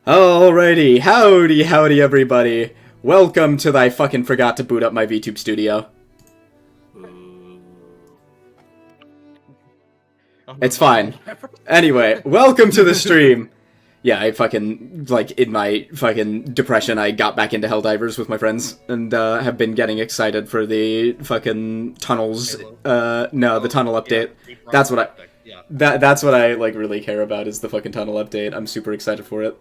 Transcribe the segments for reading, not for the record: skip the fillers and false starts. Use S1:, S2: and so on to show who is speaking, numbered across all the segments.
S1: Alrighty, howdy everybody. Welcome to I fucking forgot to boot up my VTube studio. It's fine. Anyway, welcome to the stream. Yeah, I fucking, in my fucking depression, I got back into Helldivers with my friends, and, have been getting excited for the fucking tunnels, the tunnel update. That's what that's what I, really care about, is the fucking tunnel update. I'm super excited for it.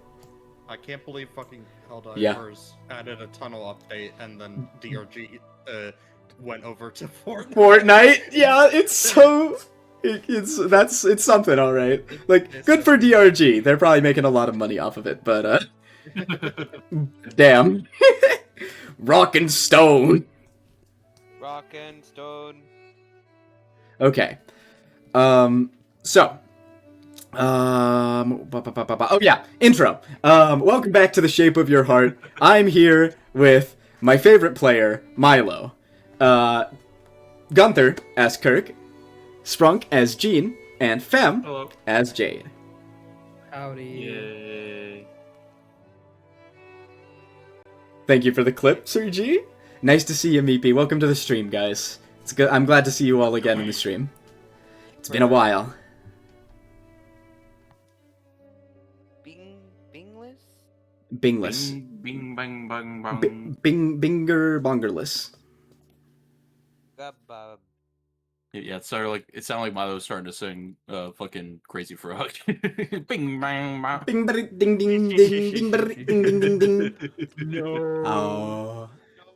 S2: I can't believe fucking Helldivers added a tunnel update, and then DRG, went over to Fortnite.
S1: Fortnite? Yeah, it's so... It's something, alright. Good for DRG. They're probably making a lot of money off of it, but, damn. Rockin' Stone.
S3: Rockin' Stone.
S1: Okay. Oh yeah, intro. Welcome back to The Shape of Your Heart. I'm here with my favorite player, Milo. Gunther as Kirk. Sprunk as Jean, and Fem as Jade.
S4: Howdy.
S3: Yay.
S1: Thank you for the clip, Sir G. Nice to see you, Meepy. Welcome to the stream, guys. It's good. I'm glad to see you all again in the stream. It's been a while. Bingless.
S3: Bing bang bang bang.
S1: Binger bongerless.
S3: Gabba.
S5: Yeah, it sounded like Milo was starting to sing fucking Crazy Frog. Bing bang bang.
S1: Bing ding ding ding ding ding ding ding ding.
S4: No.
S1: Oh.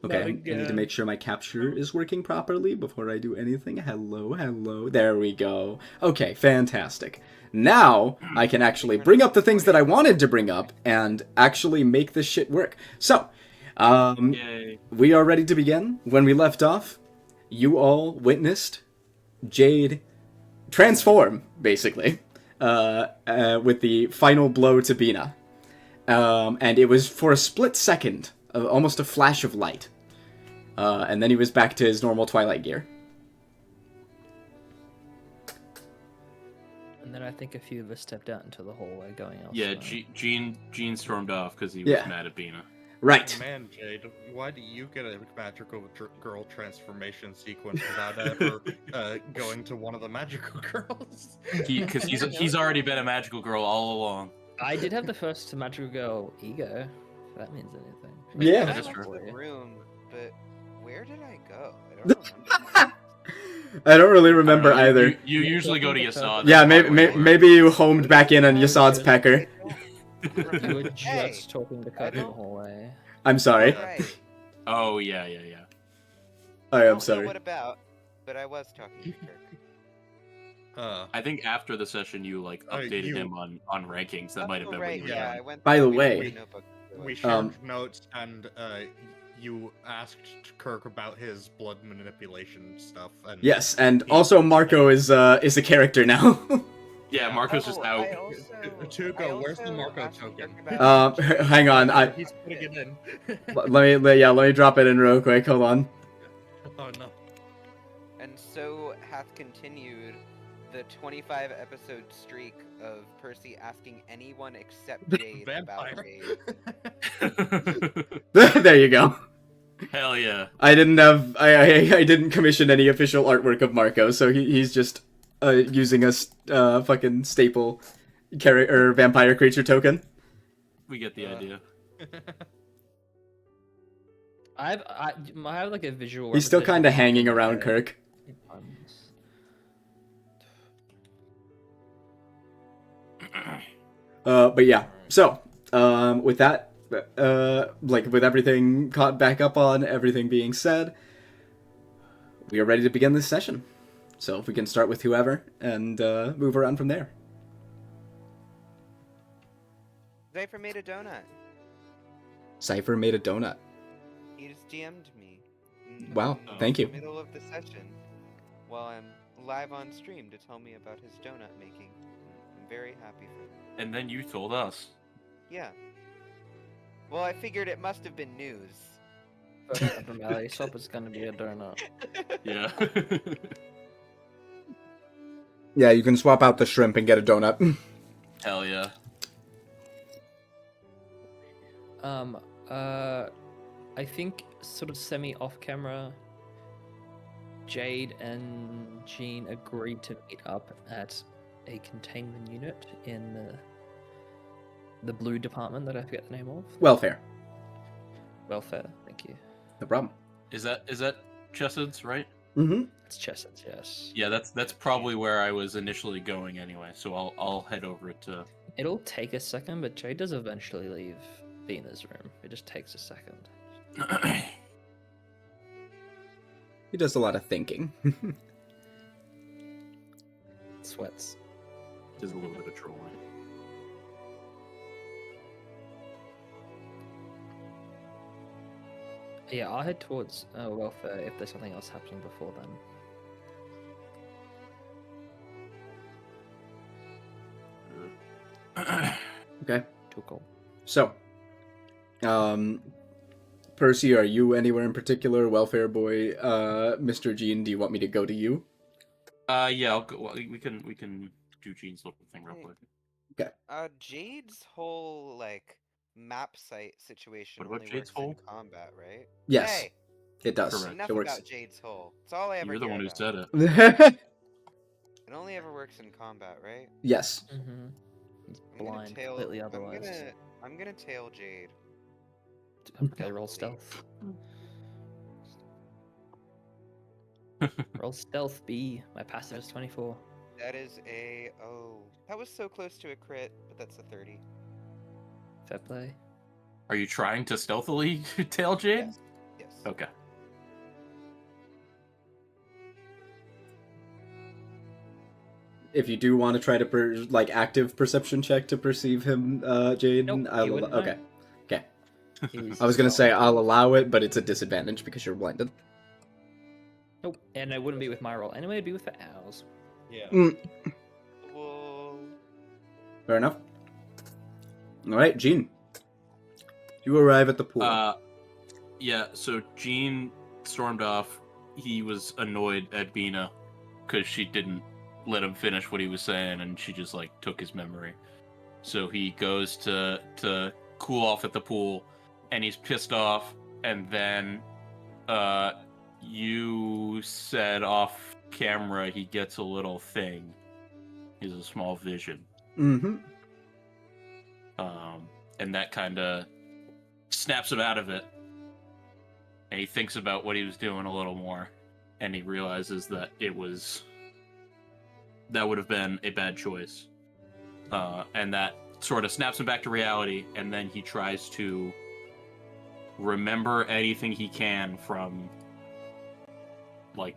S1: Okay, I need to
S4: again.
S1: make sure my capture is working properly before I do anything. Hello. There we go. Okay, fantastic. Now, I can actually bring up the things that I wanted to bring up and actually make this shit work. So,
S5: Yay.
S1: we are ready to begin. When we left off, you all witnessed Jade transform, basically, with the final blow to Bina. And it was for a split second, almost a flash of light. And then he was back to his normal Twilight gear.
S4: And then I think a few of us stepped out into the hallway going elsewhere.
S5: Yeah, Gene stormed off because he was mad at Bina.
S1: Right.
S2: Man, Jade, why do you get a magical girl transformation sequence without ever going to one of the magical girls?
S5: Because he's already been a magical girl all along.
S4: I did have the first magical girl ego, if that means anything.
S1: Yeah.
S3: I
S5: That's
S3: left
S5: true.
S3: the room, but where did I go? I don't remember.
S1: I don't really remember
S5: I don't know,
S1: either.
S5: You usually go to Yasad.
S1: Yeah, maybe you homed back in on Yasad's pecker.
S4: You were just
S3: Hey,
S4: talking to Kirk in the hallway.
S1: I'm sorry.
S3: Right.
S5: Oh, yeah.
S1: I
S3: I
S1: am
S3: don't know
S1: sorry.
S3: what about, but I was talking to Kirk.
S5: I think after the session you, updated
S2: you-
S5: him on rankings. That might have been
S3: right,
S5: when you were
S3: yeah,
S5: done.
S3: I went
S1: By the
S3: through
S1: way-
S3: my notebook.
S2: We
S1: Um,
S2: shared notes, and you asked Kirk about his blood manipulation stuff. And
S1: Yes, and also Marco is a character now.
S5: Yeah, Marco's just out.
S2: Tuco, where's the Marco token?
S1: Hang on,
S2: He's putting it in.
S1: let me drop it in real quick. Hold on.
S2: Oh no.
S3: And so hath continued the 25 episode streak of Percy asking anyone except Jade about
S2: Vampire.
S3: Jade.
S1: There you go.
S5: Hell yeah.
S1: I didn't commission any official artwork of Marco, so he's just using a fucking staple vampire creature token.
S5: We get the idea.
S4: I have like a visual.
S1: He's still kind of
S4: representation
S1: hanging
S4: of
S1: around
S4: it.
S1: Kirk. But yeah. So, with that, with everything caught back up on, everything being said, we are ready to begin this session. So if we can start with whoever and move around from there.
S3: Zypher made a donut.
S1: Cypher made a donut.
S3: He just DM'd me.
S1: Wow,
S3: in
S1: thank you.
S3: the middle of the session, while I'm live on stream, to tell me about his donut making. I'm very happy for him.
S5: And then you told us.
S3: Yeah. Well, I figured it must have been news.
S4: From Alley Swap is gonna be a donut.
S5: Yeah.
S1: Yeah, you can swap out the shrimp and get a donut.
S5: Hell yeah.
S4: I think sort of semi-off camera, Jade and Jean agreed to meet up at a containment unit in the blue department that I forget the name of.
S1: Welfare.
S4: Welfare, thank you.
S1: No problem.
S5: Is that Chessed's, right?
S1: Mm-hmm.
S4: It's Chesed, yes.
S5: Yeah, that's probably where I was initially going anyway. So I'll head over to.
S4: It'll take a second, but Jade does eventually leave Vina's room. It just takes a second.
S1: He does a lot of thinking.
S4: Sweats.
S5: Does a little bit of trolling.
S4: Yeah, I'll head towards Welfare if there's something else happening before then.
S1: Okay.
S4: Too cool.
S1: So, Percy, are you anywhere in particular? Welfare boy, Mr. Jean, do you want me to go to you?
S5: Yeah, I'll go, well, we can do Jean's little thing real quick.
S3: Jade's whole like map site situation
S5: What about
S3: only
S5: Jade's
S3: works in
S5: hole?
S3: combat, right?
S1: Yes,
S3: Hey,
S1: it does.
S5: Correct.
S3: enough
S1: It works.
S3: about Jade's hole. It's all I ever
S5: You're the
S3: hear
S5: one who
S3: about.
S5: said it.
S3: It only ever works in combat, right?
S1: Yes.
S4: Mm-hmm. He's
S3: I'm gonna
S4: blind
S3: tail-
S4: completely otherwise.
S3: I'm gonna tail Jade.
S4: Okay, roll stealth. Roll stealth B. My passive is 24.
S3: That is a that was so close to a crit, but that's a 30.
S4: Fair play.
S5: Are you trying to stealthily tail Jade?
S3: Yes. Yes.
S5: Okay.
S1: If you do want to try to active perception check to perceive him, Jade,
S4: Nope,
S1: I'll
S4: he wouldn't know.
S1: okay.
S4: He's
S1: I was gonna
S4: stealth.
S1: say I'll allow it, but it's a disadvantage because you're blinded.
S4: Nope. And it wouldn't be with my roll. Anyway, it'd be with ours.
S2: Yeah.
S3: Whoa.
S1: Fair enough. All right, Jean. You arrive at the pool.
S5: Yeah, so Jean stormed off. He was annoyed at Bina because she didn't let him finish what he was saying, and she just like took his memory. So he goes to cool off at the pool, and he's pissed off. And then, you said off camera he gets a little thing. He's a small vision.
S1: Mm-hmm.
S5: And that kind of snaps him out of it. And he thinks about what he was doing a little more, and he realizes that that would have been a bad choice. And that sort of snaps him back to reality, and then he tries to remember anything he can from like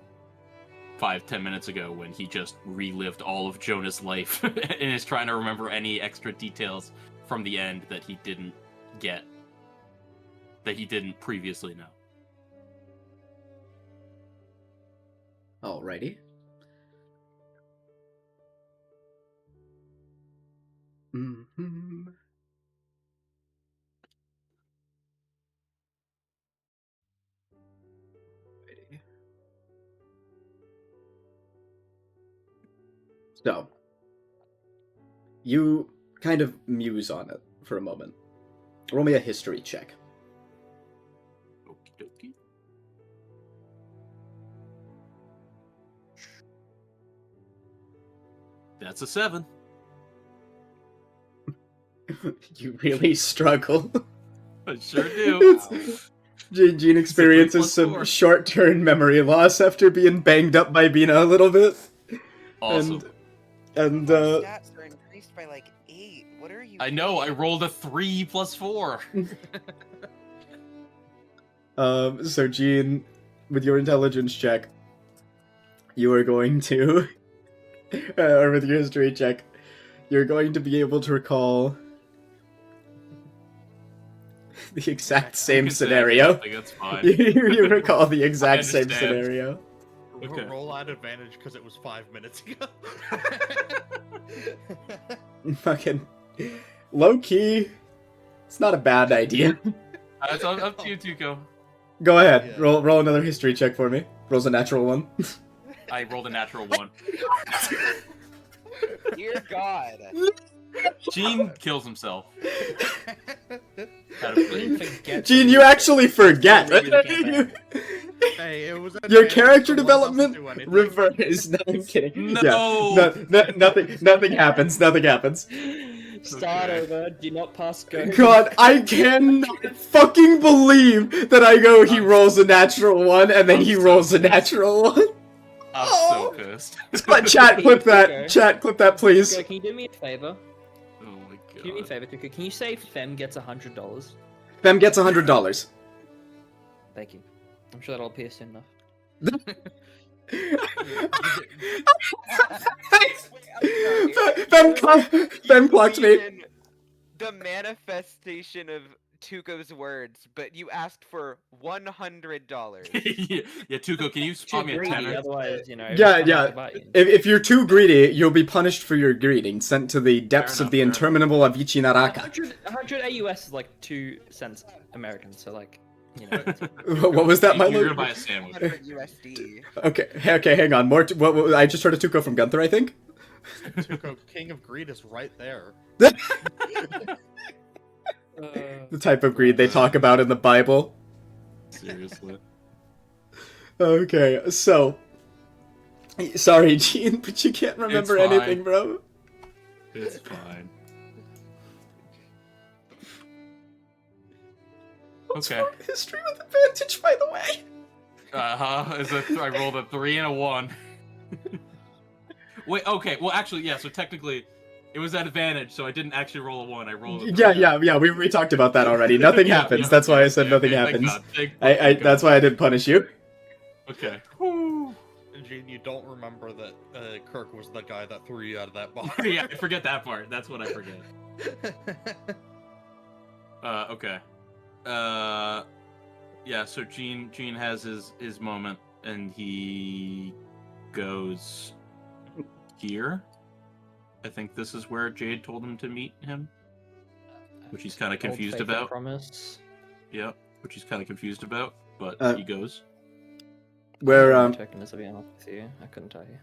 S5: 5-10 minutes ago when he just relived all of Jonah's life and is trying to remember any extra details from the end that he didn't get, that he didn't previously know.
S1: Alrighty. Mm-hmm. Alrighty. So, you kind of muse on it for a moment. Roll me a history check.
S5: Okie dokie. That's a 7.
S1: You really struggle.
S5: I sure do.
S1: Jean experiences
S5: plus
S1: some
S5: 4.
S1: short-term memory loss after being banged up by Bina a little bit.
S5: Awesome.
S1: And
S3: My stats are increased by like 8. What are you?
S5: I know, I
S3: doing?
S5: rolled a 3 plus 4.
S1: So Jean, with your intelligence check, you are going to, or with your history check, you're going to be able to recall the exact same
S5: You can say
S1: scenario.
S5: anything, that's fine.
S1: You recall the exact same
S5: understand.
S1: scenario.
S5: Okay.
S2: Roll at advantage because it was 5 minutes ago.
S1: Fucking low key. It's not a bad idea.
S5: It's up to you, Tuco.
S1: Go ahead.
S2: Yeah.
S1: Roll another history check for me. Rolls a natural one.
S5: I rolled a natural 1.
S3: Dear God.
S5: Gene kills himself. Out of
S4: Gene
S5: rage.
S4: forgets
S1: Gene,
S4: that
S1: you
S4: he-
S1: actually forget.
S4: Really campaign.
S2: Hey, it was
S1: Your
S2: advantage,
S1: character
S2: so one doesn't
S1: development
S2: do anything.
S1: reverse. No, I'm kidding.
S5: No!
S1: Yeah, nothing happens. Nothing happens.
S4: Start
S5: Okay.
S4: over. Do not pass go.
S1: God, I cannot fucking believe that I go. He rolls a natural one, and then
S5: I'm
S1: he
S5: so
S1: rolls a
S5: pissed.
S1: natural one.
S5: I'm
S1: Oh.
S5: so pissed.
S1: But chat, clip that.
S4: Okay.
S1: Chat, clip that, please.
S4: Go, can you do me a favor?
S5: Oh my
S4: Can you do me a
S5: god.
S4: favor, Tuka? Can you say Fem gets $100?
S1: Fem gets $100.
S4: Thank you. I'm sure that'll appear soon enough.
S1: Fem clocked me.
S3: Even the manifestation of Tuco's words, but you asked for $100.
S5: Yeah, Tuco, can you
S4: Too
S5: spot me a
S4: greedy,
S5: tenner?
S4: otherwise, you know.
S1: Yeah,
S4: every time
S1: yeah.
S4: I have a bite,
S1: If you're too greedy, you'll be punished for your greeting, sent to the depths
S5: Fair
S1: of the
S5: enough, fair
S1: interminable Avicii Naraka.
S4: 100 AUS is like 2 cents American, so like, you know.
S1: What was that,
S5: You're
S1: Milo?
S5: gonna buy a sandwich.
S3: 100 USD.
S1: Okay, hang on. More. I just heard a Tuco from Gunther, I think.
S2: Tuco, King of Greed is right there.
S1: The type of greed they talk about in the Bible.
S5: Seriously.
S1: Okay, so. Sorry, Gene, but you can't remember
S5: fine.
S1: anything, bro.
S5: It's fine. Okay.
S1: History with advantage, by the way.
S5: I rolled a 3 and a 1. Wait, okay. Well, actually, yeah. So technically, it was at advantage, so I didn't actually roll a 1. I rolled a 3.
S1: Yeah. We talked about that already. Nothing
S5: Yeah,
S1: happens.
S5: yeah.
S1: That's why I said
S5: Okay,
S1: nothing
S5: okay, thank
S1: happens.
S5: God, thank
S1: I
S5: God.
S1: that's why I didn't punish you.
S5: Okay.
S2: Gene, you don't remember that Kirk was the guy that threw you out of that bar.
S5: Yeah, I forget that part. That's what I forget. Okay. Yeah. So Gene has his moment, and he goes here. I think this is where Jade told him to meet him. Which he's kinda
S4: Old
S5: confused
S4: faith and
S5: about.
S4: Promise.
S5: Yeah, which he's kind of confused about, but he goes.
S1: Where
S4: Token is, to be honest with you. I couldn't tell you.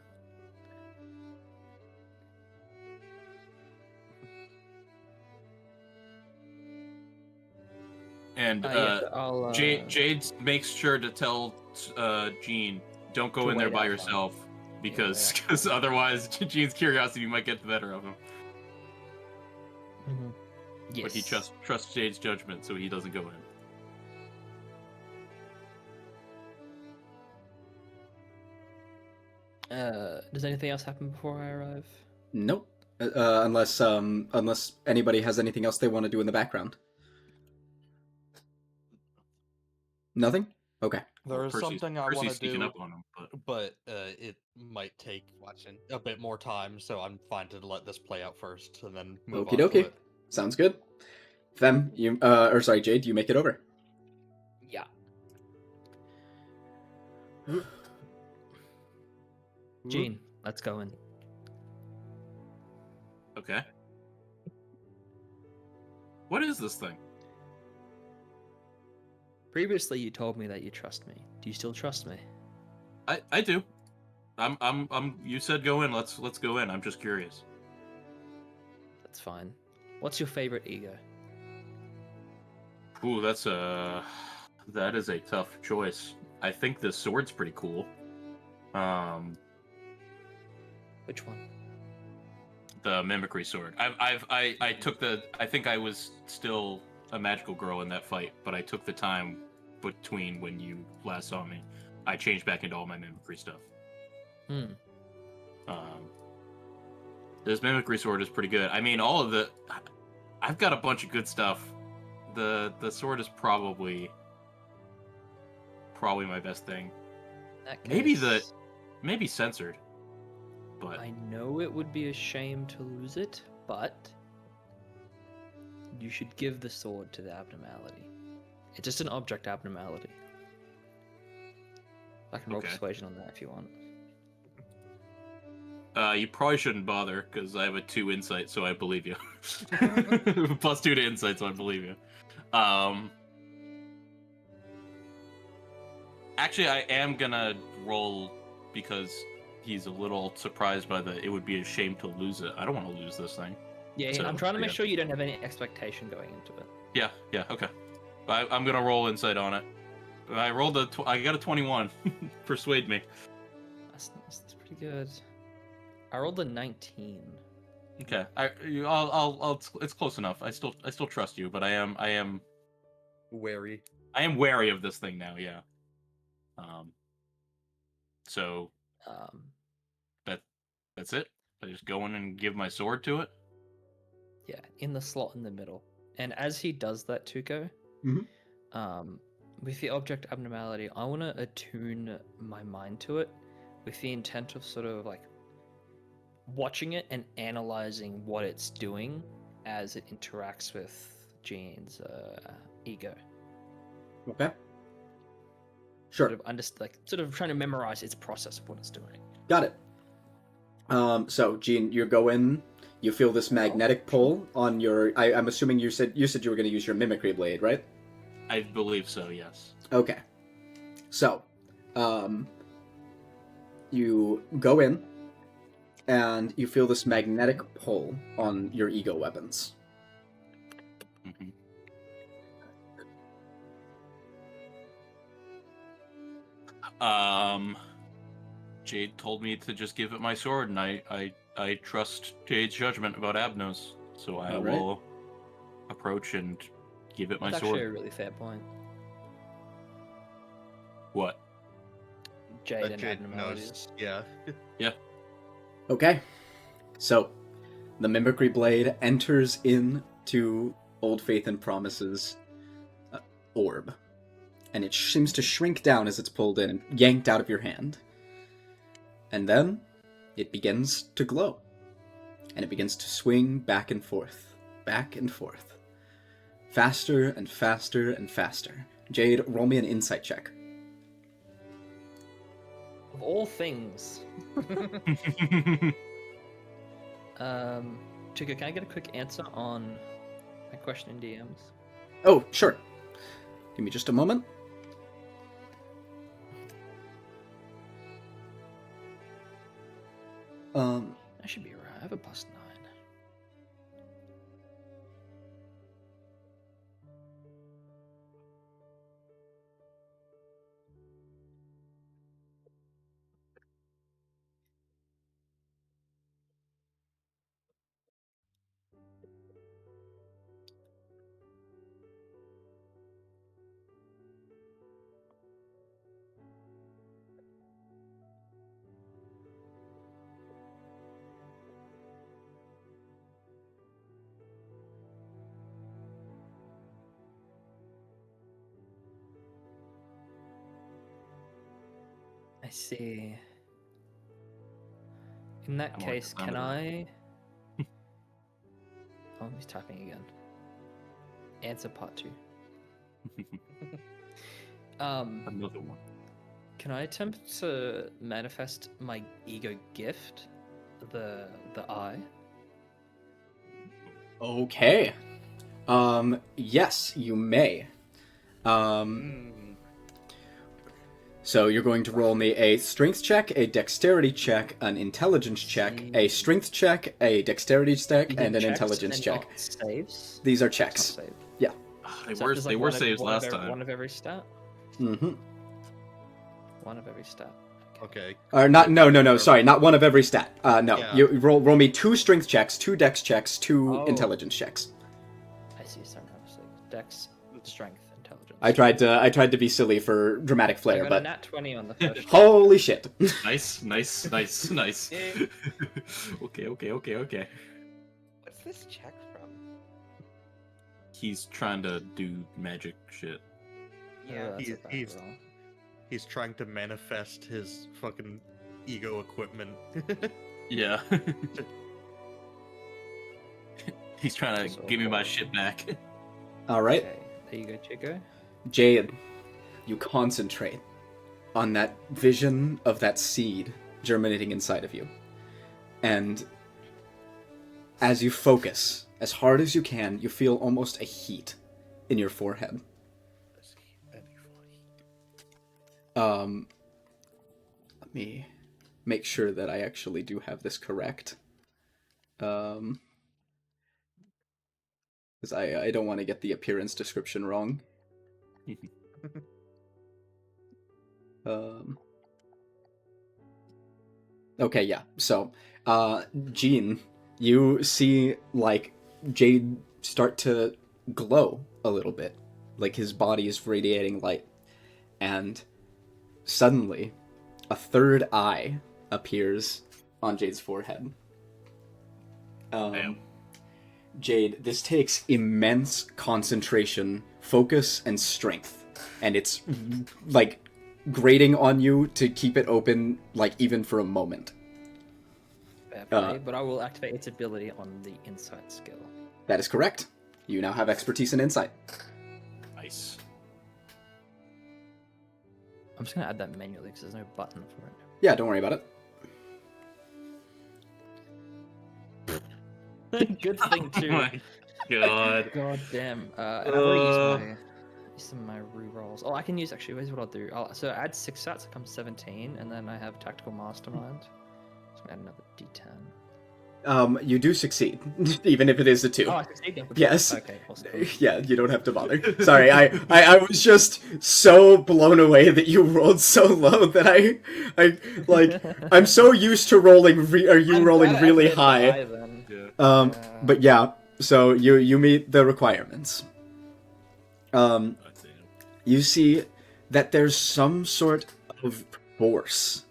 S5: And
S4: Yeah, I'll,
S5: Jade makes sure to tell Gene, don't go
S4: To
S5: in there
S4: wait
S5: by
S4: outside.
S5: yourself, because
S4: yeah.
S5: cause otherwise Gene's curiosity might get the better of him.
S4: Yes.
S5: But he trusts Jade's judgment, so he doesn't go in.
S4: Does anything else happen before I arrive?
S1: nope. Unless anybody has anything else they want to do in the background. Nothing? Okay.
S2: There is
S5: Percy's-
S2: something I
S5: Percy's
S2: want to
S5: sneaking
S2: do,
S5: up on him, but
S2: but it might take a bit more time, so I'm fine to let this play out first and then move
S1: Okie
S2: on to
S1: dokie.
S2: it.
S1: Sounds good. Fem, Jade, you make it over.
S4: Yeah. Gene, let's go in.
S5: okay. What is this thing?
S4: Previously, you told me that you trust me. Do you still trust me?
S5: I do. You said go in. Let's go in. I'm just curious.
S4: That's fine. What's your favorite ego?
S5: Ooh, that is a tough choice. I think this sword's pretty cool.
S4: Which one?
S5: The mimicry sword. I took the. I think I was still a magical girl in that fight, but I took the time between when you last saw me. I changed back into all my mimicry stuff.
S4: Hmm.
S5: This mimicry sword is pretty good. I mean, all of the. I've got a bunch of good stuff. The sword is probably my best thing.
S4: In that
S5: Maybe
S4: case,
S5: maybe censored, but
S4: I know it would be a shame to lose it, but you should give the sword to the abnormality. It's just an object abnormality. I can roll
S5: Okay.
S4: persuasion on that if you want.
S5: You probably shouldn't bother because I have a 2 insight, so I believe you. +2 to insight, so I believe you. Actually, I am gonna roll because he's a little surprised by it would be a shame to lose it. I don't want to lose this thing.
S4: Yeah,
S5: So,
S4: I'm trying to make
S5: yeah.
S4: sure you don't have any expectation going into it.
S5: Yeah, okay. I'm gonna roll insight on it. I rolled I got a 21. Persuade me.
S4: That's pretty good. I rolled a 19.
S5: Okay. It's close enough. I still trust you, but I am
S2: Wary.
S5: wary of this thing now. Yeah. So
S4: Um,
S5: that's it. I just go in and give my sword to it.
S4: yeah, in the slot in the middle. And as he does that, Tuco,
S1: Mhm.
S4: with the object abnormality, I want to attune my mind to it with the intent of sort of like watching it and analyzing what it's doing as it interacts with Jean's ego.
S1: Okay. Sure.
S4: Sort of trying to memorize its process of what it's doing.
S1: Got it. So Gene, you go in. You feel this magnetic pull on your. I'm assuming you said you were going to use your mimicry blade, right?
S5: I believe so. Yes.
S1: Okay. So, you go in, and you feel this magnetic pull on your ego weapons.
S5: Mhm. Jade told me to just give it my sword, and I trust Jade's judgment about Abnos, so I
S1: All right.
S5: will approach and give it my
S4: That's
S5: sword.
S4: actually a really fair point.
S5: What?
S4: Jade and
S2: Jade
S4: abnormalities.
S2: knows. Yeah.
S1: Okay. So, the mimicry blade enters into Old Faith and Promise's orb, and it seems to shrink down as it's pulled in and yanked out of your hand. And then it begins to glow, and it begins to swing back and forth, faster and faster and faster. Jade, roll me an insight check.
S4: Of all things. Tuco, can I get a quick answer on my question in DMs?
S1: Oh, sure. Give me just a moment.
S4: I should be right. I have a +9. I see. In that
S5: I'm
S4: case,
S5: working
S4: can
S5: on
S4: I... Oh, he's typing again. Answer part 2.
S5: Another one.
S4: Can I attempt to manifest my ego gift? The eye?
S1: Okay. Yes, you may. So you're going to roll me a strength check, a dexterity check, an intelligence check, a strength check, a dexterity check,
S4: You
S1: and
S4: did
S1: an
S4: checks
S1: intelligence
S4: and
S1: check.
S4: not saves?
S1: These are
S4: Not
S1: checks.
S4: save.
S1: Yeah.
S5: They
S4: So
S5: were
S4: just
S5: they
S4: like
S5: were
S4: one of-
S5: saves
S4: one of
S5: last
S4: every-
S5: time.
S4: One of every stat?
S1: Mm-hmm.
S4: One of every stat.
S2: Okay.
S1: Or not? No. Sorry, not one of every stat. No.
S2: Yeah.
S1: You roll me 2 strength checks, 2 dex checks, 2
S4: Oh.
S1: intelligence checks.
S4: I see, sorry, Dex, strength, intelligence.
S1: I tried to be silly for dramatic
S4: I
S1: flair,
S4: got a
S1: but
S4: nat 20 on the first.
S1: holy shit.
S5: Nice. Okay.
S3: What's this check from?
S5: He's trying to do magic shit.
S3: Yeah.
S4: That's a
S2: He-
S4: bad
S2: he's-
S4: roll.
S2: He's trying to manifest his fucking ego equipment.
S5: Yeah. He's trying
S4: That's
S5: to
S4: all
S5: give me my
S4: for-
S5: shit back.
S1: All right.
S4: Okay, there you go, Chico.
S1: Jade, you concentrate on that vision of that seed germinating inside of you. And as you focus as hard as you can, you feel almost a heat in your forehead. Let me make sure that I actually do have this correct. Because I don't want to get the appearance description wrong. Um. Okay, yeah. So, Jean, you see like Jade start to glow a little bit, like his body is radiating light, and suddenly, a third eye appears on Jade's forehead.
S5: Damn.
S1: Jade, this takes immense concentration, focus, and strength, and it's like grating on you to keep it open, like even for a moment.
S4: Fair play, but I will activate its ability on the insight skill.
S1: That is correct. You now have expertise and insight.
S5: Nice.
S4: I'm just gonna add that manually because there's no button for it.
S1: Yeah, don't worry about it.
S4: Good thing
S5: Oh
S4: too.
S5: my god.
S4: God damn. And I've already used some of my rerolls. Oh, I can use actually. Here's what I'll do. So add 6 stats, it comes 17, and then I have tactical mastermind. So I'm gonna add another D10.
S1: You do succeed, even if it is a 2.
S4: Oh, I succeeded.
S1: Yes.
S4: Okay, awesome.
S1: Yeah, you don't have to bother. Sorry, I was just so blown away that you rolled so low that I'm so used to rolling
S4: I'm
S1: rolling
S4: glad I
S1: really
S4: activated the
S1: high.
S4: eye then.
S5: Yeah.
S1: But yeah, so you meet the requirements. You see that there's some sort of force,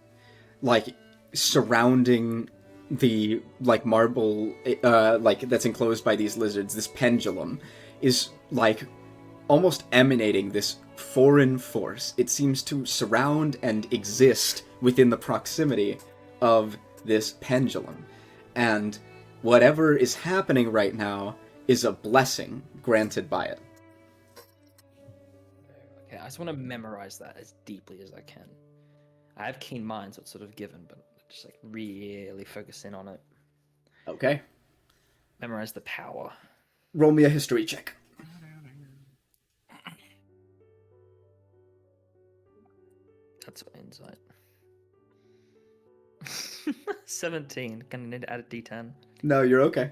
S1: like, surrounding the, like, marble, like, that's enclosed by these lizards. This pendulum is, like, almost emanating this foreign force. It seems to surround and exist within the proximity of this pendulum. And whatever is happening right now is a blessing granted by it.
S4: Okay, I just want to memorize that as deeply as I can. I have keen mind, so it's sort of given, but just like really focus in on it.
S1: Okay?
S4: Memorize the power.
S1: Roll me a history check.
S4: That's insight. 17. Gonna need to add a D10.
S1: No, you're okay.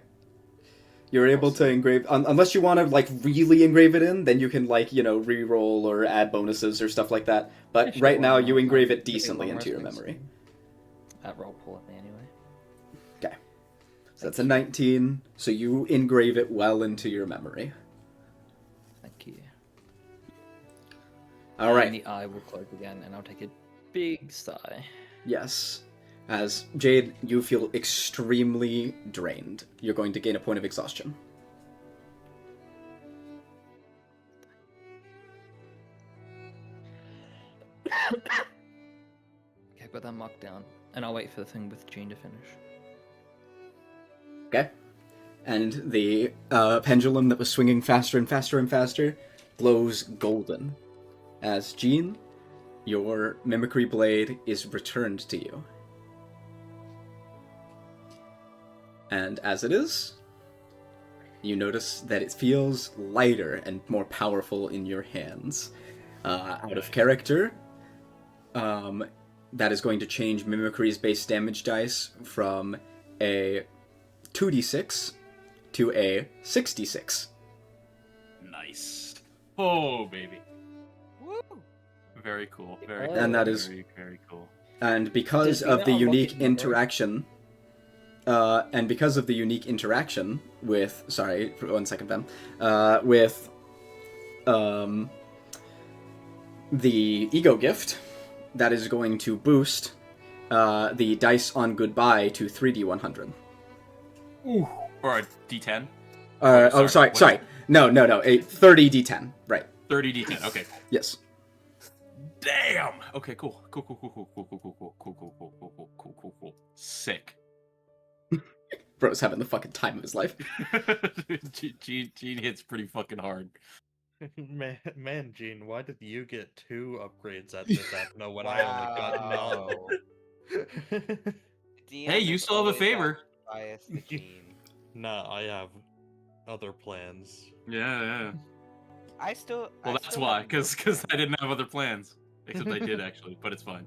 S1: You're able to engrave, unless you want to, like, really engrave it in, then you can, like, you know, re-roll or add bonuses or stuff like that. But
S4: Yeah, sure,
S1: right now,
S4: why
S1: you
S4: not?
S1: engrave it
S4: It'd be a
S1: decently
S4: long
S1: into your
S4: rest
S1: memory.
S4: That roll pull at me anyway.
S1: Okay. So that's a 19, so you engrave it well into your memory.
S4: Thank you.
S1: Alright.
S4: And the eye will close again, and I'll take a big sigh.
S1: Yes. As Jade, you feel extremely drained. You're going to gain a point of exhaustion.
S4: Okay, put that mark down, and I'll wait for the thing with Jean to finish.
S1: Okay? And the pendulum that was swinging faster and faster and faster glows golden. As Jean, your mimicry blade is returned to you. And as it is, you notice that it feels lighter and more powerful in your hands. Out of character, that is going to change Mimicry's base damage dice from a 2d6 to a 6d6.
S5: Nice. Oh, baby.
S3: Woo!
S5: Very cool. Very
S4: And
S5: cool.
S1: that is-
S5: very, very cool.
S1: And because
S4: Does he
S1: of
S4: now
S1: the
S4: unlock
S1: unique
S4: it in the
S1: interaction, with, sorry, for 1 second, Fem, with, the ego gift, that is going to boost, the dice on goodbye to 3d100.
S5: Ooh. Or a D10.
S1: Sorry.
S5: What?
S1: No, a 30d10, right.
S5: 30 D10. Okay.
S1: Yes.
S5: Damn. Okay. Cool. Cool. Sick.
S1: Bro's having the fucking time of his life.
S5: Gene hits pretty fucking hard.
S2: Man, Gene, why did you get 2 upgrades at this Ethno when I only got none?
S5: Hey, you still have a favor.
S3: Bias the Gene.
S2: Nah, I have other plans.
S5: Yeah.
S3: I still.
S5: Well,
S3: I
S5: that's
S3: still
S5: why,
S3: have no
S5: because
S3: plan.
S5: I didn't have other plans. Except I did actually, but it's fine.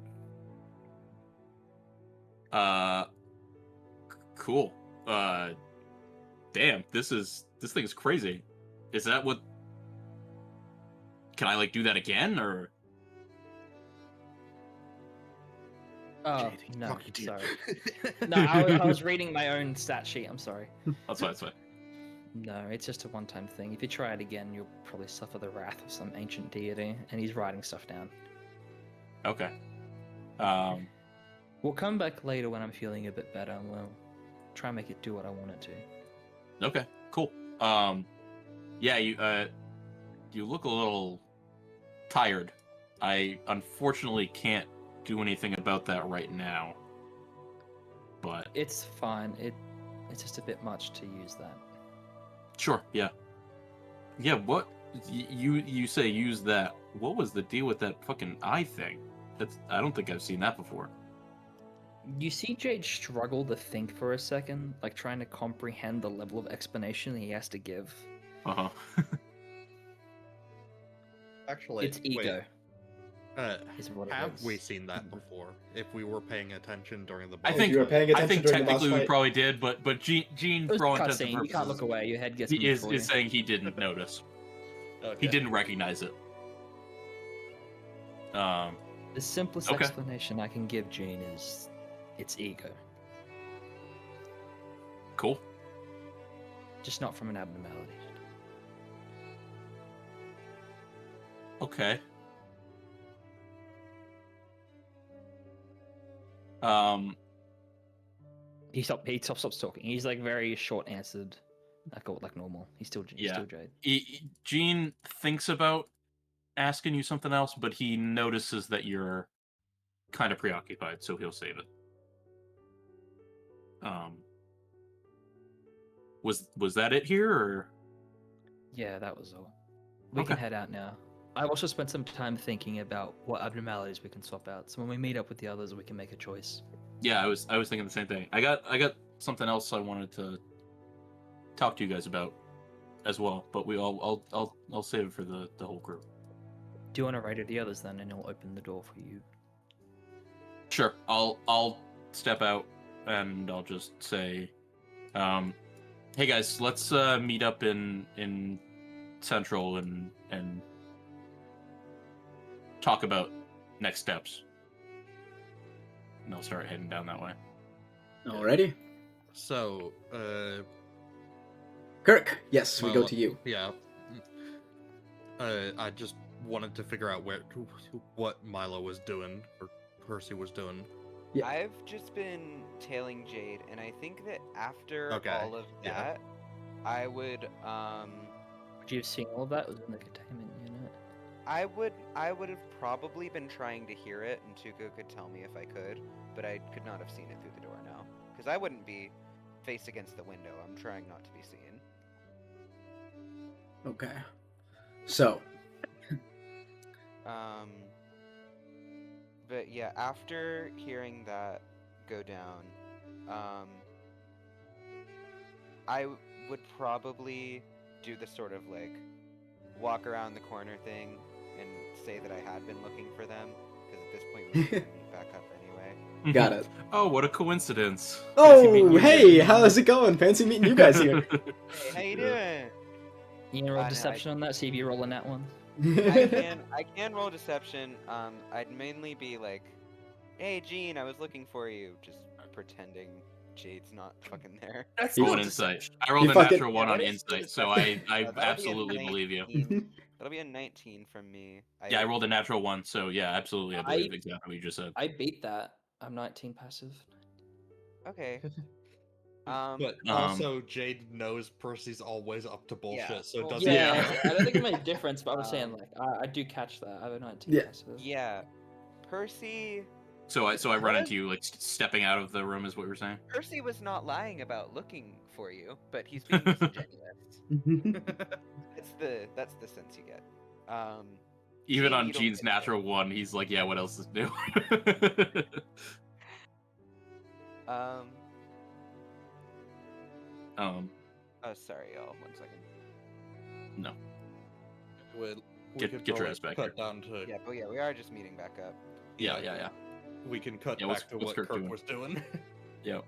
S5: Cool. Damn, this thing is crazy. Is that what? Can I like do that again, or?
S4: Oh,
S2: Jade,
S4: no,
S2: talking to you.
S4: sorry. No, I was reading my own stat sheet. I'm sorry.
S5: That's fine. That's fine.
S4: No, it's just a one-time thing. If you try it again, you'll probably suffer the wrath of some ancient deity. And he's writing stuff down.
S5: Okay.
S4: We'll come back later when I'm feeling a bit better, and we'll try and make it do what I want it to.
S5: Okay. Cool. Yeah. You look a little tired. I unfortunately can't do anything about that right now. But
S4: It's fine. It's just a bit much to use that.
S5: sure. Yeah. Yeah. What you say? Use that. What was the deal with that fucking eye thing? I don't think I've seen that before.
S4: You see Jade struggle to think for a second, like trying to comprehend the level of explanation he has to give.
S5: Uh-huh.
S2: Actually,
S4: It's ego.
S2: Wait,
S4: Is what it
S2: have
S4: is.
S2: we seen that before? If we were paying attention during the
S5: I
S2: boss
S5: think
S1: you were paying
S5: I think
S1: attention during the boss
S5: technically we
S1: fight?
S5: probably did, but Gene,
S4: It was
S5: for all
S4: a
S5: intents and
S4: cutscene. You can't look
S5: purposes,
S4: away. Your head gets
S5: he
S4: moved
S5: is
S4: for you.
S5: saying he didn't notice.
S2: Okay.
S5: He didn't recognize it.
S4: The simplest
S5: Okay.
S4: explanation I can give Gene is it's ego,
S5: Cool.
S4: just not from an abnormality.
S5: Okay.
S4: He stops talking. He's like very short answered, like normal. He's still
S5: Yeah.
S4: Jade.
S5: Gene thinks about asking you something else, but he notices that you're kind of preoccupied, so he'll save it. Was that it here, or?
S4: Yeah, that was all. We can
S5: Okay.
S4: head out now. I've also spent some time thinking about what abnormalities we can swap out. So when we meet up with the others, we can make a choice.
S5: Yeah, I was thinking the same thing. I got something else I wanted to talk to you guys about as well, but I'll save it for the whole group.
S4: Do you want to radio the others then, and he'll open the door for you?
S5: Sure. I'll step out and I'll just say, hey guys, let's meet up in Central and talk about next steps. And I'll start heading down that way.
S1: Alrighty.
S2: So,
S1: Kirk, yes, we go
S2: Milo-
S1: to you.
S2: yeah. I just wanted to figure out what Milo was doing or Percy was doing.
S1: Yeah.
S3: I've just been tailing Jade, and I think that after
S2: Okay,
S3: all of
S2: yeah.
S3: that, I would
S4: Would you have seen all of that? It was in the containment unit.
S3: I would have probably been trying to hear it, and Tuco could tell me if I could, but I could not have seen it through the door now, because I wouldn't be face against the window. I'm trying not to be seen.
S1: Okay. So,
S3: But yeah, after hearing that go down, I would probably do the sort of like walk around the corner thing and say that I had been looking for them, because at this point we were gonna meet back up anyway.
S1: got it.
S5: Oh, what a coincidence. Fancy meeting
S1: Oh,
S5: you
S1: hey,
S5: again.
S1: how's it going? Fancy meeting you guys here.
S3: Hey, how you doing?
S4: You can roll
S3: no,
S4: deception on that, see if you roll a nat one.
S3: I can roll deception. I'd mainly be like, "Hey, Gene, I was looking for you," just pretending Jade's not fucking there.
S4: That's
S5: Roll
S1: not
S5: an insight. I rolled
S1: You
S5: a
S1: fucking-
S5: natural one
S3: Yeah,
S5: on
S3: what is
S5: insight,
S3: this?
S5: so I
S3: That'll be a
S5: absolutely believe you.
S3: 19. That'll be a 19 from me.
S5: Yeah, I rolled a natural one, so yeah, absolutely, I believe exactly what you just said.
S4: I beat that. I'm 19 passive.
S3: Okay.
S2: But also, Jade knows Percy's always up to bullshit,
S3: Yeah.
S2: so it
S3: Well,
S2: doesn't.
S4: Yeah,
S5: Yeah.
S4: I don't think it made a difference, but I was saying
S3: Um,
S4: like I do catch that. I have a 19
S1: Yeah.
S4: passive.
S3: Yeah, Percy.
S5: So I run
S3: What?
S5: into you like stepping out of the room is what you were saying.
S3: Percy was not lying about looking for you, but he's being disingenuous. That's the sense you get.
S5: Even
S3: Gene,
S5: on
S3: you don't
S5: Gene's
S3: get
S5: natural one, he's like, yeah, what else is new?
S3: Oh, sorry, y'all. 1 second.
S5: No.
S2: We
S5: Get
S2: could
S5: your
S2: probably
S5: ass back
S2: cut
S5: here.
S2: down to
S3: Yeah, but yeah, we are just meeting back up.
S5: Yeah.
S2: We can cut
S5: Yeah,
S2: back
S5: what's
S2: to what
S5: Kirk
S2: Kirk
S5: doing?
S2: was doing.
S5: Yep.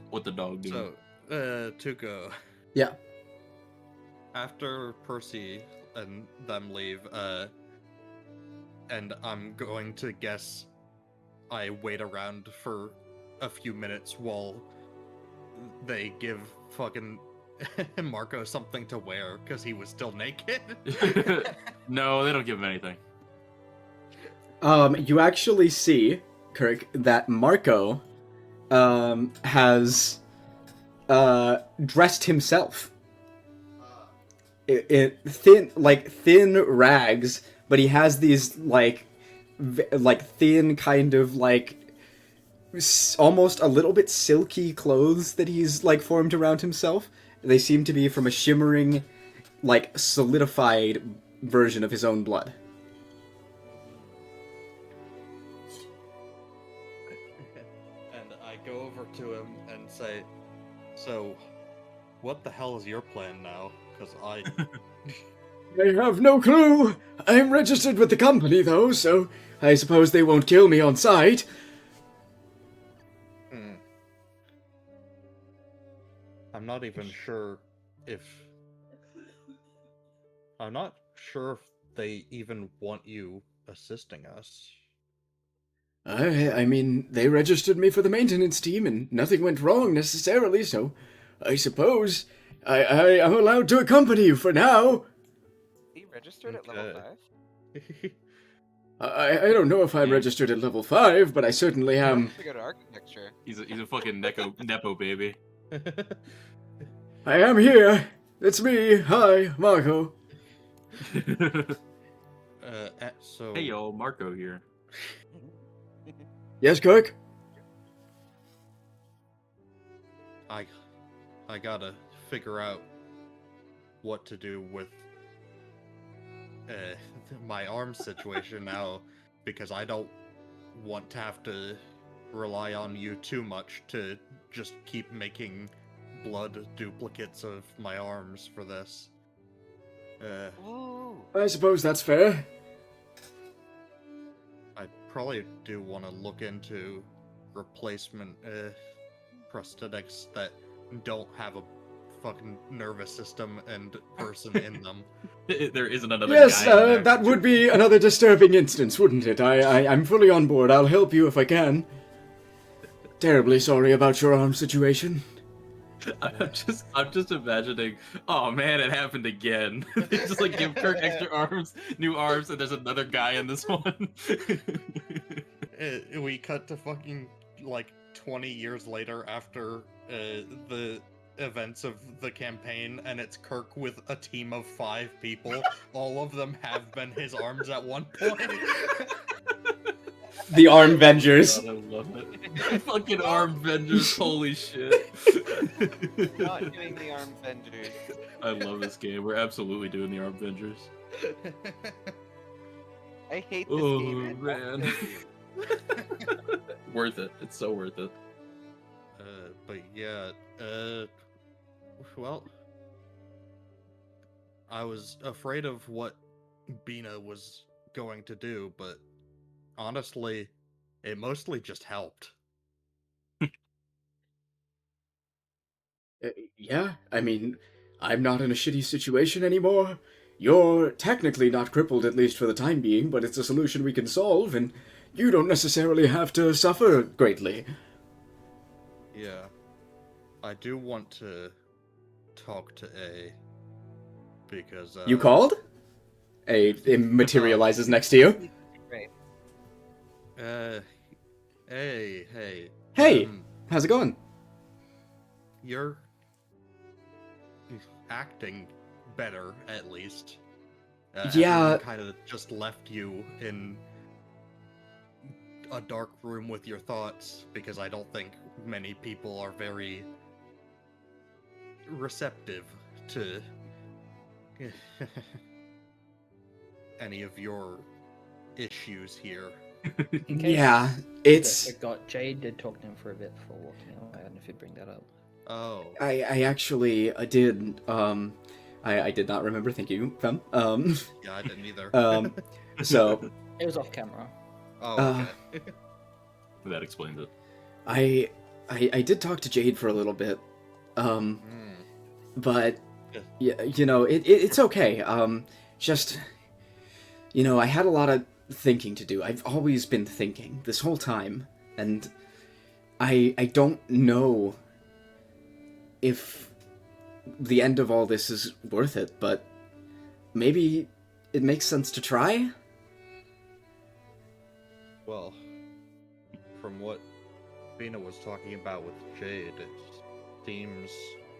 S5: What the dog doing?
S2: So, Tuco,
S1: Yeah.
S2: after Percy and them leave, and I'm going to guess I wait around for a few minutes while they give fucking Marco something to wear because he was still naked.
S5: No, they don't give him anything.
S1: You actually see, Kirk, that Marco has dressed himself in thin rags, but he has these like thin kind of like almost a little bit silky clothes that he's like formed around himself. They seem to be from a shimmering, like solidified version of his own blood.
S2: And I go over to him and say, "So, what the hell is your plan now? Because I
S1: have no clue. I'm registered with the company, though, so I suppose they won't kill me on sight."
S2: I'm not even sure if... I'm not sure if they even want you assisting us.
S1: I mean, they registered me for the maintenance team, and nothing went wrong necessarily, so I suppose I'm allowed to accompany you for now.
S3: He registered at level 5?
S1: I don't know if I'm registered at level 5, but I certainly am.
S3: To go to architecture.
S5: He's a fucking nepo baby.
S1: I am here. It's me. Hi, Marco.
S2: So...
S5: Hey yo, Marco here.
S1: Yes, Kirk?
S2: I gotta figure out what to do with my arm situation now, because I don't want to have to rely on you too much to just keep making blood duplicates of my arms for this.
S3: Ooh.
S1: I suppose that's fair.
S2: I probably do want to look into replacement prosthetics that don't have a fucking nervous system and person in them.
S5: There isn't another
S1: Yes,
S5: guy in there.
S1: that would be another disturbing instance, wouldn't it? I'm fully on board. I'll help you if I can. Terribly sorry about your arm situation.
S5: I'm just imagining. Oh man, it happened again. They just like give Kirk extra arms, new arms, and there's another guy in this one.
S2: We cut to fucking like 20 years later after the events of the campaign, and it's Kirk with a team of 5 people. All of them have been his arms at one point.
S1: The Arm Vengers.
S5: God, I love it. Fucking Arm Vengers, holy shit.
S3: Not doing the arm benders.
S5: I love this game. We're absolutely doing the Arm Vengers.
S3: I hate this
S5: Oh,
S3: game.
S5: man. Worth it. It's so worth it.
S2: But yeah, well, I was afraid of what Bina was going to do, but honestly, it mostly just helped.
S1: Yeah, I mean, I'm not in a shitty situation anymore. You're technically not crippled, at least for the time being, but it's a solution we can solve, and you don't necessarily have to suffer greatly.
S2: Yeah. I do want to talk to A, because,
S1: You called? It materializes next to you.
S3: Right.
S2: Hey.
S1: Hey, how's it going?
S2: You're acting better, at least.
S1: Yeah.
S2: Kind of just left you in a dark room with your thoughts, because I don't think many people are very receptive to any of your issues here.
S4: In case
S1: Yeah,
S4: you
S1: it's...
S4: forgot, Jade did talk to him for a bit before walking out. I don't know if you'd bring that up.
S2: Oh.
S1: I actually did, I did not remember, thank you, Fem.
S2: Yeah, I didn't either.
S1: So...
S4: It was off camera.
S2: Oh, okay.
S5: That explains it.
S1: I did talk to Jade for a little bit, but yeah, it's okay. Just, I had a lot of thinking to do. I've always been thinking this whole time, and I don't know if the end of all this is worth it, but maybe it makes sense to try?
S2: Well, from what Bina was talking about with Jade, it seems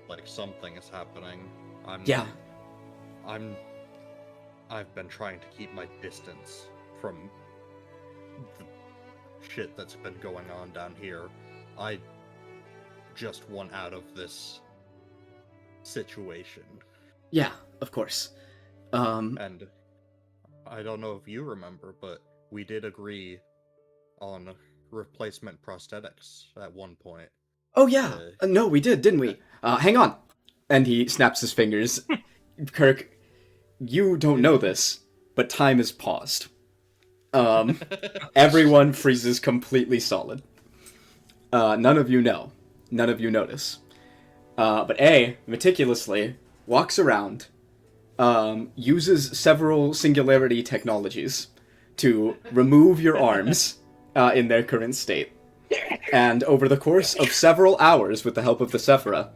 S2: like something is happening.
S1: Yeah.
S2: I've been trying to keep my distance from the shit that's been going on down here. I just want out of this situation.
S1: Yeah, of course.
S2: And I don't know if you remember, but we did agree on replacement prosthetics at one point.
S1: Oh yeah, no, we did, didn't we? Hang on. And he snaps his fingers. Kirk, you don't know this, but time is paused. Everyone freezes completely solid. None of you know. None of you notice. But A, meticulously, walks around, uses several singularity technologies to remove your arms in their current state. And over the course of several hours, with the help of the Sephira,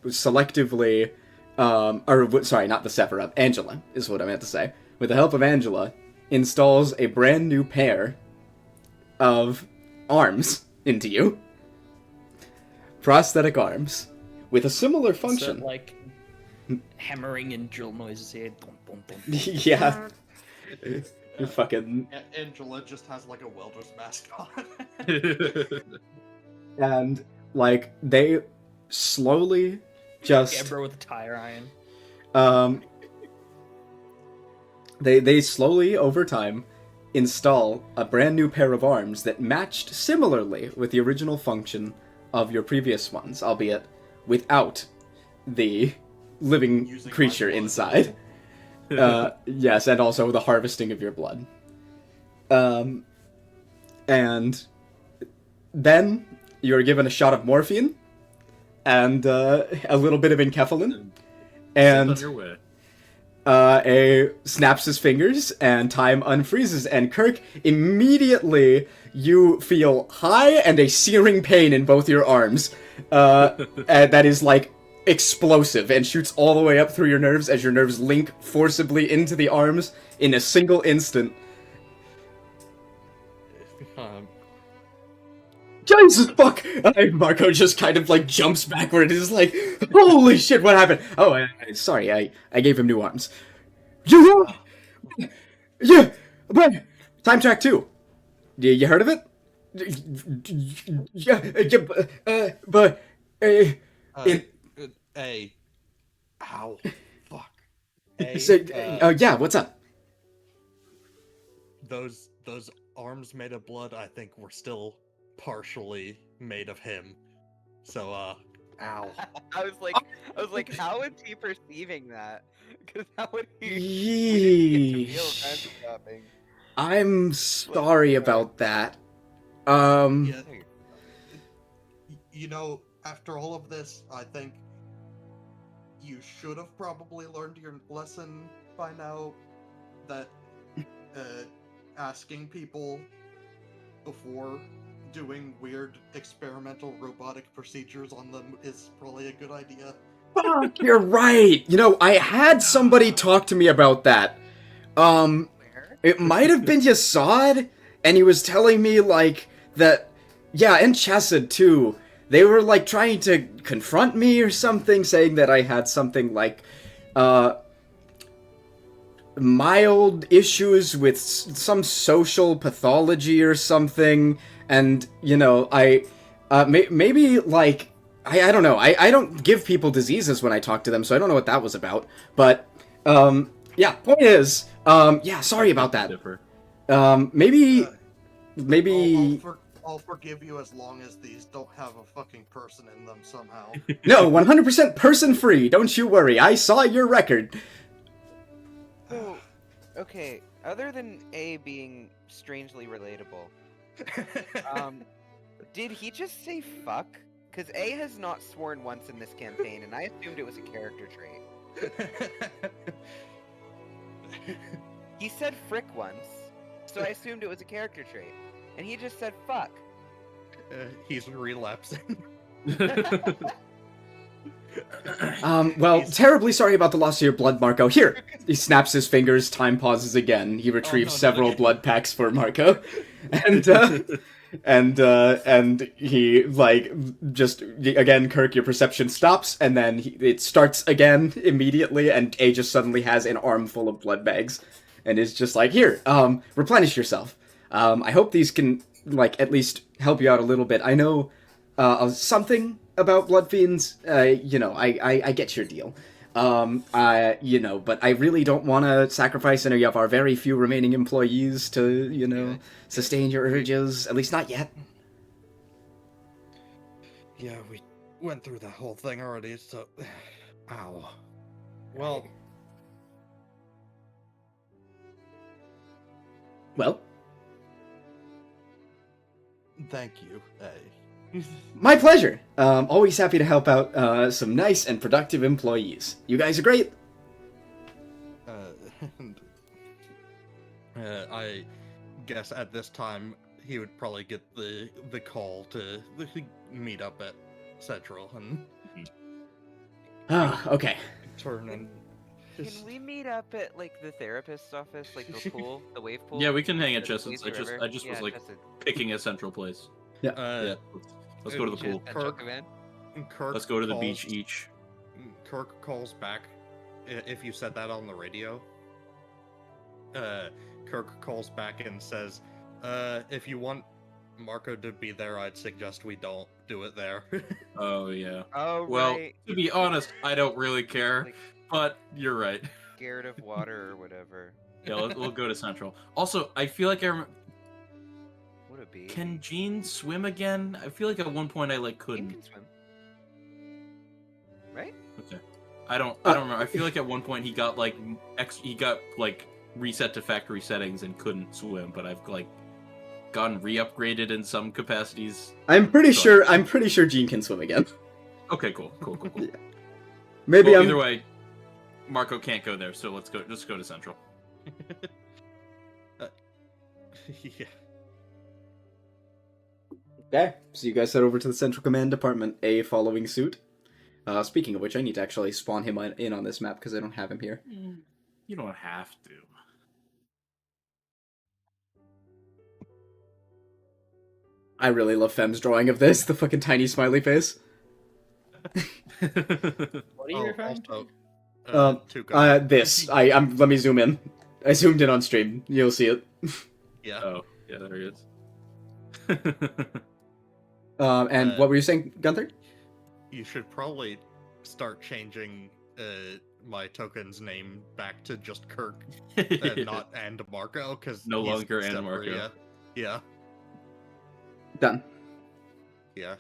S1: selectively, sorry, not the Sephira, Angela is what I meant to say. With the help of Angela, installs a brand new pair of arms into you. Prosthetic arms. With a similar function.
S4: So, like, hammering and drill noises here. Dum, dum, dum.
S1: Yeah. Fucking...
S2: Angela just has like a welder's mask on.
S1: And, like, they slowly just...
S4: Gambler with a tire iron.
S1: They slowly, over time, install a brand new pair of arms that matched similarly with the original function of your previous ones, albeit without the living
S2: Using
S1: creature
S2: my blood.
S1: inside. Yes, and also the harvesting of your blood. And then you're given a shot of morphine and a little bit of enkephalin,
S5: On
S1: and
S5: your way.
S1: snaps his fingers, and time unfreezes, and Kirk, immediately you feel high and a searing pain in both your arms, and that is, like, explosive, and shoots all the way up through your nerves as your nerves link forcibly into the arms in a single instant. Jesus fuck! Marco just kind of, like, jumps backward and is like, holy shit, what happened? Oh, sorry, I gave him new arms. Yeah, but Time Track 2. You heard of it? Yeah, but
S2: Ow. Fuck.
S1: yeah, what's up?
S2: Those arms made of blood, I think, were still partially made of him. So, ow.
S3: I was like, how is he perceiving that? Because how would he?
S1: Yeesh. I'm sorry about that.
S2: Yeah. You know, after all of this, I think you should have probably learned your lesson by now that asking people before doing weird experimental robotic procedures on them is probably a good idea.
S1: Fuck, you're right. I had somebody talk to me about that. It might have been Yasad, and he was telling me, like, that, yeah, and Chesed, too. They were, like, trying to confront me or something, saying that I had something like, mild issues with some social pathology or something, and, maybe, like, I don't know, I don't give people diseases when I talk to them, so I don't know what that was about, but, yeah, point is, yeah, sorry about that. Maybe...
S2: I'll forgive you as long as these don't have a fucking person in them somehow.
S1: No, 100% person-free, don't you worry, I saw your record.
S3: So, okay, other than A being strangely relatable, did he just say fuck? Because A has not sworn once in this campaign, and I assumed it was a character trait. He said frick once, so I assumed it was a character trait. And he just said fuck.
S2: He's relapsing.
S1: Well, terribly sorry about the loss of your blood, Marco. Here! He snaps his fingers, time pauses again. He retrieves
S2: no,
S1: several
S2: no.
S1: blood packs for Marco. And he, like, just, again, Kirk, your perception stops, and then it starts again immediately, and A just suddenly has an armful of blood bags. And is just like, here, replenish yourself. I hope these can, like, at least help you out a little bit. I know, something about blood fiends. You know, I get your deal. You know, but I really don't want to sacrifice any of our very few remaining employees to, you know, sustain your urges. At least not yet.
S2: Yeah, we went through that whole thing already, so... Ow. Well,
S1: Well,
S2: thank you.
S1: my pleasure. Always happy to help out some nice and productive employees. You guys are great.
S2: And, I guess at this time he would probably get the call to meet up at Central and
S1: Ah, okay.
S2: turn and
S3: Can we meet up at like the therapist's office, like the pool, the wave pool?
S5: Yeah, we can hang at
S3: The
S5: Justin's.
S3: lazy river?
S5: I just
S3: Yeah,
S5: was like
S3: Justin.
S5: picking a central place.
S1: Yeah.
S5: Yeah, let's go to the
S3: Should
S5: pool.
S3: Central come in?
S2: Kirk
S5: Let's go to the
S2: calls-
S5: beach each.
S2: Kirk calls back if you said that on the radio. Kirk calls back and says, if you want Marco to be there, I'd suggest we don't do it there.
S5: Oh yeah.
S3: Oh,
S5: Well,
S3: right.
S5: to be honest, I don't really care,
S3: Like,
S5: but you're right.
S3: scared of water or whatever.
S5: Yeah, we'll go to Central. Also, I feel like
S3: Would it be?
S5: can Jean swim again? I feel like at one point I like
S3: Jean
S5: couldn't.
S3: can swim. Right?
S5: Okay. I don't remember. I feel like at one point he got like reset to factory settings and couldn't swim, but I've like gotten re-upgraded in some capacities.
S1: I'm pretty sure Jean can swim again.
S5: Okay, cool.
S1: Maybe
S5: Well,
S1: I'm
S5: either way, Marco can't go there, so let's go to Central.
S2: Yeah.
S1: Okay, so you guys head over to the Central Command Department, A following suit. Speaking of which, I need to actually spawn him in on this map because I don't have him here.
S5: You don't have
S1: I really love Fem's drawing of this, the fucking tiny smiley face.
S5: to.
S4: What are you referring to?
S2: Tuca.
S1: This. Let me zoom in. I zoomed in on stream. You'll see it.
S2: Yeah.
S5: Oh, yeah, there he is.
S1: And what were you saying, Gunther?
S2: You should probably start changing my token's name back to just Kirk and not and Marco, because
S5: No longer and Marco.
S2: Yeah.
S1: Done.
S2: Yeah.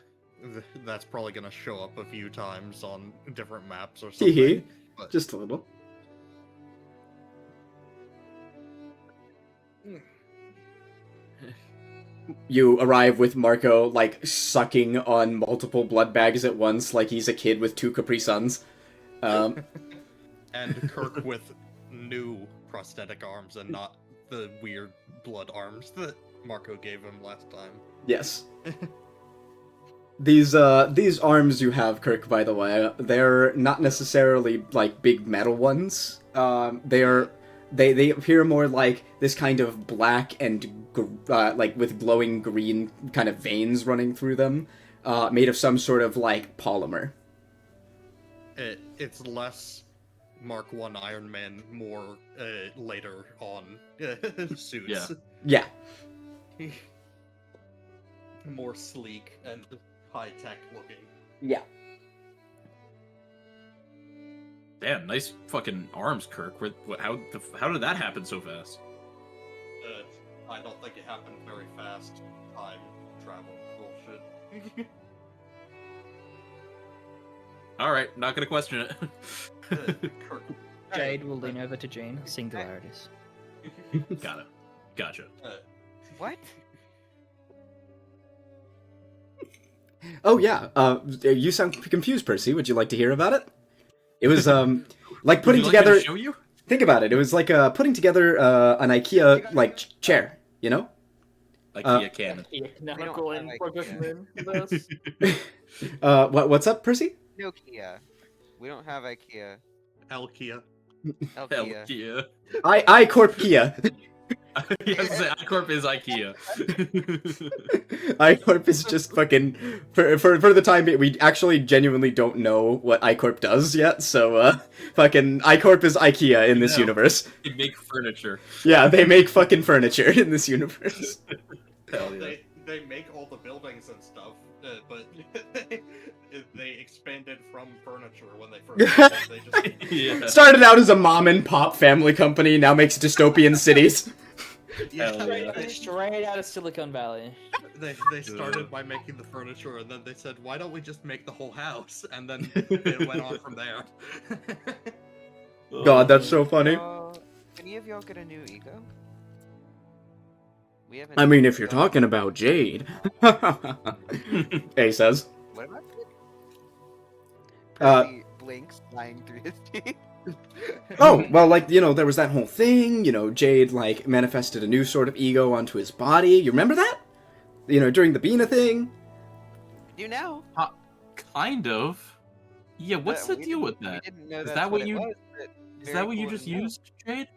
S2: That's probably gonna show up a few times on different maps or
S1: Hee hee.
S2: something. But
S1: Just a little. You arrive with Marco, like, sucking on multiple blood bags at once, like he's a kid with 2 Capri Suns.
S2: and Kirk with new prosthetic arms and not the weird blood arms that Marco gave him last time.
S1: Yes. These arms you have, Kirk, by the way, they're not necessarily, like, big metal ones. They appear more like this kind of black and, like, with glowing green kind of veins running through them, made of some sort of, like, polymer.
S2: It's less Mark I Iron Man, more later on suits.
S5: Yeah.
S1: Yeah.
S2: More sleek and high tech looking.
S1: Yeah.
S5: Damn, nice fucking arms, Kirk. How did that happen so fast?
S2: I don't think it happened very fast. Time travel bullshit.
S5: All right, not gonna question it.
S2: Kirk.
S4: Jade will lean over to Jean. Singularities.
S5: Got it. Gotcha.
S3: What?
S1: Oh yeah. You sound confused, Percy. Would you like to hear about it? It was like putting
S5: Would you like me
S1: together.
S5: to show you?
S1: Think about it. It was like putting together an IKEA like chair. You know.
S5: IKEA cannon.
S4: Yeah,
S3: We don't
S4: canonical
S3: have
S4: in
S3: IKEA.
S4: Progression Universe.
S1: What's up, Percy?
S3: Nokia. We don't have IKEA.
S2: Elkia.
S3: Elkia.
S5: IKEA.
S1: I Corp Kia.
S5: Yes, iCorp is IKEA.
S1: iCorp is just fucking for the time being. We actually genuinely don't know what iCorp does yet, so fucking iCorp is IKEA in this
S5: No.
S1: universe.
S5: They make furniture.
S1: Yeah, they make fucking furniture in this universe.
S5: Hell yeah.
S2: They make all the buildings and stuff, but they expanded from furniture when they first started. They just
S5: Yeah.
S1: Started out as a mom and pop family company, now makes dystopian cities.
S5: Hell yeah.
S4: Straight out of Silicon Valley.
S2: They started by making the furniture, and then they said, "Why don't we just make the whole house?" And then it went on from there.
S1: God, that's so funny.
S3: Any of y'all get a new ego? We haven't.
S1: I mean, if you're talking about Jade. A says.
S3: What about it?
S1: Uh,
S3: Percy blinks, lying through his teeth.
S1: Oh, well, like, you know, there was that whole thing, you know, Jade, like, manifested a new sort of ego onto his body. You remember that? You know, during the Bina thing?
S3: You know.
S5: Kind of. Yeah, what's the
S3: We
S5: deal
S3: didn't-
S5: with that?
S3: We didn't know
S5: Is
S3: that's
S5: that what
S3: it
S5: you-
S3: was, but
S5: Is
S3: very
S5: that what you
S3: cool
S5: just
S3: to know.
S5: used, Jade?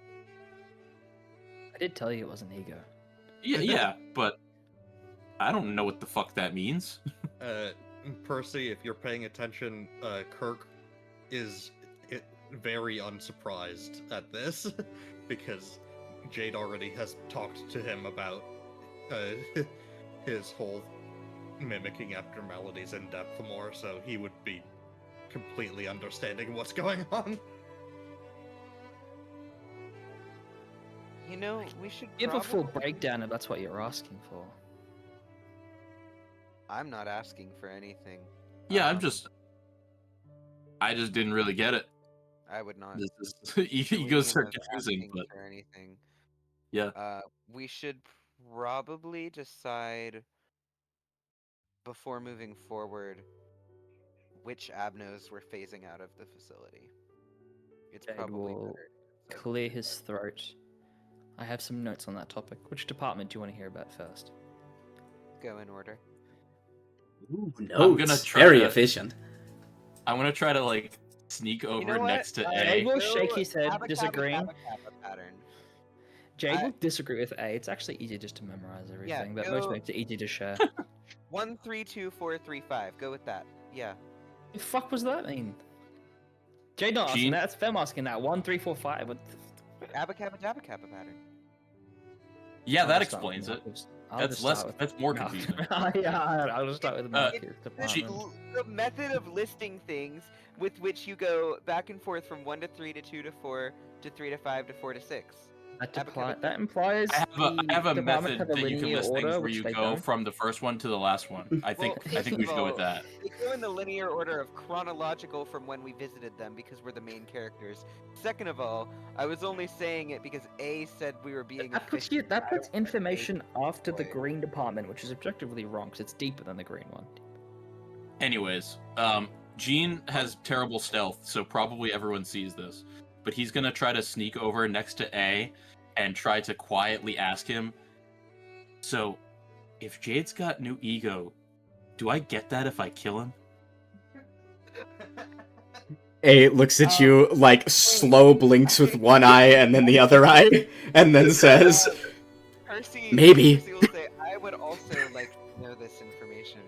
S4: I did tell you it wasn't ego.
S5: Yeah, yeah, but I don't know what the fuck that means.
S2: Percy, if you're paying attention, Kirk is very unsurprised at this because Jade already has talked to him about his whole mimicking after melodies in depth more, so he would be completely understanding what's going on.
S3: You know, we should
S4: Give a full
S3: probably-
S4: breakdown if that's what you're asking for.
S3: I'm not asking for anything.
S5: Yeah,
S3: Um,
S5: I just didn't really get it.
S3: I would not.
S5: This is,
S3: do
S5: egos are
S3: anything of
S5: confusing,
S3: asking
S5: but
S3: for anything.
S5: yeah.
S3: We should probably decide before moving forward which Abnos we're phasing out of the facility. It's
S4: Jade
S3: probably
S4: will
S3: better. So,
S4: Clear his throat. I have some notes on that topic. Which department do you want to hear about first?
S3: go in order.
S1: Ooh,
S5: I'm gonna
S1: notes.
S5: try
S1: Very
S5: to-
S1: efficient.
S5: I want to try to like sneak over
S3: know what?
S5: next to
S4: Jade
S5: A.
S4: will shake his head,
S3: Abacaba,
S4: disagreeing.
S3: abacaba pattern.
S4: Jade
S3: I-
S4: will disagree with A. It's actually easy just to memorize everything, but
S3: go-
S4: most makes it easy to share.
S3: 1 3 2 4 3 5. Go with that. Yeah.
S4: The fuck was that mean? Jade not asking
S5: Gene?
S4: that. That's Fem asking that. 1, 3, 4, 5. What the
S3: Abacaba dabacaba pattern.
S5: Yeah,
S4: I'll
S5: that
S4: just start with
S5: explains it.
S4: Marcus. I'll
S5: That's
S4: just
S5: less.
S4: start with
S5: That's more
S4: Marcus.
S5: confusing.
S4: Yeah, I'll just start with Marcus
S3: It's
S4: department.
S3: the method of listing things with which you go back and forth from 1 to 3 to 2 to 4 to 3 to 5 to 4 to 6.
S4: That implies
S5: I have a
S4: the department
S5: method
S4: have a
S5: that you can
S4: linear
S5: list
S4: order,
S5: things where
S4: which
S5: you
S4: they
S5: go
S4: don't.
S5: from the first one to the last one. I think
S3: Well,
S5: I think we should go with that.
S3: They go in the linear order of chronological from when we visited them because we're the main characters. Second of all, I was only saying it because A said we were being
S4: That puts,
S3: efficient.
S4: that
S3: I
S4: puts
S3: don't wanna
S4: information after the
S3: Boy.
S4: green department, which is objectively wrong because it's deeper than the green one.
S5: Anyways, Gene has terrible stealth, so probably everyone sees this. But he's gonna try to sneak over next to A and try to quietly ask him, so, if Jade's got new ego, do I get that if I kill him?
S1: A looks at you, like, slow blinks with one eye and then the other eye, and then says,
S3: Percy,
S1: Maybe.
S3: Percy will say, I would also like to know this information.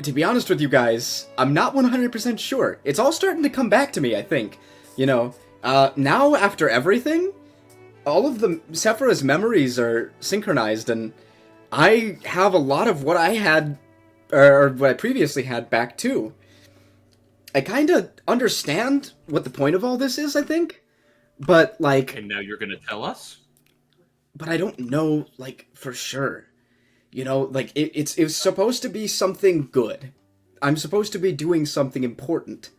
S1: To be honest with you guys, I'm not 100% sure. It's all starting to come back to me, I think. You know, now after everything, all of the Sephiroth's memories are synchronized, and I have a lot of what I had, or what I previously had back too. I kinda understand what the point of all this is, I think. But, like,
S5: And now you're gonna tell us?
S1: but I don't know, like, for sure. You know, like, it's supposed to be something good. I'm supposed to be doing something important.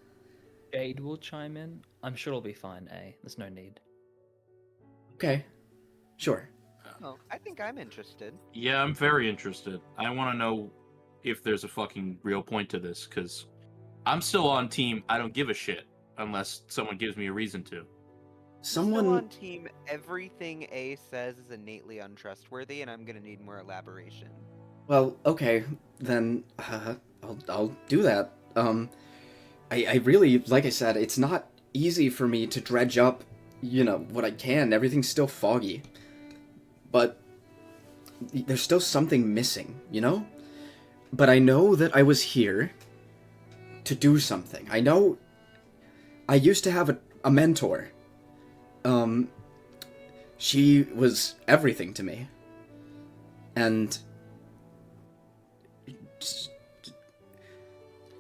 S4: Jade will chime in. I'm sure it'll be fine, A. There's no need.
S1: Okay. Sure.
S3: Oh, I think I'm interested.
S5: Yeah, I'm very interested. I want to know if there's a fucking real point to this, because I'm still on team I don't give a shit unless someone gives me a reason to.
S3: Still
S1: Someone.
S3: on team, everything A says is innately untrustworthy, and I'm gonna need more elaboration.
S1: Well, okay, then I'll do that. I really, like I said, it's not easy for me to dredge up, what I can. Everything's still foggy, but there's still something missing, But I know that I was here to do something. I know I used to have a mentor. She was everything to me. And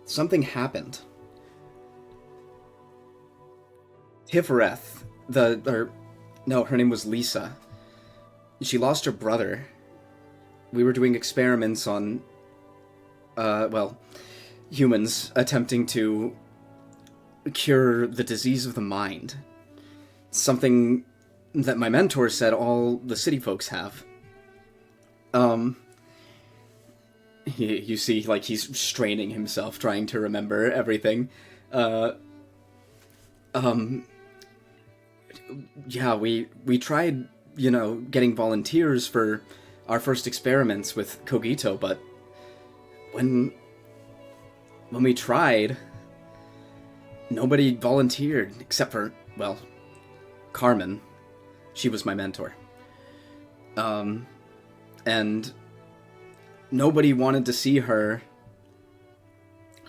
S1: something happened. Tifereth, her name was Lisa. She lost her brother. We were doing experiments on, humans attempting to cure the disease of the mind. Something that my mentor said all the city folks have. You see, like, he's straining himself, trying to remember everything. Yeah, we tried, getting volunteers for our first experiments with Kogito, but when we tried, nobody volunteered, except for, Carmen. She was my mentor. And nobody wanted to see her,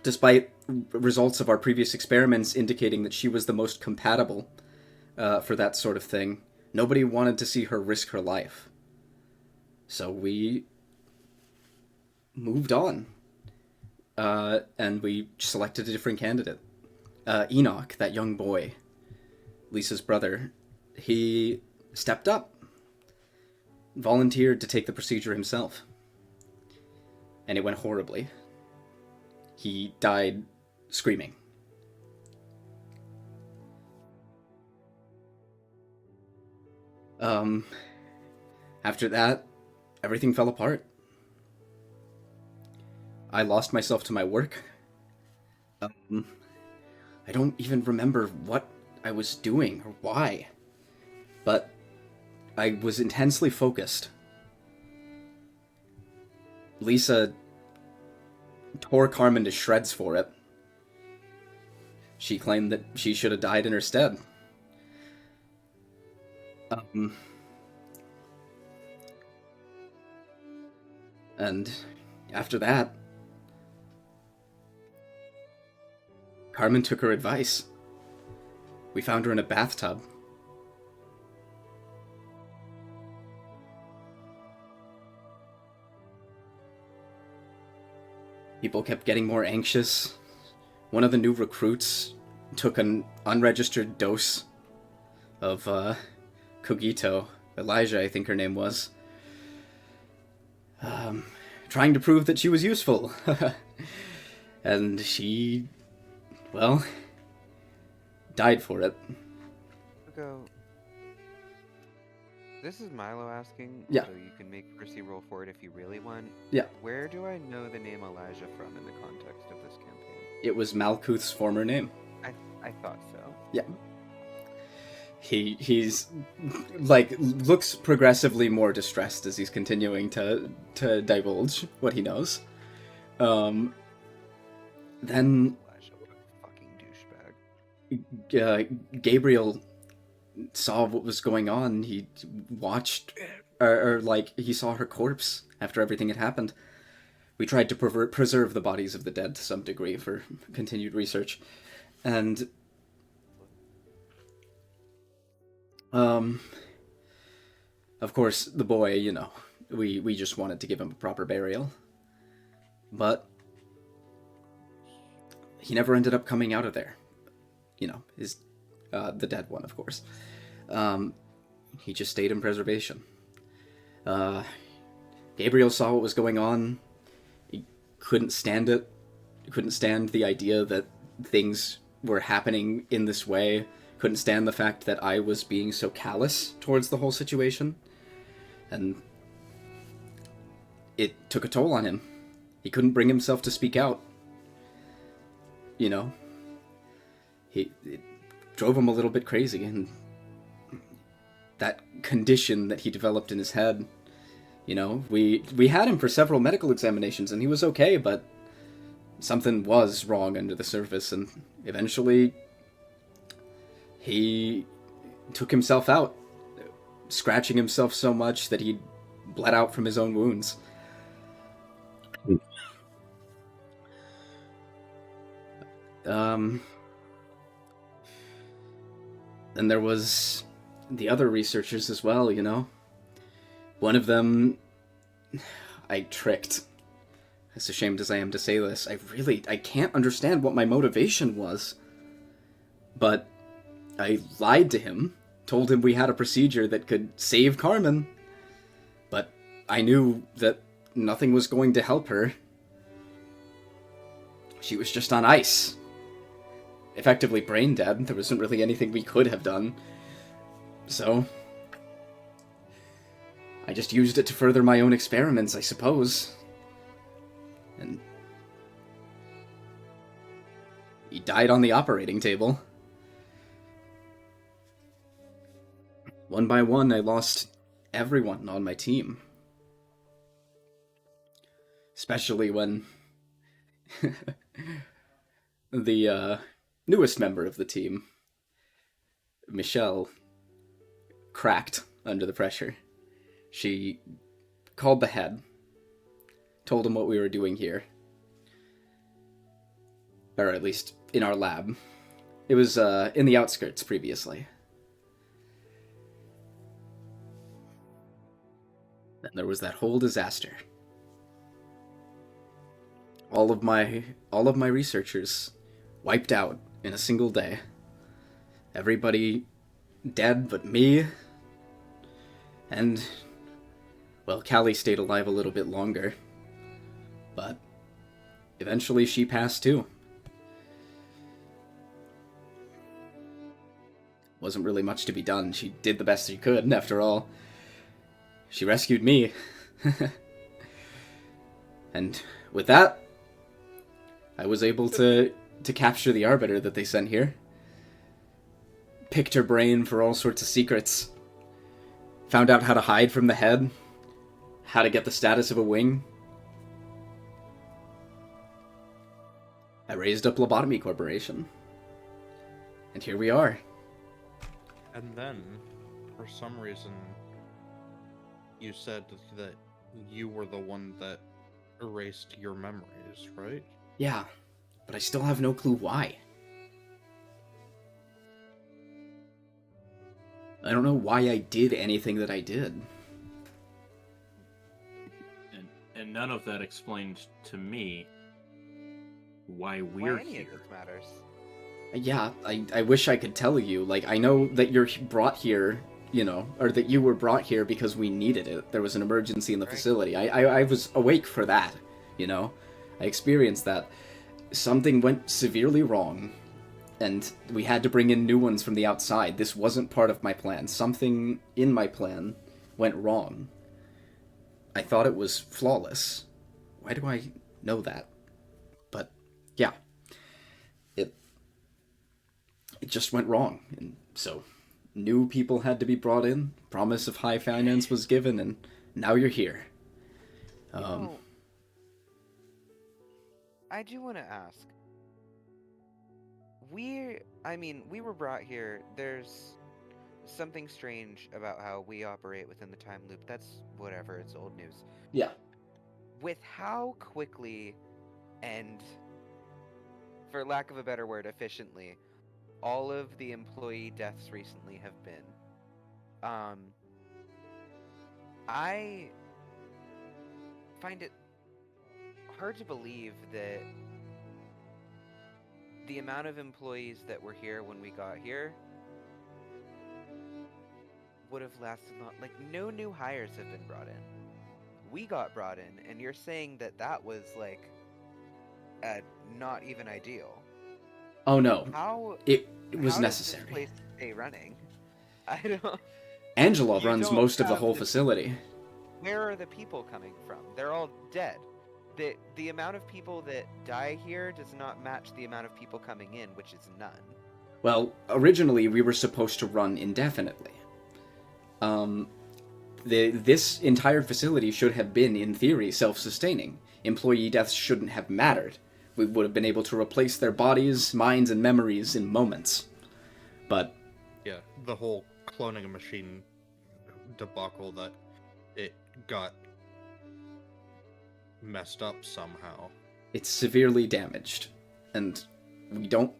S1: despite results of our previous experiments indicating that she was the most compatible for that sort of thing. Nobody wanted to see her risk her life. So we moved on. And we selected a different candidate. Enoch, that young boy, Lisa's brother, he stepped up, volunteered to take the procedure himself. And it went horribly. He died screaming. After that, everything fell apart. I lost myself to my work. I don't even remember what I was doing or why. But I was intensely focused. Lisa tore Carmen to shreds for it. She claimed that she should have died in her stead. And after that, Carmen took her advice. We found her in a bathtub. People kept getting more anxious. One of the new recruits took an unregistered dose of Kogito. Elijah, I think her name was. Trying to prove that she was useful. And she, died for it.
S3: Go. This is Milo asking,
S1: Yeah.
S3: so you can make Percy roll for it if you really want.
S1: Yeah.
S3: Where do I know the name Elijah from in the context of this campaign?
S1: It was Malkuth's former name.
S3: I thought so.
S1: Yeah. He's looks progressively more distressed as he's continuing to divulge what he knows. Then
S3: Elijah, what a fucking douchebag.
S1: Gabriel saw what was going on. He watched, he saw her corpse after everything had happened. We tried to preserve the bodies of the dead to some degree for continued research. And of course, the boy, we just wanted to give him a proper burial. But he never ended up coming out of there. His the dead one, of course. He just stayed in preservation. Gabriel saw what was going on. He couldn't stand it. He couldn't stand the idea that things were happening in this way. Couldn't stand the fact that I was being so callous towards the whole situation. And it took a toll on him. He couldn't bring himself to speak out. You know? It drove him a little bit crazy, and that condition that he developed in his head, you know, we had him for several medical examinations, and he was okay, but something was wrong under the surface, and eventually he took himself out, scratching himself so much that he bled out from his own wounds. Then there was the other researchers as well, you know? One of them I tricked. As ashamed as I am to say this, I can't understand what my motivation was. But I lied to him, told him we had a procedure that could save Carmen. But I knew that nothing was going to help her. She was just on ice. Effectively brain dead. There wasn't really anything we could have done. So I just used it to further my own experiments, I suppose. And he died on the operating table. One by one, I lost everyone on my team. Especially when the newest member of the team, Michelle, cracked under the pressure. She called the head, told him what we were doing here. Or at least in our lab. It was in the outskirts previously. Then there was that whole disaster. All of my researchers wiped out in a single day. Everybody dead but me. And, well, Callie stayed alive a little bit longer. But eventually she passed too. Wasn't really much to be done. She did the best she could, after all. She rescued me. And with that, I was able to capture the Arbiter that they sent here. Picked her brain for all sorts of secrets. Found out how to hide from the head. How to get the status of a wing. I raised up Lobotomy Corporation. And here we are.
S2: And then, for some reason, you said that you were the one that erased your memories, right?
S1: Yeah, but I still have no clue why. I don't know why I did anything that I did.
S5: And none of that explained to me why we're
S3: Why any
S5: here.
S3: of this matters.
S1: Yeah, I wish I could tell you. Like, I know that you're brought here, you know, or that you were brought here because we needed it. There was an emergency in the
S3: Right.
S1: facility. I was awake for that, you know? I experienced that. Something went severely wrong, and we had to bring in new ones from the outside. This wasn't part of my plan. Something in my plan went wrong. I thought it was flawless. Why do I know that? But, yeah. It just went wrong, and so new people had to be brought in, promise of high finance was given, and now you're here.
S3: Oh, I do want to ask. We were brought here. There's something strange about how we operate within the time loop. That's whatever, it's old news.
S1: Yeah.
S3: With how quickly and, for lack of a better word, efficiently, all of the employee deaths recently have been. I find it hard to believe that the amount of employees that were here when we got here would have lasted no new hires have been brought in. We got brought in, and you're saying that was not even ideal.
S1: Oh no,
S3: How
S1: it was
S3: how
S1: necessary.
S3: Does this place stay running? I don't.
S1: Angela
S3: You
S1: runs
S3: don't
S1: most of the
S3: have
S1: whole
S3: the-
S1: facility.
S3: Where are the people coming from? They're all dead. the amount of people that die here does not match the amount of people coming in, which is none.
S1: Well, originally we were supposed to run indefinitely. This entire facility should have been, in theory, self-sustaining. Employee deaths shouldn't have mattered. We would have been able to replace their bodies, minds, and memories in moments. But
S2: Yeah, the whole cloning a machine debacle, that it got messed up somehow.
S1: it's severely damaged. And we don't...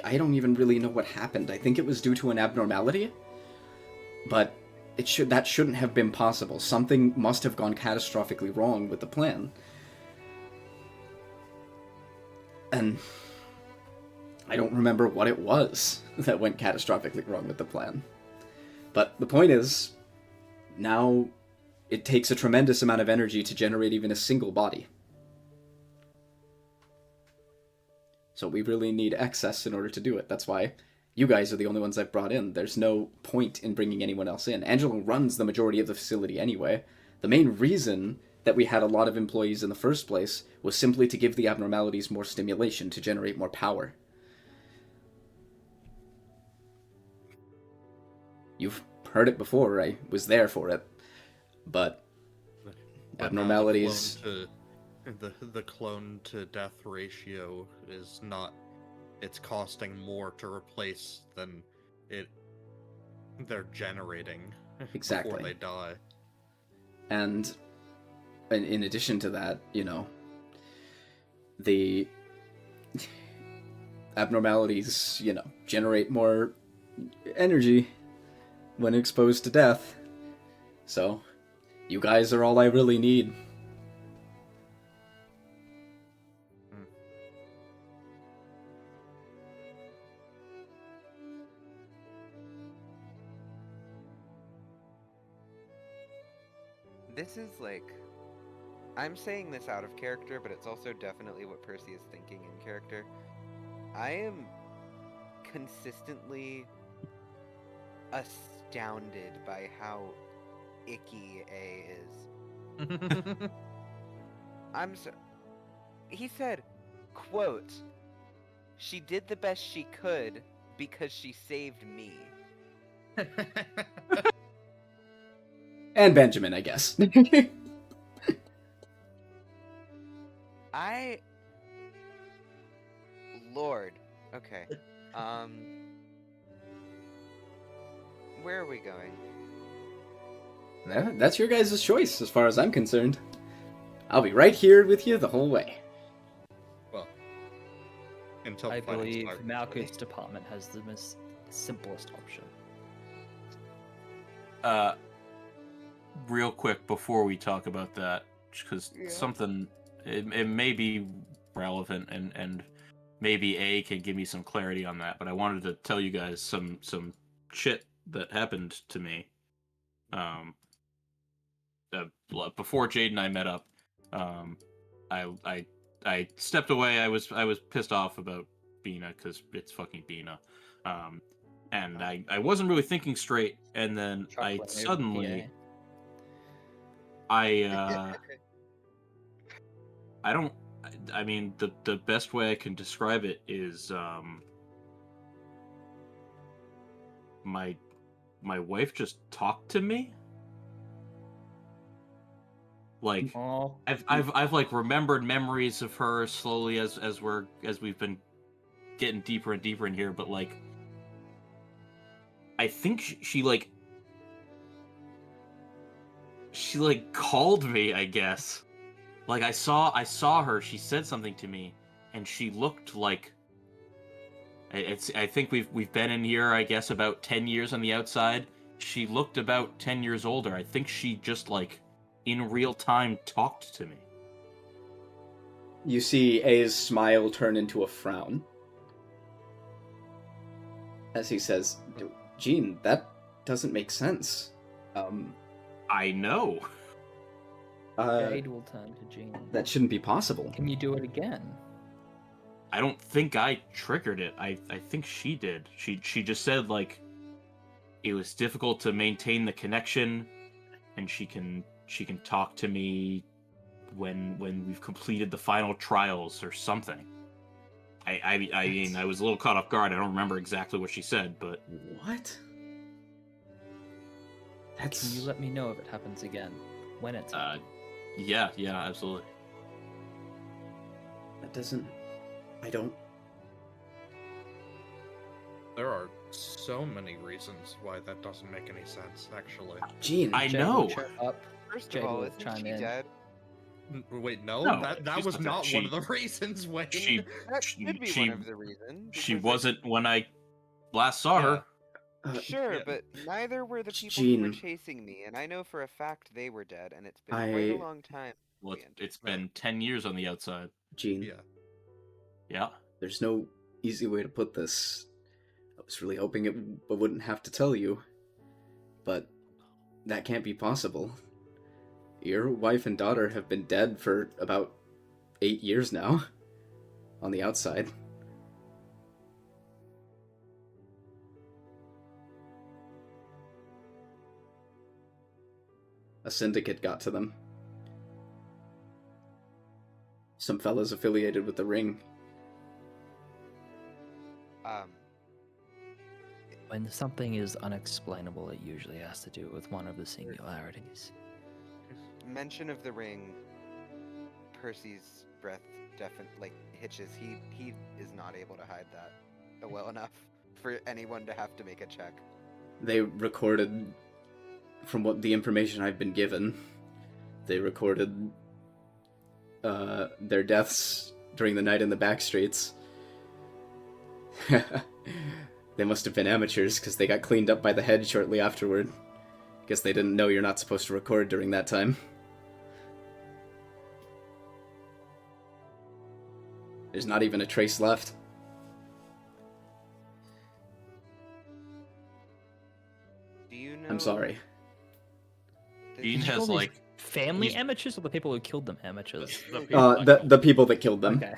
S1: I don't even really know what happened. I think it was due to an abnormality. But that shouldn't have been possible. Something must have gone catastrophically wrong with the plan. And I don't remember what it was that went catastrophically wrong with the plan. But the point is, now it takes a tremendous amount of energy to generate even a single body. So we really need excess in order to do it. That's why you guys are the only ones I've brought in. There's no point in bringing anyone else in. Angelo runs the majority of the facility anyway. The main reason that we had a lot of employees in the first place was simply to give the abnormalities more stimulation, to generate more power. You've heard it before, I was there for it. But
S2: But
S1: abnormalities...
S2: the clone to death ratio is not... It's costing more to replace than they're generating
S1: Exactly.
S2: before they die.
S1: And in addition to that, the abnormalities, generate more energy when exposed to death. So, you guys are all I really need.
S3: This is I'm saying this out of character, but it's also definitely what Percy is thinking in character. I am consistently astounded by how icky A is. He said, quote, "She did the best she could because she saved me."
S1: And Benjamin, I guess.
S3: Lord. Okay. Where are we going?
S1: That's your guys' choice, as far as I'm concerned. I'll be right here with you the whole way.
S2: Well, until
S4: I
S2: the final
S4: believe
S2: start.
S4: Malkuth's department has the most simplest option.
S5: Real quick before we talk about that, because something it may be relevant and maybe A can give me some clarity on that, but I wanted to tell you guys some shit that happened to me. Before Jade and I met up, I stepped away. I was pissed off about Bina because it's fucking Bina. And I wasn't really thinking straight, and then I
S4: Chocolate
S5: suddenly
S4: PA.
S5: I mean, the best way I can describe it is my wife just talked to me. Like
S4: Aw.
S5: I've like remembered memories of her slowly as we've been getting deeper and deeper in here, but like I think she called me, I guess. Like I saw her, she said something to me, and she looked like I think we've been in here, I guess, about 10 years on the outside. She looked about 10 years older. I think she just in real time talked to me.
S1: You see A's smile turn into a frown as he says, "Jean, that doesn't make sense."
S5: I know.
S4: Jade will turn to Jean.
S1: That shouldn't be possible.
S4: Can you do it again?
S5: I don't think I triggered it. I think she did. She just said it was difficult to maintain the connection, and she can talk to me when we've completed the final trials or something. I mean, I was a little caught off guard. I don't remember exactly what she said, but
S1: What? That's...
S4: Can you let me know if it happens again? When it's
S5: yeah, absolutely.
S1: That doesn't... I don't...
S2: There are so many reasons why that doesn't make any sense, actually.
S1: Gene,
S5: I
S4: Jade
S5: know.
S4: will show up.
S3: First
S4: Jade
S3: of all,
S4: will
S3: isn't
S4: chime
S3: she
S4: in.
S3: dead?
S2: Wait, no,
S5: No,
S2: that
S5: she's
S2: was
S5: not
S2: not
S5: dead.
S2: one of the reasons, Wayne.
S5: She
S3: That
S5: she,
S3: could be
S5: she,
S3: one of the reasons.
S5: she
S3: because
S5: wasn't when I last saw her.
S3: Sure,
S2: Yeah.
S3: but neither were the people who were
S1: Gene.
S3: chasing me, and I know for a fact they were dead, and it's been quite a long time.
S5: Well,
S3: we
S5: it's
S2: Right.
S5: been 10 years on the outside.
S1: Gene,
S2: Yeah.
S5: Yeah.
S1: there's no easy way to put this. I was really hoping I wouldn't have to tell you, but that can't be possible. Your wife and daughter have been dead for about 8 years now, on the outside. A syndicate got to them. Some fellas affiliated with the Ring.
S4: When something is unexplainable, it usually has to do with one of the singularities.
S3: Mention of the ring, Percy's breath definitely hitches. He is not able to hide that well enough for anyone to have to make a check.
S1: They recorded, from what the information I've been given, they recorded their deaths during the night in the back streets. They must have been amateurs, because they got cleaned up by the head shortly afterward. Guess they didn't know you're not supposed to record during that time. There's not even a trace left.
S3: Do you know?
S1: I'm sorry.
S5: Gene
S3: Does-
S5: has
S4: all these
S5: like
S4: Family
S5: he's-
S4: amateurs or the people who killed them amateurs?
S1: The people that killed them.
S4: Okay.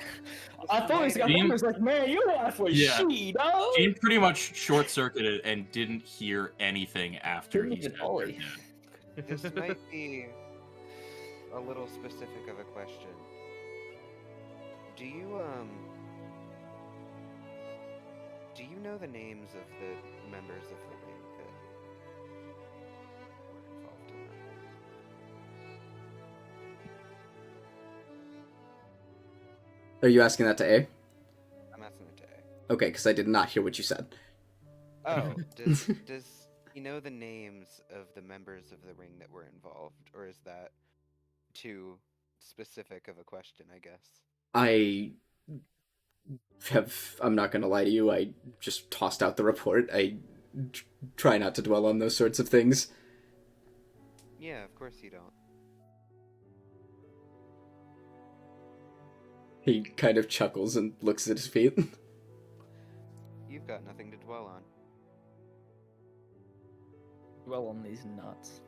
S4: I thought it was like, man, your wife was
S5: Yeah.
S4: she, dog.
S5: Gene pretty much short circuited and didn't hear anything after
S4: Couldn't
S5: he
S4: even
S5: said
S4: Ollie.
S5: their death.
S3: This might be a little specific of a question. Do you know the names of the members of the ring that were involved in that?
S1: Are you asking that to A?
S3: I'm asking it to A.
S1: Okay, because I did not hear what you said.
S3: Oh, does he know the names of the members of the ring that were involved, or is that too specific of a question, I guess?
S1: I'm not gonna lie to you, I just tossed out the report. I try not to dwell on those sorts of things.
S3: Yeah, of course you don't.
S1: He kind of chuckles and looks at his feet.
S3: You've got nothing to dwell on.
S4: Dwell on these nuts.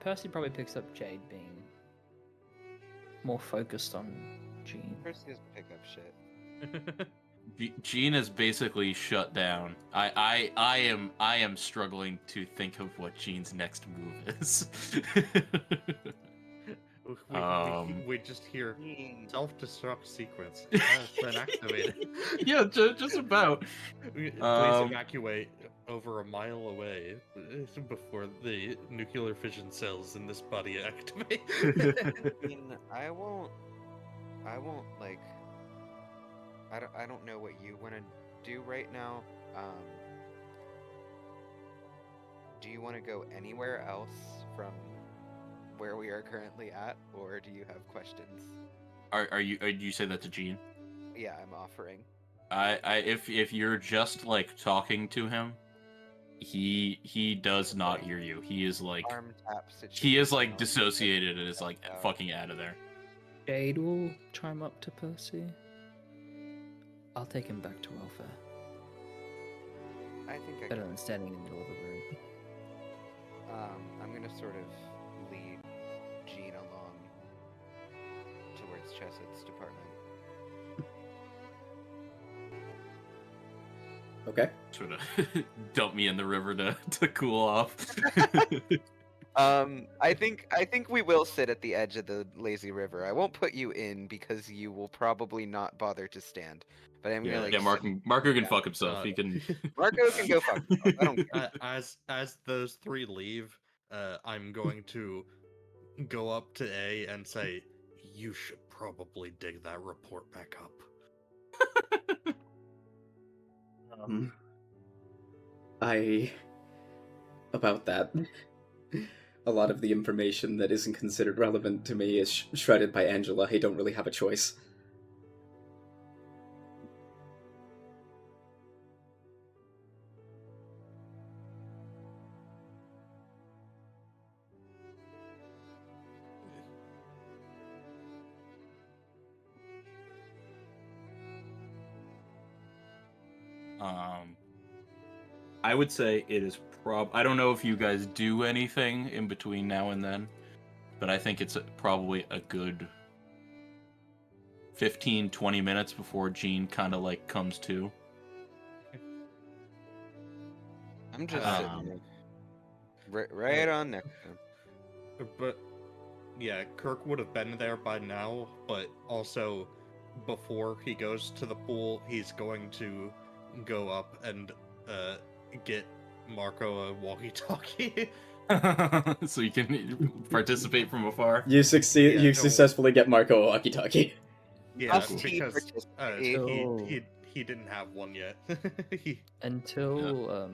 S4: Percy probably picks up Jade being more focused on Jean.
S3: Percy doesn't pick up shit.
S5: Gene is basically shut down. I am struggling to think of what Gene's next move is.
S2: We just hear
S3: Hmm.
S2: self-destruct sequence has been activated.
S5: Yeah, just about.
S2: Please evacuate over a mile away before the nuclear fission cells in this body activate.
S3: I mean, I won't like. I don't know what you want to do right now. Do you want to go anywhere else from where we are currently at, or do you have questions?
S5: Are you say that to Gene?
S3: Yeah, I'm offering.
S5: If you're just like talking to him, he does not hear you. He is like
S3: Arm tap situation.
S5: he is like
S3: on-
S5: dissociated and is like
S3: Oh.
S5: fucking out of there.
S4: Jade will chime up to Percy. I'll take him back to welfare.
S3: I think I
S4: Better
S3: can.
S4: than standing in the middle of the room.
S3: I'm gonna sort of lead Jean along towards Chessett's department.
S1: Okay.
S5: Sort of dump me in the river to cool off.
S3: I think we will sit at the edge of the lazy river. I won't put you in because you will probably not bother to stand. But I'm gonna like
S5: Yeah, Marco can fuck himself.
S2: Uh,
S5: He can.
S3: Marco can go fuck himself. I don't care.
S2: as those three leave, I'm going to go up to A and say, "You should probably dig that report back up."
S1: About that. A lot of the information that isn't considered relevant to me is shredded by Angela. I don't really have a choice.
S5: I would say it is I don't know if you guys do anything in between now and then, but I think it's probably a good 15-20 minutes before Gene kind of like comes to.
S3: I'm just
S5: Um,
S3: sitting there. Right on next to him.
S2: But yeah, Kirk would have been there by now, but also before he goes to the pool, he's going to go up and get Marco a walkie-talkie.
S5: so you can participate from afar.
S1: You succeed.
S2: Yeah,
S1: you
S2: no.
S1: successfully get Marco a walkie-talkie.
S2: Yeah,
S3: Must he
S2: because
S3: participate?
S2: he didn't have one yet. He-
S4: Until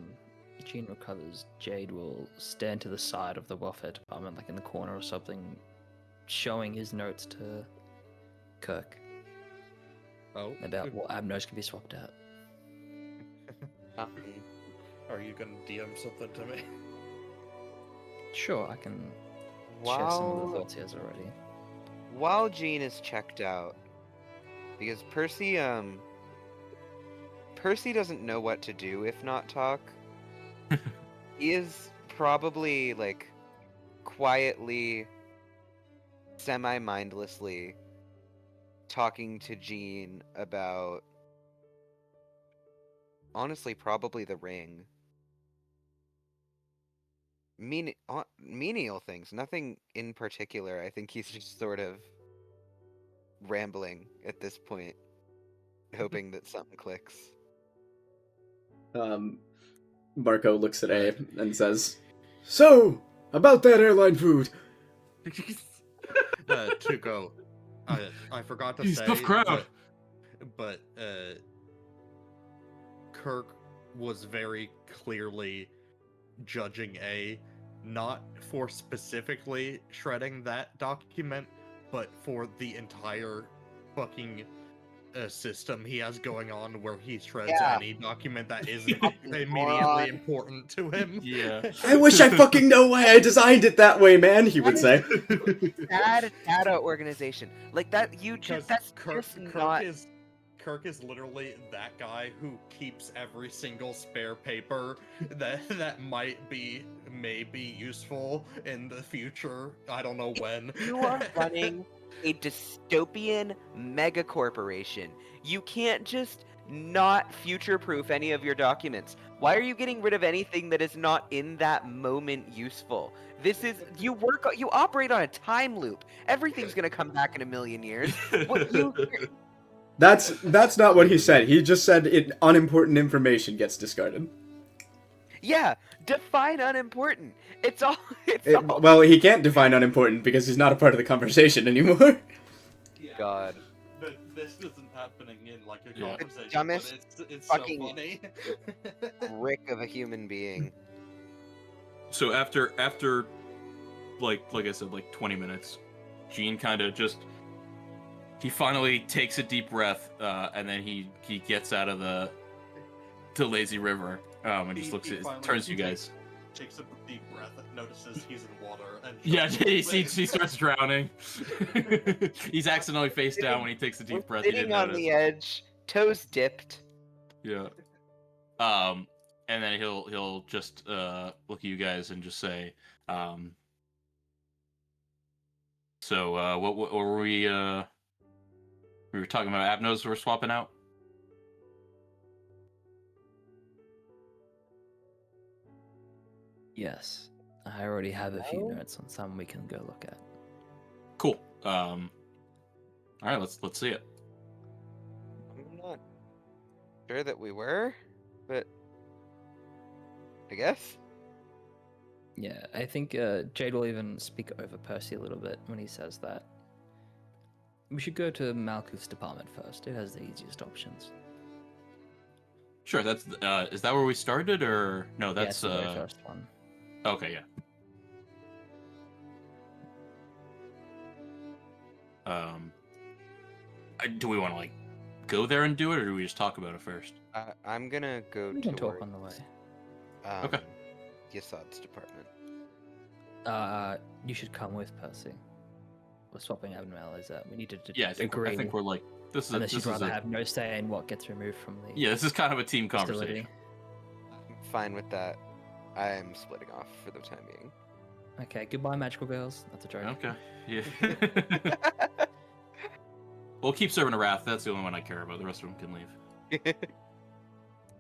S4: Gene recovers, Jade will stand to the side of the welfare department, like in the corner or something, showing his notes to Kirk
S2: oh,
S4: about what Abnos can be swapped out.
S2: are you gonna DM something to me?
S4: Sure, I can share some of the
S3: While
S4: thoughts he has already.
S3: while Gene is checked out, because Percy doesn't know what to do if not talk. He is probably like quietly, semi-mindlessly talking to Gene about honestly probably the ring. Menial things, nothing in particular. I think he's just sort of rambling at this point, hoping that something clicks.
S1: Marco looks at A and says, "So, about that airline food."
S2: Tuco, I forgot to
S5: He's
S2: say,
S5: tough crowd.
S2: but Kirk was very clearly judging A, not for specifically shredding that document, but for the entire fucking system he has going on where he shreds
S3: Yeah.
S2: any document that isn't
S3: Fucking
S2: immediately
S3: moron.
S2: important to him.
S5: Yeah.
S1: I wish I fucking know why I designed it that way, man. He would say.
S3: Bad data organization like that.
S2: Because
S3: That's
S2: Kirk,
S3: just
S2: Kirk
S3: not.
S2: is Kirk is literally that guy who keeps every single spare paper that might be maybe useful in the future. I don't know when.
S3: You are running a dystopian mega corporation. You can't just not future-proof any of your documents. Why are you getting rid of anything that is not in that moment useful? This is you operate on a time loop. Everything's gonna come back in a million years. What you
S1: That's not what he said. He just said unimportant information gets discarded.
S3: Yeah, define unimportant. It's all all
S1: Well, he can't define unimportant because he's not a part of the conversation anymore.
S2: Yeah,
S3: God.
S2: but this isn't happening in like a
S5: Yeah.
S2: conversation.
S3: dumbest
S2: it's
S3: fucking-
S2: so funny.
S3: brick of a human being.
S5: So after like I said, like 20 minutes, Gene kind of just he finally takes a deep breath, and then he gets out of the lazy river, and just looks at turns to you guys.
S2: Takes a deep breath, notices he's in water, and
S5: Yeah, he
S2: he
S5: starts drowning. He's accidentally face down when he takes a deep breath. He
S3: Sitting
S5: didn't
S3: on
S5: notice.
S3: the edge, toes dipped.
S5: Yeah. And then he'll just look at you guys and just say, so what were we were talking about Abnos we're swapping out?
S4: Yes. I already have a few
S6: Oh.
S4: notes on some we can go look at.
S5: Cool. All right, let's see it.
S3: I'm not sure that we were, but I guess.
S4: Yeah, I think Jade will even speak over Percy a little bit when he says that. We should go to Malkuth's department first. It has the easiest options.
S5: Sure. That's is that where we started, or no?
S4: Yeah,
S5: That's
S4: it's the very first one.
S5: Okay, yeah. Do we want to like go there and do it, or do we just talk about it first?
S3: I'm gonna go
S4: We can talk
S3: towards
S4: on the way.
S5: Okay.
S3: Yassad's department.
S4: You should come with Percy. We're swapping abnormalities out. We need to
S5: Yeah,
S4: agree.
S5: I think we're like this is
S4: Unless
S5: this
S4: you'd
S5: is
S4: rather have no say in what gets removed from the
S5: yeah, this is kind of a team
S4: facility.
S5: conversation.
S3: I'm fine with that. I'm splitting off for the time being.
S4: Okay, goodbye, magical girls. That's a joke.
S5: Okay. Yeah. We'll keep serving a wrath. That's the only one I care about. The rest of them can leave.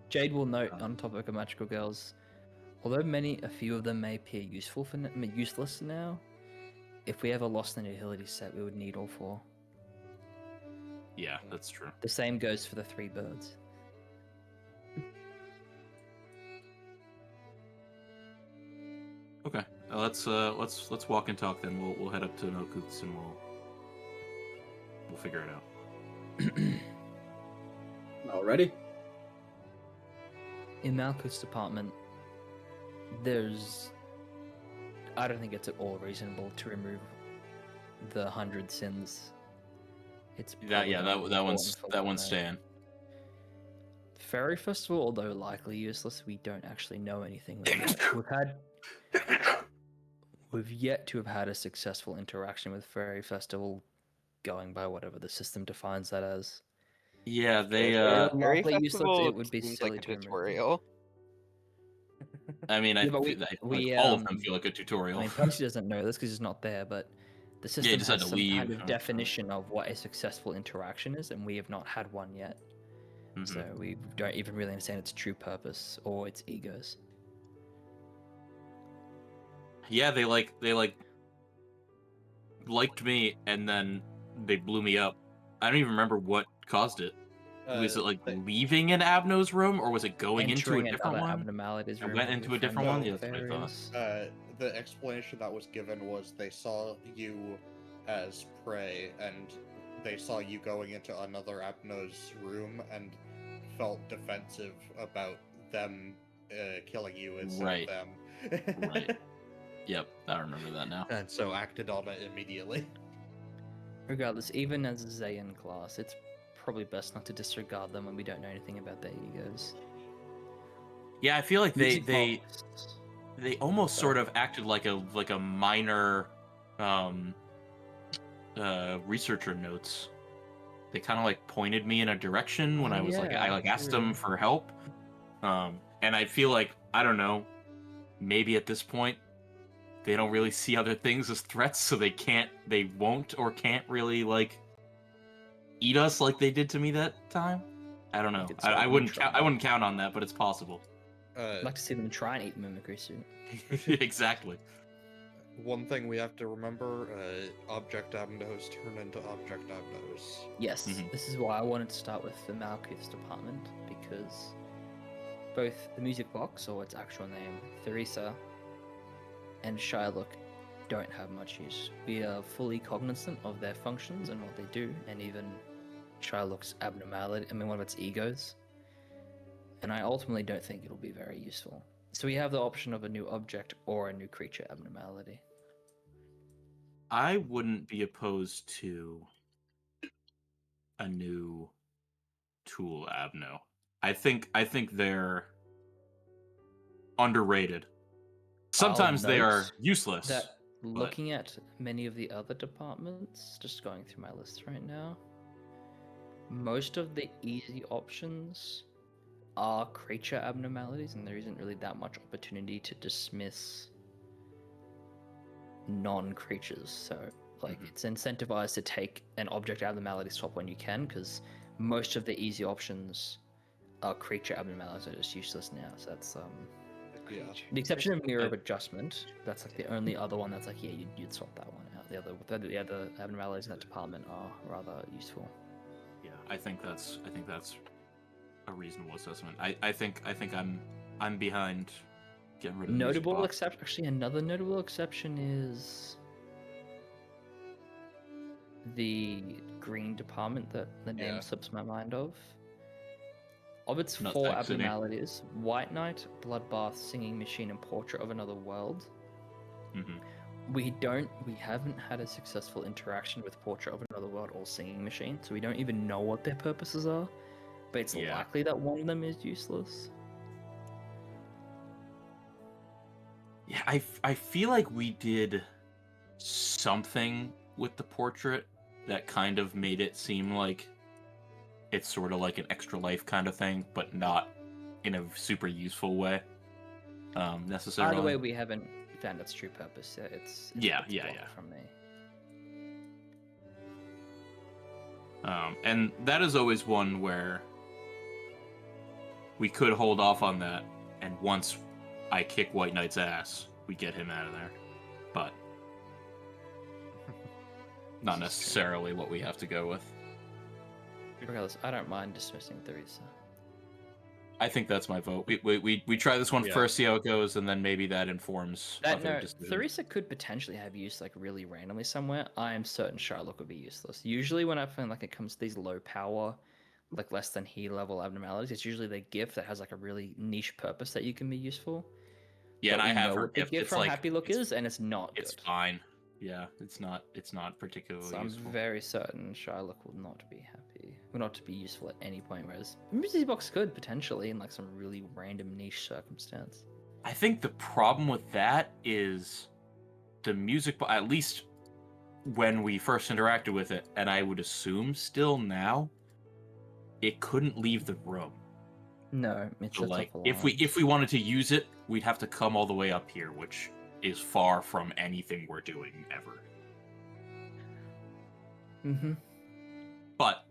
S4: Jade will note on topic of magical girls, although a few of them may appear useless now, if we ever lost an utility set, we would need all 4.
S5: Yeah, that's true.
S4: The same goes for the 3 birds.
S5: Okay. Let's walk and talk then. We'll head up to Malkuth's and we'll figure it out.
S1: Already?
S4: In Malkuth's department, I don't think it's at all reasonable to remove the 100 sins. It's
S5: That
S4: probably
S5: one's
S4: important for one
S5: staying.
S4: Fairy Festival, although likely useless, we don't actually know anything. We've yet to have had a successful interaction with Fairy Festival, going by whatever the system defines that as.
S5: Yeah, they
S3: Fairy
S4: Lovely useless,
S3: Festival
S4: it would be
S3: seems
S4: silly
S3: like a
S4: to remove them.
S3: tutorial.
S5: I mean,
S4: Yeah, but
S5: all of them feel like a tutorial.
S4: I mean, Percy doesn't know this because he's not there, but the
S5: he
S4: system
S5: just
S4: has
S5: had to
S4: some kind
S5: leave.
S4: of definition of what a successful interaction is, and we have not had one yet.
S5: Mhm.
S4: So we don't even really understand its true purpose or its egos.
S5: Yeah, they liked me and then they blew me up. I don't even remember what caused it. Was it like leaving an Abno's room, or was it going
S4: Entering
S5: into a different
S4: another
S5: one?
S4: abnormalities
S5: I
S4: room
S5: went
S4: with
S5: into
S4: your
S5: a different
S4: friend
S5: one? Yeah, that's what I thought.
S4: Fairies.
S2: The explanation that was given was they saw you as prey, and they saw you going into another Abno's room and felt defensive about them killing you instead
S5: Right.
S2: of them.
S5: Right. Yep, I remember that now.
S2: And so acted on it immediately.
S4: Regardless, even as a Zayan class, it's probably best not to disregard them when we don't know anything about their egos.
S5: Yeah, I feel like
S4: Music
S5: they
S4: box.
S5: almost sort of acted like a minor researcher notes. They kind of like pointed me in a direction when
S4: Oh,
S5: I was like I
S4: yeah,
S5: like asked
S4: true.
S5: them for help. And I feel like I don't know, maybe at this point they don't really see other things as threats, so they won't or can't really like eat us like they did to me that time. I don't know.
S4: Could
S5: I
S4: certainly
S5: wouldn't
S4: try.
S5: I wouldn't count on that, but it's possible.
S4: I'd like to see them try and eat the mimicry suit.
S5: Exactly.
S2: One thing we have to remember, Object Abnos turn into Object Abnos.
S4: Yes,
S5: Mhm.
S4: this is why I wanted to start with the Malkuth's department, because both the music box, or its actual name, Theresa, and Shylock don't have much use. We are fully cognizant of their functions and what they do, and even Shylock's one of its egos. And I ultimately don't think it'll be very useful. So we have the option of a new object or a new creature abnormality.
S5: I wouldn't be opposed to a new tool Abno. I think they're underrated. Sometimes they are
S4: note
S5: useless.
S4: That looking at many of the other departments, just going through my list right now, most of the easy options are creature abnormalities, and there isn't really that much opportunity to dismiss non-creatures. So, like, it's incentivized to take an object abnormality swap when you can, because most of the easy options are creature abnormalities are just useless now. So that's
S2: Yeah.
S4: The exception of mirror
S5: Uh,
S4: of adjustment, that's like the only other one that's like, yeah, you'd swap that one out. The other abnormalities in that department are rather useful.
S5: Yeah, I think that's a reasonable assessment. I think I'm behind getting rid of the music
S4: Notable
S5: box.
S4: exception. Actually, another notable exception is the green department that the name
S2: Yeah.
S4: slips my mind of. Of its
S5: No
S4: 4
S5: thanks, Sydney.
S4: abnormalities, White Knight, Bloodbath, Singing Machine, and Portrait of Another World,
S5: Hmm.
S4: we haven't had a successful interaction with Portrait of Another World or Singing Machine, so we don't even know what their purposes are. But it's
S5: Yeah.
S4: likely that one of them is useless.
S5: Yeah, I feel like we did something with the portrait that kind of made it seem like it's sort of like an extra life kind of thing, but not in a super useful way. Necessarily.
S4: Either way, we haven't found its true purpose yet. It's
S5: Yeah,
S4: it's
S5: yeah,
S4: blocked
S5: yeah.
S4: from me.
S5: And that is always one where we could hold off on that, and once I kick White Knight's ass, we get him out of there. But not necessarily what we have to go with.
S4: Regardless, I don't mind dismissing Theresa.
S5: I think that's my vote. We try this one
S2: Yeah.
S5: first, see how it goes, and then maybe that informs
S4: That
S5: other
S4: no,
S5: decisions.
S4: Theresa could potentially have use like really randomly somewhere. I am certain Shylock would be useless. Usually, when I find like it comes to these low power, like less than he level abnormalities, it's usually the gift that has like a really niche purpose that you can be useful.
S5: Yeah,
S4: But
S5: and I
S4: we
S5: have
S4: know
S5: her
S4: what the
S5: gift.
S4: gift
S5: It's
S4: from
S5: like
S4: Happy Look
S5: it's,
S4: is, and it's not
S5: it's
S4: good.
S5: fine. Yeah, it's not particularly
S4: So I'm
S5: useful.
S4: very certain Shylock will not be happy. Will not be useful at any point. Whereas Music Box could potentially in like some really random niche circumstance.
S5: I think the problem with that is the music, at least when we first interacted with it, and I would assume still now, it couldn't leave the room.
S4: No, it
S5: So
S4: sets
S5: like,
S4: off
S5: if
S4: alarms.
S5: we wanted to use it, we'd have to come all the way up here, which is far from anything we're doing ever.
S4: Mm-hmm.
S5: But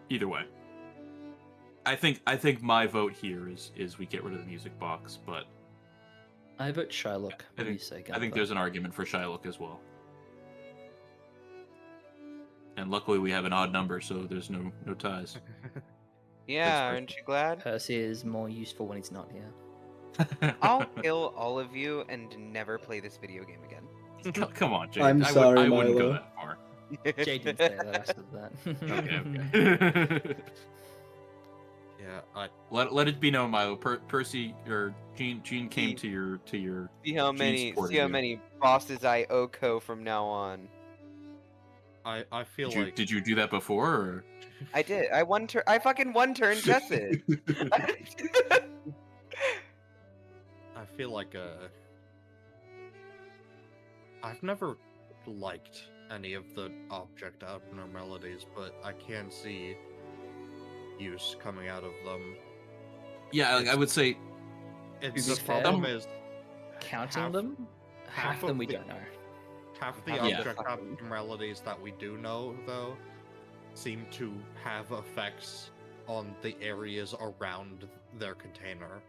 S5: either way, I think my vote here is we get rid of the music box, but
S4: I vote Shylock. What do you say,
S5: I think
S4: Gunther?
S5: there's an argument for Shylock as well. And luckily we have an odd number, so there's no ties.
S3: Yeah,
S5: Percy.
S3: aren't you glad?
S4: Percy is more useful when he's not here.
S3: I'll kill all of you and never play this video game again.
S5: Come on, Jade.
S1: I'm sorry,
S5: I wouldn't go
S1: Milo.
S5: that far.
S4: Jade didn't say that. I said that.
S5: Okay.
S2: Yeah,
S5: let it be known, Milo. Percy or Jean came to your
S3: See how
S5: Gene
S3: many
S5: supported
S3: see how
S5: you.
S3: many bosses I OCO from now on.
S2: I feel
S5: Did you,
S2: like
S5: did you do that before? Or?
S3: I did. I fucking one turn Jessid.
S2: I feel like I've never liked any of the object abnormalities, but I can see use coming out of them.
S5: Yeah, I would say
S2: It's
S4: be
S2: the
S4: fair,
S2: problem is
S4: Counting
S2: half-
S4: them, half
S2: half
S4: of them
S2: of
S4: we
S2: the-
S4: don't know.
S2: half the
S4: Yeah.
S2: object abnormalities that we do know though seem to have effects on the areas around their container.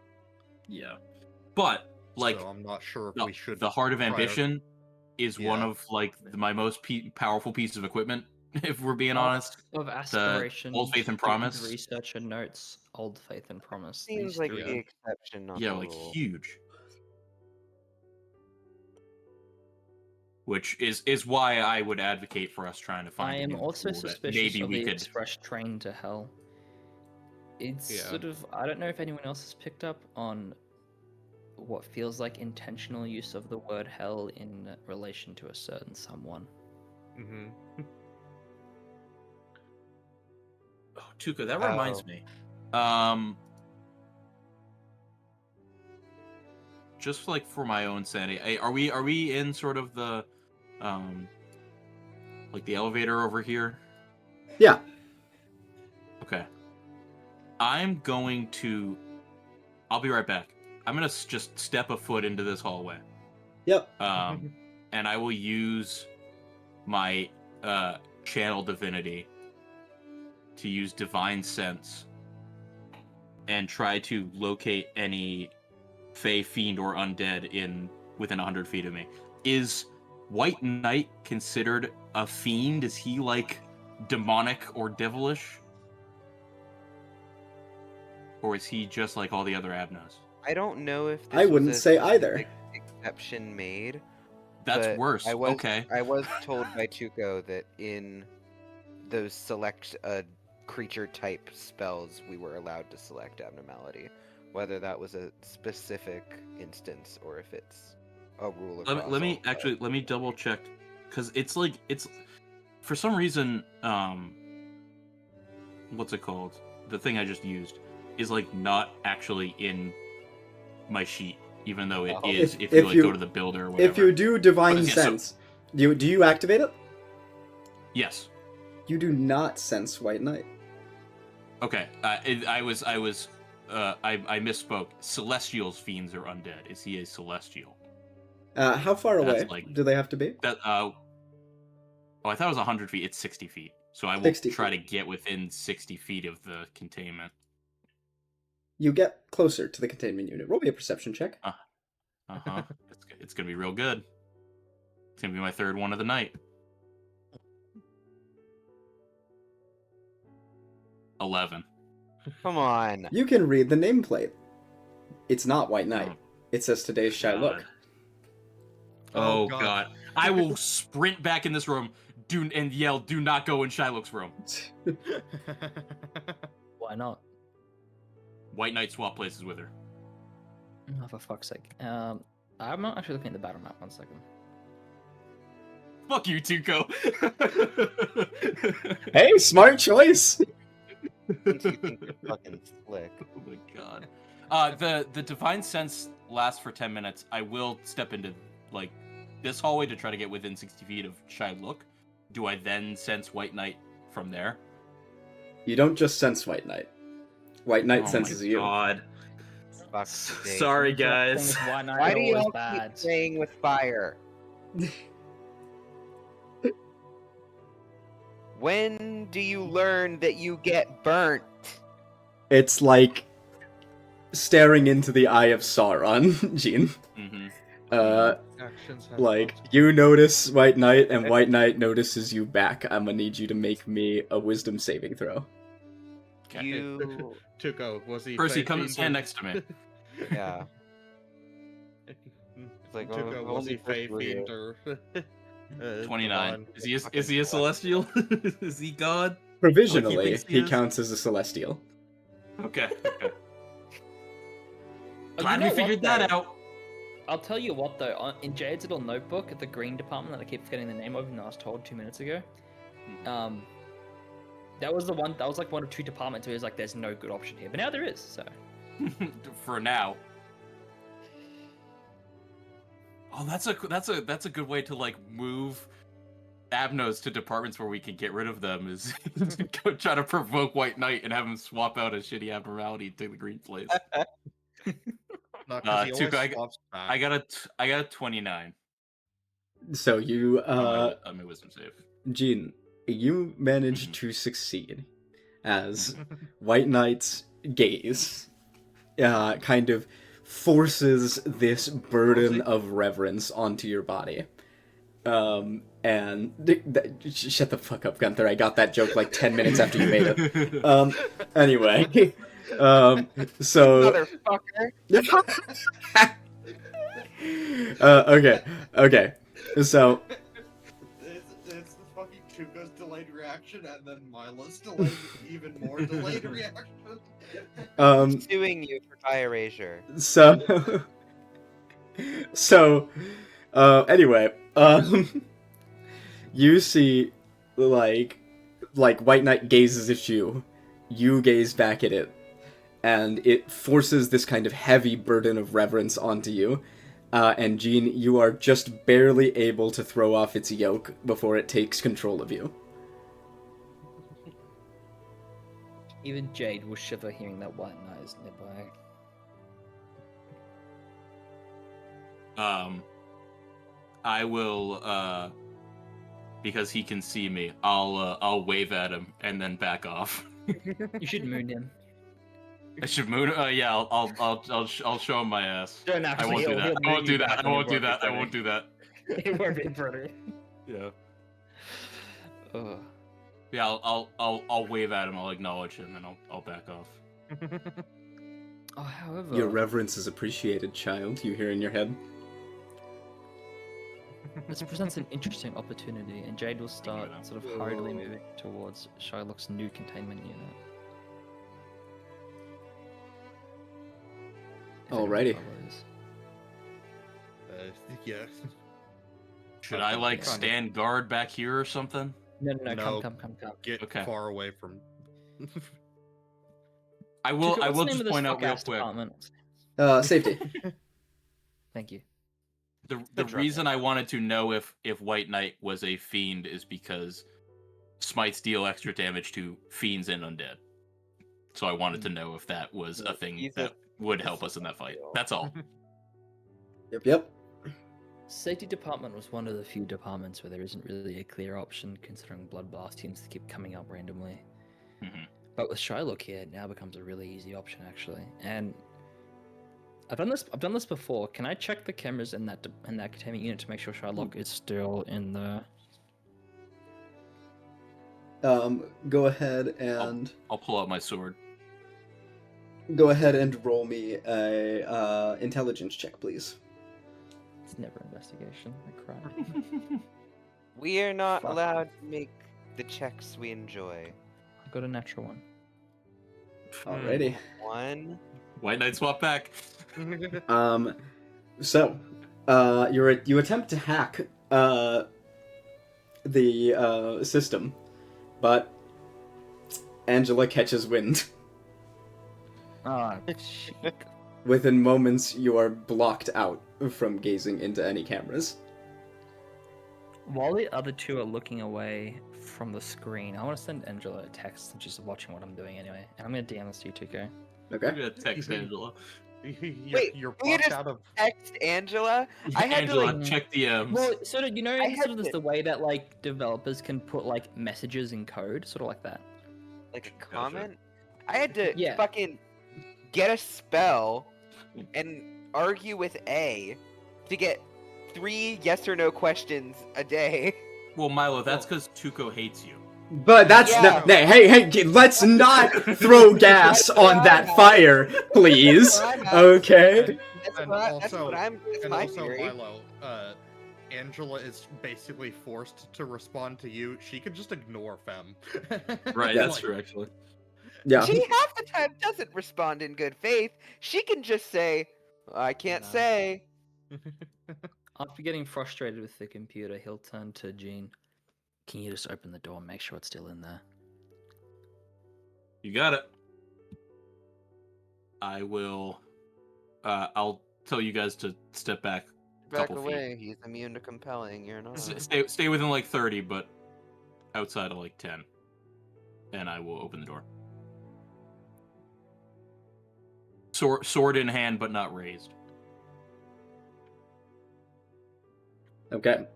S5: yeah, but like
S2: so I'm not sure if
S5: the,
S2: we should.
S5: the Heart of
S2: prior-
S5: Ambition is one
S2: Yeah.
S5: of like my most powerful piece of equipment. If we're being honest,
S4: Of aspiration,
S5: Old Faith and Promise.
S4: researcher notes, Old Faith and Promise.
S3: Seems
S4: these
S3: like
S4: three.
S3: the exception, not
S5: yeah,
S3: the
S5: like
S3: rule.
S5: huge. Which is why I would advocate for us trying to find.
S4: I
S5: a
S4: am
S5: new
S4: also
S5: tool that
S4: suspicious
S5: maybe
S4: of
S5: we
S4: the
S5: could.
S4: express train to hell. It's
S2: Yeah.
S4: sort of I don't know if anyone else has picked up on what feels like intentional use of the word hell in relation to a certain someone.
S2: Mm-hmm.
S5: Oh, Tuka, that reminds
S3: Oh.
S5: me. Just like for my own sanity, are we in sort of the, like the elevator over here?
S1: Yeah.
S5: Okay. I'm going to. I'll be right back. I'm gonna just step a foot into this hallway.
S1: Yep.
S5: And I will use my channel divinity to use divine sense and try to locate any fey, fiend, or undead within 100 feet of me. Is White Knight considered a fiend? Is he like demonic or devilish? Or is he just like all the other Abnos?
S3: I don't know if this
S1: I
S3: was
S1: wouldn't
S3: a
S1: say either.
S3: specific exception made.
S5: That's
S3: but
S5: worse.
S3: I was,
S5: Okay.
S3: I was told by Tuco that in those select creature type spells, we were allowed to select abnormality. Whether that was a specific instance or if it's a rule across
S5: Let me
S3: all
S5: actually let me double check, because it's like it's for some reason what's it called? The thing I just used is like not actually in my sheet, even though it is if you like go to the builder or whatever.
S1: If you do divine
S5: But it's-
S1: sense, do you activate it?
S5: Yes.
S1: You do not sense White Knight.
S5: Okay. I misspoke. Celestials, fiends, or undead. Is he a celestial?
S1: How far away
S5: That's like-
S1: do they have to be?
S5: That oh, I thought it was 100 feet. It's 60 feet. So I will
S1: 60
S5: try to get within 60 feet of the containment.
S1: You get closer to the containment unit. Roll me a perception check.
S5: Uh-huh. It's gonna be real good. It's gonna be my third one of the night. 11.
S3: Come on.
S1: You can read the nameplate. It's not White Knight.
S5: Oh,
S1: It says today's Shylock.
S5: God. Oh god. I will sprint back in this room and yell, "Do not go in Shylock's room."
S4: Why not?
S5: White Knight swap places with her.
S4: Oh, for fuck's sake. I'm not actually looking at the battle map. 1 second.
S5: Fuck you, Tuco.
S1: Hey, smart choice.
S3: You think you're fucking slick.
S5: Oh my god. The divine sense lasts for 10 minutes. I will step into like this hallway to try to get within 60 feet of Shylock. Do I then sense White Knight from there?
S1: You don't just sense White Knight. White Knight senses you.
S5: God.
S3: Fuck's sake.
S5: Sorry, guys.
S3: Why do you all keep playing with fire? When do you learn that you get burnt?
S1: It's like staring into the eye of Sauron, Gene.
S5: Mm-hmm.
S2: Actions have
S1: Like, you notice White Knight, and White Knight notices you back. I'm gonna need you to make me a wisdom saving throw.
S5: Okay.
S3: You...
S2: Tuco, was he?
S5: Percy,
S2: Fey
S5: come and
S2: Fiend
S5: stand
S2: or-
S5: next to me.
S3: Yeah. like,
S2: Tuco,
S3: oh,
S2: was he
S3: only
S2: Fey
S3: for you.
S2: Fiend or
S5: 29.
S2: Divine?
S5: Is he a celestial? Is he God?
S1: Provisionally,
S5: thinks he
S1: he
S5: is?
S1: counts as a celestial.
S5: Okay.
S4: Oh, you
S5: Glad
S4: know
S5: we
S4: what,
S5: figured that
S4: though?
S5: out.
S4: I'll tell you what though, in Jade's little notebook at the green department that I keep forgetting the name of, even though I was told 2 minutes ago, that was like one of 2 departments where it was like, there's no good option here, but now there is. So
S5: For now. Oh, that's a good way to like move Abnos to departments where we can get rid of them. Is go try to provoke White Knight and have him swap out a shitty abnormality to the green place.
S2: No, 'cause he always
S5: Tuco,
S2: swaps back.
S5: I got a 29
S1: So you,
S5: on my wisdom save.
S1: Gene, you manage
S5: Mhm.
S1: to succeed as White Knight's gaze kind of forces this burden of reverence onto your body. And shut the fuck up, Gunther. I got that joke like 10 minutes after you made it. Anyway, so
S3: Motherfucker.
S1: okay. So
S2: It's the fucking Tuco's delayed reaction, and then Mila's delayed, even more delayed reaction.
S3: Suing you for tie erasure.
S1: So anyway, you see like White Knight gazes at you, you gaze back at it, and it forces this kind of heavy burden of reverence onto you. And Gene, you are just barely able to throw off its yoke before it takes control of you.
S4: even Jade will shiver hearing that White Knight is nearby.
S5: I will, because he can see me, I'll wave at him and then back off.
S4: You should moon him.
S5: I should moon. Yeah, I'll show him my ass.
S4: Don't
S5: I
S4: actually.
S5: won't do that.
S4: he'll
S5: I won't
S4: moon
S5: do
S4: you
S5: that.
S4: back
S5: I
S4: and
S5: won't do
S4: it
S5: that. I
S4: be
S5: won't do that.
S4: pretty. It won't be pretty.
S5: Yeah.
S4: Oh.
S5: Yeah, I'll wave at him. I'll acknowledge him, and I'll back off.
S4: Oh, however.
S1: Your reverence is appreciated, child, you hear in your head.
S4: This presents an interesting opportunity, and Jade will start
S5: that.
S4: sort of hurriedly moving towards Shylock's new containment unit. If anyone
S1: Alrighty.
S4: follows.
S2: Yeah.
S5: Should I like
S2: Kinda.
S5: stand guard back here or something?
S4: No,
S2: No.
S4: come.
S2: Get
S5: Okay.
S2: far away from.
S5: I will.
S4: Tuka,
S5: I
S4: what's
S5: will
S4: the name
S5: just
S4: of this
S5: point out real
S4: fuck-ass
S5: quick.
S4: department?
S1: Safety.
S4: Thank you.
S5: The
S3: drug
S5: reason I wanted to know if White Knight was a fiend is because smites deal extra damage to fiends and undead. So I wanted to know if that was a thing
S3: He's
S5: that would help us in that fight. That's all.
S1: Yep.
S4: Safety department was one of the few departments where there isn't really a clear option, considering bloodbath seems to keep coming up randomly.
S5: Mhm.
S4: But with Shylock here, it now becomes a really easy option actually. And I've done this before. Can I check the cameras in that containment unit to make sure Shylock is still in there?
S1: Go ahead and
S5: I'll pull out my sword.
S1: roll me a intelligence check, please.
S4: It's never investigation. I cried.
S3: We are not
S4: Fuck.
S3: allowed to make the checks we enjoy.
S4: I got a natural one.
S1: Alrighty.
S3: One.
S5: White Knight swap back.
S1: So, you attempt to hack the system, but Angela catches wind.
S4: Ah, shit.
S1: Within moments, you are blocked out from gazing into any cameras.
S4: While the other two are looking away from the screen, I want to send Angela a text since she's watching what I'm doing anyway. And I'm going to DM this to you, 2K.
S5: I'm
S1: Okay.
S5: gonna text Angela.
S3: Wait,
S2: you're
S3: we
S2: blocked
S3: just-
S2: out of.
S3: Text Angela. I had to
S5: Angela,
S3: like.
S5: check DMs.
S4: Well, sort of, you know,
S3: I had
S4: sort of there's
S3: to-
S4: the way that, like, developers can put, like, messages in code, sort of like that.
S3: Like a comment. I had to
S4: Yeah.
S3: fucking get a spell and argue with A to get 3 yes or no questions a day.
S5: Well, Milo, that's because Tuco hates you.
S1: But that's
S3: Yeah.
S1: hey, let's not throw gas on that fire, please. Okay.
S3: That's
S2: And
S3: that's
S2: also-
S3: what I'm. That's
S2: And
S3: my
S2: also,
S3: theory.
S2: Milo, Angela is basically forced to respond to you. She could just ignore Fem.
S5: Right,
S1: Yeah.
S5: that's true, actually.
S1: Yeah.
S3: She half the time doesn't respond in good faith. She can just say, "I can't
S2: No.
S3: say."
S4: After getting frustrated with the computer, he'll turn to Jean. Can you just open the door and make sure it's still in there?
S5: You got it. I will. I'll tell you guys to step back.
S3: Back
S5: Couple feet.
S3: away. He's immune to compelling. You're not.
S5: Stay within like 30, but outside of like 10. And I will open the door. Sword in hand, but not raised.
S1: Okay.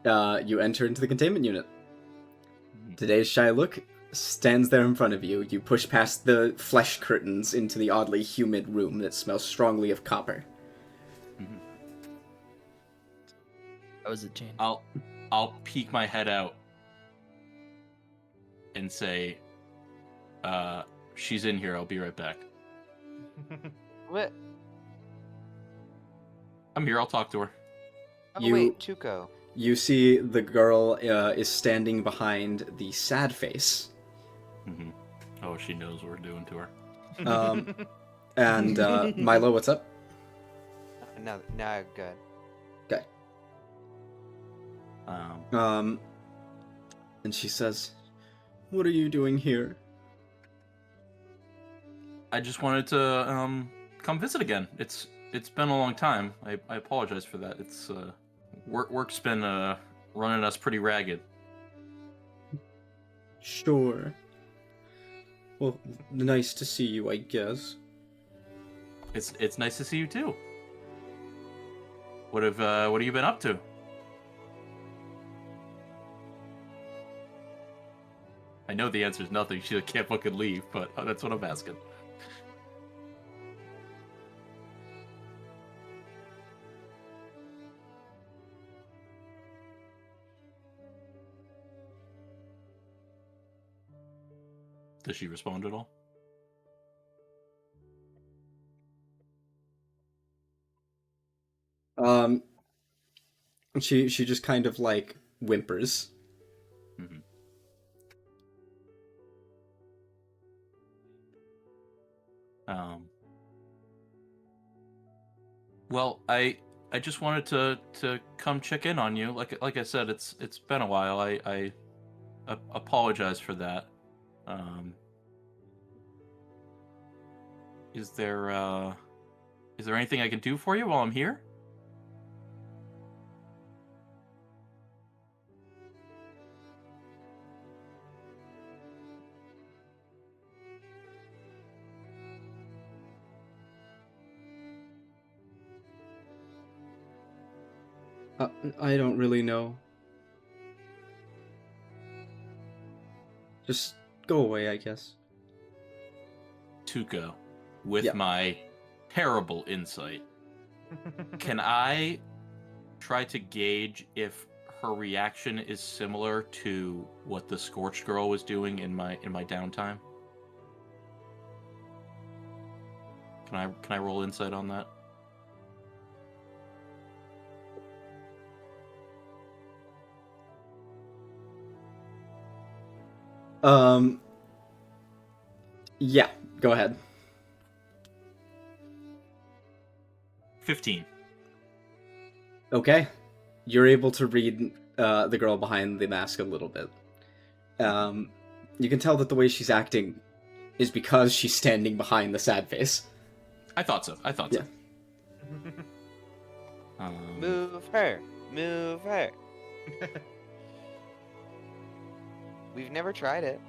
S1: You enter into the containment unit. Today's Shylock stands there in front of you. You push past the flesh curtains into the oddly humid room that smells strongly of copper.
S4: How is it, Jean?
S5: I'll peek my head out and say, she's in here. I'll be right back.
S3: What?
S5: I'm here. I'll talk to her.
S3: Oh
S1: You-
S3: wait, Tuco.
S1: You see the girl is standing behind the sad face.
S5: Mhm. Oh, she knows what we're doing to her.
S1: And Milo, what's up?
S3: Now good.
S1: And she says, "What are you doing here?"
S5: I just wanted to come visit again. It's been a long time. I apologize for that. It's work's been running us pretty ragged.
S1: Sure. Well, nice to see you, I guess.
S5: It's nice to see you too. What have you been up to? know the answer is nothing. She can't fucking leave, but that's what I'm asking. Does she respond at all?
S1: She just kind of like whimpers.
S5: Mm-hmm. Well, I just wanted to come check in on you. Like I said, it's been a while. I apologize for that. Is there anything I can do for you while I'm here?
S1: I don't really know. Just go away, I guess.
S5: Tuco, with
S1: Yeah.
S5: my terrible insight, can I try to gauge if her reaction is similar to what the Scorched Girl was doing in my downtime? Can I roll insight on that?
S1: Yeah, go ahead.
S5: 15.
S1: Okay. You're able to read the girl behind the mask a little bit. You can tell that the way she's acting is because she's standing behind the sad face.
S5: I thought so.
S1: Yeah.
S3: Move her. Move her. We've never tried it.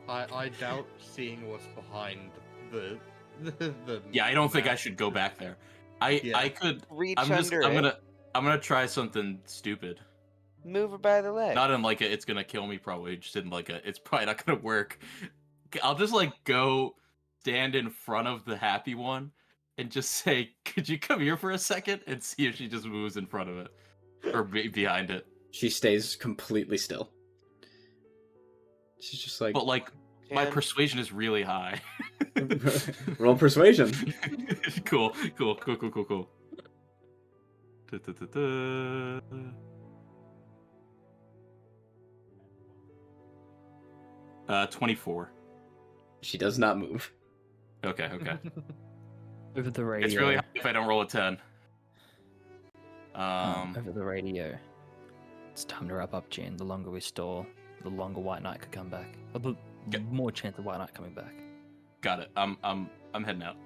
S2: I doubt seeing what's behind the
S5: Yeah, I don't think I
S2: mask.
S5: should go back there.
S2: Yeah.
S5: I could.
S3: Reach
S5: I'm
S3: under it.
S5: gonna try something stupid.
S3: Move her by the leg.
S5: Not in like a, it's gonna kill me probably. Just in like a, it's probably not gonna work. I'll just like go stand in front of the happy one and just say, "Could you come here for a second?" and see if she just moves in front of it or behind it.
S1: She stays completely still. She's just like,
S5: But like, my
S3: Jan,
S5: persuasion is really high.
S1: roll persuasion.
S5: Cool. Da-da-da-da. 24.
S1: She does not move.
S5: Okay.
S4: Over the radio.
S5: It's really high if I don't roll a 10.
S4: Over the radio. It's time to wrap up, Jean. The longer we stall, the longer White Knight could come back. Or the more chance of White Knight coming back.
S5: Got it. I'm heading out.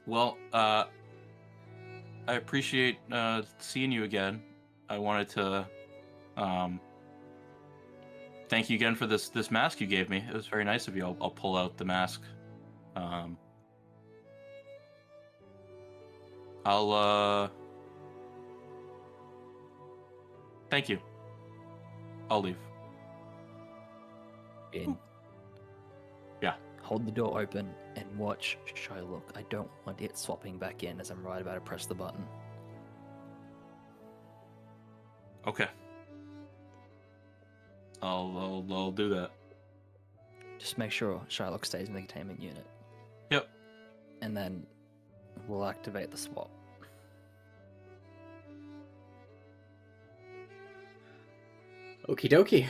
S5: Well, I appreciate seeing you again. I wanted to thank you again for this mask you gave me. It was very nice of you. I'll pull out the mask. I'll thank you. I'll leave.
S4: Jean.
S5: Yeah.
S4: Hold the door open and watch Shylock. I don't want it swapping back in as I'm right about to press the button.
S5: Okay. I'll do that.
S4: Just make sure Shylock stays in the containment unit.
S5: Yep.
S4: And then we'll activate the swap.
S1: Okie dokie.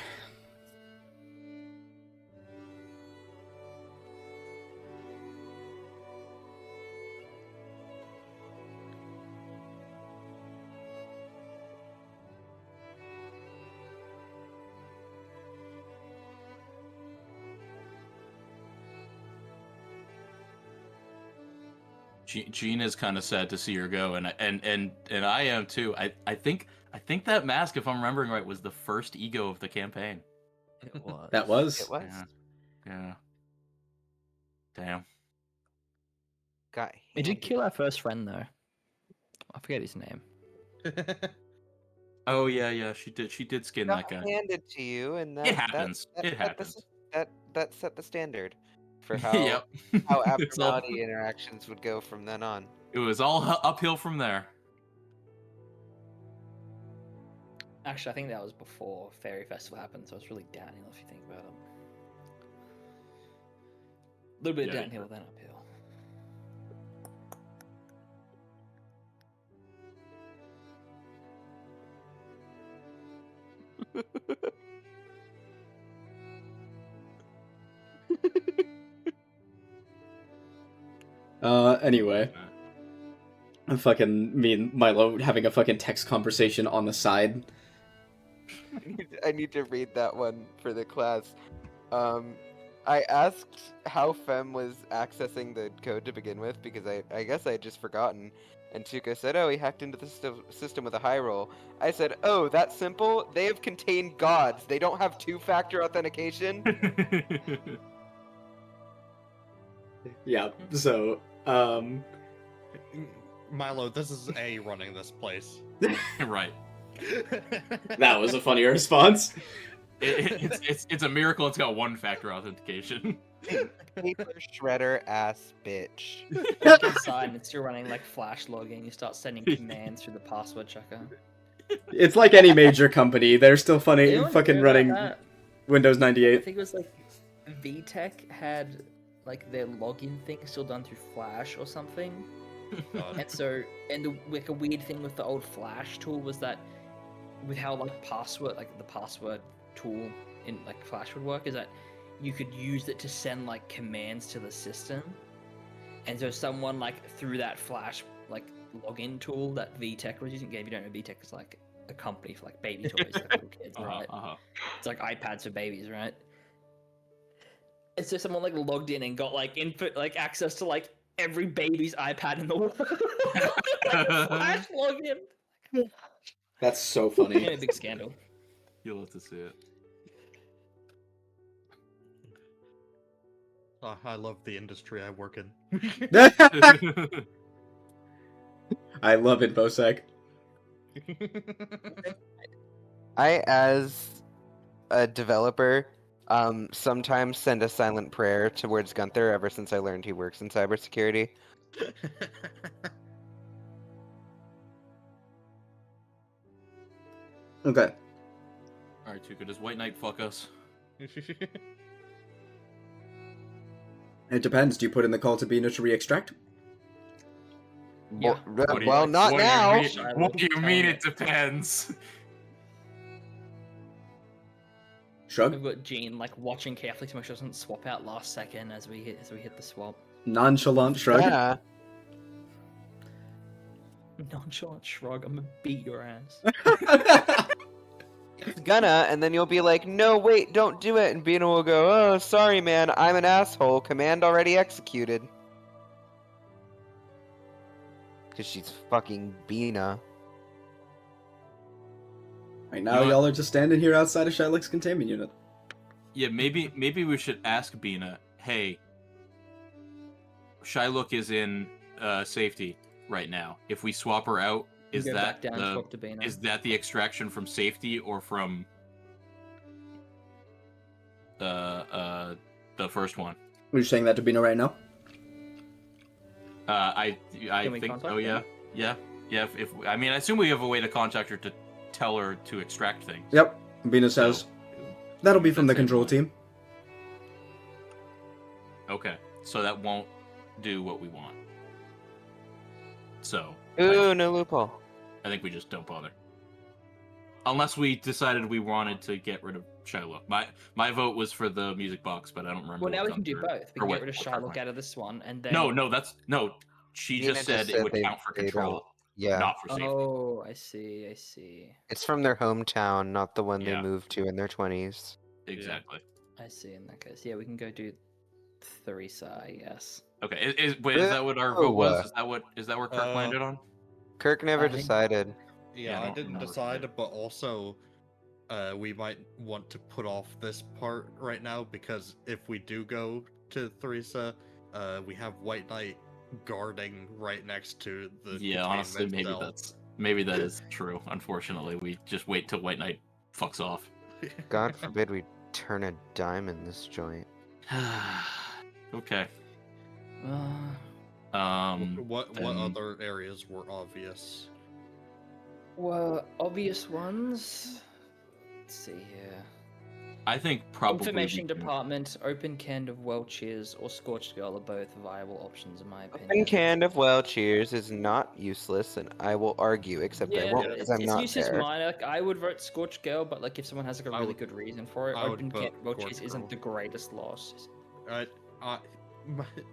S5: Jean is kind of sad to see her go, and I am too. I think that mask, if I'm remembering right, was the first ego of the campaign.
S4: It was.
S1: That was.
S3: It was.
S5: Yeah. Damn.
S3: Got
S4: It did
S3: handed.
S4: kill our first friend though. I forget his name.
S5: Oh yeah. She did skin that guy.
S3: handed to you, and that
S5: It happens.
S3: That,
S5: It
S3: set
S5: happens.
S3: that set the standard for how
S5: Yep.
S3: how
S5: It's all-
S3: abnormality interactions would go from then on.
S5: It was all uphill from there.
S4: Actually, I think that was before Fairy Festival happened, so it's really downhill if you think about it. A little bit
S5: Yeah,
S4: downhill, then uphill.
S1: Anyway. Fucking me and Milo having a fucking text conversation on the side.
S3: I need to read that one for the class. I asked how Fem was accessing the code to begin with because I guess I had just forgotten. And Tuka said, "Oh, he hacked into the system with a high roll." I said, "Oh, that's simple. They have contained gods. They don't have two-factor authentication."
S1: Yeah, so,
S2: Milo, this is A running this place.
S5: Right.
S1: that was a funny response.
S5: It's a miracle. It's got one-factor authentication.
S3: Paper shredder ass bitch.
S4: Look inside and it's still running like Flash login. You start sending commands through the password checker.
S1: It's like any major company. They're still funny,
S4: Anyone
S1: fucking
S4: hear about
S1: running
S4: that?
S1: Windows
S4: I
S1: 98.
S4: think it was like VTech had like their login thing still done through Flash or something.
S2: God.
S4: And so, like a weird thing with the old Flash tool was that with how like the password tool in like Flash would work is that you could use it to send like commands to the system. And so someone like through that Flash like login tool that VTech was using, if you don't know, VTech is like a company for like baby toys, like little kids, right? It's like iPads for babies, right? And so someone like logged in and got like input, like access to like every baby's iPad in the world. Flash login.
S1: That's so
S4: Became
S1: funny.
S4: a big scandal.
S5: You'll have to see it.
S2: I love the industry I work in.
S1: I love it, Bosek.
S3: I, as a developer, sometimes send a silent prayer towards Gunther ever since I learned he works in cybersecurity.
S1: Okay.
S5: Alright, Tuka, does White Knight fuck us?
S1: It depends. Do you put in the call to Bina to re-extract?
S4: Yeah.
S5: What do you-
S3: Well, not
S5: what do you
S3: now.
S5: mean- What do you mean it depends?
S1: Shrug?
S4: We've got Jean like watching carefully to make sure it doesn't swap out last second as we hit the swap.
S1: Nonchalant shrug?
S3: Yeah.
S4: Nonchalant shrug. I'm gonna beat your ass.
S3: It's gonna, and then you'll be like, "No, wait, don't do it," and Bina will go, "Oh, sorry, man, I'm an asshole. Command already executed." Because she's fucking Bina.
S1: Right now,
S5: You know
S1: y'all are just standing here outside of Shylock's containment unit.
S5: Yeah, maybe we should ask Bina, hey, Shylock is in safety right now. If we swap her out, is
S4: Go
S5: that
S4: back down and swap to Bina.
S5: is that the extraction from safety or from the first one?
S1: Are you saying that to Bina right now?
S5: I
S4: Can we
S5: think
S4: contact
S5: oh yeah.
S4: her?
S5: Yeah. If I mean I assume we have a way to contact her to tell her to extract things.
S1: Yep. Bina says,
S5: So,
S1: that'll be from the
S5: that's it.
S1: control team.
S5: Okay. So that won't do what we want. So
S3: Ooh, no loophole.
S5: I think we just don't bother. Unless we decided we wanted to get rid of Shylock. My vote was for the music box, but I don't remember.
S4: Well, now
S5: what
S4: we can do
S5: Gunther-
S4: both. We
S5: or
S4: can
S5: what-
S4: get rid of
S5: what
S4: Shylock
S5: Kirkland.
S4: out of this one, and then
S5: No. She
S3: Bina
S5: just said it would
S3: they-
S5: count for
S3: they
S5: control,
S3: don't- Yeah.
S5: not for safety.
S4: Oh, I see.
S3: It's from their hometown, not the one
S5: Yeah.
S3: they moved to in their 20s.
S5: Exactly.
S4: I see. In that case, yeah, we can go do Theresa. Yes.
S5: Okay. Is that what our vote was? Is that where Kirk landed on?
S3: Kirk never
S4: I think-
S3: decided.
S2: Yeah,
S5: Yeah, I
S2: I
S5: don't
S2: didn't
S5: remember.
S2: decide, but also, we might want to put off this part right now because if we do go to Theresa, we have White Knight guarding right next to the
S5: Yeah, honestly,
S2: containment
S5: maybe that is true. Unfortunately, we just wait till White Knight fucks off.
S2: cell.
S3: God forbid we turn a dime in this joint.
S5: Okay.
S2: What
S5: then-
S2: other areas were obvious?
S4: Well, obvious ones. Let's see here.
S5: I think probably
S4: Information
S5: we can-
S4: department, open can of Welch's, or Scorched Girl are both viable options in my opinion.
S3: Open can of well cheers is not useless, and I will argue, except I
S4: Yeah,
S3: won't because
S4: it's,
S3: I'm
S4: its
S3: not
S4: use is
S3: there.
S4: minor. Like, I would vote Scorched Girl, but like if someone has like a
S2: I
S4: really
S2: would-
S4: good reason for it,
S2: I would
S4: open can
S2: vote
S4: of Welch's
S2: Scorched
S4: isn't
S2: Girl.
S4: the greatest loss.
S2: I,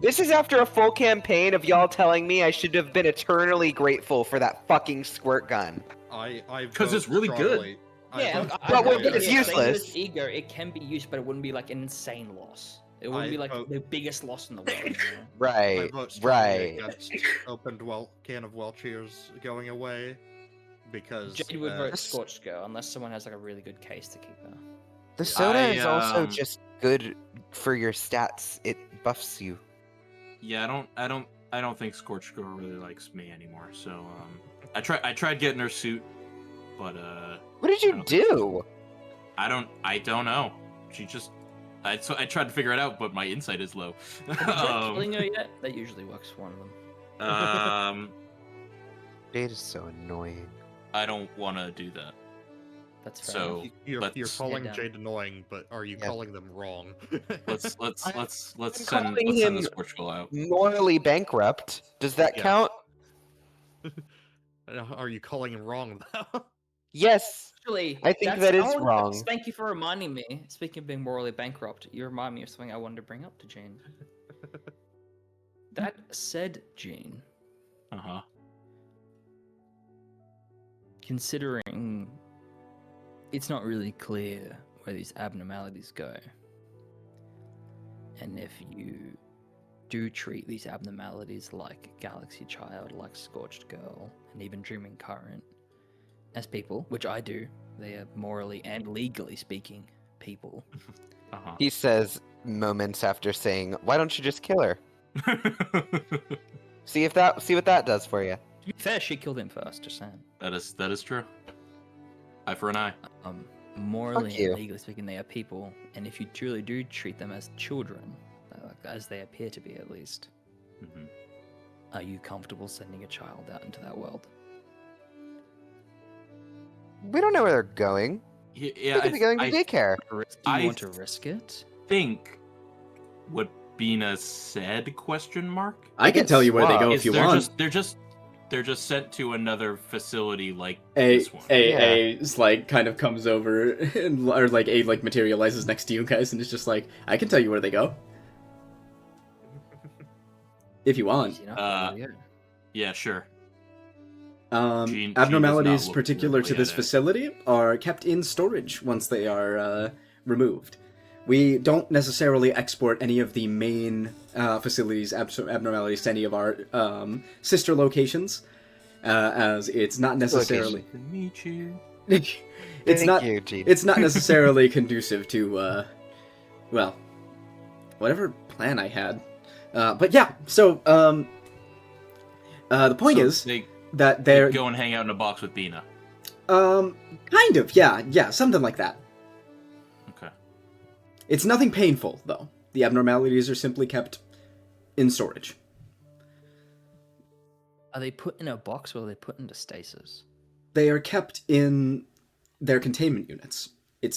S3: This is after a full campaign of y'all telling me I should have been eternally grateful for that fucking squirt gun.
S2: I
S5: 'Cause
S2: vote
S5: it's really good.
S2: strongly- I
S4: Yeah,
S2: vote
S3: But when
S2: strongly
S3: it's
S2: against-
S3: useless.
S4: Ego, it can be used, but it wouldn't be like an insane loss. It wouldn't
S2: I
S4: be like
S2: vote-
S4: the biggest loss in the world. You know?
S2: I
S3: Right,
S2: vote strongly
S3: right.
S2: against opened can of Welch's going away because
S4: Jade would vote
S3: This-
S4: Scorched Girl unless someone has like a really good case to keep her.
S3: The soda
S5: I,
S3: is also
S5: um,
S3: just good for your stats. It buffs you.
S5: Yeah, I don't think Scorched Girl really likes me anymore. So I tried getting her suit, but
S3: What did
S5: I
S3: you
S5: don't
S3: do?
S5: I don't know. She just I tried to figure it out, but my insight is low.
S4: Have you tried killing her yet? That usually works for one of them.
S3: Jade is so annoying.
S5: I don't want to do that.
S4: That's fair.
S5: So
S4: enough.
S2: You're
S5: let's-
S2: calling
S4: Yeah,
S2: Jade annoying, but are you
S3: Yeah.
S2: calling them wrong?
S5: let's
S3: I'm
S5: send
S3: calling
S5: the
S3: him-
S5: Scorched Girl out.
S3: Morally bankrupt. Does that
S2: Yes.
S3: count?
S2: Are you calling him wrong though?
S3: Yes.
S4: Actually,
S3: I think
S4: that's-
S3: that is
S4: oh,
S3: wrong.
S4: Thank you for reminding me. Speaking of being morally bankrupt, you remind me of something I wanted to bring up to Jane. That said, Jane,
S5: Uh-huh.
S4: considering it's not really clear where these abnormalities go, and if you do treat these abnormalities like Galaxy Child, like Scorched Girl, and even Dreaming Current as people, which I do, they are morally and legally speaking people.
S5: Uh-huh.
S3: He says moments after saying, "Why don't you just kill her? See what that does for you."
S4: To be fair, she killed him first, just saying.
S5: that is true. Eye for an eye.
S4: Morally
S3: you.
S4: and legally speaking, they are people, and if you truly do treat them as children, as they appear to be at least,
S5: Mhm.
S4: are you comfortable sending a child out into that world?
S3: We don't know where they're going.
S5: Yeah,
S3: They could be going to daycare.
S4: Do you
S5: I
S4: want to risk it?
S5: think what Bina said ?
S1: I can tell you where they go
S3: Wow.
S1: if
S5: Is
S1: you want.
S5: they're just sent to another facility like
S1: A
S5: this one.
S1: is like kind of comes over and, or like A like materializes next to you guys and is just like, I can tell you where they go if you want.
S4: Easy enough,
S5: Uh,
S4: there we go.
S5: Yeah, sure. Gene
S1: Abnormalities
S5: does not look
S1: particular to
S5: weirdly
S1: this
S5: at it.
S1: facility are kept in storage once they are removed. We don't necessarily export any of the main facilities' abnormalities to any of our sister locations, as it's not necessarily.
S5: To meet you.
S1: it's
S3: Thank
S1: not.
S3: you, Gene.
S1: It's not necessarily conducive to, well, whatever plan I had. But yeah, so the point
S5: So
S1: is
S5: they
S1: that they're
S5: go and hang out in a box with Bina.
S1: kind of, yeah, something like that.
S5: Okay.
S1: It's nothing painful, though. The abnormalities are simply kept in storage.
S4: Are they put in a box or are they put into stasis?
S1: They are kept in their containment units.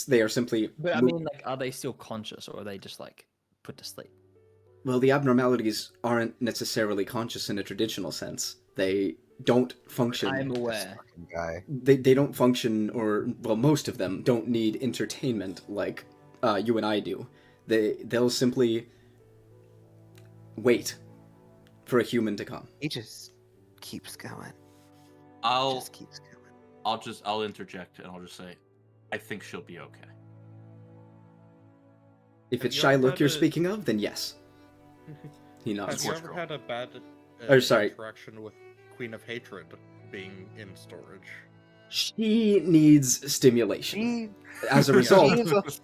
S1: They are simply.
S4: But I mean, like, are they still conscious or are they just like put to sleep?
S1: Well, the abnormalities aren't necessarily conscious in a traditional sense. They don't function.
S4: I'm aware.
S3: Fucking guy.
S1: They don't function, or well, most of them don't need entertainment like you and I do. They'll simply wait for a human to come.
S3: He just keeps going.
S5: I'll
S3: Just keeps going.
S5: I'll interject and I'll just say, I think she'll be okay.
S1: If
S2: Have
S1: it's
S2: you ever
S1: Shylock
S2: had
S1: you're
S2: a-
S1: speaking of, then yes. He
S2: Have
S1: nods.
S2: you
S5: Scorched
S2: ever
S5: Girl.
S2: had a bad
S1: Sorry.
S2: interaction with Queen of Hatred being in storage?
S1: She needs stimulation.
S3: She-
S1: As a result,
S3: Jesus.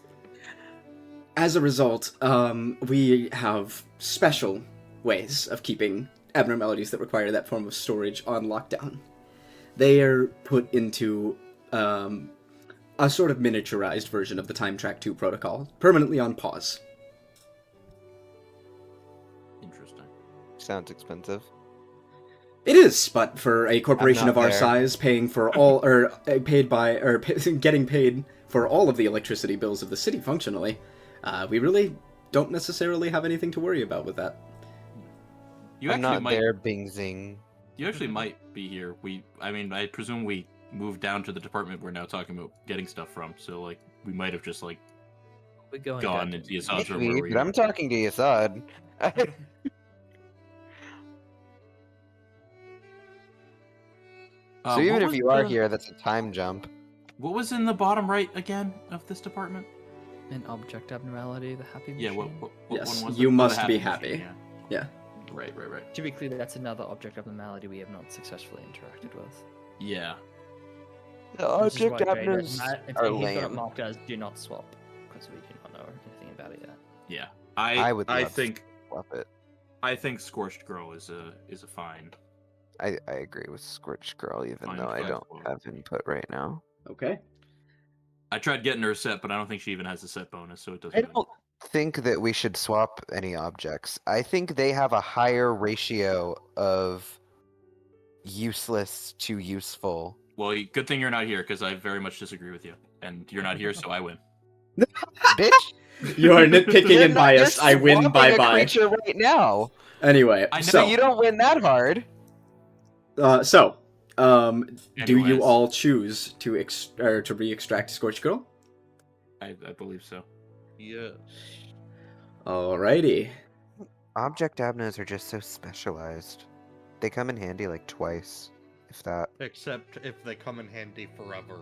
S1: we have special ways of keeping abnormalities that require that form of storage on lockdown. They are put into a sort of miniaturized version of the Time Track 2 protocol, permanently on pause.
S5: Interesting.
S3: Sounds expensive.
S1: It is, but for a corporation
S3: not
S1: of our
S3: there.
S1: size, paying for all, getting paid for all of the electricity bills of the city functionally, we really don't necessarily have anything to worry about with that.
S5: You
S3: I'm
S5: actually
S3: not
S5: might.
S3: there, Bing Zing.
S5: You actually might be here. I presume we moved down to the department we're now talking about getting stuff from. So like, we might have just like
S4: We're going
S5: gone
S4: down
S5: into
S4: to-
S5: Yassad's room
S3: Maybe,
S5: where we
S3: but I'm talking to Yasad. So even if you are here, that's a time jump.
S5: What was in the bottom right again of this department?
S4: An object abnormality, the happy
S5: Yeah,
S4: machine.
S5: what
S1: Yes,
S5: one was
S1: you
S5: it? Oh, the
S1: must be
S5: machine,
S1: happy. Yeah.
S5: Right.
S4: To be clear, that's another object abnormality we have not successfully interacted with.
S5: Yeah.
S3: The
S4: Which is why
S3: object
S4: Jade
S3: abnos
S4: he's
S3: are
S4: got it
S3: lame.
S4: marked as do not swap, because we do not know anything about it yet.
S5: Yeah.
S3: I would
S5: I
S3: love to
S5: think
S3: Swap it.
S5: I think Scorched Girl is a fine.
S3: I agree with Scorched Girl, even
S5: Fine,
S3: though I
S5: fine,
S3: don't
S5: fine.
S3: have input right now.
S1: Okay.
S5: I tried getting her a set, but I don't think she even has a set bonus, so it doesn't.
S3: I
S5: really-
S3: don't think that we should swap any objects. I think they have a higher ratio of useless to useful.
S5: Well, good thing you're not here because I very much disagree with you, and you're not here, so I win.
S3: Bitch!
S1: You are nitpicking
S3: You're
S1: and
S3: not- you're
S1: biased. I win.
S3: swapping
S1: Bye
S3: a
S1: bye.
S3: creature right now.
S1: Anyway,
S5: I know.
S3: So you don't win that hard.
S1: Do you
S5: Anyways.
S1: all choose to to re-extract Scorched Girl?
S5: I believe so.
S2: Yes.
S1: Alrighty.
S3: Object abnos are just so specialized. They come in handy like twice, if that.
S2: Except if they come in handy forever.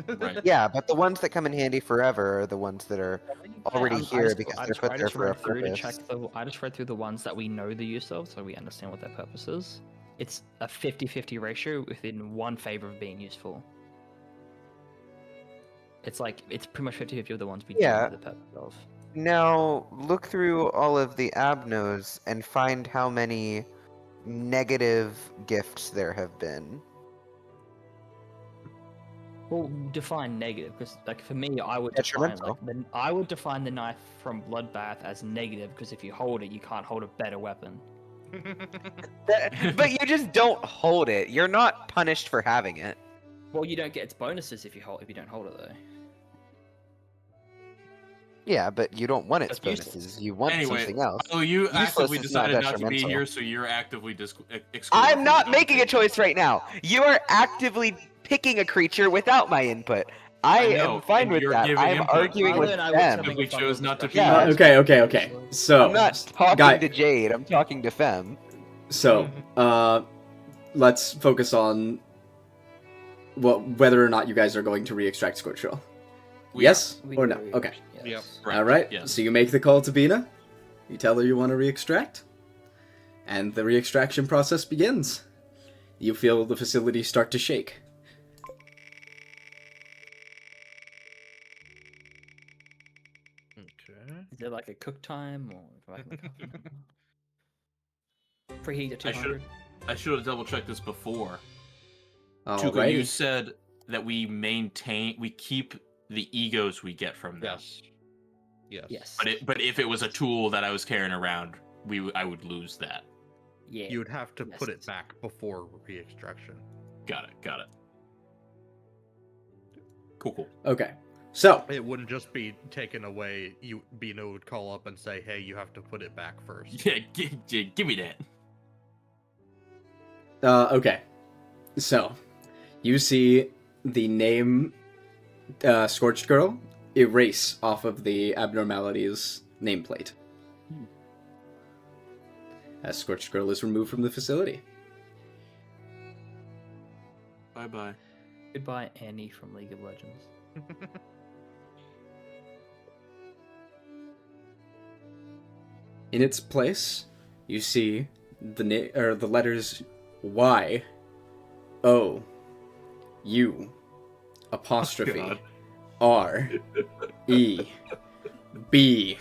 S5: Right.
S3: Yeah, but the ones that come in handy forever are the ones that are already here because they're put there for a purpose.
S4: I just read through the ones that we know the use of, so we understand what their purpose is. It's a 50-50 ratio within one favor of being useful. It's like, it's pretty much 50-50 of the ones we
S3: Yeah.
S4: don't know the purpose of.
S3: Now, look through all of the abnos and find how many negative gifts there have been.
S4: Well, define negative, because like for me, I would define
S3: Detrimental.
S4: I would define the knife from Bloodbath as negative, because if you hold it, you can't hold a better weapon.
S3: But you just don't hold it. You're not punished for having it.
S4: Well, you don't get its bonuses if you don't hold it though.
S3: Yeah, but you don't want its
S4: That's useless.
S3: bonuses. You want
S5: Anyway,
S3: something else.
S5: Oh, you
S3: Useless
S5: actively
S3: is not
S5: decided not to be
S3: detrimental.
S5: here, so you're actively excluded.
S3: I'm not
S5: from the
S3: making a choice right now. You are actively picking a creature without my input. I
S5: know,
S3: am fine
S5: and
S3: with
S5: you're
S3: that.
S5: giving
S3: I am
S5: input.
S3: arguing
S4: Tyler
S3: with
S4: and I would
S3: them.
S4: have
S5: We
S4: a fun
S5: chose
S4: with
S5: not to
S4: this
S5: be
S3: Yeah.
S5: here.
S1: Okay. So,
S3: I'm not talking
S1: guy-
S3: to Jade. I'm talking to Fem.
S1: So, let's focus on whether or not you guys are going to re-extract Scorched Girl.
S5: We
S1: Yes
S4: We
S1: or no?
S4: agree.
S1: Okay.
S2: Yep.
S4: Yes.
S5: Right,
S1: All right.
S5: yes.
S1: So you make the call to Bina. You tell her you want to re-extract, and the re-extraction process begins. You feel the facility start to shake.
S2: Okay.
S4: Is there like a cook time or do I can preheat at
S5: I should
S4: 200?
S5: I should have double checked this before. Tuka, you
S1: Alrighty.
S5: said that we keep the egos we get from them.
S2: Yes. Yes.
S4: Yes.
S5: But if it was a tool that I was carrying around, I would lose that.
S4: Yeah.
S2: You would have to put it
S4: Yes.
S2: back before re-extraction.
S5: Got it. Cool.
S1: Okay. So,
S2: It wouldn't just be taken away. Bino would call up and say, "Hey, you have to put it back first."
S5: Yeah, give me that.
S1: okay. So, you see the name Scorched Girl erase off of the abnormalities nameplate. As Scorched Girl is removed from the facility.
S5: Bye.
S4: Goodbye, Annie from League of Legends.
S1: In its place, you see the letters Y, O, U, apostrophe,
S5: God.
S1: R, E, B,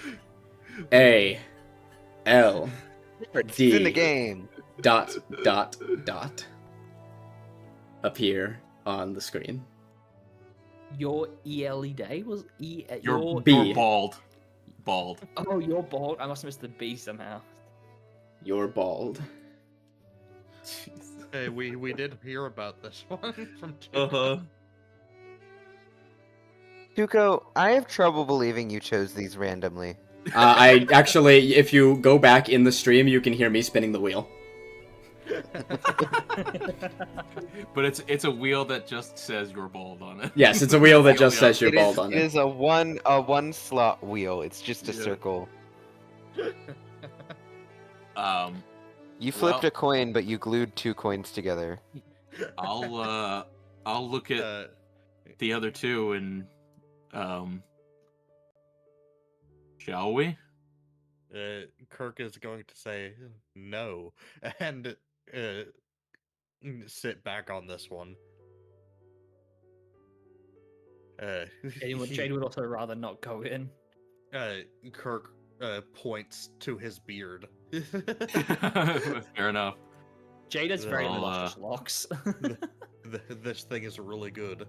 S1: A, L,
S3: It's
S1: D.
S3: in the game.
S1: dot dot dot appear on the screen.
S4: Your ELE day was
S5: You're
S1: B.
S5: bald. Bald.
S4: Oh, you're bald. I must have missed the B somehow.
S1: You're bald.
S2: Hey, we did hear about this one from
S5: Uh-huh.
S3: Tuco, I have trouble believing you chose these randomly.
S1: I actually, if you go back in the stream, you can hear me spinning the wheel.
S5: But it's a wheel that just says you're bald on it.
S1: Yes, it's a wheel that just says you're
S3: It
S1: bald
S3: is,
S1: on
S3: it
S1: it.
S3: is a one slot wheel. It's just a
S5: Yeah.
S3: circle. You
S5: Well-
S3: flipped a coin, but you glued 2 coins together.
S5: I'll look at the other two and shall we?
S2: Kirk is going to say no and sit back on this one.
S4: Jade would also rather not go in.
S2: Kirk points to his beard.
S5: Fair enough.
S4: Jade has very
S5: Well,
S4: luscious locks.
S2: This thing is really good.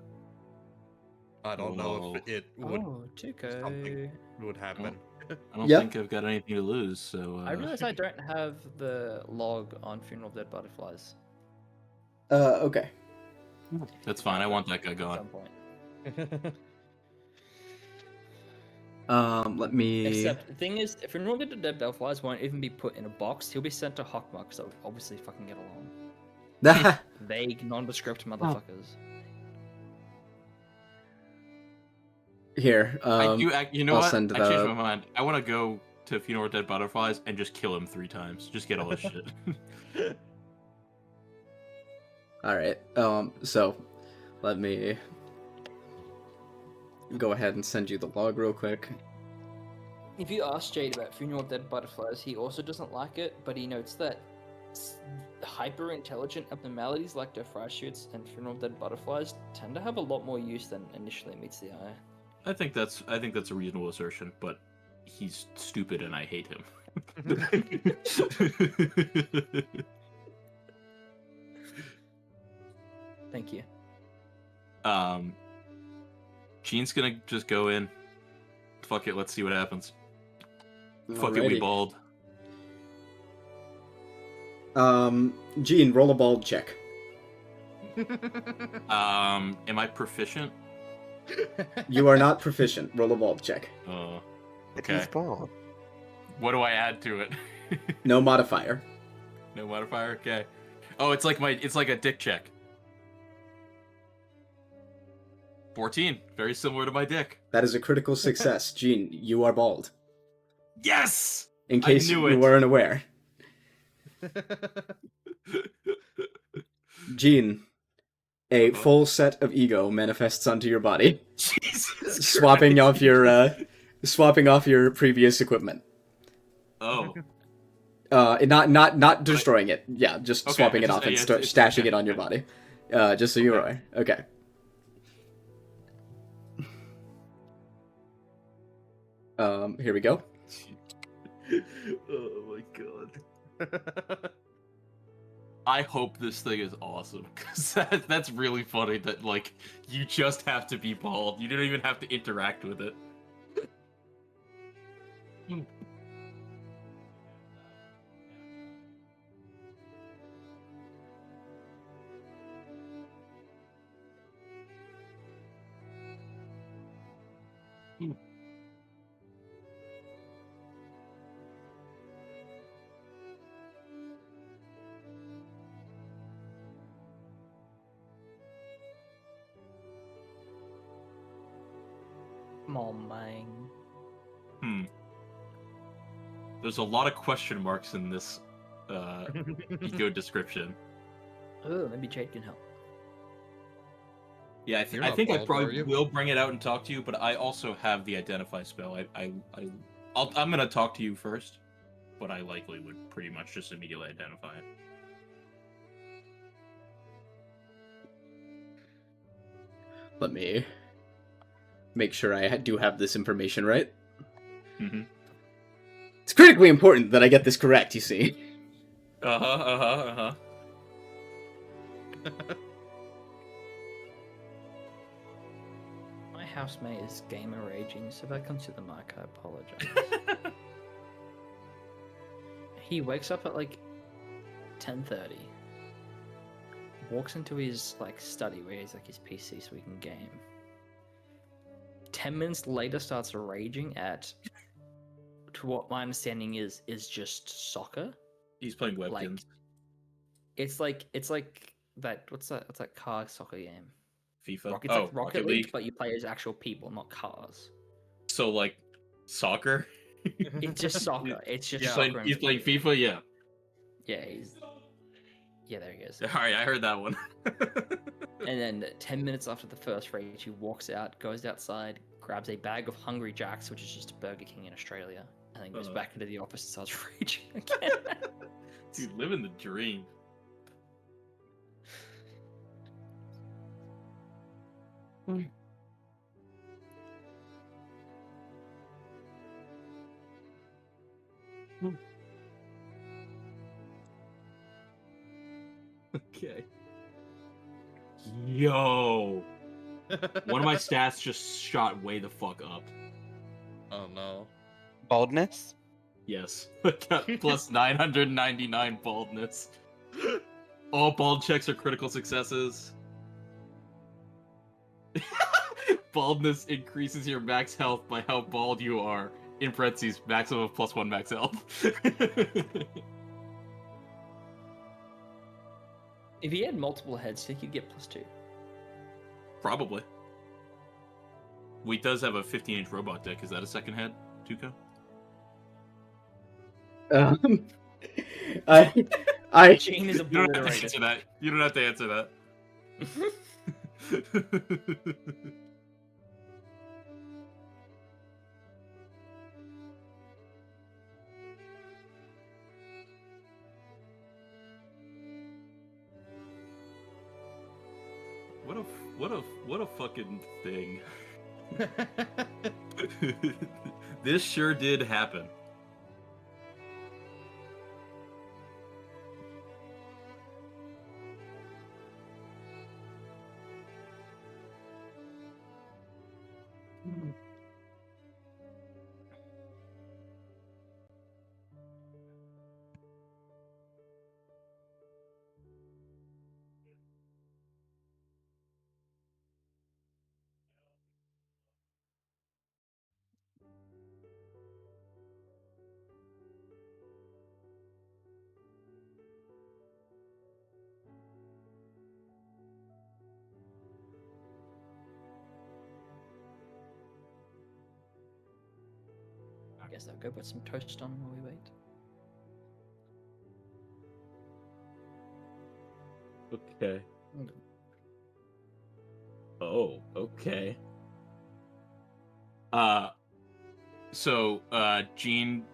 S2: I don't know if it would
S4: Oh, Tuco.
S2: something would happen.
S5: I don't
S1: Yep.
S5: think I've got anything to lose, so
S4: I realize I don't have the log on Funeral of Dead Butterflies.
S1: Okay.
S5: that's fine. I want that guy
S4: At
S5: gone.
S4: some point.
S1: Let me.
S4: Except the thing is, if Funeral of the Dead Butterflies won't even be put in a box, he'll be sent to Hockmark, so obviously fucking get along. Vague, nondescript motherfuckers.
S1: Here.
S5: I do. You know
S1: I'll
S5: what?
S1: send
S5: I changed
S1: the-
S5: my mind. I want to go to Funeral of Dead Butterflies and just kill him 3 times. Just get all this shit.
S1: All right. So, let me go ahead and send you the log real quick.
S4: If you ask Jade about Funeral of Dead Butterflies, he also doesn't like it, but he notes that hyper-intelligent abnormalities like Dofrashutes and Funeral of Dead Butterflies tend to have a lot more use than initially meets the eye.
S5: I think that's a reasonable assertion, but he's stupid and I hate him.
S4: Thank you.
S5: Gene's gonna just go in. Fuck it, let's see what happens. Fuck it, we
S1: Alrighty.
S5: bald.
S1: Gene, roll a bald check.
S5: Am I proficient?
S1: You are not proficient. Roll a bald check.
S3: But
S5: Okay.
S3: he's bald.
S5: What do I add to it?
S1: No modifier.
S5: No modifier. Okay. Oh, it's like a dick check. 14. Very similar to my dick.
S1: That is a critical success. Gene, you are bald.
S5: Yes.
S1: In
S5: I
S1: case
S5: knew
S1: you
S5: it.
S1: weren't aware. Gene, a
S5: Uh-huh.
S1: full set of ego manifests onto your body,
S5: Jesus.
S1: swapping
S5: Christ.
S1: off your previous equipment.
S5: Oh.
S1: Not destroying it. Yeah, just
S5: Okay,
S1: swapping it
S5: just-
S1: off and
S5: yeah,
S1: stashing
S5: okay,
S1: it on your
S5: okay.
S1: body. Just so you're
S5: Okay.
S1: aware. Okay. Here we go.
S5: Oh my god. I hope this thing is awesome, because that's really funny that, like, you just have to be bald. You don't even have to interact with it.
S4: Come on, man.
S5: There's a lot of question marks in this ego description.
S4: Oh, maybe Jade can help.
S5: Yeah,
S2: You're
S5: I
S2: not
S5: think I
S2: bald, are
S5: probably
S2: you?
S5: will bring it out and talk to you, but I also have the identify spell. I'm gonna talk to you first, but I likely would pretty much just immediately identify it.
S1: Let me make sure I do have this information right.
S5: Mm-hmm.
S1: It's critically important that I get this correct, you see.
S5: Uh-huh.
S4: My housemate is gamer raging, so if I come to the mic, I apologize. He wakes up at like 10:30, walks into his like study where he's like his PC so he can game. 10 minutes later starts raging at, to what my understanding is just soccer.
S5: He's playing Webkins.
S4: Like, it's like that, what's that car soccer game?
S5: FIFA.
S4: It's like Rocket League, but you play as actual people, not cars.
S5: So like soccer.
S4: It's just soccer. It's just
S2: Yeah.
S4: soccer.
S5: He's playing FIFA. Yeah.
S4: Yeah, yeah, there he is.
S5: All right, I heard that one.
S4: And then 10 minutes after the first rage, he walks out, goes outside, grabs a bag of Hungry Jacks, which is just a Burger King in Australia, and then goes back into the office and starts raging again.
S5: Dude, living the dream. Okay. Yo. One of my stats just shot way the fuck up.
S2: Oh no.
S3: Baldness?
S5: Yes. Got plus 999 baldness. All bald checks are critical successes. Baldness increases your max health by how bald you are. In parentheses, maximum of +1 max health.
S4: If he had multiple heads, he could get +2.
S5: Probably. Wheat does have a 15-inch robot deck. Is that a second head, Tuco?
S1: I
S4: Gene is
S5: You don't have to
S4: obliterated.
S5: answer that. You don't have to answer that. What a fucking thing. This sure did happen.
S4: I guess I'll go put some toast on while we wait.
S5: Okay. Oh, okay. Gene,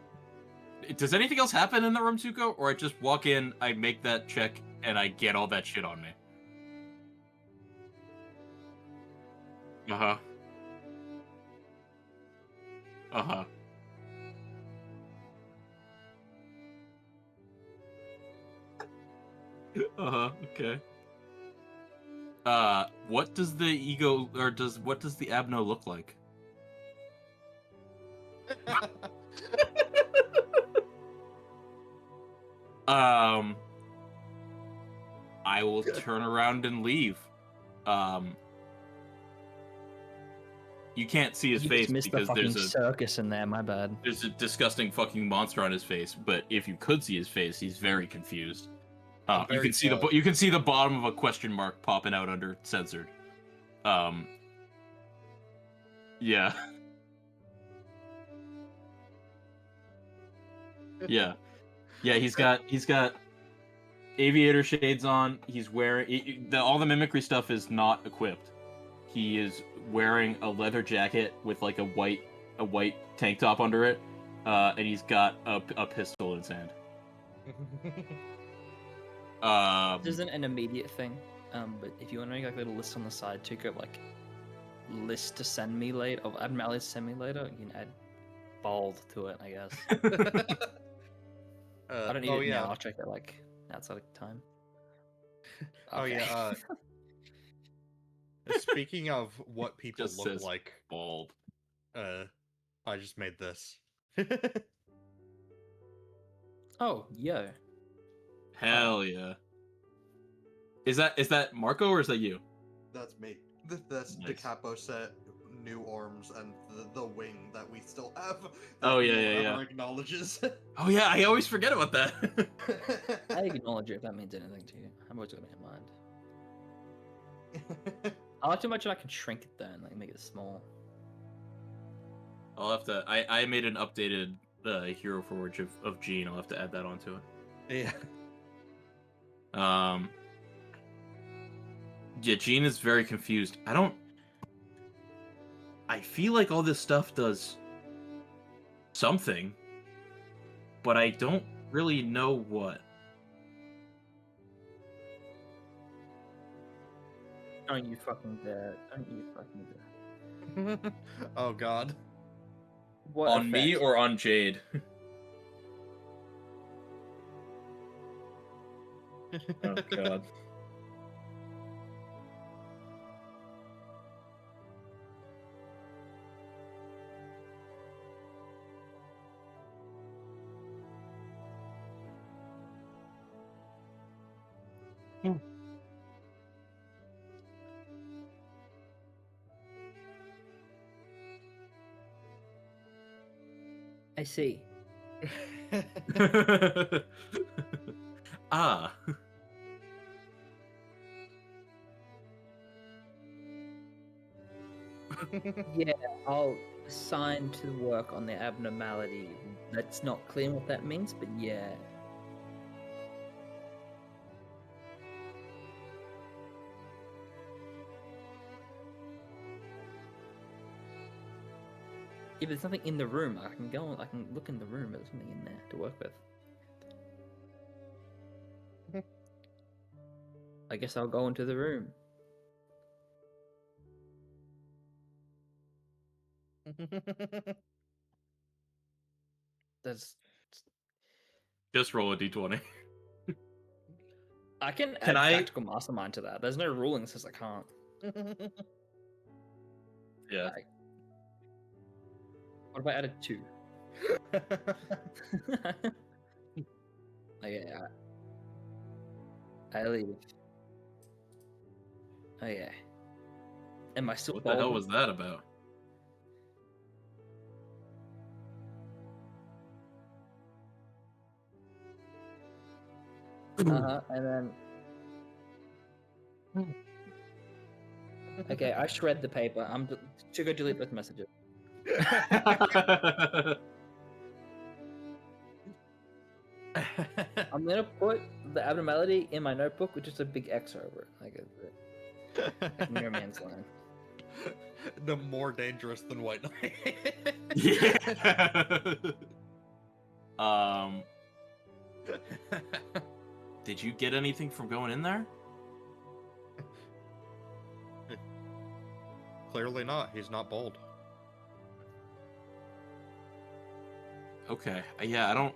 S5: does anything else happen in the room, Tuco? Or I just walk in, I make that check, and I get all that shit on me? Uh-huh. Uh-huh. Uh-huh, okay. What does the ego, or what does the Abno look like? I will turn around and leave. You can't see his
S4: You
S5: face
S4: just missed the
S5: because
S4: fucking
S5: there's
S4: circus in there, my bad.
S5: a disgusting fucking monster on his face. But if you could see his face, he's very confused. You
S2: Very
S5: can see
S2: sad.
S5: you can see the bottom of a question mark popping out under censored. Yeah. Yeah. Yeah, he's got aviator shades on. He's wearing all the mimicry stuff is not equipped. He is wearing a leather jacket with like a white tank top under it, and he's got a pistol in his hand.
S4: This isn't an immediate thing, but if you want to make like a little list on the side to go like list to send me later, of abnormalities to send me later, you can add bald to it, I guess. I don't need
S2: oh
S4: it
S2: yeah.
S4: now. I'll check it like outside of time.
S2: Oh
S4: Okay.
S2: yeah. Speaking of what people
S5: Just
S2: look
S5: says
S2: like,
S5: bald.
S2: I just made this.
S4: Oh, yo.
S5: Hell yeah. Is that Marco or is that you?
S2: That's me. That's the
S5: Nice.
S2: capo set, new arms, and the wing that we still have. That
S5: Oh,
S2: no
S5: yeah,
S2: one
S5: yeah, yeah.
S2: ever acknowledges.
S5: Oh yeah, I always forget about that.
S4: I acknowledge it if that means anything to you. I'm always gonna be in mind. I like to imagine I can shrink it then, like make it small.
S5: I'll have to. I made an updated Hero Forge of Jean. I'll have to add that onto it.
S2: Yeah.
S5: Yeah, Jean is very confused. I feel like all this stuff does something, but I don't really know what.
S4: Don't you fucking dare. Don't you fucking dare.
S2: Oh god.
S4: What
S5: On me
S4: effect?
S5: or on Jade? Oh god.
S4: I see.
S5: Ah.
S4: Yeah, I'll assign to work on the abnormality. That's not clear what that means, but yeah. If there's something in the room, I can go. I can look in the room. There's something in there to work with. I guess I'll go into the room. There's.
S5: Just roll a d20.
S4: I can
S5: Can
S4: add
S5: I-
S4: tactical mastermind to that. There's no ruling that says I can't.
S5: Yeah.
S4: What if I added 2? Okay, I leave. Okay. Am I still
S5: What the hell
S4: bold?
S5: was that about?
S4: And then. Okay, I shred the paper. To go delete those messages. I'm gonna put the abnormality in my notebook with just a big X over it, like a no man's land.
S2: No more dangerous than White Knight.
S5: Yeah. Did you get anything from going in there?
S2: Clearly not. He's not bold.
S5: Okay. Yeah, I don't.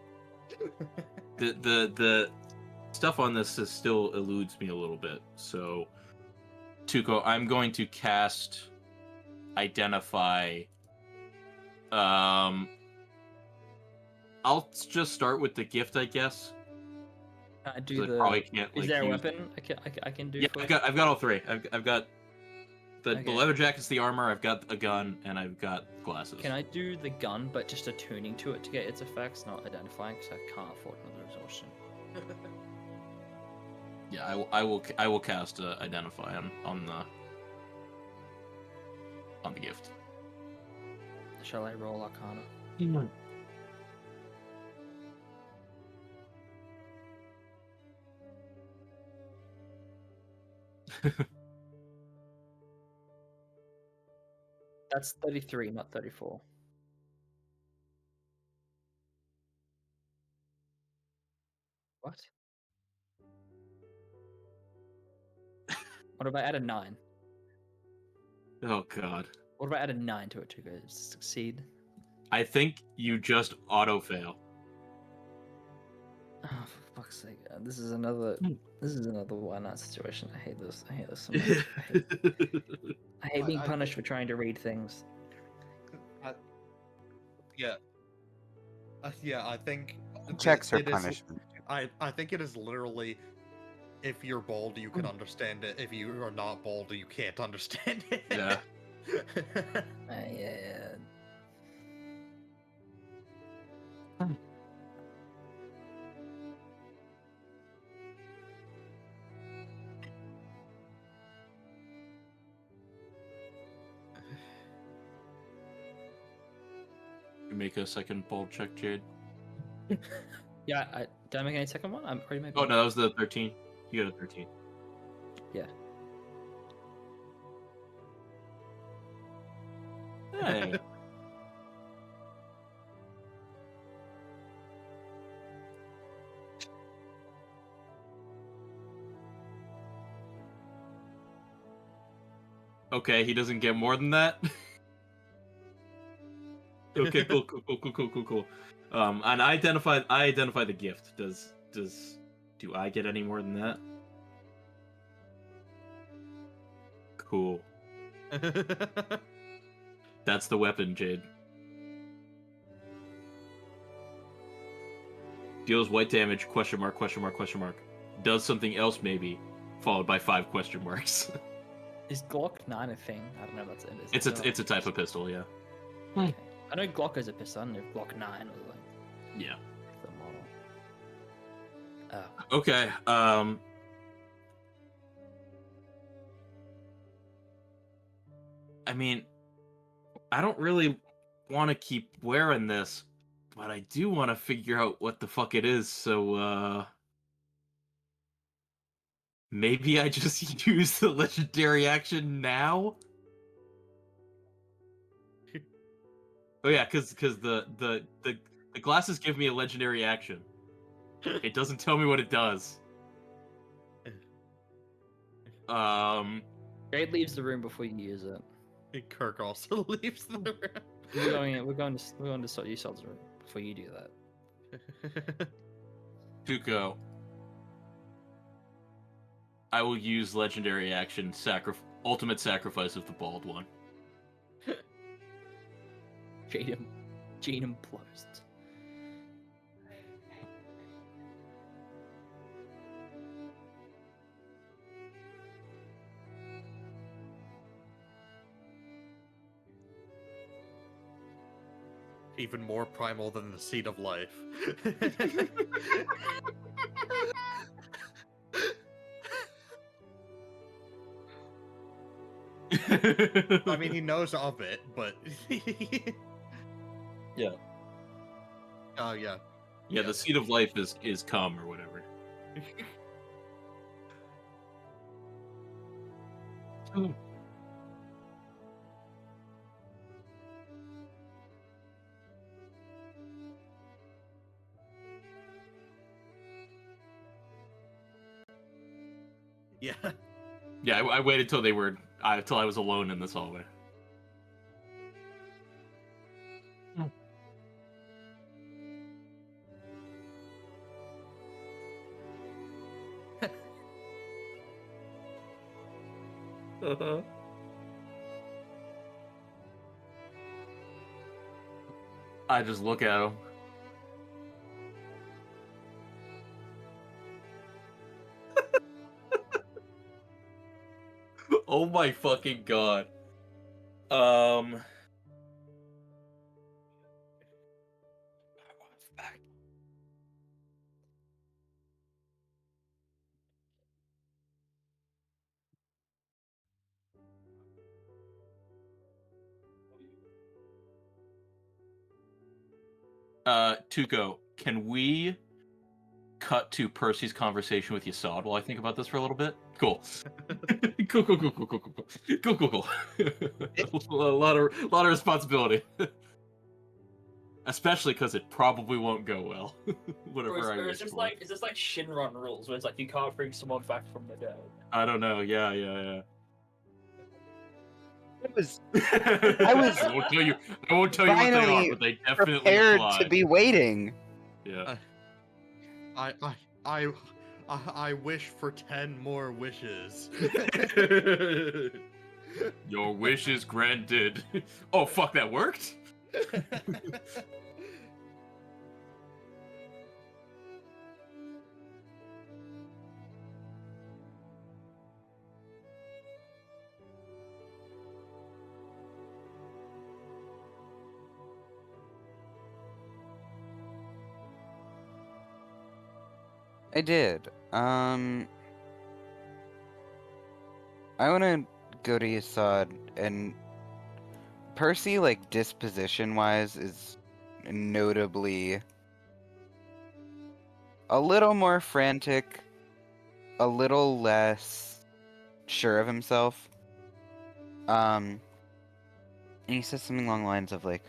S5: The stuff on this still eludes me a little bit. So, Tuco, I'm going to cast Identify. I'll just start with the gift, I guess.
S4: Can I
S5: 'cause
S4: do
S5: I
S4: the?
S5: probably can't.
S4: Is
S5: Like,
S4: there a
S5: use...
S4: weapon I can do?
S5: Yeah,
S4: for
S5: I've got all three. I've got the
S4: Okay.
S5: leather jacket's the armor. I've got a gun, and I've got glasses.
S4: Can I do the gun, but just attuning to it to get its effects, not identifying, because I can't afford another exhaustion.
S5: Yeah, I will cast Identify on the gift.
S4: Shall I roll Arcana? That's 33, not 34. What? What if I add a 9?
S5: Oh god.
S4: What if I add a 9 to it to go succeed?
S5: I think you just auto fail.
S4: Oh, for fuck's sake! This is another. This is another one-out situation. I hate this. I hate this so much. I hate being
S2: I
S4: punished for trying to read things.
S2: Yeah. Yeah, I think
S3: Checks are
S2: it is-
S3: punishment.
S2: I think it is literally, if you're bald, you can understand it. If you are not bald, you can't understand it.
S5: Yeah.
S4: Yeah.
S5: You make a second ball check, Jade.
S4: Yeah. Did I make any second one? I'm already made.
S5: Oh no, that was the 13. You got a 13.
S4: Yeah.
S5: Hey. Okay, he doesn't get more than that. Okay, cool. And I identify the gift. Do I get any more than that? Cool. That's the weapon, Jade. Deals white damage, question mark, question mark, question mark. Does something else maybe, followed by 5 question marks.
S4: Is Glock 9 a thing? I don't know if that's it.
S5: It's a type of pistol, yeah.
S4: Okay. I know Glock is a pistol. I don't know if Glock 9 was like
S5: Yeah.
S4: the model. Oh.
S5: Okay, I mean, I don't really want to keep wearing this, but I do want to figure out what the fuck it is, so, maybe I just use the legendary action now? Oh yeah, because the glasses give me a legendary action. It doesn't tell me what it does.
S4: Jade leaves the room before you use it.
S2: Kirk also leaves the room.
S4: We're going to sort yourselves room before you do that.
S5: Tuco. I will use legendary action ultimate sacrifice of the bald one.
S4: Jade implodes.
S2: Even more primal than the seed of life. I mean, he knows of it, but
S5: Yeah.
S2: Oh yeah.
S5: Yeah, the seed of life is cum or whatever.
S2: Yeah.
S5: Yeah, I waited till till I was alone in this hallway. I just look at him. Oh my fucking god. Tuco, can we cut to Percy's conversation with Yasad while I think about this for a little bit? Cool. Cool. A lot of roresponsibility. Especially because it probably won't go well. Whatever I wish for.
S6: Is this like Shinron rules, where it's like you can't bring someone back from the dead?
S5: I don't know. Yeah.
S3: It was
S5: I won't tell you. I won't tell you what they are,
S3: finally
S5: but they definitely
S3: prepared
S5: apply.
S3: to be waiting.
S5: Yeah.
S2: I wish for 10 more wishes.
S5: Your wish is granted. Oh fuck, that worked?
S3: I did. I want to go to Yasad, and Percy, like, disposition-wise, is notably a little more frantic, a little less sure of himself. And he says something along the lines of, like,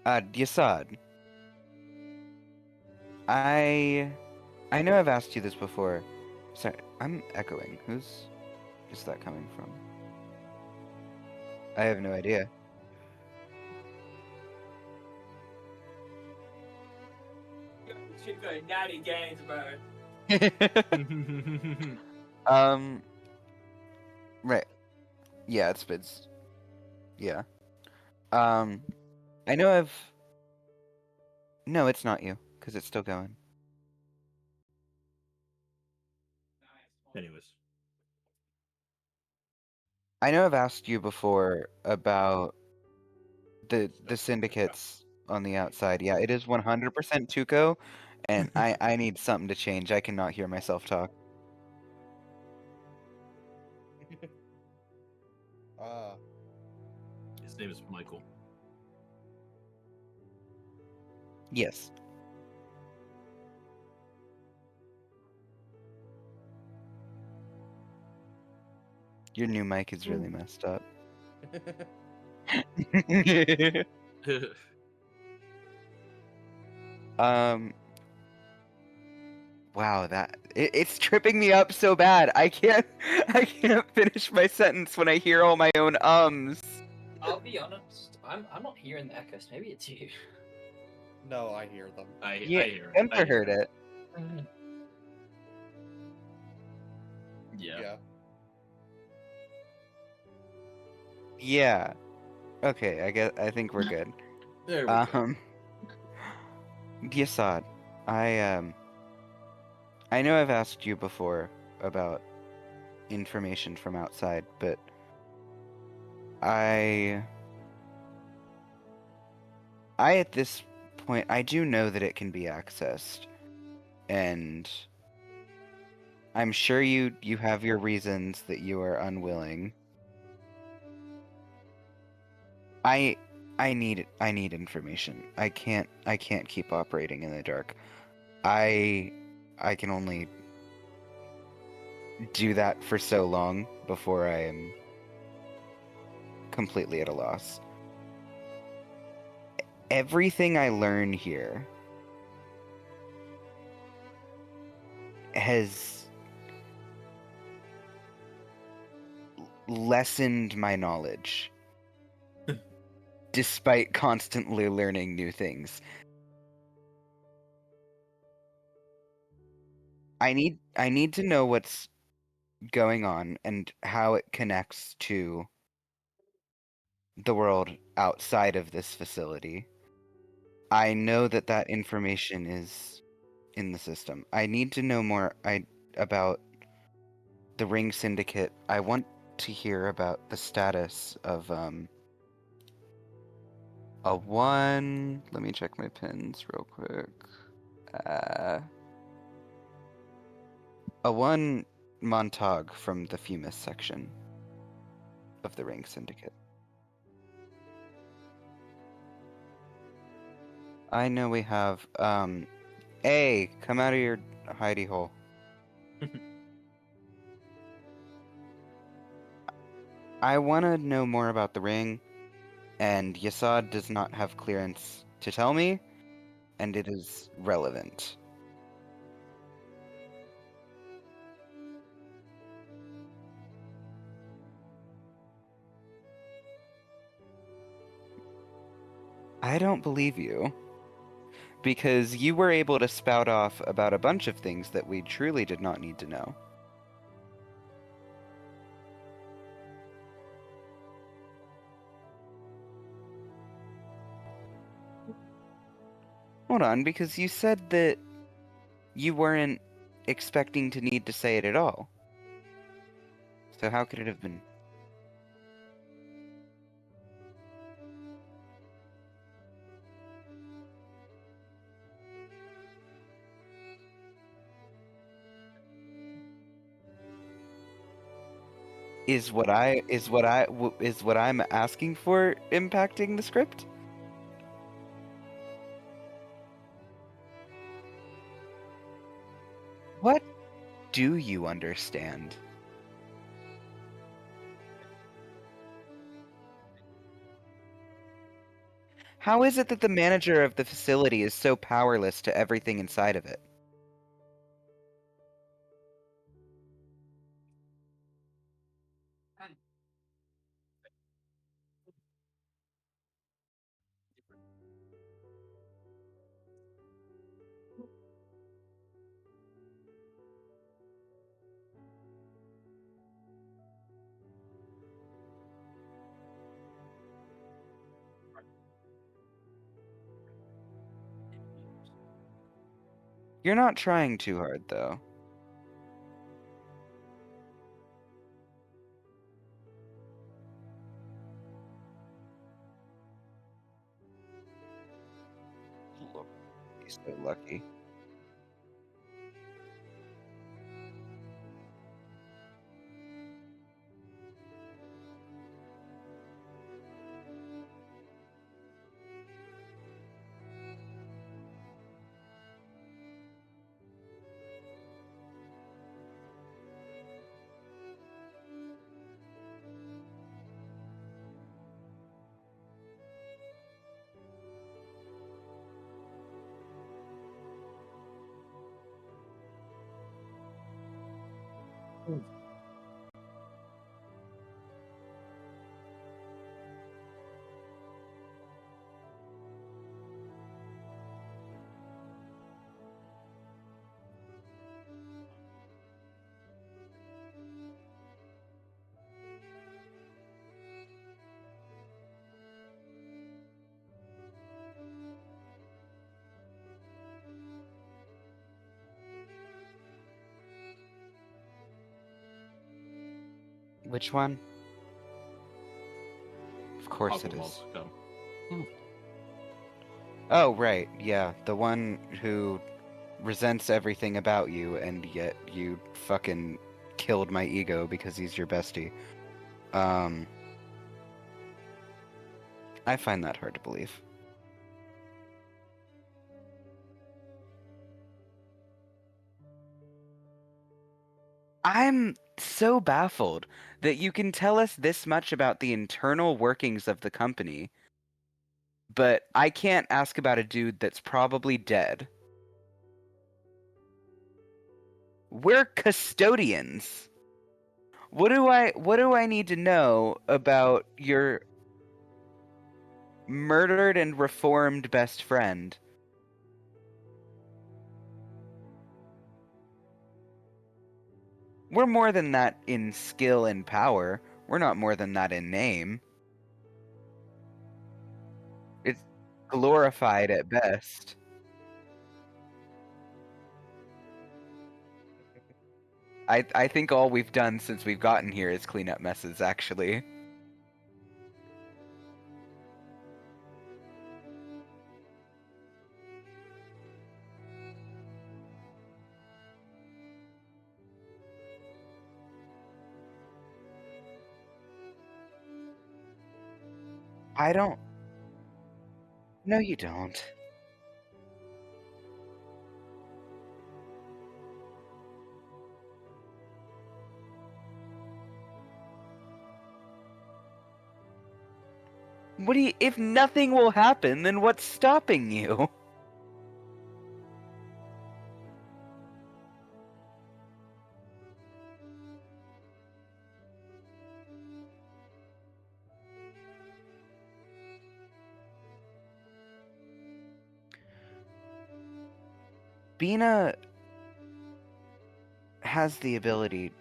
S3: Yasad, I know I've asked you this before. Sorry, I'm echoing. Who's is that coming from? I have no idea.
S6: Should go natty games, bro.
S3: Right. Yeah, it's Bids. Yeah. I know I've. No, it's not you, because it's still going.
S5: Anyways.
S3: I know I've asked you before about the syndicates on the outside. Yeah, it is 100% Tuco, and I need something to change. I cannot hear myself talk.
S5: His name is Michael.
S3: Yes. Your new mic is really messed up. Wow, it's tripping me up so bad. I can't finish my sentence when I hear all my own ums.
S6: I'll be honest, I'm not hearing the echoes. Maybe it's you.
S2: No, I hear them.
S5: I
S3: Yeah,
S5: hear it.
S3: Spencer heard it.
S5: Yeah.
S3: Yeah. Okay, I think we're good.
S5: There we go.
S3: Yasad, I know I've asked you before about information from outside, but I at this point I do know that it can be accessed, and I'm sure you have your reasons that you are unwilling. I need information. I can't keep operating in the dark. I can only do that for so long before I am completely at a loss. Everything I learn here has lessened my knowledge despite constantly learning new things. I need to know what's going on and how it connects to the world outside of this facility. I know that information is in the system. I need to know more about the Ring Syndicate. I want to hear about the status of a one. Let me check my pins real quick. A one Montag from the Fumus section of the Ring Syndicate. I know we have A, come out of your hidey hole. I want to know more about the ring, and Yasad does not have clearance to tell me, and it is relevant. I don't believe you. because you were able to spout off about a bunch of things that we truly did not need to know. Hold on, because you said that you weren't expecting to need to say it at all. So how could it have been? Is what I'm asking for impacting the script? What do you understand? How is it that the manager of the facility is so powerless to everything inside of it? You're not trying too hard, though. Look, he's so lucky. Which one? Of course it is.
S5: Go.
S3: Oh, right, yeah. The one who resents everything about you, and yet you fucking killed my ego because he's your bestie. I find that hard to believe. I'm so baffled that you can tell us this much about the internal workings of the company, but I can't ask about a dude that's probably dead. We're custodians. What do I need to know about your murdered and reformed best friend? We're more than that in skill and power. We're not more than that in name. It's glorified at best. I think all we've done since we've gotten here is clean up messes, actually. I don't. No, you don't. What do you. If nothing will happen, then what's stopping you?
S7: Bina has the ability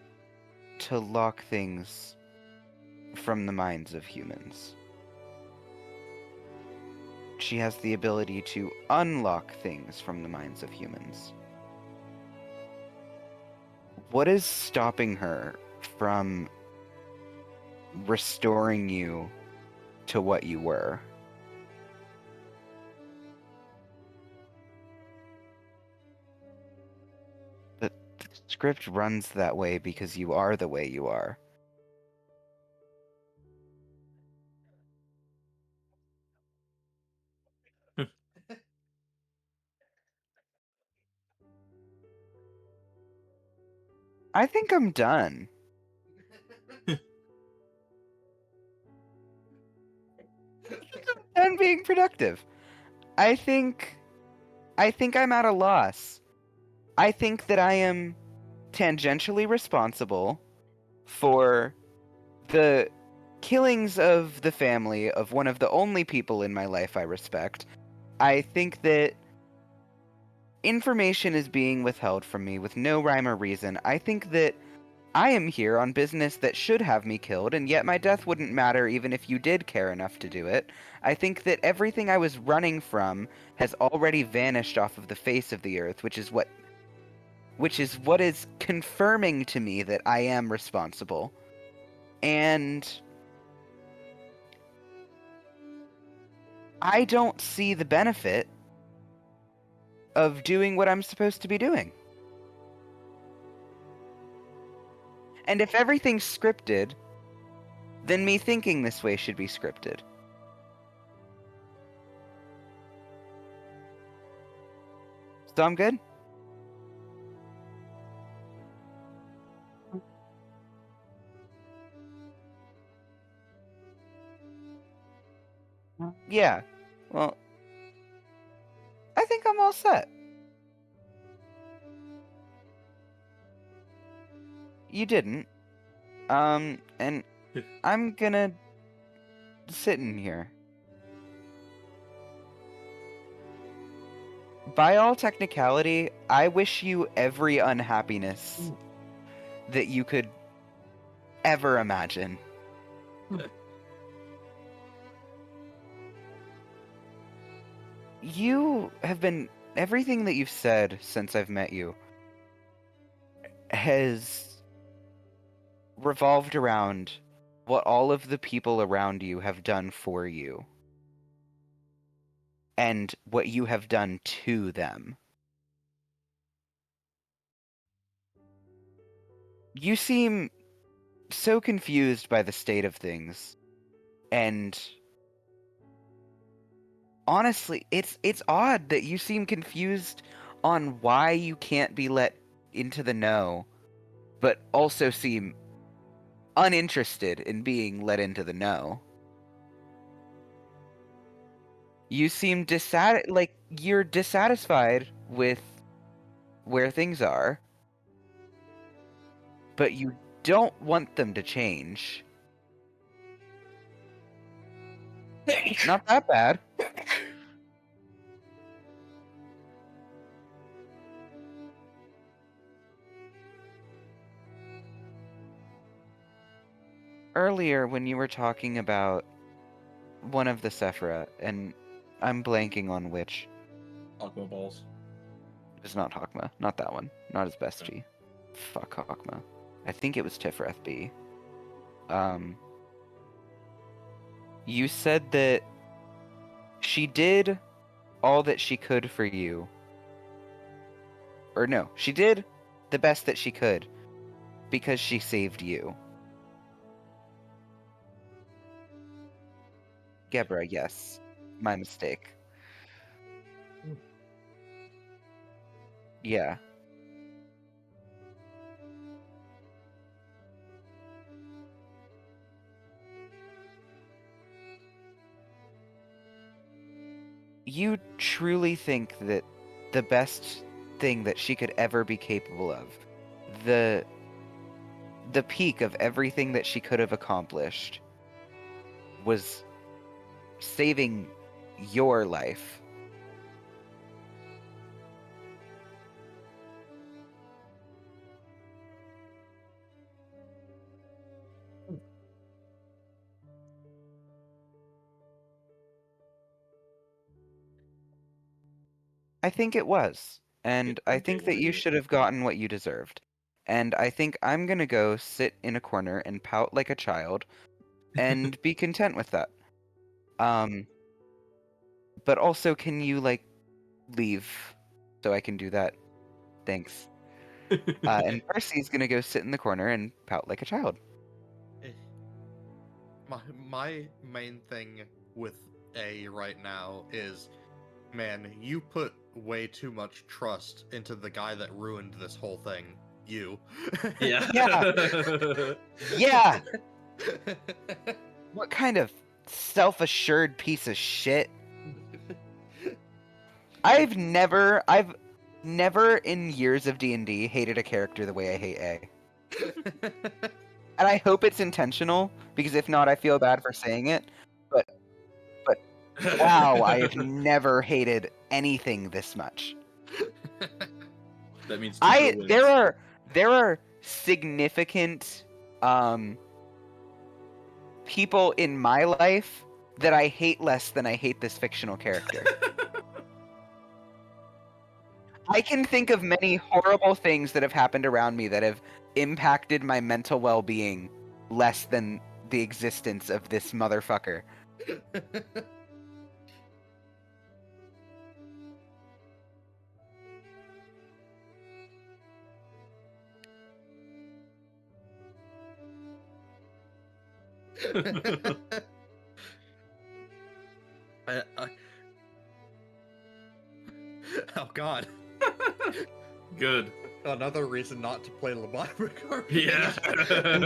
S7: to lock things from the minds of humans. She has the ability to unlock things from the minds of humans. What is stopping her from restoring you to what you were? The script runs that way because you are the way you are. I think I'm done. Done being productive. I think I'm at a loss. I think that I am tangentially responsible for the killings of the family of one of the only people in my life I respect. I think that information is being withheld from me with no rhyme or reason. I think that I am here on business that should have me killed, and yet my death wouldn't matter even if you did care enough to do it. I think that everything I was running from has already vanished off of the face of the earth, which is what is confirming to me that I am responsible. And I don't see the benefit of doing what I'm supposed to be doing. And if everything's scripted, then me thinking this way should be scripted. So I'm good? Yeah. Well, I think I'm all set. You didn't. And I'm gonna sit in here. By all technicality, I wish you every unhappiness that you could ever imagine. You have been... Everything that you've said since I've met you has revolved around what all of the people around you have done for you. And what you have done to them. You seem so confused by the state of things. And honestly, it's odd that you seem confused on why you can't be let into the know, but also seem uninterested in being let into the know. You seem you're dissatisfied with where things are, but you don't want them to change. Not that bad. Earlier, when you were talking about one of the Sephira, and I'm blanking on which.
S5: Aqua balls.
S7: It's not Hakma. Not that one. Not his best G. Fuck Hakma. I think it was Tifreth B. You said that she did all that she could for you. Or no, she did the best that she could because she saved you. Gebra, yes. My mistake. Yeah. You truly think that the best thing that she could ever be capable of, the peak of everything that she could have accomplished, was saving your life? I think it was. And
S5: It's
S7: I
S5: okay,
S7: think
S5: what
S7: that
S5: it
S7: you
S5: is.
S7: should have gotten what you deserved. And I think I'm gonna go sit in a corner and pout like a child and be content with that. But also, can you, like, leave so I can do that? Thanks. And Percy's gonna go sit in the corner and pout like a child.
S2: My main thing with A right now is, man, you put way too much trust into the guy that ruined this whole thing. You.
S5: Yeah.
S7: Yeah! What kind of self-assured piece of shit? I've never in years of D&D hated a character the way I hate A. And I hope it's intentional, because if not, I feel bad for saying it. But wow, I have never hated anything this much.
S5: That means Tuco wins.
S7: There are significant people in my life that I hate less than I hate this fictional character. I can think of many horrible things that have happened around me that have impacted my mental well-being less than the existence of this motherfucker.
S2: I- Oh god.
S5: Good.
S2: Another reason not to play Leviathan.
S5: Yeah.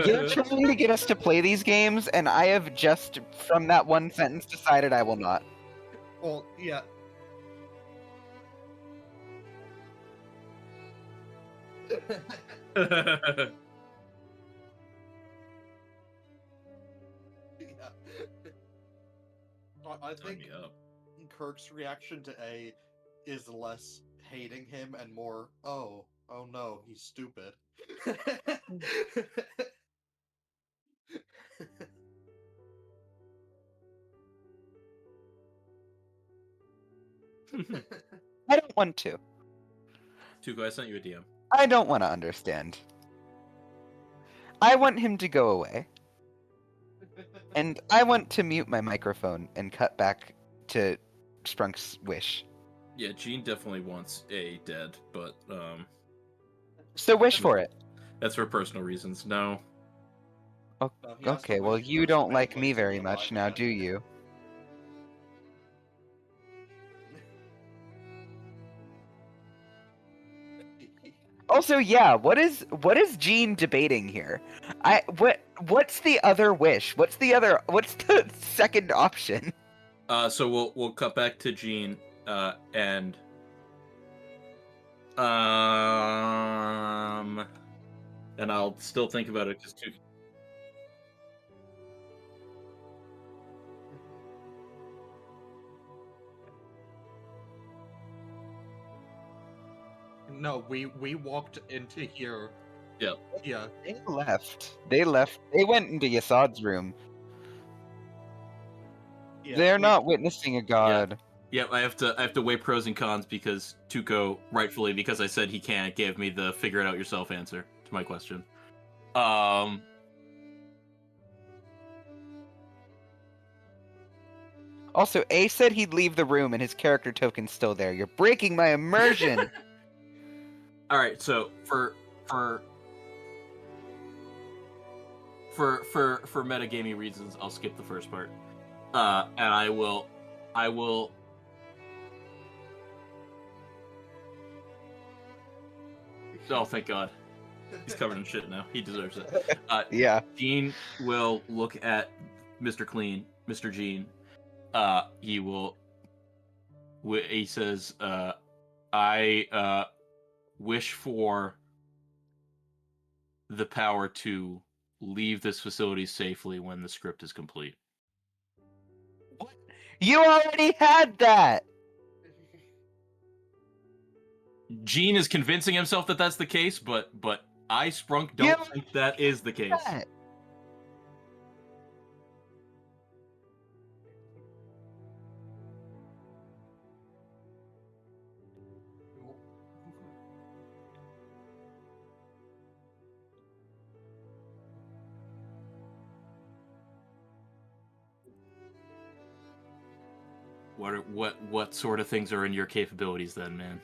S7: You're trying to get us to play these games, and I have just, from that one sentence, decided I will not.
S2: Well, yeah. Yeah. I
S5: Sign
S2: think
S5: me up.
S2: Kirk's reaction to A is less hating him and more, oh no, he's stupid.
S7: I don't want to.
S5: Tuco, I sent you a DM.
S7: I don't want to understand. I want him to go away. And I want to mute my microphone and cut back to Sprunk's wish.
S5: Yeah, Gene definitely wants A dead, but
S7: So wish for it.
S5: that's for personal reasons. No.
S2: No, he has to
S7: Okay, well,
S2: wish
S7: you
S2: for
S7: don't
S2: Samantha
S7: like me
S2: to
S7: very
S2: be
S7: much
S2: alive
S7: now,
S2: again.
S7: do you? Also, yeah, what is Gene debating here? What's the other wish? What's the second option?
S5: So we'll cut back to Gene, and I'll still think about it because
S2: No, we walked into here.
S5: Yep.
S2: Yeah.
S7: They left. They went into Yasad's room.
S2: Yeah,
S7: They're
S2: we-
S7: not witnessing a god.
S5: Yep, I have to weigh pros and cons because Tuco, rightfully, because I said he can't, gave me the figure it out yourself answer to my question.
S7: Also, A said he'd leave the room and his character token's still there. You're breaking my immersion.
S5: All right, so for metagaming reasons, I'll skip the first part, and I will. Oh, thank God, he's covered in shit now. He deserves it.
S7: Yeah.
S5: Gene will look at Mr. Clean, Mr. Gene. He will. He says, "I wish for the power to leave this facility safely when the script is complete."
S7: You already had that.
S5: Gene is convincing himself that that's the case, but I, Sprunk, don't
S7: You
S5: think that is the case.
S7: That.
S5: what sort of things are in your capabilities then, man?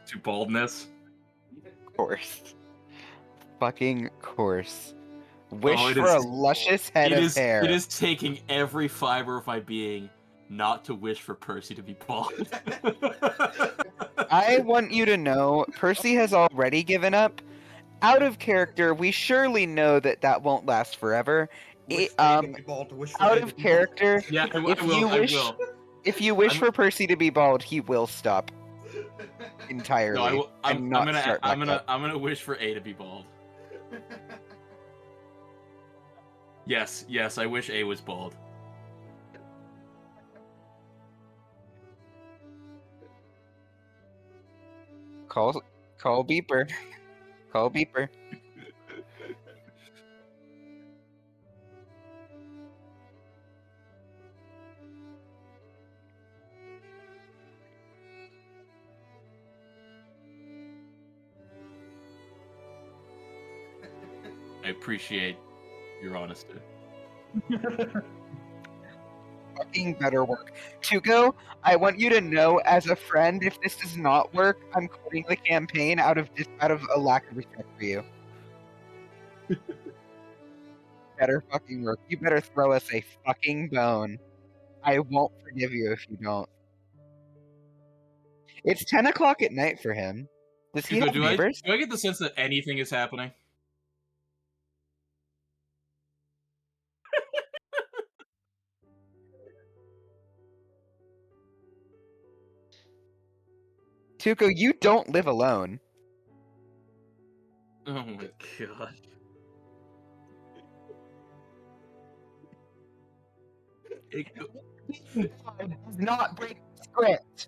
S5: To baldness?
S7: Course. Fucking course. Wish
S5: Oh, it
S7: for
S5: is-
S7: a luscious head
S5: It
S7: of
S5: is
S7: hair.
S5: it is taking every fiber of my being not to wish for Percy to be bald.
S7: I want you to know, Percy has already given up. Out of character, we surely know that that won't last forever.
S2: Wish
S7: It-
S2: for A to be bald, wish for
S7: Out
S2: A to
S7: of
S2: be
S7: character,
S5: Yeah, I
S7: if
S5: will.
S7: you
S5: I
S7: wish,
S5: will.
S7: if you wish
S5: I'm-
S7: for Percy to be bald, he will stop entirely
S5: No, I will.
S7: and not start back up.
S5: I'm gonna wish for A to be bald. Yes, I wish A was bald.
S7: Call beeper. Call beeper.
S5: I appreciate your honesty.
S7: Fucking better work. Tuco, I want you to know, as a friend, if this does not work, I'm quitting the campaign out of a lack of respect for you. Better fucking work. You better throw us a fucking bone. I won't forgive you if you don't. It's 10 o'clock at night for him. Does he
S5: Hugo,
S7: have
S5: do I
S7: neighbors?
S5: get the sense that anything is happening?
S7: Tuco, you don't live alone.
S5: Oh my god.
S7: Does not break the script.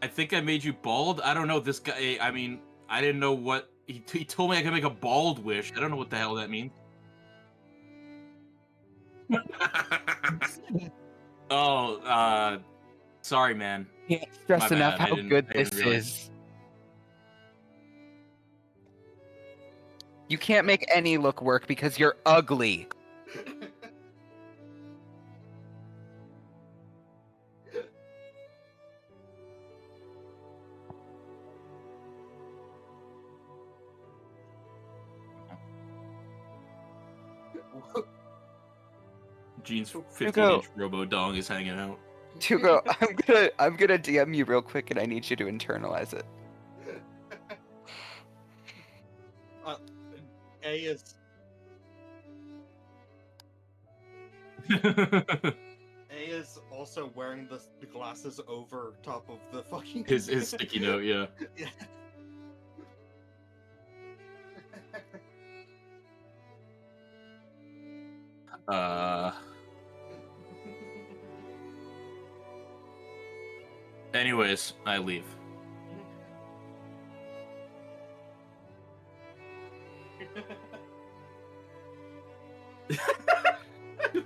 S5: I think I made you bald. I don't know this guy. I mean, I didn't know what he told me I could make a bald wish. I don't know what the hell that means. Oh, sorry, man.
S7: Can't stress
S5: My
S7: enough
S5: bad, I
S7: how
S5: didn't-
S7: good
S5: I didn't
S7: this
S5: realize.
S7: is. You can't make any look work because you're ugly.
S5: Jean's
S7: Hugo.
S5: 15-inch robo dong is hanging out.
S7: Tuco, I'm gonna DM you real quick, and I need you to internalize it.
S2: A is also wearing the glasses over top of the fucking
S5: his sticky note, yeah.
S2: Yeah.
S5: Anyways, I leave.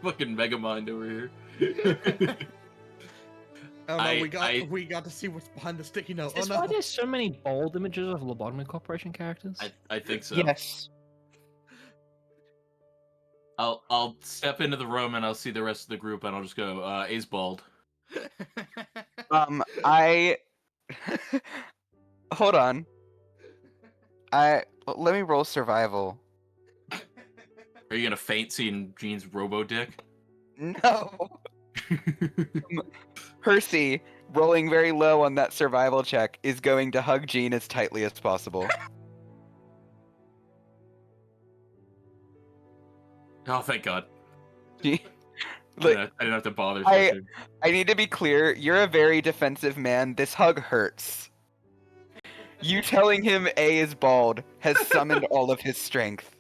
S5: Fucking Megamind over here.
S2: Oh no,
S5: I-
S2: we got to see what's behind the sticky note.
S4: Is
S2: Oh
S4: this
S2: no.
S4: why there's so many bold images of Lobotomy Corporation characters?
S5: I think so.
S7: Yes.
S5: I'll step into the room and I'll see the rest of the group and I'll just go, A's bald.
S7: I hold on. Let me roll survival.
S5: Are you gonna faint seeing Jean's robo dick?
S7: No. Percy, rolling very low on that survival check, is going to hug Jean as tightly as possible.
S5: Oh, thank God.
S7: Jean-
S5: I
S7: Look,
S5: didn't have to bother.
S7: I-
S5: searching.
S7: I need to be clear, you're a very defensive man. This hug hurts. You telling him A is bald has summoned all of his strength.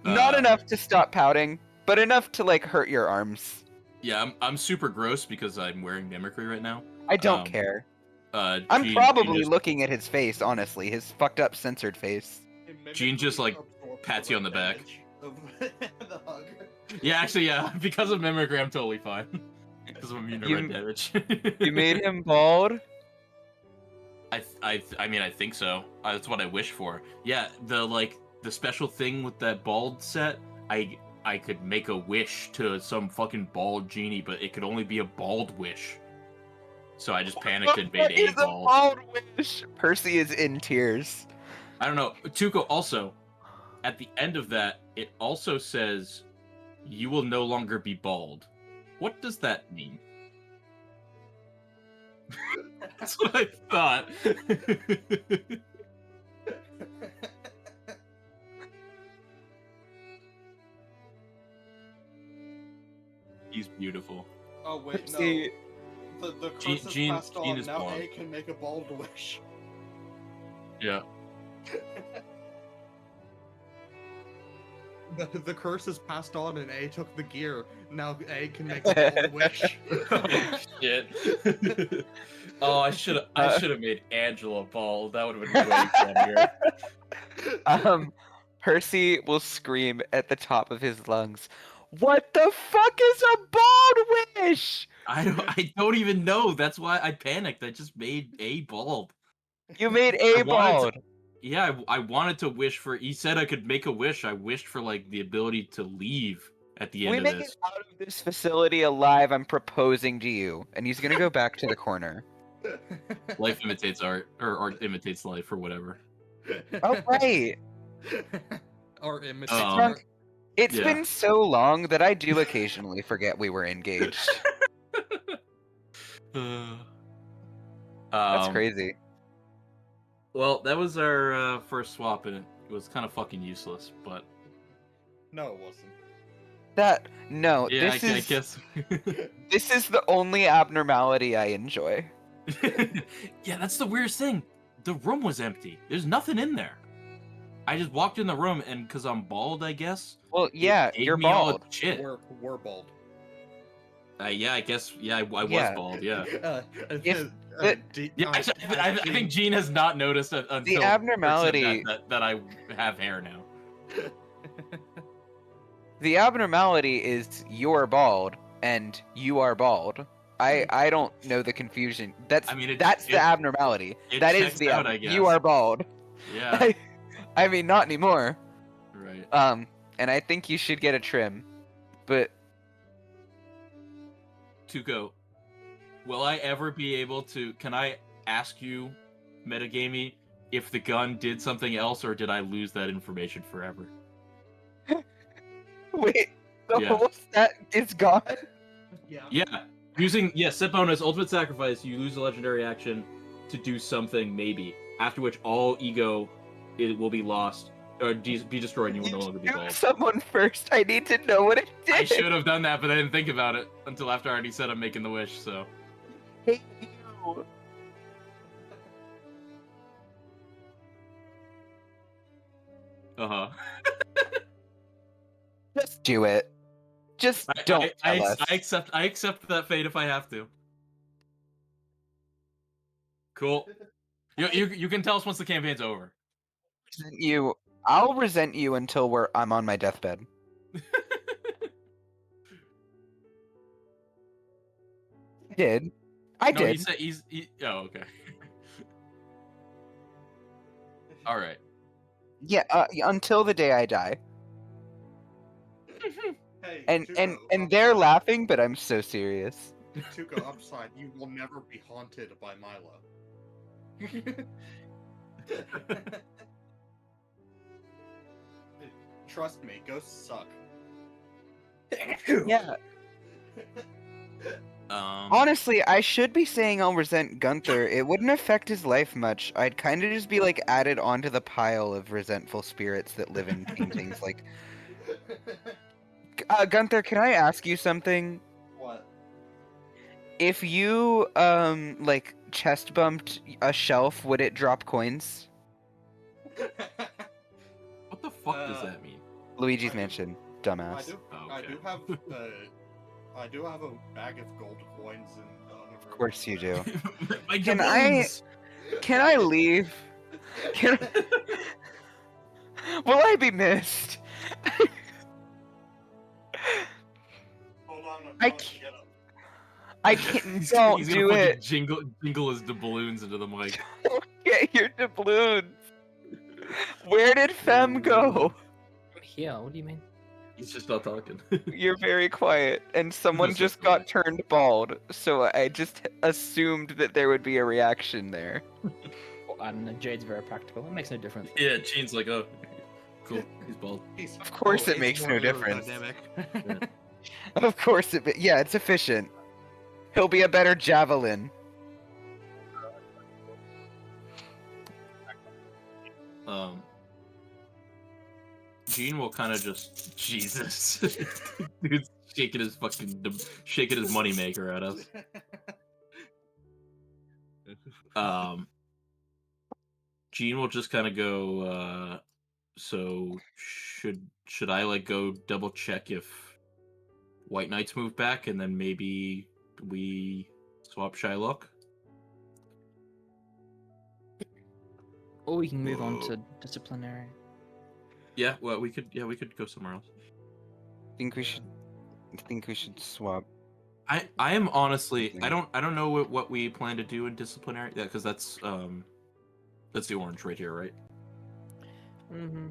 S7: Not
S5: Uh,
S7: enough to stop pouting, but enough to like hurt your arms.
S5: Yeah, I'm super gross because I'm wearing mimicry right now.
S7: I don't
S5: Um,
S7: care.
S5: Jean-
S7: I'm probably
S5: Jean just,
S7: looking at his face, honestly, his fucked up censored face.
S5: Jean just, like, pats you on the back.
S2: Of the hug.
S5: Yeah, actually, yeah. Because of mimicry, I'm totally fine. Because I'm immune to
S7: You-
S5: red damage.
S7: You made him bald?
S5: I mean, I think so. That's what I wish for. Yeah, the special thing with that bald set, I could make a wish to some fucking bald genie, but it could only be a bald wish. So I just panicked and made
S7: That is
S5: a
S7: a
S5: bald.
S7: bald wish. Percy is in tears.
S5: I don't know. Tuco, also, at the end of that, it also says, "You will no longer be bald." What does that mean? That's what I thought. He's beautiful.
S2: Oh wait,
S7: Percy,
S2: no. The curse is
S5: Gene-
S2: passed
S5: Gene
S2: on.
S5: is
S2: Now
S5: blonde.
S2: A can make a bald wish.
S5: Yeah.
S2: The curse is passed on, and A took the gear. Now A can make a bald wish.
S6: Oh, shit. Oh, I should have made Angela bald. That would have been way funnier.
S7: Percy will scream at the top of his lungs, "What the fuck is a bald wish?"
S5: I don't even know. That's why I panicked. I just made a bald.
S7: You made
S5: I
S7: a
S5: wanted
S7: bald.
S5: Yeah, I wanted to wish for. He said I could make a wish. I wished for like the ability to leave at the
S7: We
S5: end
S7: make
S5: of
S7: it
S5: this.
S7: out of this facility alive. I'm proposing to you, and he's gonna go back to the corner.
S5: Life imitates art, or art imitates life, or whatever.
S7: Oh right.
S2: Or imitate
S5: Um,
S2: art.
S7: It's
S5: Yeah.
S7: been so long that I do occasionally forget we were engaged. That's
S5: Um,
S7: crazy.
S5: Well, that was our first swap, and it was kind of fucking useless. But
S2: No, it wasn't.
S7: No,
S5: yeah,
S7: this
S5: I
S7: is
S5: guess.
S7: this is the only abnormality I enjoy.
S5: Yeah, that's the weirdest thing. The room was empty. There's nothing in there. I just walked in the room, and because I'm bald, I guess.
S7: Well,
S5: it
S7: yeah,
S5: gave
S7: you're
S5: me all
S7: bald.
S5: the shit.
S2: We're bald.
S5: Yeah, I guess. Yeah, I was
S7: Yeah.
S5: bald. Yeah.
S7: If
S5: Yeah, I think Gene has not noticed it until Kurt said
S7: abnormality-
S5: that I have hair now.
S7: The abnormality is you're bald and you are bald. I don't know the confusion. That's
S5: I mean,
S7: that's the abnormality.
S5: it
S7: That is
S5: checks
S7: the
S5: out, I
S7: you
S5: guess.
S7: are bald.
S5: Yeah.
S7: I mean, not anymore.
S5: Right.
S7: And I think you should get a trim. But
S5: Tuco, will I ever be able to? Can I ask you, Metagamey, if the gun did something else, or did I lose that information forever?
S7: wait, the
S5: Yeah.
S7: whole set is gone.
S5: Yeah. Using set bonus ultimate sacrifice, you lose a legendary action to do something maybe. After which all ego it will be lost or be destroyed. And you will no longer be
S7: Shoot
S5: bald.
S7: someone first. I need to know what it did.
S5: I should have done that, but I didn't think about it until after I already said I'm making the wish. So
S7: hate you. Just do it. Just don't tell us.
S5: I accept that fate if I have to. Cool. You can tell us once the campaign's over.
S7: I'll resent you until I'm on my deathbed. I did. I
S5: No,
S7: did.
S5: he said oh, okay. All right.
S7: Yeah, until the day I die.
S2: Hey,
S7: And
S2: Tuco, I'm
S7: they're
S2: sorry.
S7: laughing, but I'm so serious.
S2: Tuco, I'm sorry. You will never be haunted by Milo. Trust me, ghosts suck.
S7: Yeah.
S5: Um,
S7: Honestly, I should be saying I'll resent Gunther. It wouldn't affect his life much. I'd kind of just be like added onto the pile of resentful spirits that live in paintings. Like, Gunther, can I ask you something?
S2: What?
S7: If you like chest bumped a shelf, would it drop coins?
S5: what the fuck does that mean?
S7: Luigi's
S2: I do-
S7: Mansion,
S2: I
S7: dumbass.
S2: do.
S5: Oh,
S2: I
S5: okay.
S2: do have. I do have a bag of gold coins in.
S7: Of course you do.
S5: My
S7: Can I-
S5: doubloons!
S7: Can I leave? Can Will I be missed?
S2: Hold on, I'm
S7: I
S2: trying to
S7: ca-
S2: get 'em.
S7: I can't.
S5: He's
S7: Don't
S5: gonna
S7: do
S5: fucking
S7: it.
S5: jingle his doubloons into the mic.
S7: Get your doubloons. Where did Fem go?
S4: I'm here. What do you mean?
S5: He's just not talking.
S7: You're very quiet, and someone
S5: so
S7: just
S5: funny.
S7: got turned bald, so I just assumed that there would be a reaction there.
S4: Well, I don't know. Jade's very practical. It makes no difference.
S5: Yeah, Gene's like, oh, cool. He's bald.
S7: Of course it
S2: it's
S7: makes
S2: more
S7: no difference.
S2: aerodynamic.
S7: Of course yeah, it's efficient. He'll be a better javelin.
S5: Gene will kind of just Jesus, dude's shaking his moneymaker at us. Gene will just kind of go. So should I like go double check if White Knights move back, and then maybe we swap Shylock?
S4: Or we can move on to disciplinary.
S5: Yeah, well, we could go somewhere else.
S7: I think we should swap.
S5: I am honestly I don't know what we plan to do in disciplinary. Yeah, because that's the orange right here, right?
S4: Mm-hmm.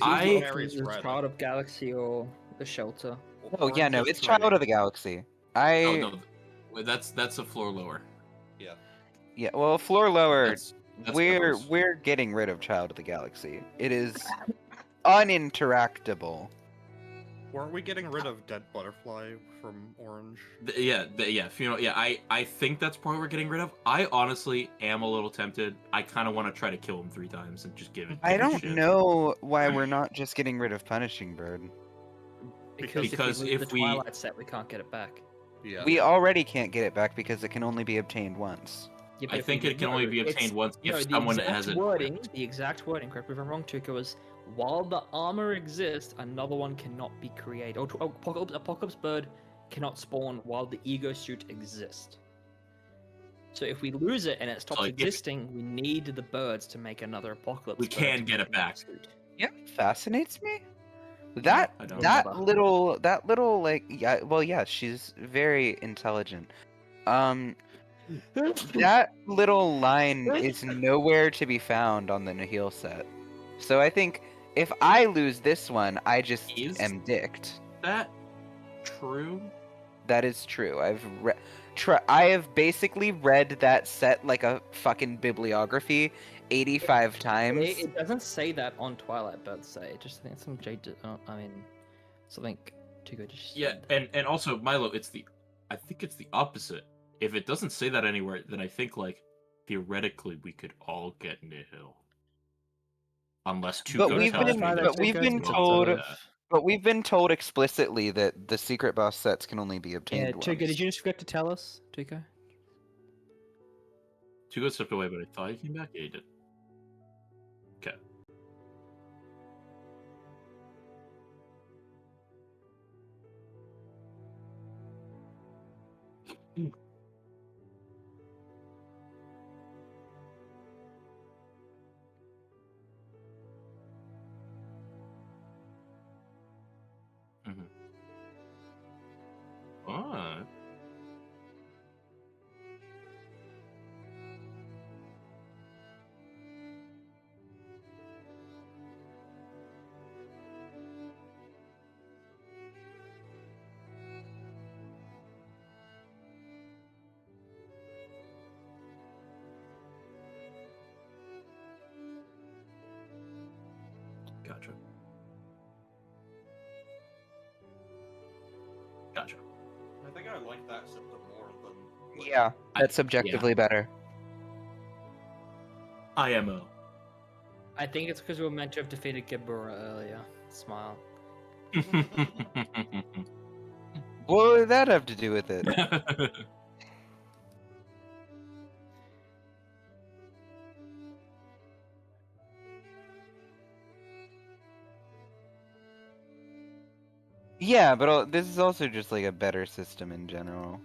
S2: Harry's red.
S4: Child of Galaxy or the Shelter.
S7: Oh yeah, no,
S2: Orange
S7: it's
S2: is
S7: Child
S2: green.
S7: of the Galaxy.
S5: Oh no, wait, that's a floor lower.
S7: Yeah, well, floor lower.
S5: That's
S7: We're
S5: Meadows.
S7: getting rid of Child of the Galaxy. It is uninteractable.
S2: Weren't we getting rid of Dead Butterfly from Orange?
S5: Funeral. Yeah, I think that's probably what we're getting rid of. I honestly am a little tempted. I kind of want to try to kill him 3 times and just give it.
S7: I
S5: give it
S7: don't
S5: shit.
S7: know why we're not just getting rid of Punishing Bird.
S5: Because
S4: if we lose
S5: if
S4: the
S5: we-
S4: Twilight set, we can't get it back.
S2: Yeah.
S7: We already can't get it back because it can only be obtained once.
S4: Yeah,
S5: I
S4: if
S5: think
S4: we-
S5: it can only be obtained once
S4: no,
S5: if
S4: the
S5: someone
S4: exact
S5: has it.
S4: wording, the exact wording, correct me if I'm wrong, Tuka, was while the armor exists, another one cannot be created. Or Apocalypse Bird cannot spawn while the ego suit exists. So if we lose it and it stops
S5: like, if-
S4: existing, we need the birds to make another Apocalypse
S5: We
S4: Bird
S5: can
S4: to
S5: get
S4: make
S5: it
S4: another
S5: back.
S4: suit.
S7: Yeah, fascinates me. That
S5: I don't
S7: that
S4: remember.
S7: little like yeah, she's very intelligent. That little line is nowhere to be found on the Nihil set. So I think if I lose this one, I just
S5: Is-
S7: am dicked.
S5: that true?
S7: That is true. I have basically read that set like a fucking bibliography 85 times.
S4: It doesn't say that on Twilight Bird say. It just think some Jade. Something Tuka just.
S5: Yeah,
S4: said.
S5: and also Milo, I think it's the opposite. If it doesn't say that anywhere, then I think like theoretically we could all get Nihil. Unless two
S7: But
S5: go
S7: we've
S5: tells
S7: been-
S5: me that
S7: but we've
S5: Tuka's
S7: been
S5: not
S7: told-
S5: doing that.
S7: But we've been told explicitly that the secret boss sets can only be
S4: Yeah,
S7: obtained
S4: Tuka,
S7: once.
S4: did you just forget to tell us, Tuka?
S5: Tuka stepped away, but I thought he came back. Yeah, he did. Okay. Mhm. Alright. Gotcha. Gotcha.
S2: I think I like that system more than.
S7: Yeah, that's objectively better.
S5: IMO.
S4: I think it's because we were meant to have defeated Gibura earlier. Smile.
S7: What would that have to do with it? Yeah, but this is also just like a better system in general.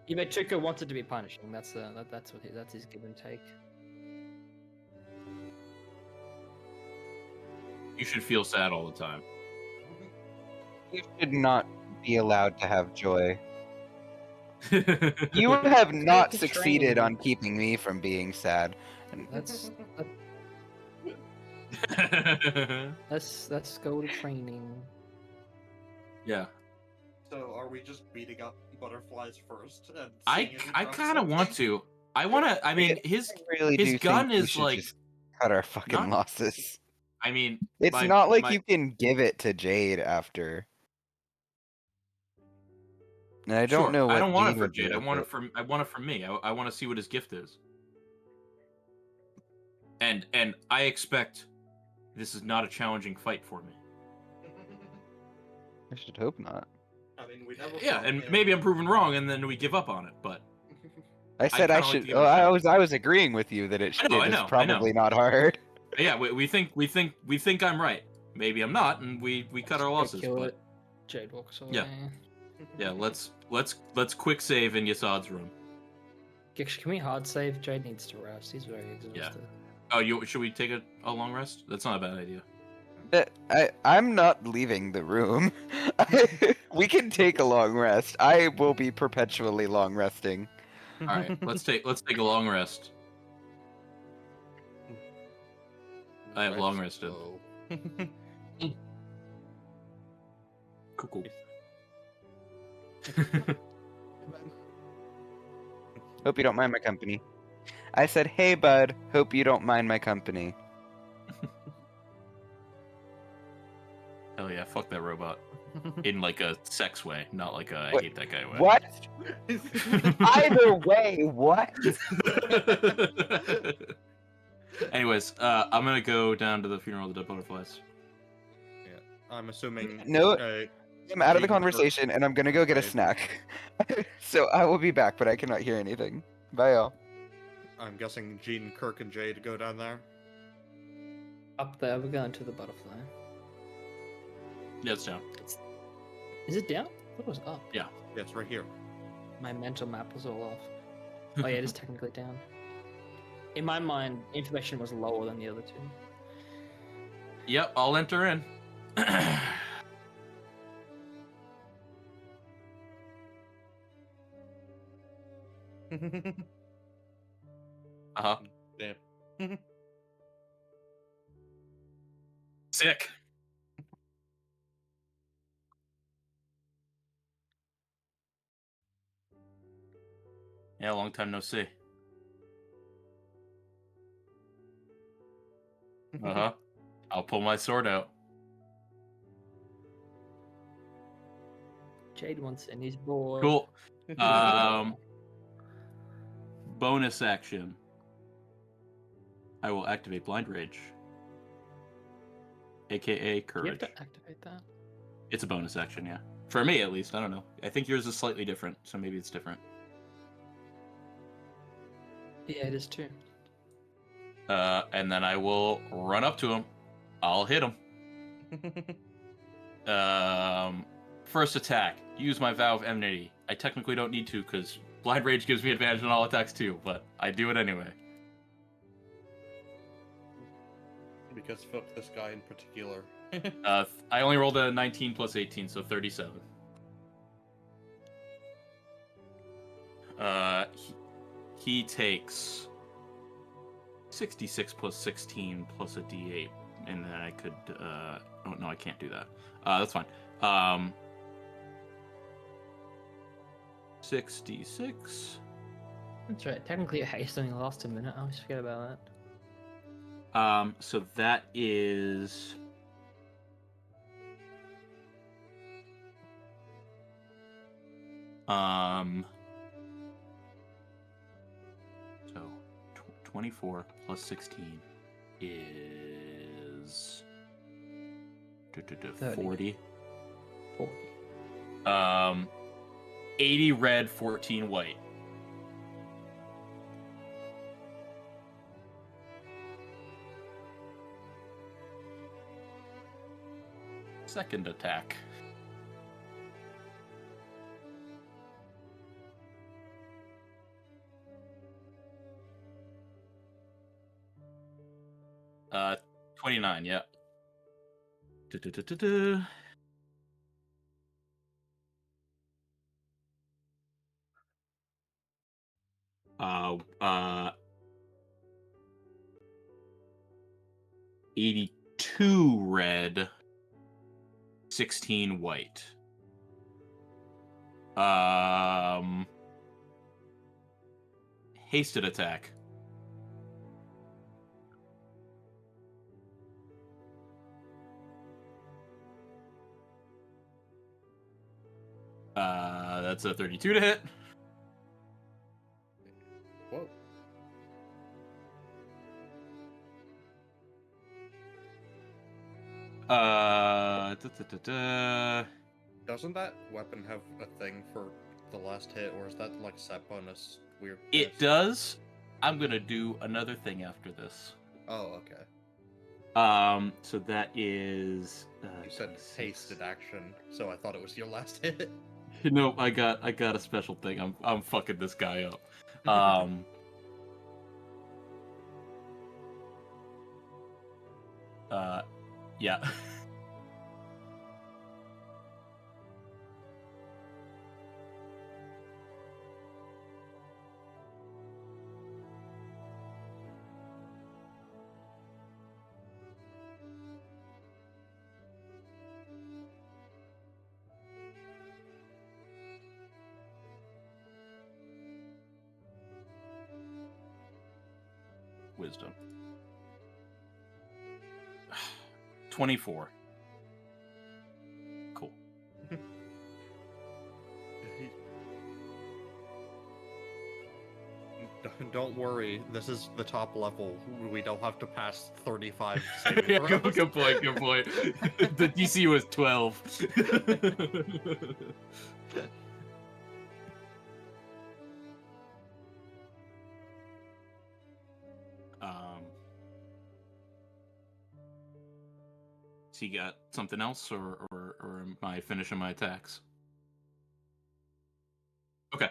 S4: Yeah, but Tuka wanted to be punishing. That's that's his give and take.
S5: You should feel sad all the time.
S7: You should not be allowed to have joy. You have not
S4: to
S7: succeeded
S4: training.
S7: on keeping me from being sad.
S4: Let's let's go to training.
S5: Yeah.
S2: So are we just beating up butterflies first? And
S5: I
S2: seeing if he drops
S5: kind of want
S2: something?
S5: to. I want to. I mean, his
S7: really do
S5: gun
S7: think we
S5: is
S7: should
S5: like.
S7: just cut our fucking
S5: not-
S7: losses.
S5: I mean,
S7: It's
S5: my-
S7: not like
S5: my-
S7: you can give it to Jade after. And I don't
S5: Sure,
S7: know what
S5: I don't want it
S7: Jade
S5: for
S7: would do
S5: Jade. I
S7: with
S5: want
S7: it.
S5: it for. I want it for me. I want to see what his gift is. And I expect this is not a challenging fight for me.
S7: I should hope not.
S2: I mean, we never
S5: Yeah,
S2: fought
S5: and
S2: him.
S5: maybe I'm proven wrong, and then we give up on it. But
S7: I said I
S5: kinda like
S7: should.
S5: to give it
S7: Oh,
S5: a
S7: I
S5: shot.
S7: was agreeing with you that it
S5: I know, I
S7: is
S5: know, I
S7: probably not hard.
S5: yeah, we think I'm right. Maybe I'm not, and we cut our
S4: Go
S5: losses.
S4: kill
S5: But
S4: it. Jade walks away.
S5: Yeah. yeah, let's quick save in Yasad's room.
S4: Can we hard save? Jade needs to rest. He's very exhausted.
S5: Oh, should we take a long rest? That's not a bad idea.
S7: I'm not leaving the room. We can take a long rest. I will be perpetually long resting.
S5: All right, let's take a long rest. I have long rested.
S2: slow.
S5: Cool.
S7: Hope you don't mind my company. I said, hey bud, hope you don't mind my company.
S5: Hell yeah, fuck that robot. In like a sex way, not like a I
S7: What-
S5: hate that guy way.
S7: What? Either way, what?
S5: Anyways, I'm gonna go down to the funeral of the dead butterflies.
S2: I'm assuming.
S7: No,
S2: Uh,
S7: I'm out of the
S2: Jean or-
S7: conversation and I'm gonna go get a
S2: Okay.
S7: snack. So I will be back, but I cannot hear anything. Bye, y'all.
S2: I'm guessing Jean, Kirk, and Jade go down there.
S4: Up there, we're going to the butterfly.
S5: Yeah, it's down.
S4: Is it down? I thought it was up.
S2: Yeah, it's right here.
S4: My mental map was all off. Oh yeah, it is technically down. In my mind, information was lower than the other two.
S5: Yep, I'll enter in. Uh-huh.
S2: Damn.
S5: Sick. Yeah, long time no see. Uh-huh. I'll pull my sword out.
S4: Jade wants in his boy.
S5: Cool. Bonus action. I will activate Blind Rage. AKA
S4: Do you
S5: Courage.
S4: have to activate that?
S5: It's a bonus action, yeah. For me, at least. I don't know. I think yours is slightly different, so maybe it's different.
S4: Yeah, it is too.
S5: And then I will run up to him. I'll hit him. First attack. Use my Vow of Enmity. I technically don't need to because Blind Rage gives me advantage on all attacks too, but I do it anyway.
S2: Because fuck this guy in particular.
S5: I only rolled a 19 plus 18, so 37. He takes 66 plus 16 plus a d8, and then I could. Oh no, I can't do that. That's fine. 66.
S4: That's right. Technically, your haste only lasts a minute. I always forget about that.
S5: So that is. So 24 plus 16 is 40.
S4: 40.
S5: 80 red, 14 white. Second attack. Uh, 29, yeah. Du-du-du-du-du. 82 red, 16 white. Hasted attack. That's a 32 to hit.
S2: Whoa. Doesn't that weapon have a thing for the last hit, or is that like set bonus weird?
S5: It does. I'm gonna do another thing after this.
S2: Oh, okay.
S5: So that is.
S2: You said
S5: 26.
S2: hasted action, so I thought it was your last hit.
S5: No, I got a special thing. I'm fucking this guy up. Yeah. Wisdom. 24. Cool.
S2: Don't worry, this is the top level. We don't have to pass 35 saving
S5: Yeah,
S2: throws.
S5: good point. Good point. The DC was 12. So you got something else, or am I finishing my attacks? Okay.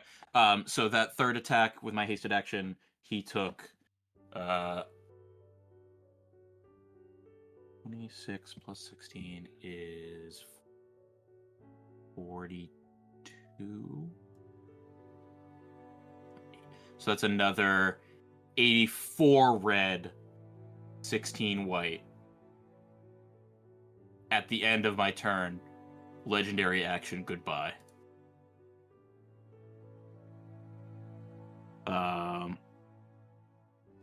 S5: So that third attack with my hasted action, he took 26 plus 16 is 42. So that's another 84 red, 16 white. At the end of my turn, legendary action, goodbye.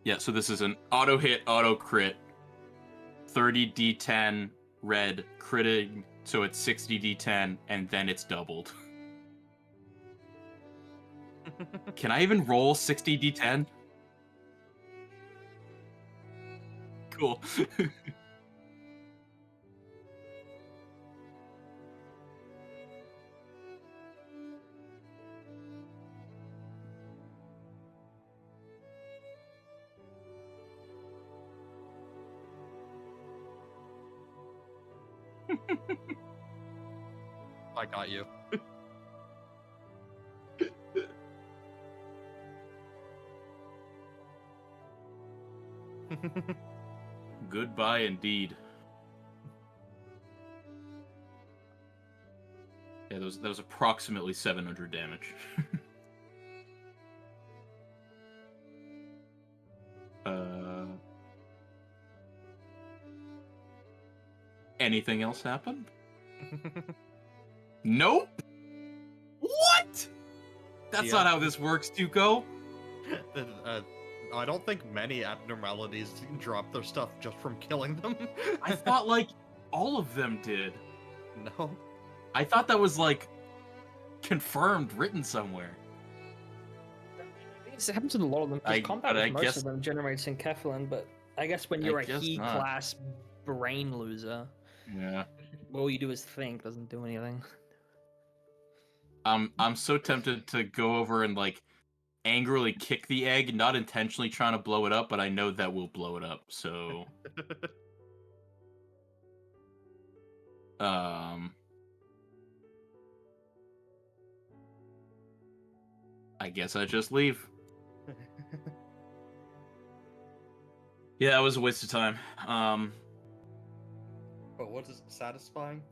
S5: Yeah, so this is an auto hit, auto crit, 30 d10 red, critting, so it's 60 d10, and then it's doubled. Can I even roll 60 d10? Cool.
S2: I got you.
S5: Goodbye indeed. Yeah, that was approximately 700 damage. Anything else happen? Nope. What? That's
S2: Yeah.
S5: not how this works, Tuco.
S2: I don't think many abnormalities drop their stuff just from killing them.
S5: I thought like all of them did.
S2: No.
S5: I thought that was like confirmed, written somewhere.
S4: It happens with a lot of them. 'Cause
S5: I-
S4: combat
S5: but I
S4: with most
S5: guess-
S4: of them generates enkephalin, but I guess when
S5: I
S4: you're a
S5: guess
S4: he
S5: not.
S4: class brain loser,
S5: Yeah.
S4: all you do is think, doesn't do anything.
S5: I'm so tempted to go over and like angrily kick the egg, not intentionally trying to blow it up, but I know that will blow it up. So I guess I just leave. Yeah, that was a waste of time.
S2: But what is satisfying?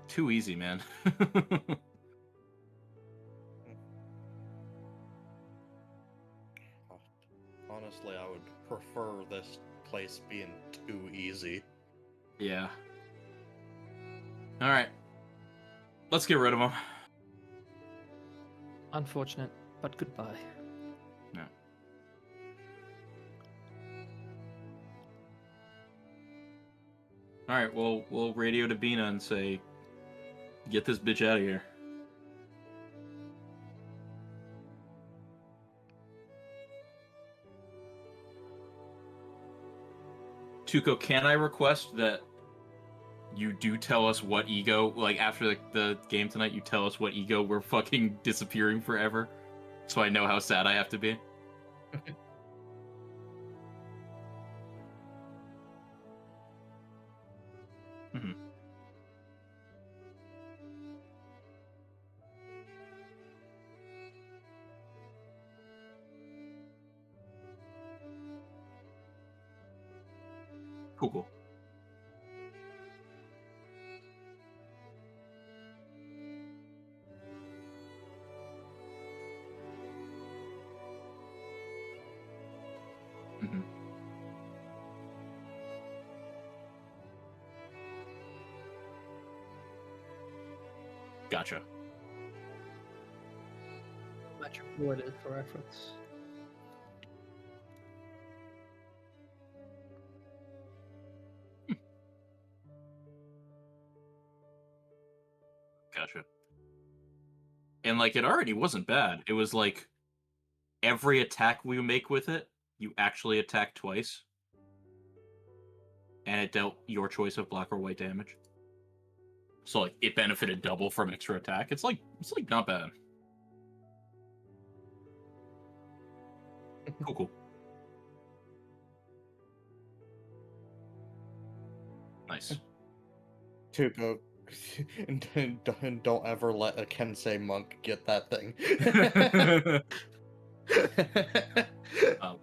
S5: Too easy, man.
S2: honestly, I would prefer this place being too easy.
S5: Yeah. All right. Let's get rid of him.
S4: Unfortunate, but goodbye.
S5: All right. Well, we'll radio to Bina and say, "Get this bitch out of here." Tuco, can I request that you do tell us what ego, like after the game tonight, you tell us what ego we're fucking disappearing forever, so I know how sad I have to be. Mhm. Cool. Mm-hmm. Gotcha.
S4: Much rewarded for reference.
S5: Gotcha. And like it already wasn't bad. It was like every attack we make with it, you actually attack twice. And it dealt your choice of black or white damage. So like it benefited double from extra attack. It's like not bad. Cool. Nice.
S2: Tuco, don't ever let a Kensei monk get that thing.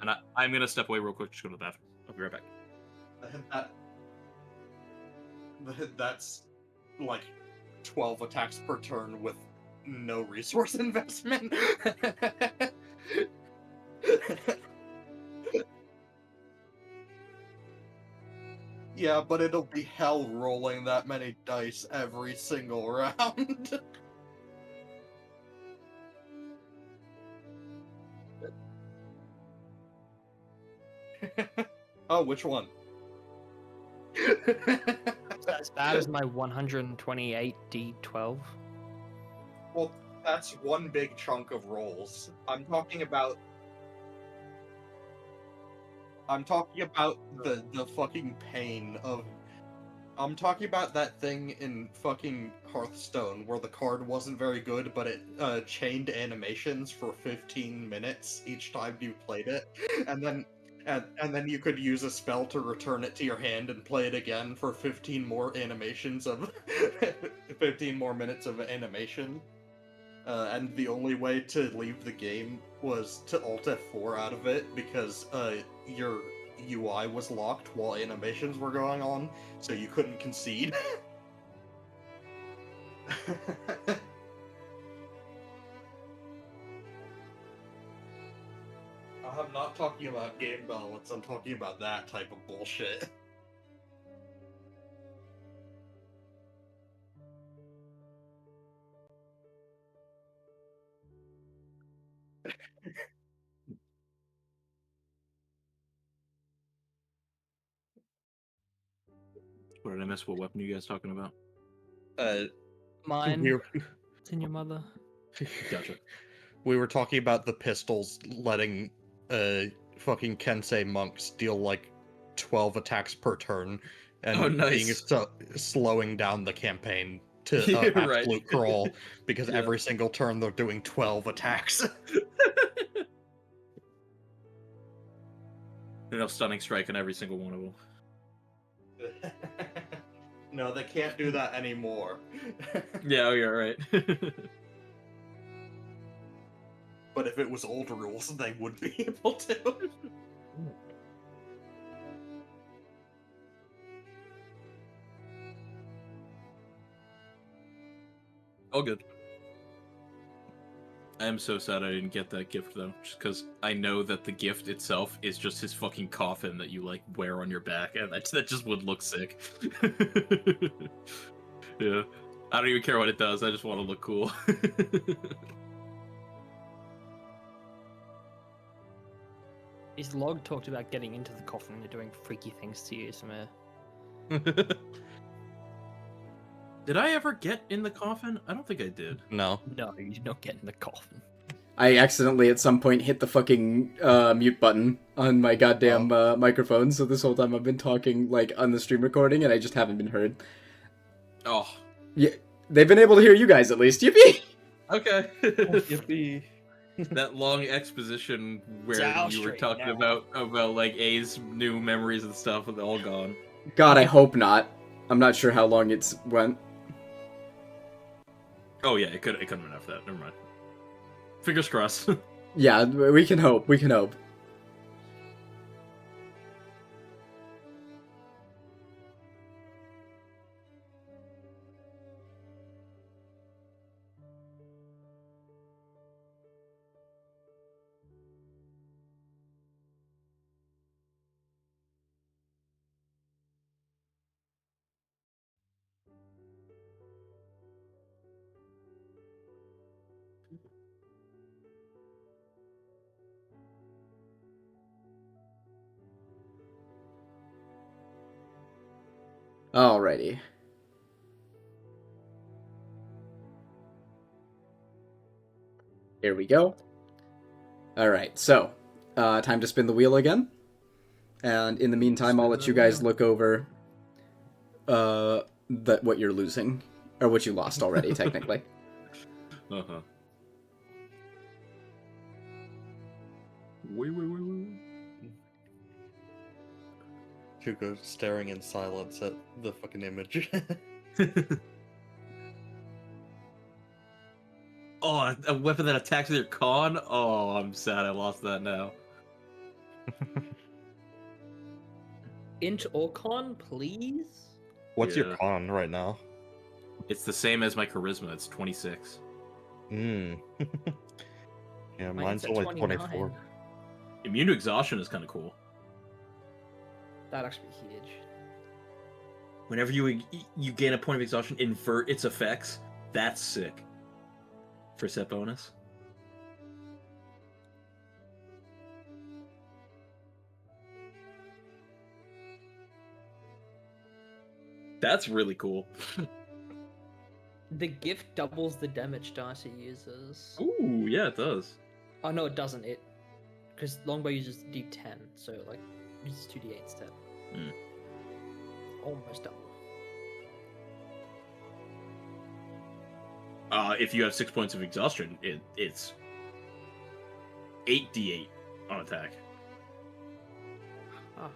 S5: And I'm gonna step away real quick, just go to the bathroom. I'll be right back.
S2: That's like 12 attacks per turn with no resource investment. Yeah, but it'll be hell rolling that many dice every single round. Oh, which one?
S4: As bad as my 128 D12.
S2: Well, that's one big chunk of rolls. I'm talking about the fucking pain of. I'm talking about that thing in fucking Hearthstone where the card wasn't very good, but it chained animations for 15 minutes each time you played it, and then you could use a spell to return it to your hand and play it again for 15 more animations of 15 more minutes of animation. And the only way to leave the game was to Alt F4 out of it because your UI was locked while animations were going on, so you couldn't concede. I'm not talking about game balance, I'm talking about that type of bullshit.
S5: What did I miss? What weapon are you guys talking about?
S4: Mine.
S2: We're-
S4: It's in your mother.
S5: Gotcha.
S2: We were talking about the pistols letting fucking Kensei monks deal like 12 attacks per turn and
S5: Oh, nice.
S2: being slowing down the campaign to
S5: Yeah, right.
S2: absolute crawl because
S5: Yeah.
S2: every single turn they're doing 12 attacks.
S5: Enough stunning strike on every single one of them.
S2: No, they can't do that anymore.
S5: Yeah, you're right.
S2: But if it was old rules, they would be able to.
S5: All good. I'm so sad I didn't get that gift though, just because I know that the gift itself is just his fucking coffin that you like wear on your back, and that just would look sick. Yeah, I don't even care what it does. I just want to look cool.
S4: His log talked about getting into the coffin and doing freaky things to you, Samir.
S5: Did I ever get in the coffin? I don't think I did.
S2: No.
S4: No, you did not get in the coffin.
S1: I accidentally at some point hit the fucking mute button on my goddamn microphone, so this whole time I've been talking like on the stream recording and I just haven't been heard.
S5: Oh,
S1: Yeah, they've been able to hear you guys at least. Yippee!
S5: okay.
S6: Yippee.
S5: That long exposition where
S4: Down
S5: you were
S4: straight
S5: talking
S4: now.
S5: about like A's new memories and stuff, and they're all gone.
S1: God, I hope not. I'm not sure how long it's went.
S5: Oh yeah, it couldn't have been after that. Never mind. Fingers crossed.
S1: Yeah, we can hope. We can hope. Alrighty. Here we go. Alright, so, time to spin the wheel again. And in the meantime, I'll let you guys look over what you're losing. Or what you lost already, technically.
S5: Uh-huh. Wait.
S2: Tuco staring in silence at the fucking image.
S5: Oh, a weapon that attacks with your con? Oh, I'm sad I lost that now.
S4: Int or con, please?
S2: What's
S5: Yeah.
S2: your con right now?
S5: It's the same as my charisma, it's 26.
S2: Hmm. Yeah, mine's
S4: at
S2: only
S4: 29.
S2: 24.
S5: Immune to exhaustion is kind of cool.
S4: That'd actually be huge.
S5: Whenever you gain a point of exhaustion, invert its effects. That's sick. For set bonus. That's really cool.
S4: The gift doubles the damage dice it uses.
S5: Ooh, yeah, it does.
S4: Oh no, it doesn't. It because longbow uses D10, so like uses 2d8 instead.
S5: Hmm.
S4: Almost double.
S5: If you have 6 points of exhaustion, it's 8d8 on attack.
S4: Ah.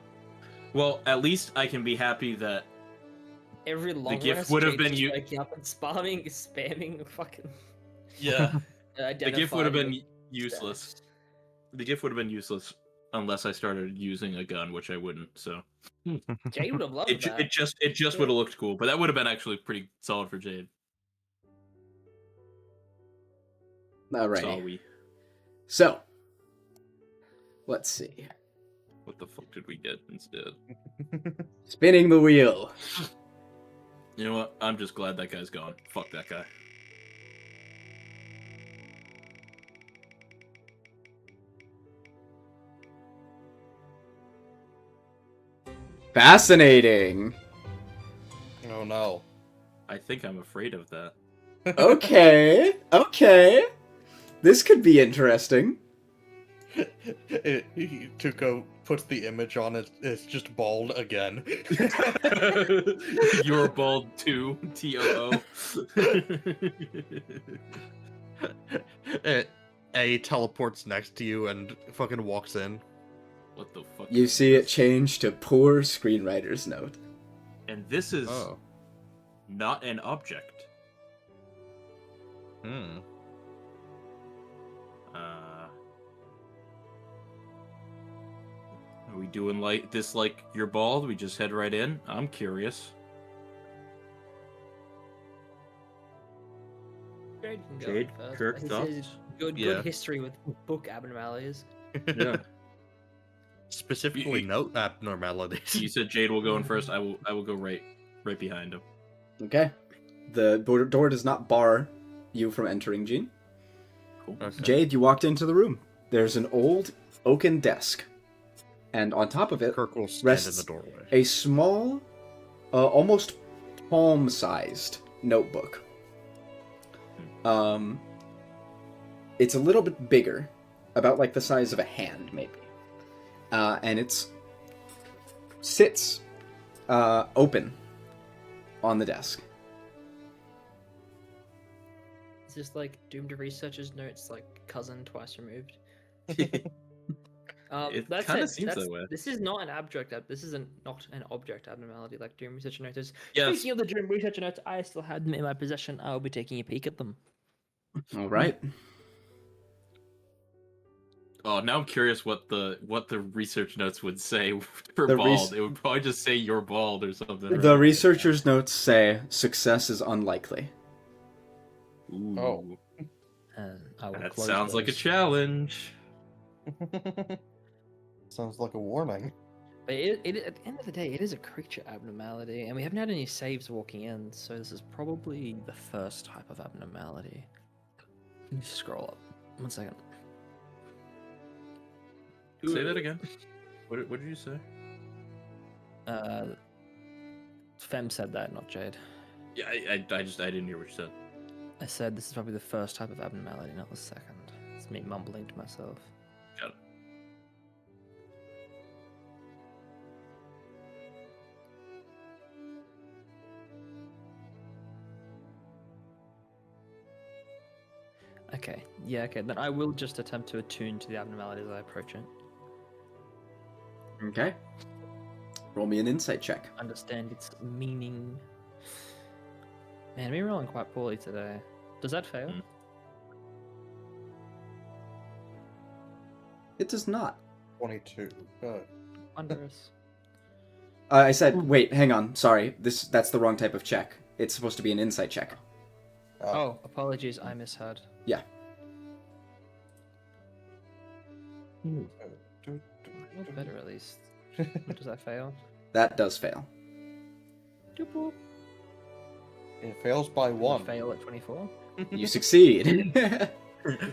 S5: Well, at least I can be happy that
S4: Every long
S5: gift would have been
S4: waking up and spamming fucking.
S2: Yeah.
S5: the gift would have been
S4: identifying
S5: useless.
S4: stats.
S5: The gift would have been useless unless I started using a gun, which I wouldn't. So
S4: Jade would have loved
S5: it
S4: that.
S5: just would have looked cool, but that would have been actually pretty solid for Jade.
S1: Alrighty.
S5: Sorry.
S1: So, let's see.
S5: What the fuck did we get instead?
S1: Spinning the wheel.
S5: You know what? I'm just glad that guy's gone. Fuck that guy.
S1: Fascinating.
S2: Oh no.
S5: I think I'm afraid of that.
S1: Okay. Okay. This could be interesting.
S2: Tuco puts the image on it. It's just bald again.
S5: You're bald too, TOO.
S2: A teleports next to you and fucking walks in.
S5: What the fuck?
S1: You
S5: is
S1: see it
S5: this?
S1: change to poor screenwriter's note.
S5: And this is
S2: Oh.
S5: not an object.
S2: Hmm.
S5: Are we doing like this like you're bald? We just head right in? I'm curious.
S4: Jade can go
S5: Jade,
S4: first.
S5: Kirk,
S4: He
S5: thoughts?
S4: says Good
S2: Yeah.
S4: history with book abnormalities.
S5: Yeah.
S2: Specifically, note abnormalities.
S5: You said Jade will go in first. I will go right behind him.
S1: Okay. The door does not bar you from entering, Gene.
S5: Cool.
S2: Okay.
S1: Jade, you walked into the room. There's an old oaken desk, and on top of it,
S2: Kirk will stand in
S1: rests
S2: the doorway.
S1: a small, almost palm-sized notebook. It's a little bit bigger, about like the size of a hand, maybe. And it sits open on the desk.
S4: Is this like Doomed Researcher's notes, like cousin twice removed?
S5: It
S4: That
S5: kinda
S4: said,
S5: seems that way.
S4: This is not an this isn't not an object abnormality like Doom Researcher notes.
S5: Yes.
S4: Speaking of the Doom Researcher notes, I still had them in my possession. I'll be taking a peek at them.
S1: All right.
S5: Oh, now I'm curious what the research notes would say for
S1: The
S5: bald. It would probably just say you're bald or something.
S1: The
S5: right?
S1: researcher's notes say success is unlikely.
S5: Ooh,
S6: Oh.
S4: And I will
S5: that
S4: close
S5: sounds like a
S4: those.
S5: challenge.
S6: Sounds like a warning.
S4: But at the end of the day, it is a creature abnormality, and we haven't had any saves walking in, so this is probably the first type of abnormality. Can you scroll up? 1 second.
S5: Say that again. What did you say?
S4: Fem said that, not Jade.
S5: Yeah, I didn't hear what you said.
S4: I said this is probably the first type of abnormality, not the second. It's me mumbling to myself.
S5: Got it.
S4: Okay, yeah, okay, then I will just attempt to attune to the abnormality as I approach it.
S1: Okay. Roll me an insight check.
S4: Understand its meaning. Man, we're rolling quite poorly today. Does that fail?
S5: Mm.
S1: It does not.
S6: 22. Good.
S4: Wondrous.
S1: I said, wait, hang on. Sorry. That's the wrong type of check. It's supposed to be an insight check.
S4: Oh, apologies, I misheard.
S1: Yeah.
S4: That's better at least. Does that fail?
S1: That does fail.
S4: Doop boop.
S6: It fails by
S4: Does it
S6: one.
S4: fail at 24?
S1: You succeed.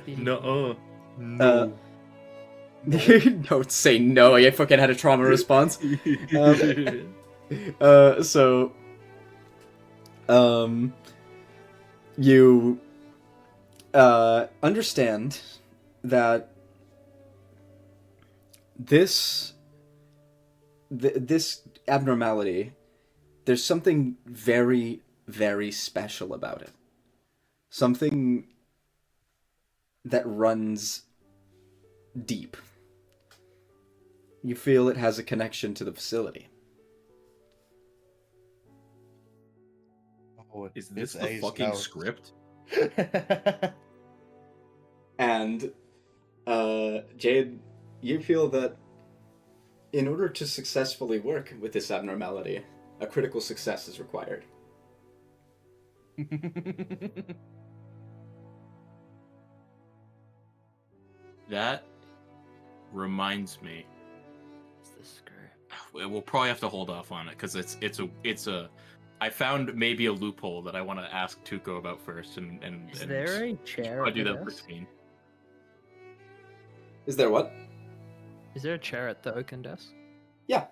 S2: No.
S1: No. Don't say no. I fucking had a trauma response. You understand that this abnormality, there's something very, very special about it. Something that runs deep. You feel it has a connection to the facility.
S6: Oh,
S5: Is this
S6: it's
S5: the
S6: aged
S5: fucking
S6: out.
S5: script?
S1: And, Jade, you feel that in order to successfully work with this abnormality, a critical success is required.
S5: That reminds me.
S4: It's the script.
S5: We'll probably have to hold off on it because it's a. I found maybe a loophole that I want to ask Tuco about first, and
S4: Is there a chair
S5: I'll
S4: at
S5: do
S4: the
S5: that for
S4: desk?
S5: Gene.
S1: Is there what?
S4: Is there a chair at the oaken desk?
S1: Yeah.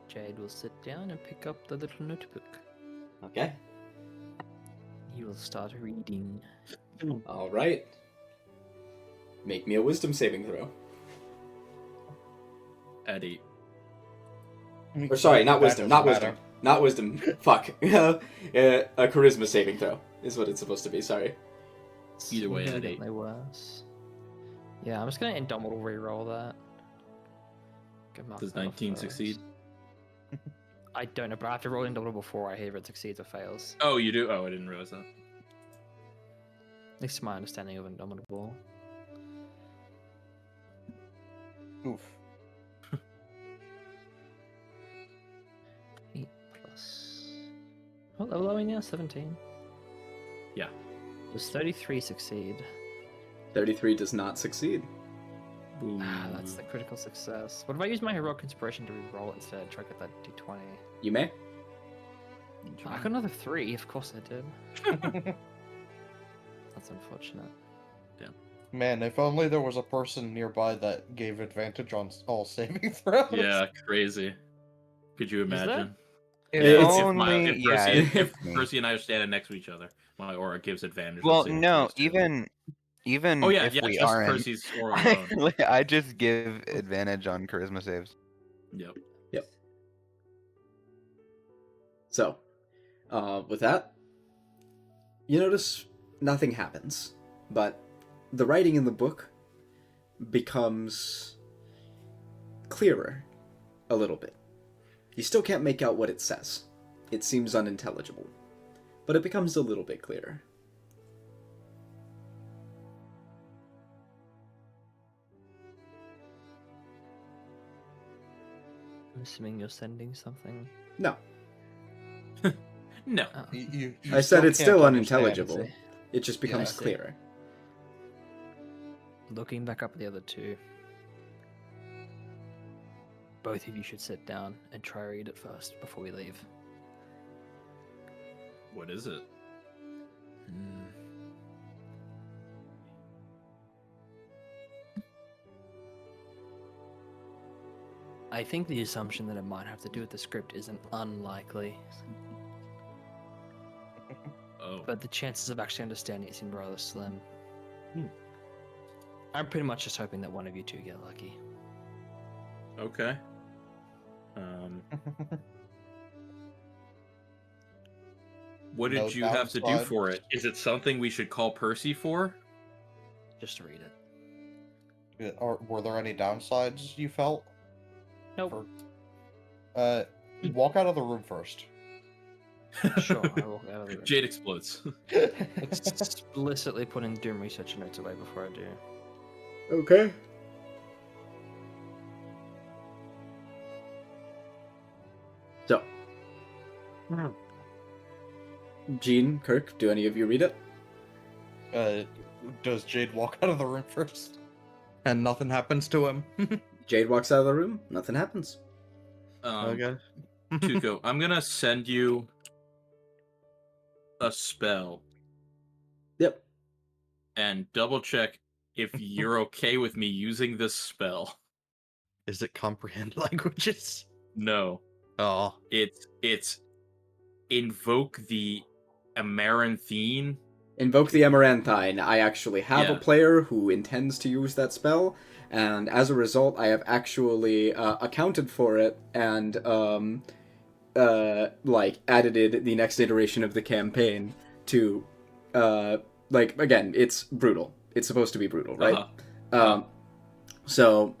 S4: Jade will sit down and pick up the little notebook.
S1: Okay.
S4: He will start reading.
S1: All right. Make me a wisdom saving throw.
S5: At 8.
S1: Or sorry, not
S6: That
S1: wisdom,
S6: doesn't
S1: not
S6: matter.
S1: wisdom. Not wisdom. Fuck. A charisma saving throw is what it's supposed to be, sorry.
S5: Either way, at 8.
S4: Significantly worse. Yeah, I'm just gonna Indomitable reroll that. Good mark
S5: Does
S4: that off
S5: 19
S4: first.
S5: succeed?
S4: I don't know, but I have to roll Indomitable before I hear if it succeeds or fails.
S5: Oh, you do? Oh, I didn't realize that.
S4: At least to my understanding of Indomitable.
S6: Oof.
S4: 8 plus. What level are we now? 17?
S5: Yeah.
S4: Does 33 succeed?
S1: 33 does not succeed.
S4: That's the critical success. What if I use my heroic inspiration to re-roll instead? Try to get that d20.
S1: You may.
S4: I got another 3. Of course I did. That's unfortunate.
S2: Man, if only there was a person nearby that gave advantage on all saving throws.
S5: Yeah, crazy. Could you
S4: that-
S5: imagine?
S7: If
S1: It's-
S7: only, yeah.
S5: If
S7: me.
S5: Percy and I are standing next to each other, my aura gives advantage. on
S7: Well,
S5: saving
S7: no,
S5: throws, too.
S7: even
S5: Oh yeah,
S7: if
S5: yeah,
S7: we
S5: just
S7: aren't,
S5: Percy's aura alone.
S7: I just give advantage on charisma saves.
S5: Yep.
S1: So, with that, you notice nothing happens, but the writing in the book becomes clearer a little bit. You still can't make out what it says. It seems unintelligible, but it becomes a little bit clearer.
S4: I'm assuming you're sending something.
S1: No,
S5: No.
S4: Oh.
S2: You
S1: I said it's
S2: can't
S1: still
S2: understand.
S1: unintelligible. It just becomes
S4: I see.
S1: clearer.
S4: Looking back up at the other two. Both of you should sit down and try read it first before we leave.
S5: What is it?
S4: I think the assumption that it might have to do with the script isn't unlikely,
S5: Oh.
S4: but the chances of actually understanding it seem rather slim.
S5: Hmm.
S4: I'm pretty much just hoping that one of you two get lucky.
S5: Okay. What did
S2: No
S5: you have to do
S2: downside.
S5: for it? Is it something we should call Percy for?
S4: Just to read it.
S2: Or were there any downsides you felt?
S4: Nope.
S2: Walk out of the room first.
S4: Sure, I will go out of the room.
S5: Jade explodes.
S4: Explicitly putting Doom researcher notes away before I do.
S1: Okay. So, Gene, Kirk, do any of you read it?
S2: Does Jade walk out of the room first? And nothing happens to him?
S1: Jade walks out of the room. Nothing happens.
S2: Okay.
S5: Tuco, I'm gonna send you a spell
S1: Yep.
S5: and double check if you're okay with me using this spell.
S2: Is it comprehend languages?
S5: No,
S2: Oh.
S5: it's invoke the Amaranthine.
S1: Invoke the Amaranthine. I actually have a
S5: Yeah.
S1: player who intends to use that spell, and as a result, I have actually accounted for it and edited the next iteration of the campaign to again, it's brutal. It's supposed to be brutal, right?
S5: Uh-huh.
S1: So,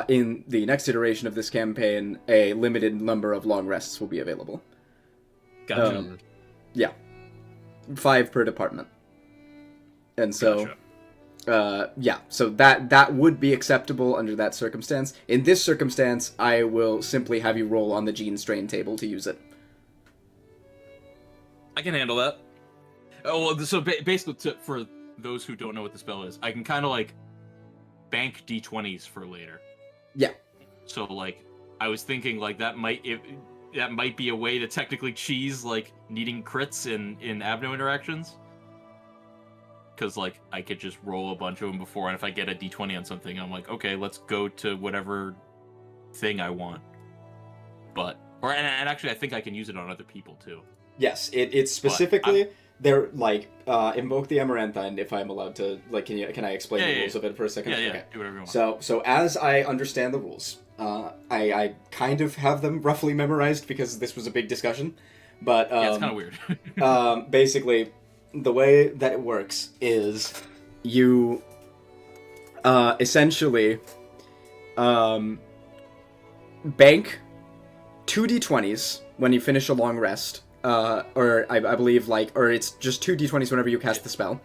S1: in the next iteration of this campaign, a limited number of long rests will be available.
S5: Gotcha.
S1: Yeah. 5 per department. And so,
S5: Gotcha.
S1: so that would be acceptable under that circumstance. In this circumstance, I will simply have you roll on the gene strain table to use it.
S5: I can handle that. Oh, well, so basically, for those who don't know what the spell is, I can kind of like bank d20s for later.
S1: Yeah.
S5: So like, I was thinking like that might be a way to technically cheese like needing crits in Abno interactions. Because like I could just roll a bunch of them before, and if I get a d20 on something, I'm like, okay, let's go to whatever thing I want. But and actually, I think I can use it on other people too.
S1: Yes, it's specifically they're like invoke the Amaranthine. If I'm allowed to, like, can I explain the rules of it for a second?
S5: Yeah,
S1: Okay.
S5: do whatever you want.
S1: So as I understand the rules, I kind of have them roughly memorized because this was a big discussion. But
S5: Yeah, it's kind of weird.
S1: basically, the way that it works is you essentially bank 2 d20s when you finish a long rest. Or I believe or it's just 2 d20s whenever you cast the spell.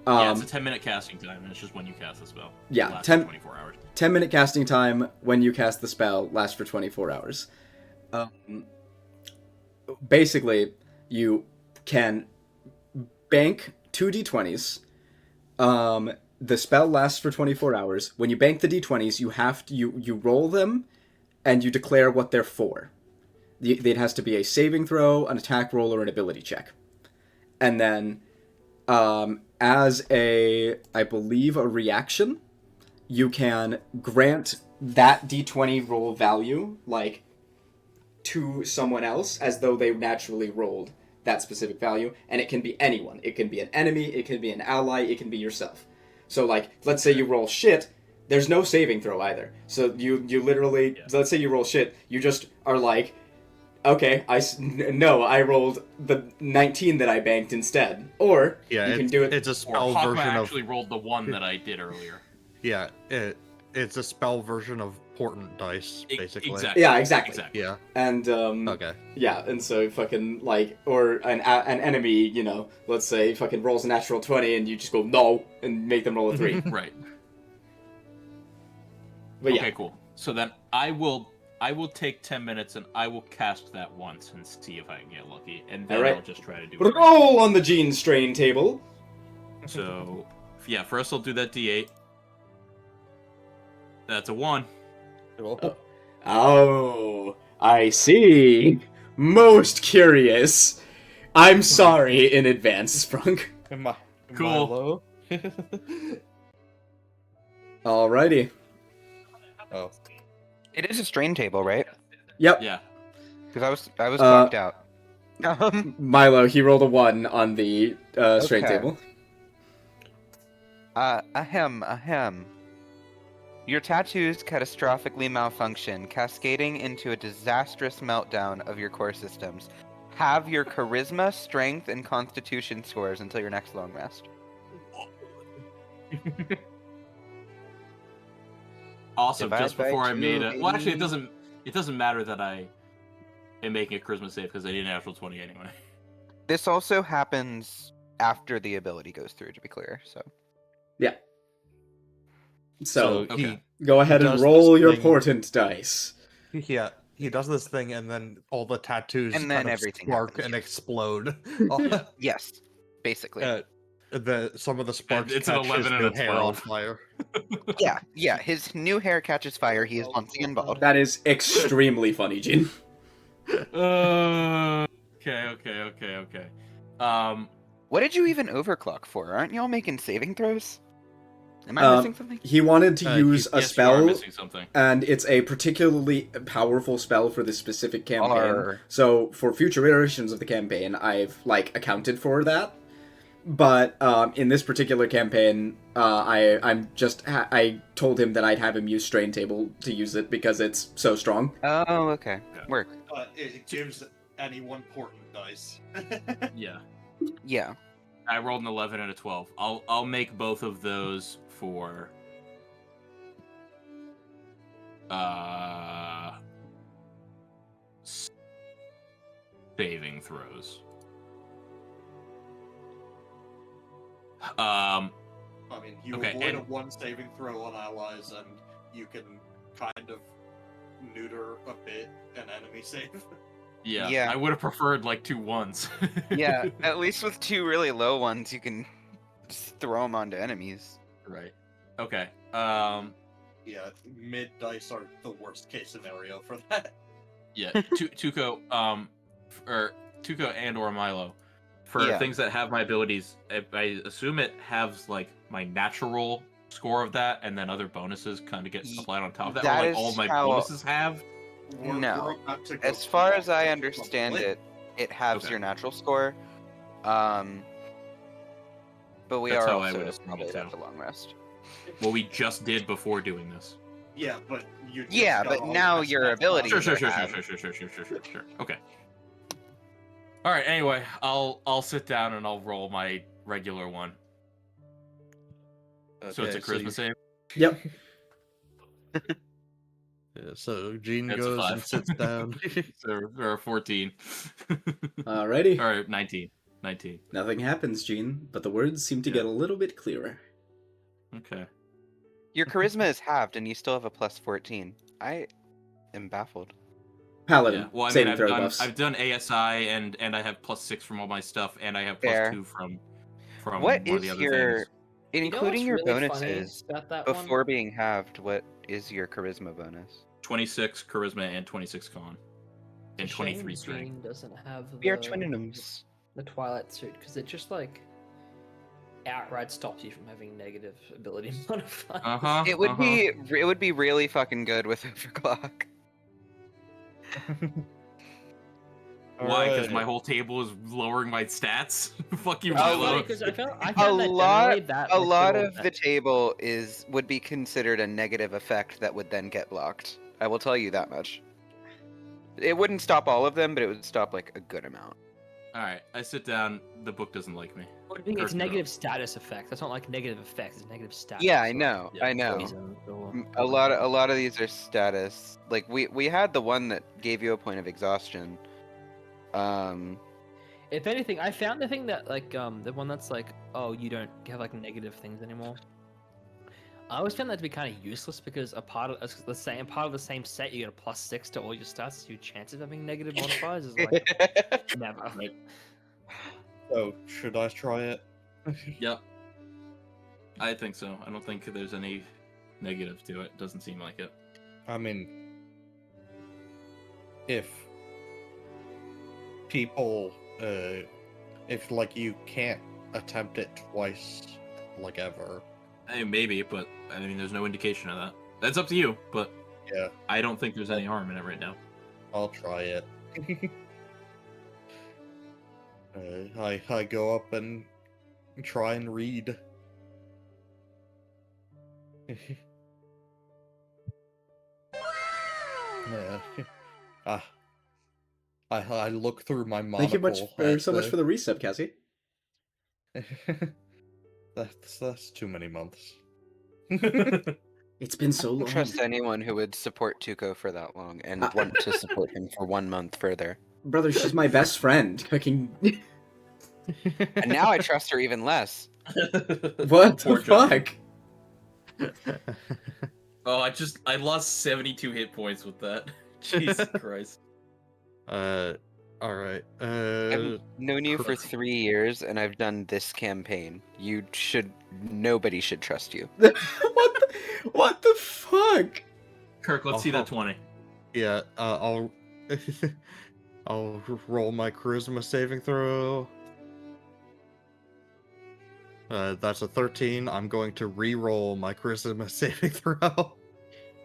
S5: Yeah, it's a 10-minute casting time, and it's just when you cast the spell.
S1: Yeah,
S5: It lasts
S1: 10
S5: for 24 hours.
S1: 10-minute casting time when you cast the spell lasts for 24 hours. Basically, you can bank 2 d20s. The spell lasts for 24 hours. When you bank the d20s, you roll them, and you declare what they're for. It has to be a saving throw, an attack roll, or an ability check. And then, as I believe, a reaction, you can grant that d20 roll value, like, to someone else, as though they naturally rolled that specific value, and it can be anyone. It can be an enemy, it can be an ally, it can be yourself. So, like, let's say you roll shit, there's no saving throw either. So you literally, let's say you roll shit, you just are like, okay, I rolled the 19 that I banked instead. Or
S2: Yeah,
S1: you can do it.
S2: It's a
S5: Or
S2: spell
S5: Hawkman
S2: version of
S5: actually rolled the one that I did earlier.
S2: yeah. It's a spell version of portent dice, basically.
S5: Exactly.
S1: Yeah, exactly.
S2: Yeah.
S1: And
S2: Okay.
S1: yeah, and so fucking like, or an enemy, you know, let's say fucking rolls a natural 20, and you just go no and make them roll a 3.
S5: Right.
S1: But yeah,
S5: Okay, cool. So then I will take 10 minutes and I will cast that once and see if I can get lucky, and then
S1: Alright.
S5: I'll just try to do it.
S1: roll on the gene strain table.
S5: So yeah, first I'll do that D8. That's a 1.
S1: Oh, I see. Most curious. I'm sorry in advance, Sprunk.
S5: Cool.
S1: Alrighty.
S6: Oh.
S7: It is a strain table, right?
S1: Yep.
S5: Yeah.
S7: Because I was
S1: Uh,
S7: bugged out.
S1: Milo, he rolled a 1 on the strain
S7: Okay.
S1: table.
S7: Ahem. Your tattoos catastrophically malfunction, cascading into a disastrous meltdown of your core systems. Have your charisma, strength, and constitution scores until your next long rest.
S5: Also,
S7: Divide
S5: just
S7: by
S5: before I
S7: 2,
S5: made it. Well, actually,
S7: baby.
S5: it doesn't matter that I am making a charisma save because I did a natural 20 anyway.
S7: This also happens after the ability goes through, to be clear. So
S1: So,
S5: Okay.
S1: go ahead and
S2: does
S1: roll
S2: this
S1: your
S2: thing-
S1: portent dice.
S2: he does this thing, and then all the tattoos
S7: And then
S2: kind of
S7: everything
S2: spark
S7: happens.
S2: and explode.
S7: yes, basically.
S2: Some of the sparks
S5: It's an
S2: catch
S5: 11
S2: his
S5: and
S2: new
S5: a
S2: hair on
S5: 12.
S2: fire.
S7: Yeah. His new hair catches fire. He is once again bald.
S1: That is extremely funny, Gene.
S5: Okay.
S7: What did you even overclock for? Aren't y'all making saving throws? Am I missing something?
S1: He wanted to use a
S5: Yes, you are
S1: spell,
S5: missing something.
S1: and it's a particularly powerful spell for this specific campaign.
S7: Arr.
S1: So for future iterations of the campaign, I've accounted for that. But in this particular campaign, I told him that I'd have him use Strain Table to use it because it's so strong.
S7: Oh, okay.
S5: Yeah.
S7: Work.
S2: It gives anyone portent dice.
S5: Yeah.
S7: Yeah.
S5: I rolled an 11 and a 12. I'll make both of those for saving throws.
S2: I mean, you
S5: Okay,
S2: avoid
S5: and-
S2: a 1 saving throw on allies, and you can kind of neuter a bit an enemy save.
S5: Yeah.
S7: Yeah.
S5: I would have preferred 2 1s.
S7: Yeah. At least with 2 really low ones, you can just throw them onto enemies.
S5: Right. Okay.
S2: Yeah, mid dice are the worst case scenario for that.
S5: Yeah. Tuco, or Tuco and or Milo, for
S7: Yeah.
S5: things that have my abilities, I assume it has my natural score of that, and then other bonuses kind of get applied on top of that.
S7: That
S5: or
S7: is
S5: all of my
S7: how-
S5: bonuses have.
S7: No.
S2: about to go
S7: As far
S2: through
S7: as I
S2: all
S7: understand
S2: probably.
S7: it halves
S5: Okay.
S7: your natural score. But we
S5: That's
S7: are
S5: how I
S7: also
S5: would assume it
S7: probably
S5: too.
S7: at the long rest.
S5: What we just did before doing this.
S2: Yeah, but you. Just
S7: Yeah,
S2: got
S7: but
S2: all
S7: now
S2: the
S7: your
S2: stats
S7: ability-
S2: on.
S5: Sure.
S7: have.
S5: Okay. All right. Anyway, I'll sit down and I'll roll my regular one. So it's a charisma save.
S1: Yep.
S2: Yeah, so Gene
S5: That's a
S2: goes
S5: 5.
S2: and sits down.
S5: So or 14.
S1: Alrighty.
S5: Or 19. 19.
S1: Nothing happens, Gene, but the words seem to get a little bit clearer.
S5: Okay.
S7: Your charisma is halved and you still have a plus 14. I am baffled.
S1: Paladin,
S5: Yeah. Well, I mean,
S1: saving throw buffs.
S5: I've done ASI and I have +6 from all my stuff, and I have
S7: Fair.
S5: +2 from from
S7: What
S5: one of
S7: is
S5: the other
S7: your,
S5: things.
S4: You know
S7: including
S4: what's
S7: your
S4: really funny
S7: bonuses
S4: about that
S7: before
S4: one?
S7: being halved? What is your charisma bonus?
S5: 26 charisma and 26 con. And
S4: It's a shame
S5: 23 strength.
S4: Jean doesn't have
S7: We are
S4: the
S7: twinums.
S4: Twilight suit because it just like outright stops you from having negative ability modifiers.
S5: Uh-huh.
S7: It would be really fucking good with overclock.
S5: Why? Because my
S2: Alright.
S5: whole table is lowering my stats? Fuck you,
S7: Oh,
S4: It's funny
S5: Milo.
S4: because I found
S7: A
S4: that
S7: lot,
S4: generally that
S7: a
S4: like,
S7: lot
S4: little-
S7: of the table would be considered a negative effect that would then get blocked. I will tell you that much. It wouldn't stop all of them, but it would stop like a good amount.
S5: Alright, I sit down. The book doesn't like me.
S4: I think it's
S5: Kirk,
S4: negative status effect. That's not like negative effects. It's negative status.
S7: Yeah, I
S4: so,
S7: know,
S6: yeah,
S7: I know.
S4: poison or-
S7: A lot of these are status. Like we had the one that gave you a point of exhaustion.
S4: If anything, I found the thing that like the one that's like, oh, you don't have like negative things anymore. I always found that to be kind of useless because a part of the same set, you get a +6 to all your stats. So your chance of having negative modifiers is like never.
S2: So, should I try it?
S5: Yep. I think so. I don't think there's any negative to it. Doesn't seem like it.
S2: I mean, if people, if like you can't attempt it twice, like ever,
S5: Hey, maybe, but I mean, there's no indication of that. That's up to you, but
S2: yeah,
S5: I don't think there's any harm in it right now.
S2: I'll try it. I go up and try and read. Yeah. I look through my monocle.
S1: Thank you much for so much for the reset, Cassie.
S2: That's too many months.
S1: It's been so
S7: I don't
S1: long.
S7: trust anyone who would support Tuco for that long and want to support him for 1 month further.
S1: Brother, she's my best friend. Cooking.
S7: And now I trust her even less.
S1: What
S6: Poor
S1: the
S6: John.
S1: fuck?
S6: Oh, I lost 72 hit points with that. Jesus Christ.
S2: Alright.
S7: I've known you for 3 years and I've done this campaign. Nobody should trust you.
S1: What the fuck?
S5: Kirk, let's see that 20.
S2: Yeah, I'll I'll roll my charisma saving throw. That's a 13. I'm going to re-roll my charisma saving throw.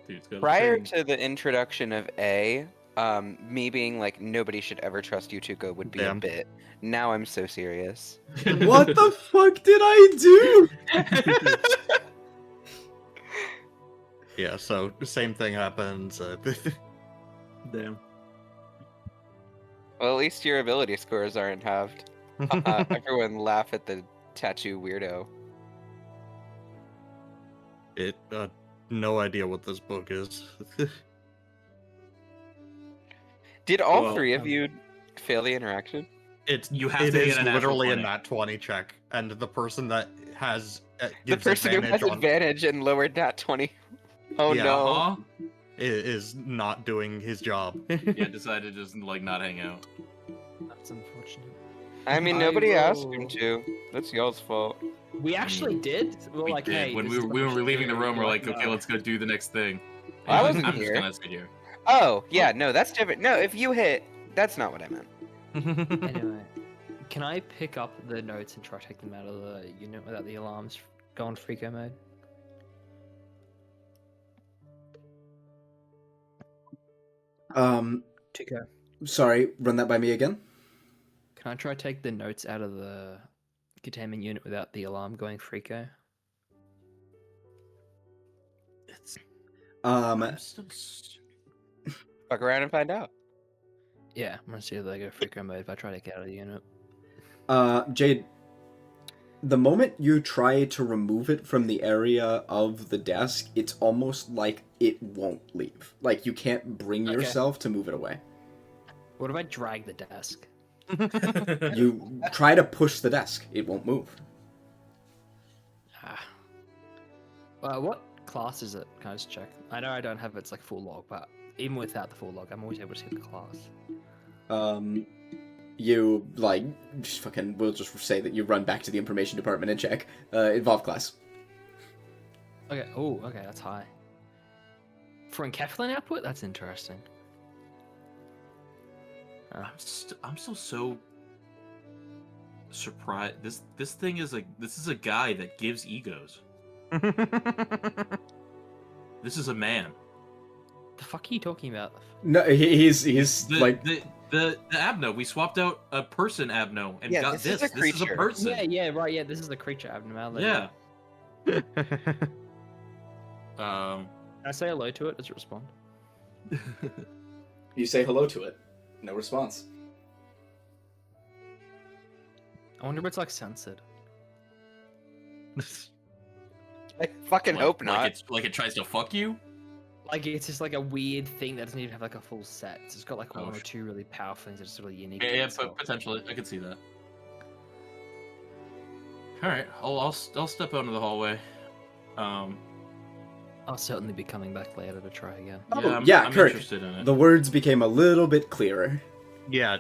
S5: Dude, it's got a
S7: Prior
S5: thing.
S7: to the introduction of A, me being like, nobody should ever trust you, Tuco, would be
S2: Damn.
S7: a bit. Now I'm so serious.
S1: What the fuck did I do?
S2: Yeah, so the same thing happens.
S5: Damn.
S7: Well, at least your ability scores aren't halved. Everyone laugh at the tattoo weirdo.
S2: No idea what this book is.
S7: Did all
S5: Well,
S7: three of you fail the interaction?
S5: You have
S2: it
S5: to
S2: is
S5: get a natural
S2: literally
S5: 20.
S2: a nat 20 check, and the person that has
S7: The
S2: gives
S7: person who
S2: advantage
S7: has
S2: on
S7: advantage and lowered nat 20. Oh
S2: Yeah.
S7: no.
S5: Uh-huh.
S2: is not doing his job.
S5: Yeah, decided to just like not hang out.
S4: That's unfortunate.
S7: I mean,
S4: I
S7: nobody asked him
S4: will-
S7: to. That's y'all's fault.
S4: We actually did. We were
S5: We
S4: like,
S5: did.
S4: hey,
S5: when
S4: this
S5: we
S4: is
S5: were,
S4: what
S5: we were
S4: should
S5: leaving the
S4: do.
S5: room, we're
S4: You're
S5: like, okay,
S4: no.
S5: let's go do the next thing.
S7: I
S5: And
S7: wasn't
S5: I'm
S7: here.
S5: just gonna sit here.
S7: Oh, yeah, no, that's different. No, if you hit, that's not what I meant.
S4: Anyway, can I pick up the notes and try to take them out of the unit without the alarms go on Freako mode? Tuco,
S1: Sorry, run that by me again.
S4: can I try to take the notes out of the containment unit without the alarm going Freako?
S5: I'm still
S7: Fuck around and find out.
S4: Yeah, I'm gonna see if they go Freako mode if I try to get out of the unit.
S1: Jade, the moment you try to remove it from the area of the desk, it's almost like it won't leave. Like you can't bring
S4: Okay.
S1: yourself to move it away.
S4: What if I drag the desk?
S1: You try to push the desk, it won't move.
S4: Ah. What class is it? Can I just check? I know I don't have its like full log, but even without the full log, I'm always able to see the class.
S1: you, like, just fucking, we'll just say that you run back to the information department and check. Involve class.
S4: Okay. Oh, okay, that's high. For encapsulate output, that's interesting.
S5: I'm still so surprised. This thing is this is a guy that gives egos. This is a man.
S4: The fuck are you talking about?
S1: No, he's
S5: The,
S1: like...
S5: the Abno. We swapped out a person Abno and
S3: Yeah,
S5: got
S3: this
S5: this.
S3: is a
S5: This is a
S3: creature.
S5: person.
S4: Yeah, right. Yeah, this is the creature abnormality.
S5: Yeah.
S4: Can I say hello to it? Does it respond?
S1: You say hello to it. No response.
S4: I wonder if it's like censored.
S3: I fucking hope not.
S5: Like it tries to fuck you.
S4: Like it's just like a weird thing that doesn't even have like a full set. It's just got like
S5: Oh,
S4: one or
S5: shit.
S4: two really powerful things that are just really unique.
S5: Yeah,
S4: to
S5: yeah,
S4: itself.
S5: potentially. I could see that. All right, I'll step out into the hallway.
S4: I'll certainly be coming back later to try again.
S1: Oh,
S5: I'm
S1: Kirk.
S5: interested in it.
S1: The words became a little bit clearer.
S2: Yeah,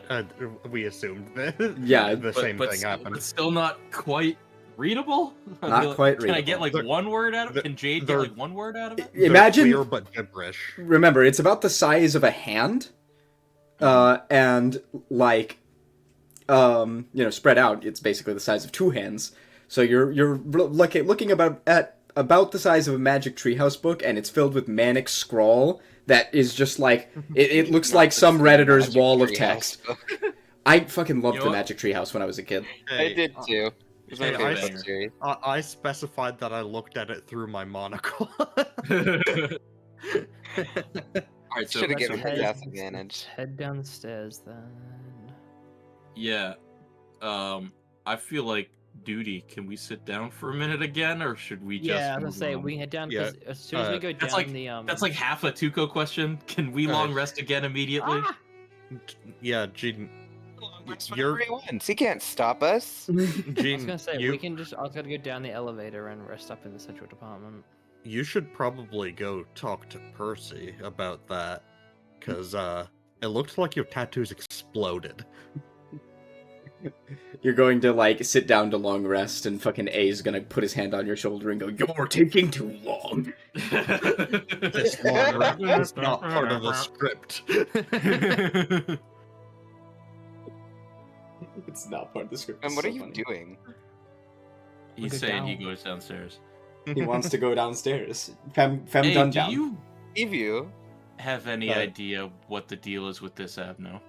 S2: we assumed that.
S1: Yeah,
S2: the same thing happened.
S5: But still not quite readable.
S1: Not quite
S5: Can I get
S1: readable.
S5: like one word out of it? Can Jade get
S2: they're-
S5: like one word out of it?
S2: They're
S1: Imagine...
S2: clear but gibberish.
S1: Remember, it's about the size of a hand, and like, spread out. It's basically the size of two hands. So you're looking about the size of a Magic Treehouse book, and it's filled with manic scrawl that is just like it looks like some Redditor's wall of text. I fucking loved
S5: You know
S1: the
S5: what?
S1: Magic Treehouse when I was a kid.
S3: I did too. It was my
S2: Hey,
S3: favorite
S5: I-
S3: book series.
S2: I specified that I looked at it through my monocle.
S5: All right, so
S3: Should have given
S4: head-
S3: the death advantage.
S4: Head down the stairs then.
S5: yeah, I feel like duty. Can we sit down for a minute again, or should we just?
S4: Yeah, I was gonna
S5: move
S4: say
S5: on?
S4: we can head down
S2: Yeah,
S4: because as soon as we go
S5: that's
S4: down
S5: like-
S4: the
S5: That's like half a Tuco question. Can we
S2: Right.
S5: long rest again immediately?
S4: Ah!
S2: Yeah, Gene.
S3: Whenever
S2: You're
S3: he wants. He can't stop us.
S4: I was
S2: Gene,
S4: gonna say
S2: you,
S4: we can just. I was gonna go down the elevator and rest up in the central department.
S2: you should probably go talk to Percy about that, because it looked like your tattoos exploded.
S1: You're going to like sit down to long rest, and fucking A's gonna put his hand on your shoulder and go, "You're taking too long."
S2: This long rest is not part of the script.
S1: It's not part of the script.
S3: And
S1: It's
S3: what
S1: so
S3: are you
S1: funny.
S3: doing?
S5: He's
S4: go
S5: saying he
S4: down.
S5: goes downstairs.
S1: He wants to go downstairs. Fem
S5: Hey,
S1: done
S5: do
S1: down.
S5: you
S3: Leave you.
S5: have any
S2: Uh,
S5: idea what the deal is with this Abno?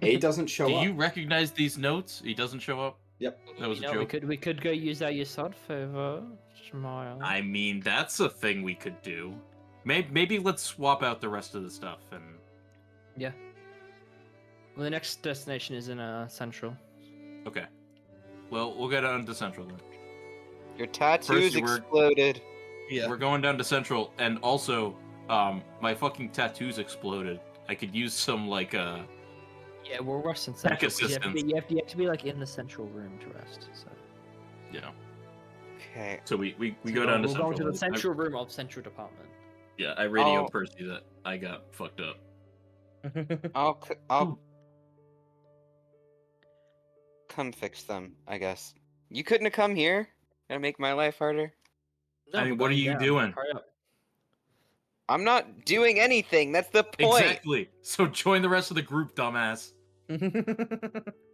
S1: A doesn't show
S5: Do
S1: up.
S5: you recognize these notes? He doesn't show up.
S1: Yep.
S5: That was a
S4: We
S5: joke.
S4: could go use our Yasod favor. Smile.
S5: I mean, that's a thing we could do. Maybe let's swap out the rest of the stuff and.
S4: Well, the next destination is in Central.
S5: Okay. Well, we'll get on to Central then.
S3: Your tattoos
S5: Percy, we're-
S3: exploded.
S2: Yeah.
S5: We're going down to Central, and also, my fucking tattoos exploded. I could use some like
S4: Yeah, we'll rest in
S5: Tech
S4: Central. 'cause
S5: assistance.
S4: You have to be like in the central room to rest. So
S5: you know.
S3: Okay.
S5: So we
S4: So
S5: go down to
S4: we'll
S5: Central.
S4: go to the
S5: I-
S4: central room of Central Department.
S5: yeah, I radio
S3: Oh.
S5: Percy that I got fucked up.
S3: I'll come fix them, I guess. You couldn't have come here? Gonna make my life harder?
S5: I mean,
S4: we're
S5: what are
S4: going
S5: you
S4: down.
S5: doing?
S4: Hurry up.
S3: I'm not doing anything. That's the point.
S5: Exactly. So join the rest of the group, dumbass.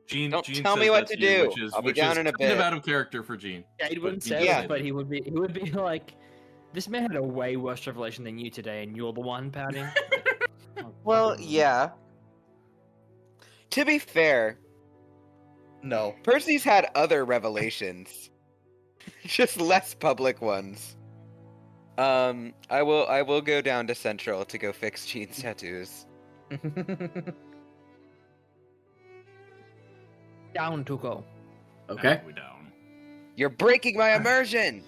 S5: Gene.
S3: Don't
S5: Gene
S3: tell me
S5: says
S3: what
S5: that's
S3: to
S5: you,
S3: do.
S5: Which is,
S3: I'll be
S5: which
S3: down
S5: is
S3: in a
S5: kind of
S3: bit.
S5: out of character for Gene.
S4: Jade wouldn't
S5: he
S4: say
S3: Yeah.
S4: this, but he would be like, "This man had a way worse revelation than you today, and you're the one pouting." Oh,
S3: Well,
S4: fucking-
S3: yeah. To be fair,
S2: No.
S3: Percy's had other revelations. Just less public ones. I will go down to Central to go fix Gene's tattoos.
S4: Down to go.
S1: Okay.
S5: We down.
S3: You're breaking my immersion!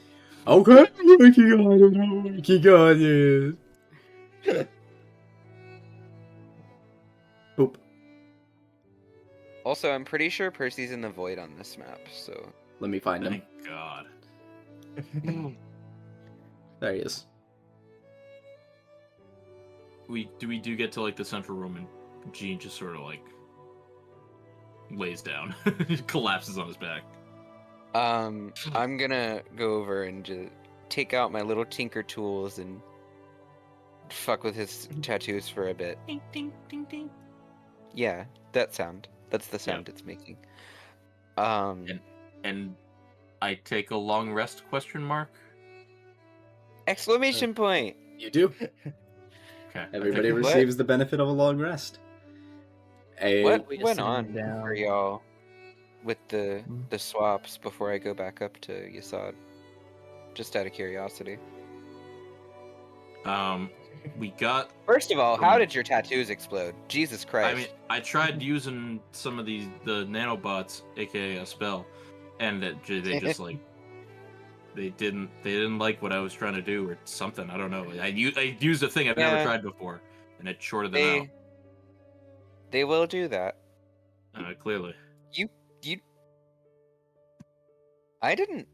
S1: Okay. Working on it. I'm working on it. Boop.
S3: Also, I'm pretty sure Percy's in the void on this map, so...
S1: Let me find him.
S5: Thank God.
S1: There he is.
S5: We do get to like the central room and Gene just sort of like lays down, collapses on his back.
S7: I'm gonna go over and just take out my little tinker tools and fuck with his tattoos for a bit.
S5: Ding ding ding ding.
S7: Yeah, that sound. That's the sound it's making.
S5: And I take a long rest? Question mark.
S7: Exclamation point!
S1: You do.
S5: Okay.
S1: Everybody
S7: What?
S1: receives the benefit of a long rest.
S7: What
S4: We
S7: went
S4: ascend
S7: on
S4: down.
S7: for y'all with the
S4: Hmm.
S7: the swaps before I go back up to Yasad? Just out of curiosity.
S5: We got.
S7: First of all, how did your tattoos explode? Jesus Christ.
S5: I mean, I tried using some of the nanobots, aka a spell, and they just like they didn't like what I was trying to do or something. I don't know. I used a thing I've never
S7: Yeah.
S5: tried before, and it shorted them
S7: they will do that.
S5: out. Clearly.
S7: I didn't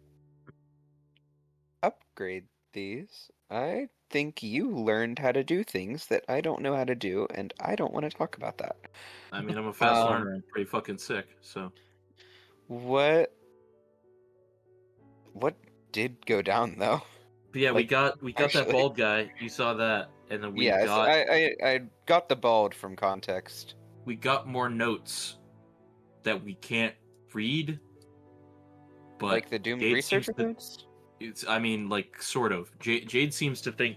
S7: upgrade these. I think you learned how to do things that I don't know how to do, and I don't want to talk about that.
S5: I mean, I'm a fast
S7: Um,
S5: learner and pretty fucking sick. So
S7: What did go down though?
S5: but yeah, we
S7: Like,
S5: got that
S7: actually-
S5: bald guy. You saw that, and then we
S7: Yes,
S5: got
S7: I got the bald from context.
S5: we got more notes that we can't read. But
S7: Like the Doomed
S5: Jade
S7: Researcher
S5: seems to-
S7: notes?
S5: I mean, like sort of. Jade seems to think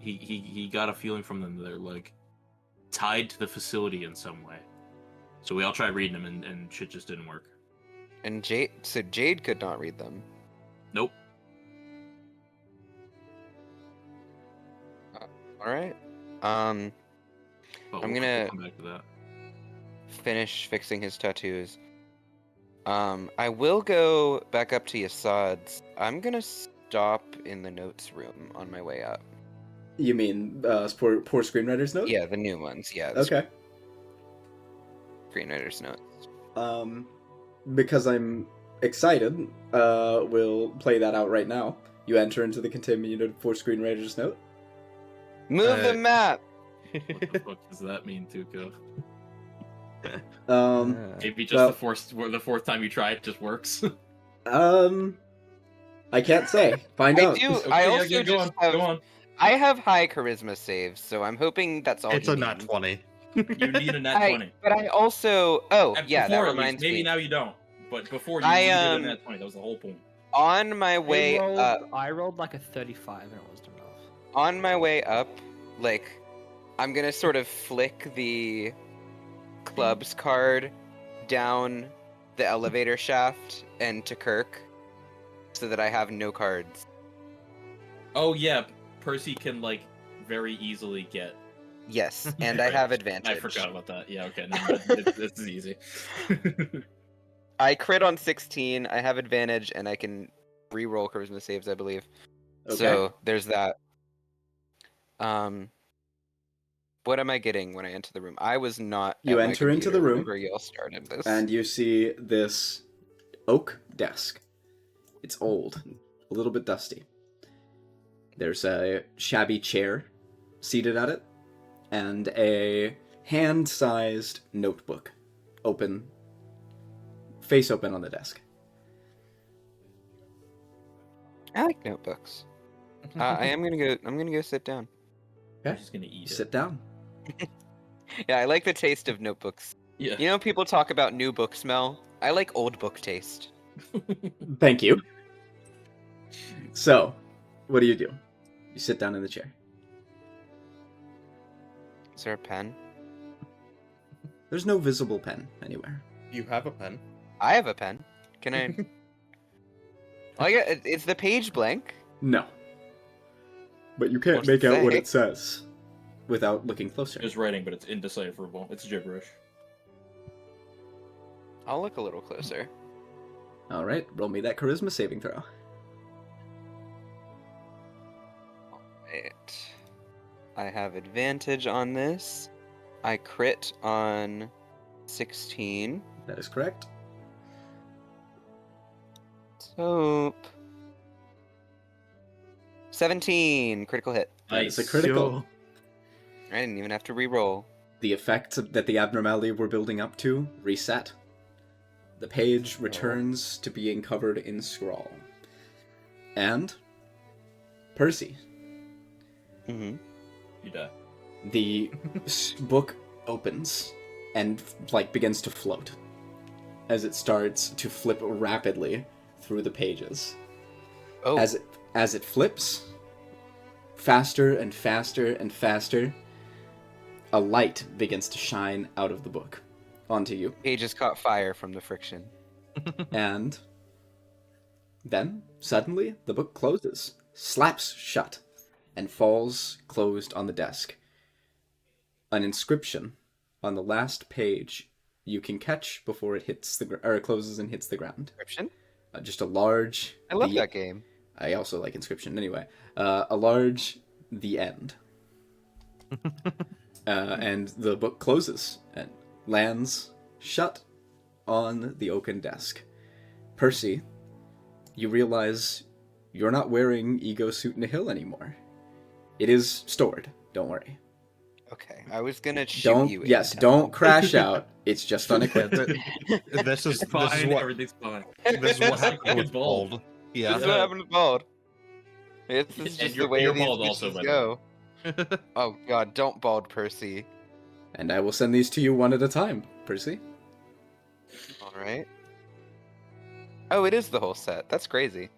S5: he got a feeling from them that they're like tied to the facility in some way. So we all tried reading them, and shit just didn't work.
S7: And Jade could not read them.
S5: Nope.
S7: Alright.
S5: But
S7: I'm
S5: we'll
S7: gonna-
S5: come back to that.
S7: Finish fixing his tattoos. I will go back up to Yasad's. I'm gonna stop in the notes room on my way up.
S1: You mean poor screenwriter's note?
S7: Yeah, the new ones. Yeah, the
S1: Okay.
S7: screenwriter's notes.
S1: Because I'm excited, we'll play that out right now. You enter into the containment unit for screenwriter's note.
S7: Move the map.
S5: What the fuck does that mean, Tuco? Maybe just
S1: Well-
S5: the fourth time you try it just works.
S1: I can't say. Find
S7: I
S1: out.
S7: do.
S5: Okay,
S7: I
S5: yeah,
S7: also
S5: go
S7: just
S5: on,
S7: have.
S5: go on.
S7: I have high charisma saves, so I'm hoping that's all.
S2: It's
S7: he
S2: a nat
S7: needs.
S2: 20.
S5: You need a nat 20.
S7: But I also. Oh,
S5: And
S7: yeah, that
S5: before, at least.
S7: reminds
S5: Maybe
S7: me.
S5: now you don't. But before you
S7: I,
S5: needed a
S7: um,
S5: nat 20. That was the whole point.
S7: On my way up.
S4: I rolled like a 35 and it wasn't enough.
S7: On my way up, like, I'm gonna sort of flick the club's card down the elevator shaft and to Kirk, so that I have no cards.
S5: Oh yeah, Percy can like very easily get.
S7: Yes, and I
S5: Right.
S7: have advantage.
S5: I forgot about that. Yeah, okay, no, this is easy.
S7: I crit on 16. I have advantage, and I can re-roll charisma saves, I believe.
S1: Okay.
S7: So there's that. What am I getting when I enter the room? I was not.
S1: You
S7: at my
S1: enter into
S7: computer
S1: the room,
S7: whenever y'all started this.
S1: and you see this oak desk. It's old, a little bit dusty. There's a shabby chair seated at it, and a hand-sized notebook, face open on the desk.
S7: I like notebooks. I'm gonna go sit down.
S5: I'm just gonna eat it.
S1: Sit down.
S7: Yeah, I like the taste of notebooks.
S5: Yeah.
S7: You know, people talk about new book smell. I like old book taste.
S1: Thank you. So, what do? You sit down in the chair.
S7: Is there a pen?
S1: There's no visible pen anywhere.
S2: You have a pen.
S7: I have a pen. Can I? Is the page blank?
S1: No. But you can't
S7: What's
S1: make
S7: it
S1: out what
S7: say?
S1: it says without looking closer.
S5: There's writing, but it's indecipherable. It's gibberish.
S7: I'll look a little closer.
S1: All right, roll me that charisma saving throw.
S7: Right. I have advantage on this. I crit on 16.
S1: That is correct.
S7: So 17 critical hit.
S1: That is a
S5: Nice.
S1: critical.
S7: I didn't even have to re-roll.
S1: The effects that the abnormality we're building up to reset. The page returns to being covered in scrawl. And Percy,
S7: Mm-hmm.
S6: You die.
S1: the book opens and like begins to float as it starts to flip rapidly through the pages.
S7: Oh,
S1: As it flips faster and faster and faster, a light begins to shine out of the book onto you.
S7: pages caught fire from the friction.
S1: And then, suddenly, the book closes, slaps shut, and falls closed on the desk. An inscription on the last page you can catch before it hits it closes and hits the ground.
S7: Inscription?
S1: Just a large...
S7: I love that game.
S1: I also like Inscription anyway. A large The End. And the book closes and lands shut on the oaken desk. Percy, you realize you're not wearing Ego Suit Nihil anymore. It is stored, don't worry.
S7: Okay, I was gonna shoot
S1: Don't,
S7: you.
S1: yes,
S7: anytime.
S1: don't crash out. It's just unequipped.
S2: This is
S5: Fine,
S2: what
S5: everything's fine.
S2: this is what
S5: Like
S2: happened with
S5: Bald.
S2: Bald.
S7: This
S2: Yeah.
S7: is what happened to Bald. This is
S5: And
S7: just
S5: you're-
S7: the way
S5: you're
S7: these
S5: bald also,
S7: bitches
S5: by the
S7: go. Oh god, don't bald Percy.
S1: And I will send these to you one at a time, Percy.
S7: Alright. Oh, it is the whole set. That's crazy.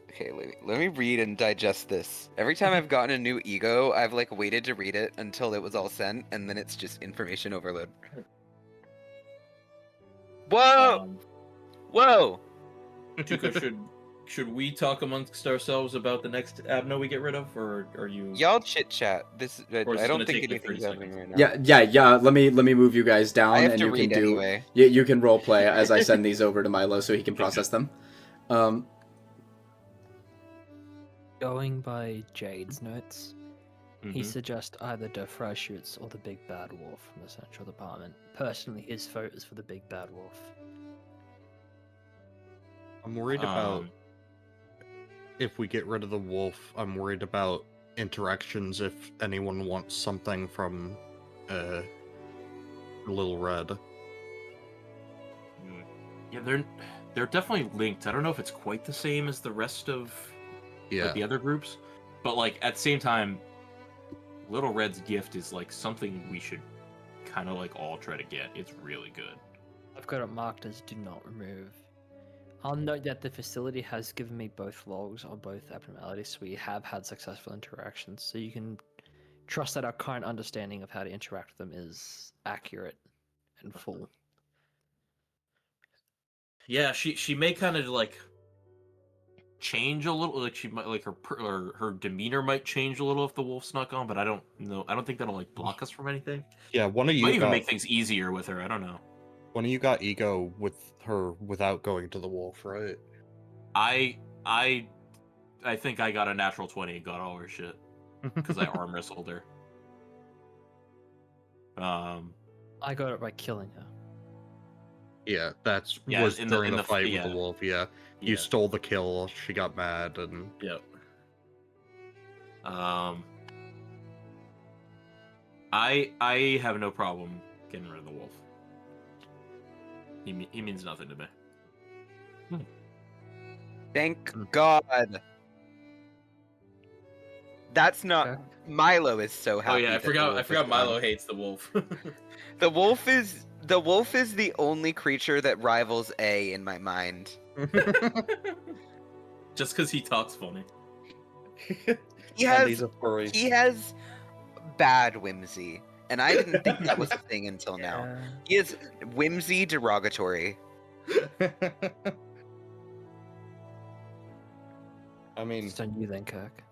S7: Okay, let me read and digest this. Every time I've gotten a new ego, I've like waited to read it until it was all sent, and then it's just information overload. Whoa!
S5: Um,
S7: Whoa!
S5: Tuka, should we talk amongst ourselves about the next Abno we get rid of, or are you?
S7: Y'all chit chat. This I
S5: Or is it
S7: don't
S5: gonna
S7: think
S5: take like 30
S7: anything's happening right
S5: seconds?
S7: now.
S1: Yeah. Let me move you guys down,
S7: I have
S1: and
S7: to
S1: you can
S7: read
S1: do.
S7: anyway.
S1: You can role play as I send these over to Milo so he can process them.
S4: Going by Jade's notes, he
S5: Mhm.
S4: suggests either Dofreishutz or the Big Bad Wolf from the Central Department. Personally, his vote is for the Big Bad Wolf.
S2: I'm worried about
S5: Um,
S2: if we get rid of the wolf. I'm worried about interactions if anyone wants something from Little Red.
S5: Yeah, they're definitely linked. I don't know if it's quite the same as the rest of
S2: Yeah.
S5: like, the other groups, but like at the same time, Little Red's gift is like something we should kind of like all try to get. It's really good.
S4: I've got it marked as do not remove. I'll note that the facility has given me both logs on both abnormalities, so we have had successful interactions, so you can trust that our current understanding of how to interact with them is accurate and full.
S5: Yeah, she may kind of like change a little. Like she might like her demeanor might change a little if the wolf snuck on, but I don't know. I don't think that'll like block us from anything.
S2: Yeah, one of
S5: Might
S2: you
S5: even
S2: got
S5: make things easier with her. I don't know.
S2: ego with her without going to the wolf, right?
S5: I think I got a natural 20 and got all her shit because I arm wrestled her.
S4: I got it by killing her.
S2: Yeah, that's
S5: Yeah,
S2: was
S5: in the-
S2: during
S5: in
S2: the
S5: the-
S2: fight
S5: yeah.
S2: with the wolf. Yeah, you
S5: Yeah.
S2: stole the kill. She got mad, and
S5: Yep. I have no problem getting rid of the wolf. He means nothing to me.
S7: Thank God. That's not.
S4: Okay.
S7: Milo is so
S5: Oh
S7: happy.
S5: yeah, I
S7: that the
S5: forgot.
S7: wolf
S5: I
S7: is
S5: forgot
S7: gone.
S5: Milo hates the wolf.
S7: The wolf is the only creature that rivals A in my mind.
S5: Just because he talks funny.
S7: He
S2: and
S7: has
S2: he's a furry.
S7: he has bad whimsy, and I didn't think that was a thing until now.
S4: Yeah.
S7: He is whimsy derogatory.
S2: I mean,
S4: It's on you then, Kirk.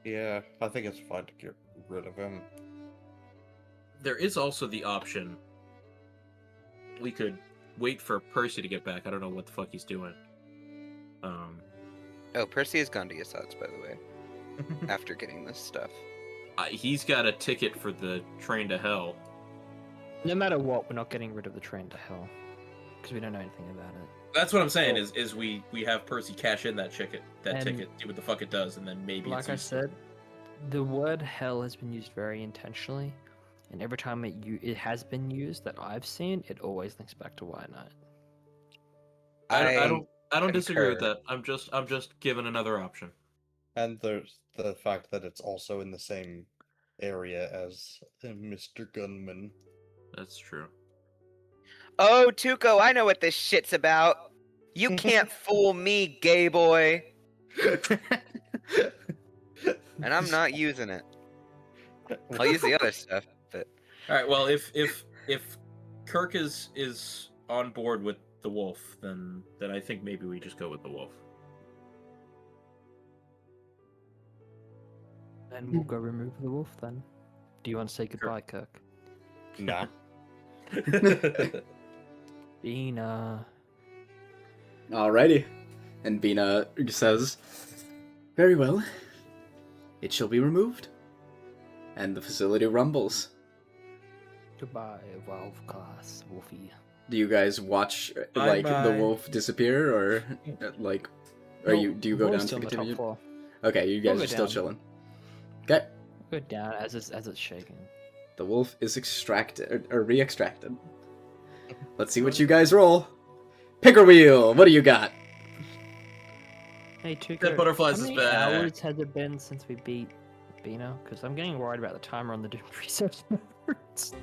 S2: yeah, I think it's fine to get rid of him.
S5: There is also the option. We could wait for Percy to get back. I don't know what the fuck he's doing.
S7: Oh, Percy has gone to Yasat's, by the way, after getting this stuff.
S5: He's got a ticket for the train to hell.
S4: No matter what, we're not getting rid of the train to hell. Because we don't know anything about it.
S5: That's what I'm saying.
S4: Oh.
S5: Is we have Percy cash in that ticket,
S4: And-
S5: see what the fuck it does, and then maybe.
S4: Like
S5: it's
S4: I
S5: useful.
S4: said, The word hell has been used very intentionally, and every time it has been used that I've seen, it always links back to White Knight.
S5: I don't disagree with
S3: concur.
S5: that. I'm just giving another option.
S2: And there's the fact that it's also in the same area as Mr. Gunman.
S5: That's true.
S7: Oh, Tuco, I know what this shit's about. You can't fool me, gay boy. And I'm not using it. I'll use the other stuff, but
S5: All right. Well, if Kirk is on board with the wolf, then I think maybe we just go with the wolf.
S4: Then we'll go remove the wolf then. Do you want to say goodbye, Kirk?
S2: Nah.
S4: Bina.
S1: Alrighty. And Bina says, "Very well. It shall be removed." And the facility rumbles.
S4: Goodbye, Wolf class, Wolfie.
S1: Do you guys watch like the
S6: Bye-bye.
S1: wolf disappear, or like, do you go down to
S4: still in the top
S1: continue?
S4: floor.
S1: Okay, you guys
S4: We'll
S1: are
S4: go
S1: still
S4: down.
S1: chilling. Okay,
S4: Go down as it's shaking.
S1: the wolf is extracted or re-extracted. Let's see what you guys roll. Picker wheel. What do you got?
S4: Hey, Tuco,
S6: Dead Butterflies
S4: how
S6: is
S4: many
S6: back.
S4: hours has it been since we beat Bina? Because I'm getting worried about the timer on the Doom research efforts.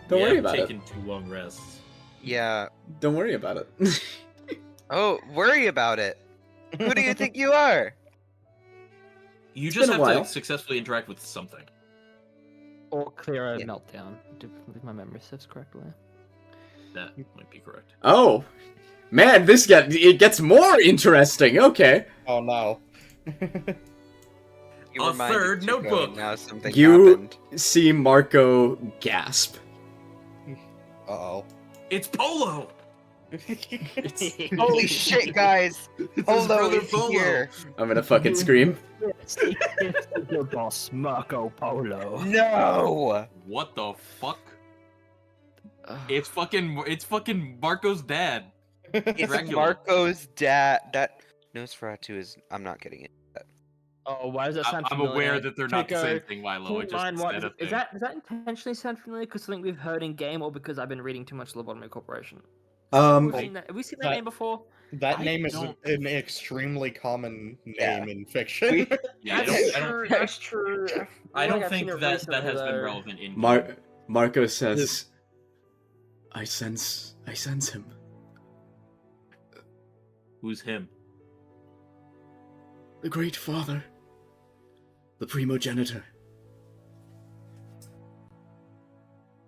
S1: Don't
S5: We
S1: worry
S5: haven't
S1: about
S5: taken
S1: it.
S5: too long rests.
S7: yeah.
S1: Don't worry about it.
S7: Oh, worry about it. Who do you think you are?
S5: You
S1: It's
S5: just
S1: been a
S5: have
S1: while.
S5: to successfully interact with something.
S4: Or clear a
S7: Yeah.
S4: meltdown, if my memory serves correctly.
S5: That might be correct.
S1: Oh, man, it gets more interesting. Okay,
S2: Oh no.
S7: You
S5: A
S7: reminded
S5: third
S7: Tuco,
S5: notebook.
S7: Now something
S1: You-
S7: happened.
S1: see Marco gasp.
S2: Uh-oh.
S5: It's Polo.
S7: Holy shit, guys!
S5: It's
S7: Polo
S5: his brother
S7: is
S5: Polo.
S7: here.
S1: I'm gonna fucking scream.
S4: It's your boss, Marco Polo.
S7: No!
S5: What the fuck? It's fucking Marco's dad.
S7: It's
S5: Dracula.
S7: Marco's dad. That Nosferatu is. I'm not getting it.
S4: Oh, why does that sound
S5: I'm
S4: familiar?
S5: aware that they're not the same
S4: Tuco,
S5: thing, Milo.
S4: keep
S5: I
S4: in
S5: just
S4: mind what
S5: said a
S4: is
S5: thing.
S4: that? Does that intentionally sound familiar? Because something we've heard in game, or because I've been reading too much Lobotomy Corporation? Have we seen that
S2: that-
S4: name before?
S2: That
S5: I
S2: name is
S5: don't-
S2: an extremely common name
S7: Yeah.
S2: in fiction.
S5: Yeah, I don't
S4: That's true.
S5: I don't
S4: I've
S5: think
S4: seen it
S5: that
S4: recently,
S5: has been
S4: though.
S5: relevant in
S1: Marco says, I sense him.
S5: Who's him?
S1: The Great Father. The primogenitor.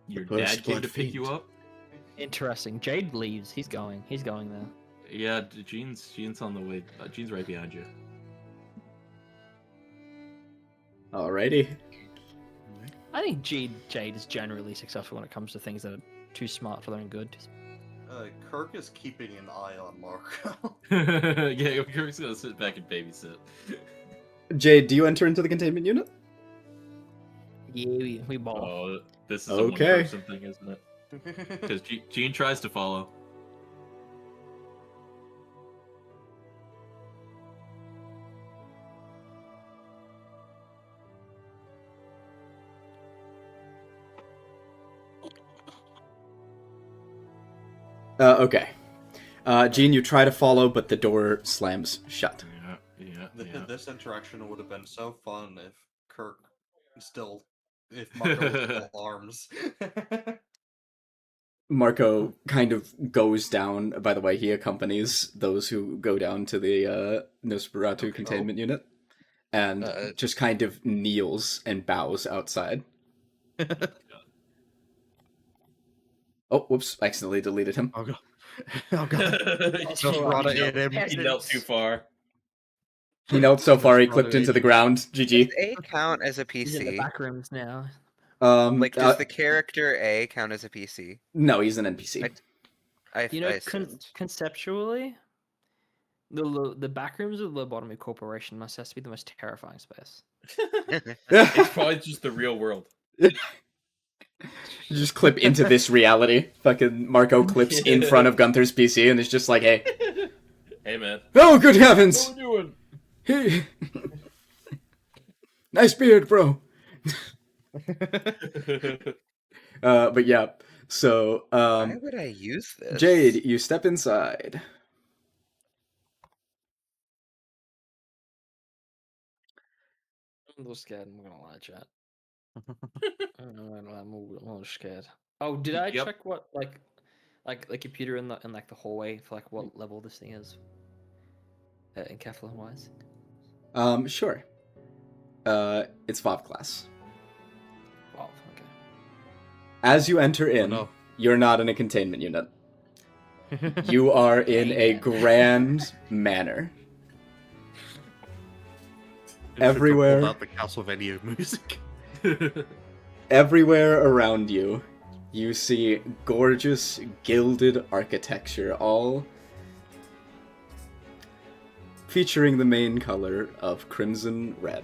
S5: Your
S1: first
S5: dad came to
S1: blood
S5: pick you
S1: fiend.
S5: up?
S4: Interesting. Jade leaves. He's going. He's going there.
S5: Yeah, Jean's on the way. Jean's right behind you.
S1: Alrighty.
S4: I think Jade is generally successful when it comes to things that are too smart for their own good.
S2: Kirk is keeping an eye on Marco.
S5: Yeah, Kirk's gonna sit back and babysit.
S1: Jade, do you enter into the containment unit?
S4: Yeah, we ball.
S5: Oh, this is
S1: Okay.
S5: a one-person thing, isn't it? Because Jean tries to follow.
S1: Okay. Jean, you try to follow, but the door slams shut.
S5: Yeah.
S2: This interaction would have been so fun if Kirk if Marco was still arms.
S1: Marco kind of goes down. By the way, he accompanies those who go down to the Nosferatu containment unit, and just kind of kneels and bows outside. Oh, whoops! I accidentally deleted him.
S2: Oh god. Oh god.
S6: He
S2: Just brought it in him.
S6: he knelt too far.
S1: He knelt so far he
S2: Brother
S1: clipped into the
S2: agent.
S1: ground.
S7: Does
S1: GG.
S7: A count as a
S4: He's in the
S7: PC?
S4: back rooms now.
S7: Like, does the character A count as a PC?
S1: No, he's an NPC.
S4: You know,
S7: I assumed.
S4: conceptually, the back rooms of the Lobotomy Corporation must have to be the most terrifying space.
S6: It's probably just the real world.
S1: You just clip into this reality. Fucking Marco clips in front of Gunther's PC and it's just like, hey.
S6: Hey man.
S1: Oh, good heavens!
S6: What are we doing?
S1: Nice beard, bro. But yeah. So,
S7: Why would I use this?
S1: Jade, you step inside.
S4: I'm a little scared. I'm not gonna lie, chat. I'm a little scared. Oh, did I
S5: Yep.
S4: check what like the computer in like the hallway for like what level this thing is? In Keflin wise.
S1: Sure. It's FOB class.
S4: Wow. Okay.
S1: As you enter in,
S2: no.
S1: you're not in a containment unit. You are in a
S4: Amen.
S1: grand manor.
S2: You should have
S1: Everywhere.
S2: pulled out the Castlevania music.
S1: Everywhere around you, you see gorgeous gilded architecture, all featuring the main color of crimson red.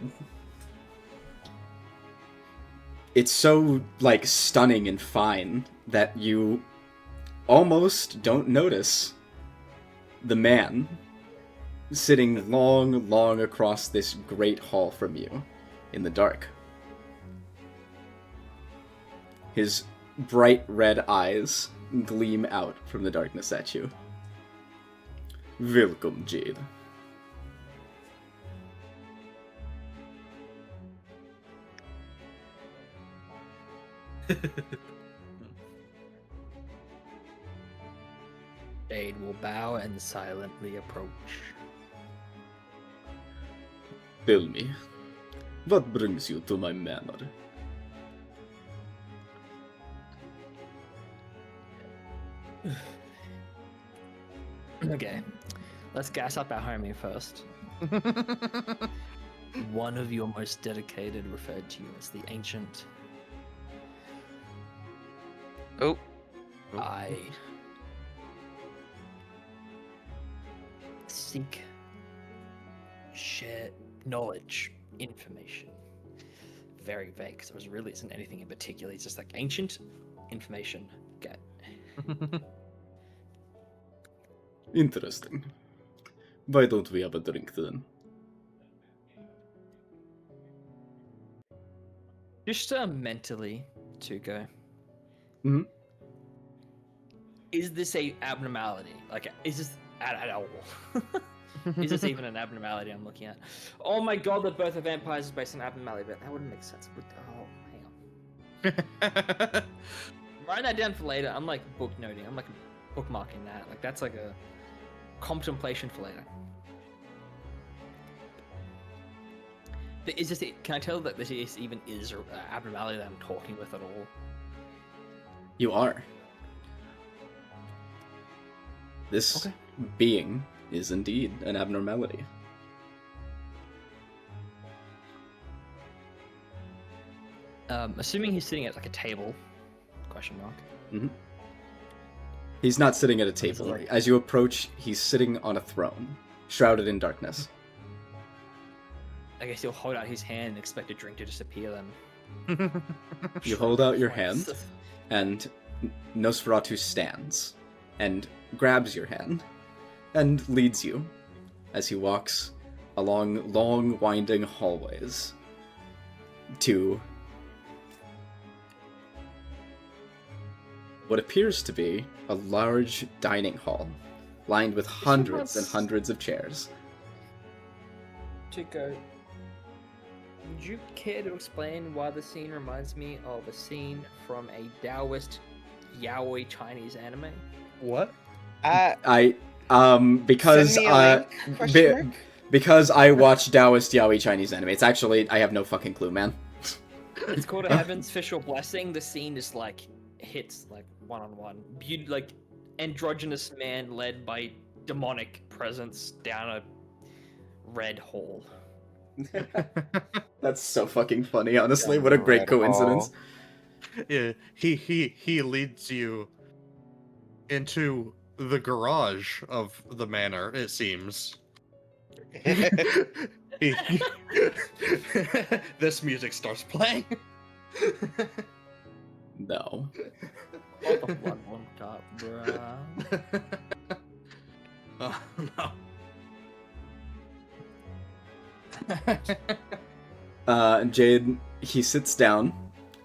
S1: It's so, like, stunning and fine that you almost don't notice the man sitting long across this great hall from you in the dark. His bright red eyes gleam out from the darkness at you. Welcome, Jade.
S4: Jade will bow and silently approach.
S1: Tell me, what brings you to my manor?
S4: Okay, let's gas up our homie first. One of your most dedicated referred to you as the Ancient.
S7: Oh,
S4: I seek, share knowledge, information. Very vague, because there really isn't anything in particular. It's just like ancient information. Get.
S1: Interesting. Why don't we have a drink then?
S4: Just mentally, Tuco.
S1: Mhm.
S4: Is this a abnormality? Like, is this at all? Is this even an abnormality I'm looking at? Oh my god, the birth of vampires is based on abnormality, but that wouldn't make sense. Oh, hang on. I'm writing that down for later. I'm like book noting. I'm like bookmarking that. Like that's like a contemplation for later. But is this? Can I tell that this even is an abnormality that I'm talking with at all?
S1: You are. This
S4: Okay.
S1: being is indeed an abnormality.
S4: Assuming he's sitting at like a table? Question mark.
S1: He's not sitting at a
S4: is
S1: table.
S4: like-
S1: As you approach, he's sitting on a throne, shrouded in darkness.
S4: I guess he'll hold out his hand and expect a drink to disappear then.
S1: You hold out your
S4: Christ.
S1: hand, and Nosferatu stands and grabs your hand and leads you as he walks along long, winding hallways to what appears to be a large dining hall lined with hundreds and hundreds of chairs.
S4: Chico, would you care to explain why the scene reminds me of a scene from a Taoist yaoi Chinese anime?
S2: What?
S1: Because
S7: send me a link? Question mark?
S1: because I watch Taoist yaoi Chinese anime. It's actually, I have no fucking clue, man.
S4: It's called a Heaven's Fish or Blessing. The scene is like hits like one-on-one. Like androgynous man led by demonic presence down a red hall.
S1: That's so fucking funny, honestly. What a great
S7: Red
S1: coincidence.
S2: Yeah, he leads you into the garage of the manor, it seems. This music starts playing.
S1: No.
S4: What the blood one got, bruh.
S2: Oh, no.
S1: Jade, he sits down,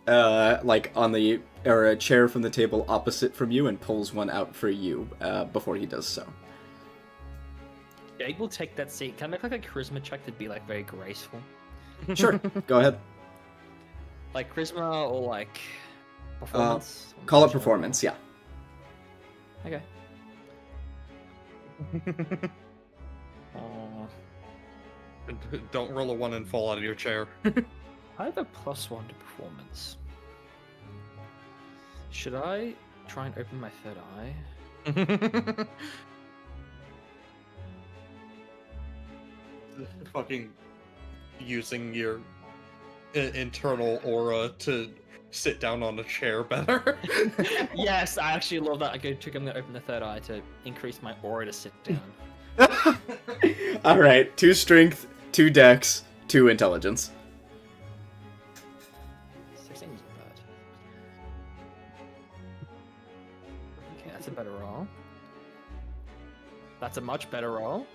S1: like on the or a chair from the table opposite from you, and pulls one out for you before he does so.
S4: Jade will take that seat. Can I make like a charisma check to be like very graceful?
S1: Sure, go ahead.
S4: Like charisma or like performance?
S1: Call it performance, yeah.
S4: Okay. Oh,
S2: Don't roll a 1 and fall out of your chair.
S4: I have a +1 to performance. Should I try and open my third eye?
S2: Fucking using your internal aura to sit down on a chair better.
S4: Yes, I actually love that. I'm gonna open the third eye to increase my aura to sit down.
S1: Alright, 2 strength, 2 dex, 2 intelligence.
S4: 16 isn't bad. Okay, that's a better roll. That's a much better roll.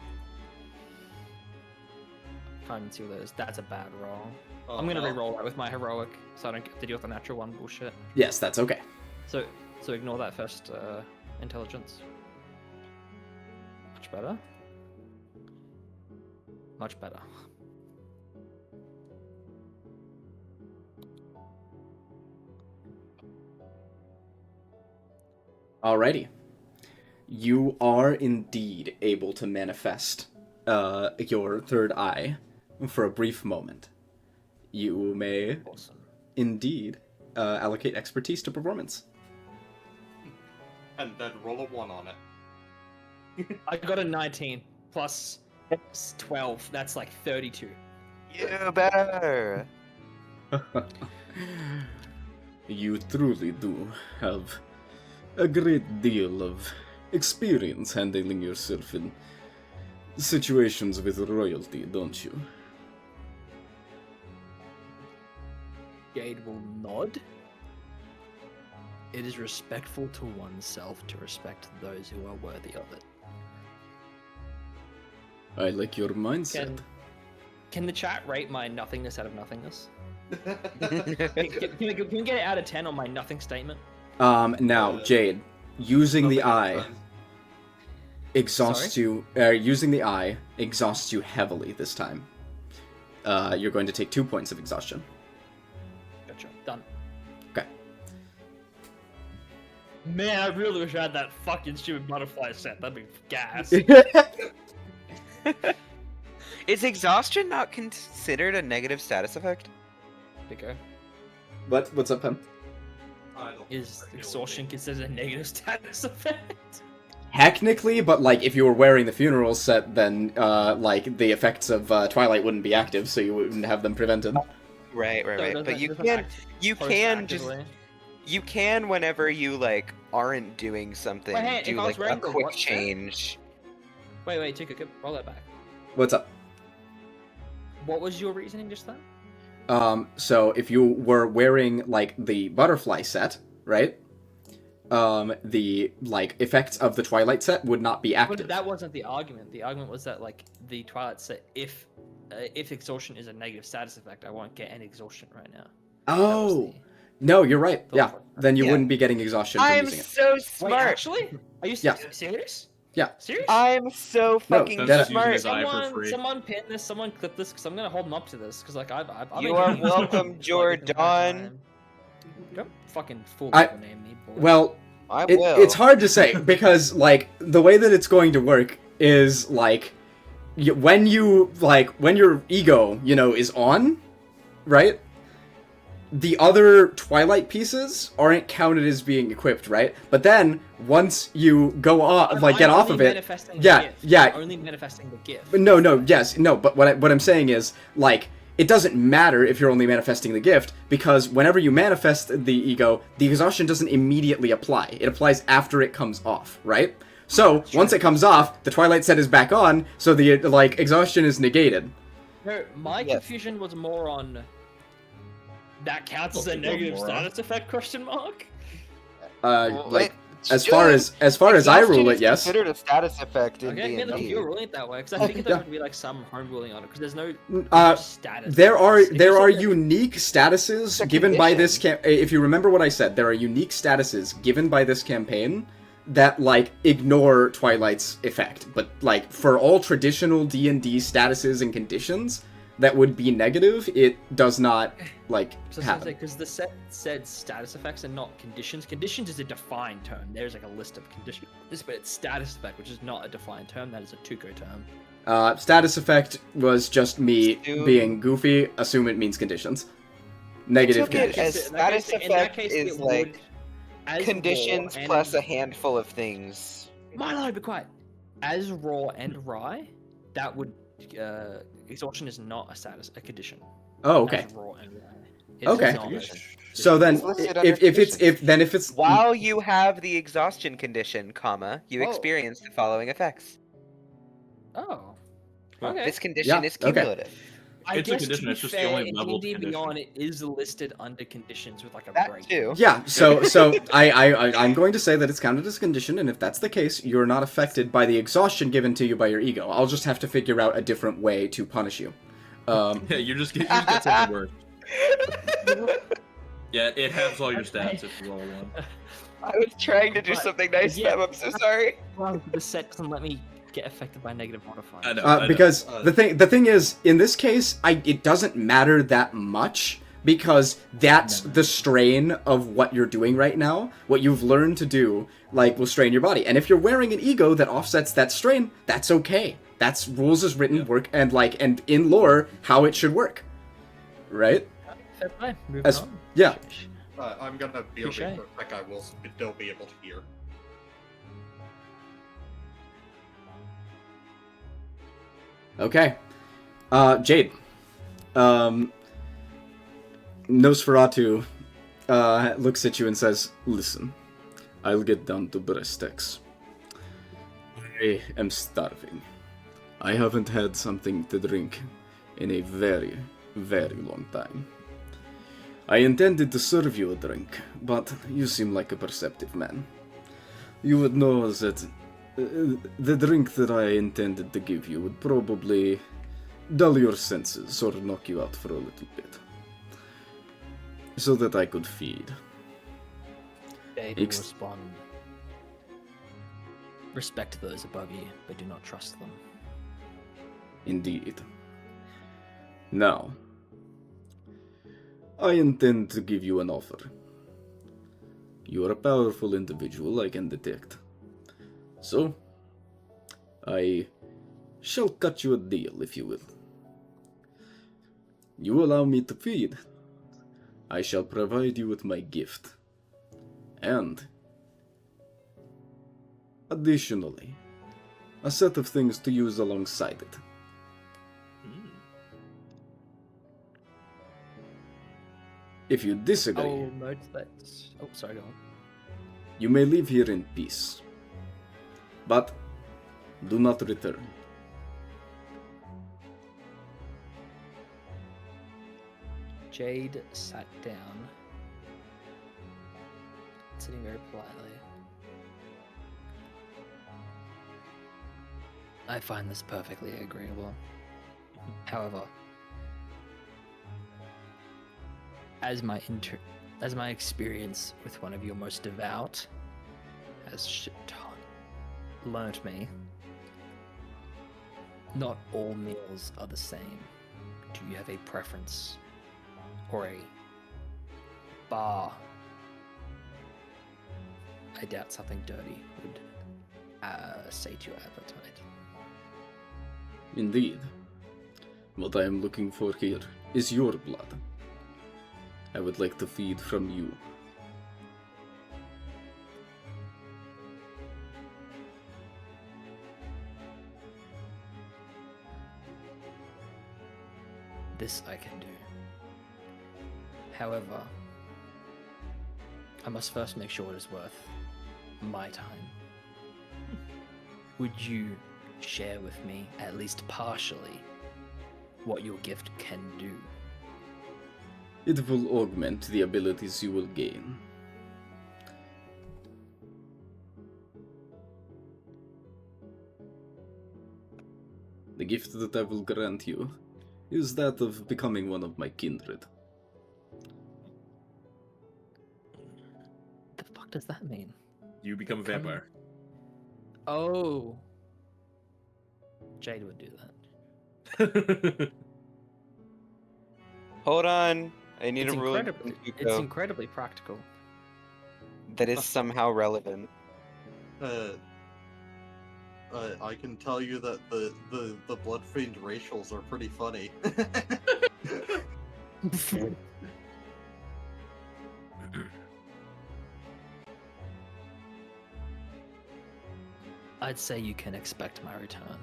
S4: Can't even see what that is. That's a bad roll. I'm gonna re-roll that with my heroic, so I don't get to deal with the natural 1 bullshit.
S1: Yes, that's okay.
S4: So ignore that first intelligence. Much better. Much better.
S1: Alrighty. You are indeed able to manifest your third eye for a brief moment. You may
S4: Awesome.
S1: indeed allocate expertise to performance.
S2: And then roll a 1 on it.
S4: I got a 19 plus 12. That's like 32.
S3: You better.
S1: You truly do have a great deal of experience handling yourself in situations with royalty, don't you?
S4: Jade will nod. It is respectful to oneself to respect those who are worthy of it.
S1: I like your mindset.
S4: Can the chat rate my nothingness out of nothingness? Can we get it out of 10 on my nothing statement?
S1: Now, Jade, using the eye exhausts you. Using the eye exhausts you heavily this time. You're going to take 2 points of exhaustion.
S4: Gotcha. Done.
S1: Okay.
S4: Man, I really wish I had that fucking stupid butterfly set. That'd be gas.
S7: Is exhaustion not considered a negative status effect?
S4: Bigger.
S1: What's up, Pem?
S4: Is exhaustion considered a negative status effect?
S1: Technically, but like if you were wearing the funeral set, then like the effects of Twilight wouldn't be active, so you wouldn't have them prevented.
S7: Right.
S4: So it
S7: But
S4: doesn't-
S7: you
S4: doesn't
S7: can
S4: act
S7: you can just
S4: post-actively.
S7: you can whenever you like aren't doing something
S4: Wait, hey,
S7: do
S4: if I was
S7: like a
S4: wearing the
S7: quick
S4: what set?
S7: change.
S4: Wait, Tuka, roll that back.
S1: What's up?
S4: What was your reasoning just then?
S1: So if you were wearing like the butterfly set, right? The like effects of the Twilight set would not be active.
S4: But that wasn't the argument. The argument was that like the Twilight set, if exhaustion is a negative status effect, I won't get any exhaustion right now. That was
S1: Oh, no, you're right.
S4: the
S1: Yeah,
S4: thought.
S1: then you
S7: Yeah.
S1: wouldn't be getting exhaustion from
S7: I'm
S1: using it.
S7: so
S4: Wait,
S7: smart.
S4: actually? Are you
S1: Yeah.
S4: serious?
S1: Yeah.
S4: Serious?
S7: I'm so fucking
S1: No,
S5: That's
S1: that-
S5: using
S7: smart.
S5: his eye for
S4: Someone,
S5: free.
S4: someone pin this. Someone clip this, because I'm gonna hold him up to this. Because like I've
S7: You
S4: been
S7: are
S4: doing this
S7: welcome,
S4: for, like, a long
S7: Jordan.
S4: time. Don't fucking fool
S1: I-
S4: people name me, boy.
S1: Well,
S7: I will.
S1: it's hard to say because like the way that it's going to work is like when your ego is on, right? The other Twilight pieces aren't counted as being equipped, right? But then once you go off,
S4: I'm-
S1: like get
S4: I'm
S1: off
S4: only
S1: of it,
S4: manifesting the
S1: yeah,
S4: gift.
S1: yeah.
S4: I'm only manifesting the gift.
S1: No. But what I'm saying is like it doesn't matter if you're only manifesting the gift because whenever you manifest the ego, the exhaustion doesn't immediately apply. It applies after it comes off, right? So once it comes off, the Twilight set is back on, so the like exhaustion is negated.
S4: No, my
S7: Yes.
S4: confusion was more on that counts as a
S5: Fucking
S4: negative
S5: moron.
S4: status effect? Question mark.
S7: Well,
S1: Like as far as I rule
S7: Exhaustion
S1: it,
S7: is
S1: yes.
S7: considered a status effect in
S4: Okay, yeah, look,
S7: D&D.
S4: you're ruling it that way because I
S1: Oh,
S4: think
S1: yeah.
S4: there would be like some home ruling on it because there's no status.
S1: There are
S4: If you said that-
S1: unique statuses
S7: It's a
S1: given by this
S7: condition.
S1: if you remember what I said, there are unique statuses given by this campaign that like ignore Twilight's effect. But like for all traditional D&D statuses and conditions that would be negative, it does not like happen.
S4: Because the set said status effects and not conditions. Conditions is a defined term. There's like a list of conditions, but it's status effect, which is not a defined term. That is a Tuco term.
S1: Status effect was just me
S7: Assume-
S1: being goofy. Assume it means conditions. Negative
S7: took it
S1: conditions.
S7: as
S4: In that case-
S7: status
S4: in that
S7: effect
S4: case,
S7: is
S4: it
S7: like
S4: would, as
S7: conditions
S4: raw and-
S7: plus a handful of things.
S4: Milo, be quiet. As raw and rye, that would exhaustion is not a condition.
S1: Oh, okay.
S4: As raw and rye. It's
S1: Okay.
S4: not a-
S1: So then,
S7: It's listed under
S1: if it's
S7: conditions. While you have the exhaustion condition, comma, you
S4: Whoa.
S7: experience the following effects.
S4: Oh.
S5: Well,
S4: Okay.
S7: This condition
S1: Yeah,
S7: is
S1: okay.
S7: cumulative.
S4: I
S5: It's a
S4: guess
S5: condition,
S4: to be
S5: it's just the
S4: fair,
S5: only
S4: in
S5: level of
S4: D&D
S5: condition.
S4: Beyond, it is listed under conditions with like a
S7: That
S4: break.
S7: too.
S1: yeah, so I'm going to say that it's counted as a condition, and if that's the case, you're not affected by the exhaustion given to you by your ego. I'll just have to figure out a different way to punish you.
S5: Yeah, you just get something worse. Yeah, it has all your stats if you roll one.
S7: I was trying to do
S4: But-
S7: something nice,
S4: yeah.
S7: Sam. I'm so sorry.
S4: Well, the set doesn't let me get affected by negative modifiers.
S5: I know.
S1: Because the thing is, in this case, it doesn't matter that much because that's the strain of what you're doing right now. What you've learned to do, like, will strain your body. And if you're wearing an ego that offsets that strain, that's okay. That's rules as written work and in lore how it should work, right?
S4: Fair play. Moving
S1: As-
S4: on.
S1: yeah.
S2: I'm gonna be
S4: Touche.
S2: over for a sec. I will still be able to hear.
S1: Okay. Jade. Nosferatu looks at you and says, "Listen, I'll get down to breastex. I am starving. I haven't had something to drink in a very, very long time. I intended to serve you a drink, but you seem like a perceptive man. You would know that the drink that I intended to give you would probably dull your senses or knock you out for a little bit. So that I could feed."
S4: Jade will respond. Respect those above you, but do not trust them.
S1: Indeed. Now, I intend to give you an offer. You are a powerful individual, I can detect. So, I shall cut you a deal, if you will. You allow me to feed. I shall provide you with my gift. And, additionally, a set of things to use alongside it. If you disagree,
S4: Oh, note that. Oh, sorry, go on.
S1: you may leave here in peace. But do not return.
S4: Jade sat down, sitting very politely. I find this perfectly agreeable. However, as my experience with one of your most devout has learnt me, not all meals are the same. Do you have a preference or a bar? I doubt something dirty would sate your appetite.
S1: Indeed. What I am looking for here is your blood. I would like to feed from you.
S4: This I can do. However, I must first make sure it is worth my time. Would you share with me, at least partially, what your gift can do?
S1: It will augment the abilities you will gain. The gift that I will grant you is that of becoming one of my kindred.
S4: The fuck does that mean?
S5: You become a vampire.
S4: Oh. Jade would do that.
S3: Hold on. I need
S4: It's
S3: a rule
S4: it's incredibly practical.
S3: that is somehow relevant.
S2: I can tell you that the Blood Fiend racials are pretty funny.
S4: I'd say you can expect my return.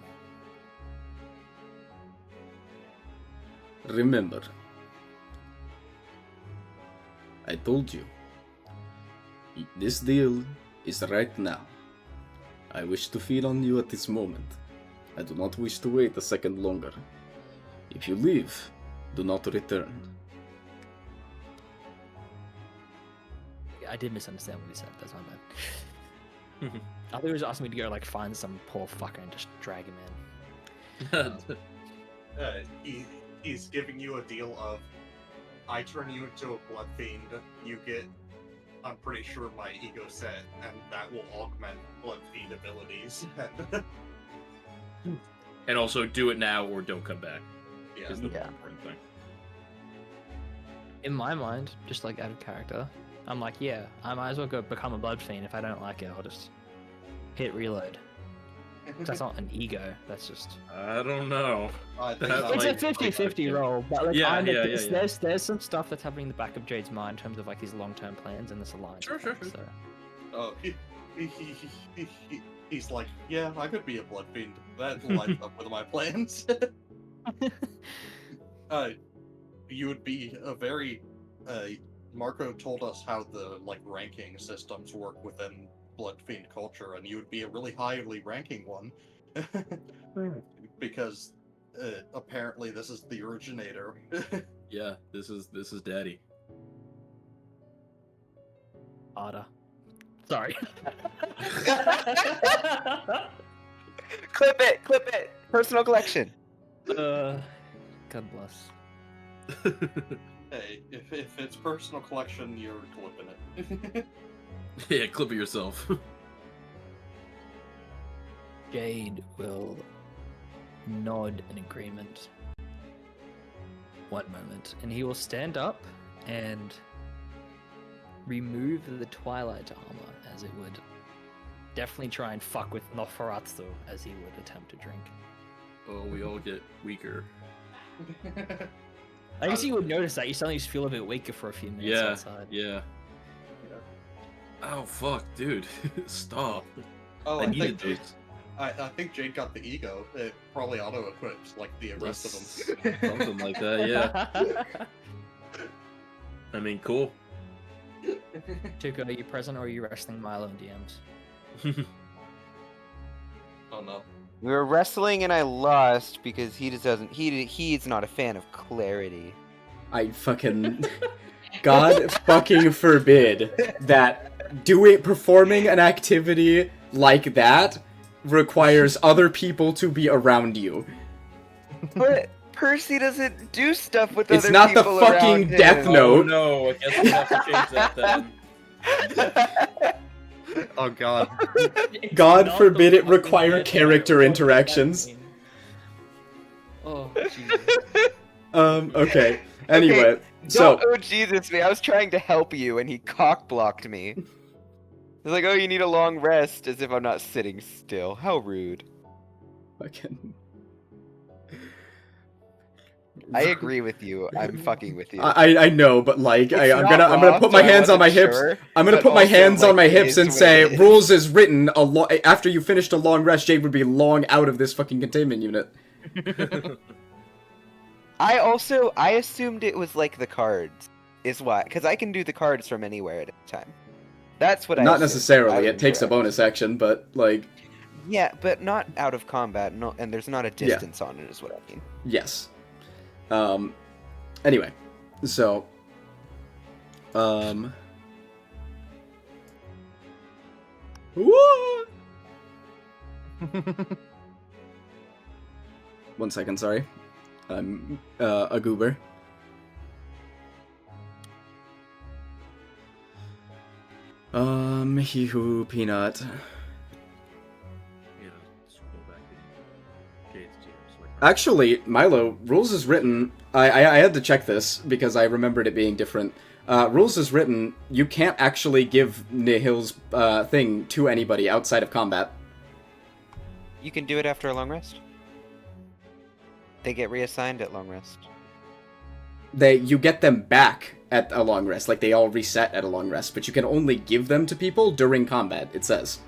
S1: Remember, I told you, this deal is right now. I wish to feed on you at this moment. I do not wish to wait a second longer. If you leave, do not return.
S4: I did misunderstand what he said. That's my bad. I thought he was asking me to go like find some poor fucker and just drag him in.
S2: He's giving you a deal of, I turn you into a Blood Fiend, you get, I'm pretty sure, my ego set, and that will augment Blood Fiend abilities.
S5: And also do it now or don't come back.
S2: Yeah.
S5: Is the
S4: Yeah.
S5: important thing.
S4: In my mind, just like out of character, I'm like, yeah, I might as well go become a blood fiend. If I don't like it, I'll just hit reload. That's not an ego. That's just.
S5: I don't know.
S2: I think
S5: That's
S2: that
S4: It's
S5: like-
S4: a 50-50 roll, but like,
S5: Yeah,
S4: I'm,
S5: yeah,
S4: there's,
S5: yeah.
S4: there's some stuff that's happening in the back of Jade's mind in terms of like his long-term plans and this alliance.
S5: Sure, sure, sure.
S4: So.
S2: Oh, he's like, yeah, I could be a Blood Fiend. That lines up with my plans. You would be a very. Marco told us how the ranking systems work within Blood Fiend culture, and you would be a really highly ranking one, because apparently this is the originator.
S5: Yeah, this is daddy.
S4: Ada. Sorry.
S7: Clip it. Personal collection.
S4: God bless.
S2: Hey, if it's personal collection, you're clipping it.
S5: Yeah, clip it yourself.
S4: Jade will nod in agreement. One moment, and he will stand up and remove the Twilight armor, as it would definitely try and fuck with Nofaratsu as he would attempt to drink.
S5: Oh, we all get weaker.
S4: I guess you would notice that you suddenly just feel a bit weaker for a few minutes
S5: Yeah,
S4: outside.
S5: yeah. Oh fuck, dude, stop!
S2: Oh,
S5: I
S2: I
S5: needed
S2: think Jade,
S5: those.
S2: I think Jade got the ego. It probably auto-equips like the rest of them.
S5: Something like that, yeah. I mean, cool.
S4: Tuko, are you present or are you wrestling Milo in DMs?
S2: Oh no.
S7: We were wrestling and I lost because he just doesn't. He's not a fan of clarity.
S1: I fucking... God fucking forbid that performing an activity like that requires other people to be around you.
S7: But Percy doesn't do stuff with
S1: It's
S7: other
S1: not the
S7: people
S1: fucking
S7: around him.
S1: Death
S5: Oh
S1: Note.
S5: no, I guess we have to change that then.
S2: Oh god.
S4: It's
S1: God
S4: not
S1: forbid
S4: the
S1: it require
S4: fucking
S1: character
S4: What does that
S1: interactions.
S4: mean? Oh, Jesus.
S1: Okay. Anyway,
S7: Don't
S1: so...
S7: oh Jesus me! I was trying to help you and he cock blocked me. He's like, oh, you need a long rest, as if I'm not sitting still. How rude.
S1: Fucking...
S7: I agree with you. I'm fucking with you.
S1: I know, but like
S7: It's
S1: I'm
S7: not
S1: gonna
S7: wrong,
S1: put
S7: so
S1: my
S7: I
S1: hands on my
S7: wasn't
S1: hips.
S7: sure,
S1: I'm gonna
S7: but
S1: put my
S7: also,
S1: hands on
S7: like,
S1: my
S7: it
S1: hips
S7: is
S1: and
S7: what
S1: say,
S7: it is.
S1: rules is written. After you finished a long rest, Jade would be long out of this fucking containment unit.
S7: I assumed it was like the cards, is why, because I can do the cards from anywhere at a time. That's what I.
S1: Not
S7: assumed. I
S1: necessarily. It
S7: wasn't
S1: takes a
S7: sure.
S1: bonus action, but like,
S7: Yeah, but not out of combat. No, and there's not a distance on it, is what I mean.
S1: yes. Anyway, so, woo! 1 second, sorry. I'm a goober. He who peanut.
S5: Yeah, scroll back in Jade's team, so like-
S1: Actually, Milo, rules is written. I had to check this because I remembered it being different. Rules is written. You can't actually give Nihil's thing to anybody outside of combat.
S3: You can do it after a long rest. They get reassigned at long rest.
S1: You get them back at a long rest, like they all reset at a long rest, but you can only give them to people during combat. It says.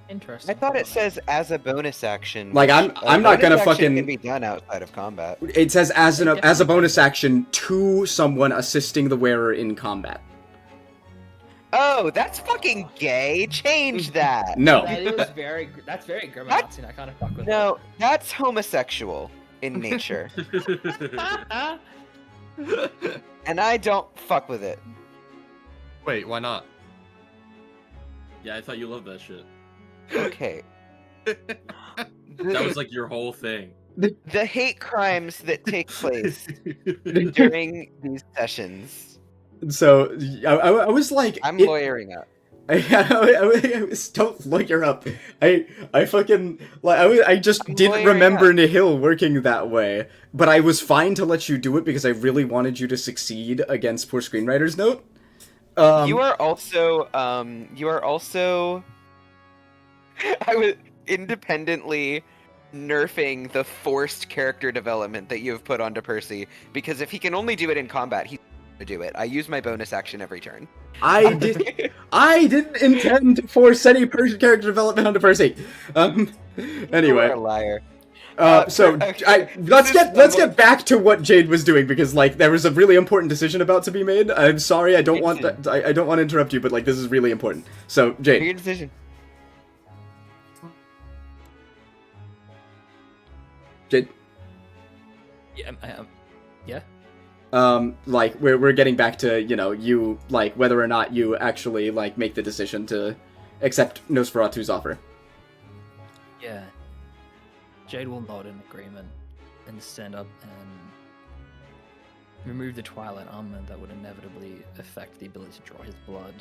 S4: Interesting.
S3: I thought it says as a bonus action.
S1: Like,
S3: which
S1: I'm
S3: a
S1: not gonna
S3: bonus action
S1: fucking-
S3: can be done outside of combat.
S1: It says as a bonus action to someone assisting the wearer in combat.
S3: Oh, that's fucking gay. Change that.
S1: No.
S4: That's very Grimanoxy, and I kind of fuck with
S3: No, that's homosexual in nature, and I don't fuck with it.
S2: Wait, why not?
S5: Yeah, I thought you loved that shit.
S3: Okay.
S5: That was like your whole thing.
S3: The hate crimes that take place during these sessions.
S1: So I was like,
S3: I'm
S1: it-
S3: lawyering up.
S1: I was, don't lawyer up. I fucking like I just
S3: I'm
S1: didn't
S3: lawyering
S1: remember
S3: up.
S1: Nihil working that way, but I was fine to let you do it because I really wanted you to succeed against Poor Screenwriter's Note.
S3: You are also I was independently nerfing the forced character development that you have put onto Percy, because if he can only do it in combat, he's to do it. I use my bonus action every turn.
S1: I didn't intend to force any character development onto Percy.
S3: You
S1: Anyway.
S3: are a liar.
S1: So
S3: okay,
S1: let's
S3: this is
S1: get
S3: almost-
S1: back to what Jade was doing, because like there was a really important decision about to be made. I'm sorry, I don't want that. I don't want to interrupt you, but like this is really important. So
S3: Make
S1: Jade,
S3: your decision.
S1: Jade,
S4: Yeah.
S1: like we're getting back to you like whether or not you actually like make the decision to accept Nosferatu's offer.
S4: Yeah. Jade will nod in agreement and stand up and remove the Twilight armor that would inevitably affect the ability to draw his blood.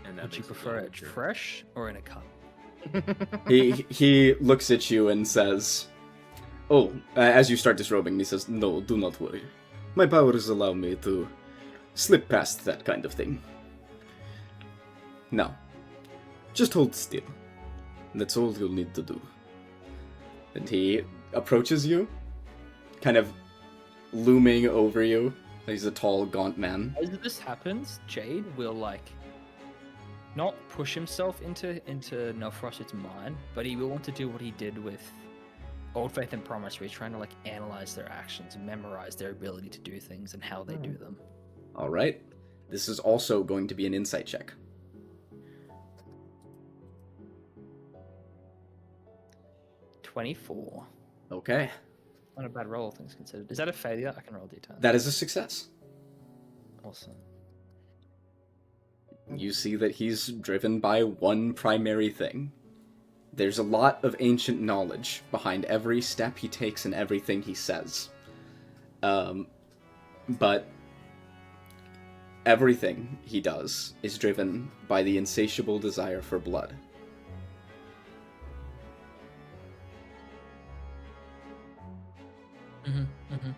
S5: And that
S4: Would you
S5: makes
S4: prefer it
S5: easier.
S4: fresh or in a cup?
S1: He looks at you and says, "Oh," as you start disrobing, he says, "No, do not worry. My powers allow me to slip past that kind of thing. Now, just hold still. That's all you'll need to do." And he approaches you, kind of looming over you. He's a tall, gaunt man.
S4: As this happens, Jade will not push himself into Nelfrost's mind, but he will want to do what he did with Old Faith and Promise, where he's trying to analyze their actions and memorize their ability to do things and how they do them.
S1: All right. This is also going to be an insight check.
S4: 24.
S1: Okay.
S4: Not a bad roll, things considered. Is that a failure? I can roll d10.
S1: That is a success.
S4: Awesome.
S1: You see that he's driven by one primary thing. There's a lot of ancient knowledge behind every step he takes and everything he says. But everything he does is driven by the insatiable desire for blood.
S4: Mm-hmm.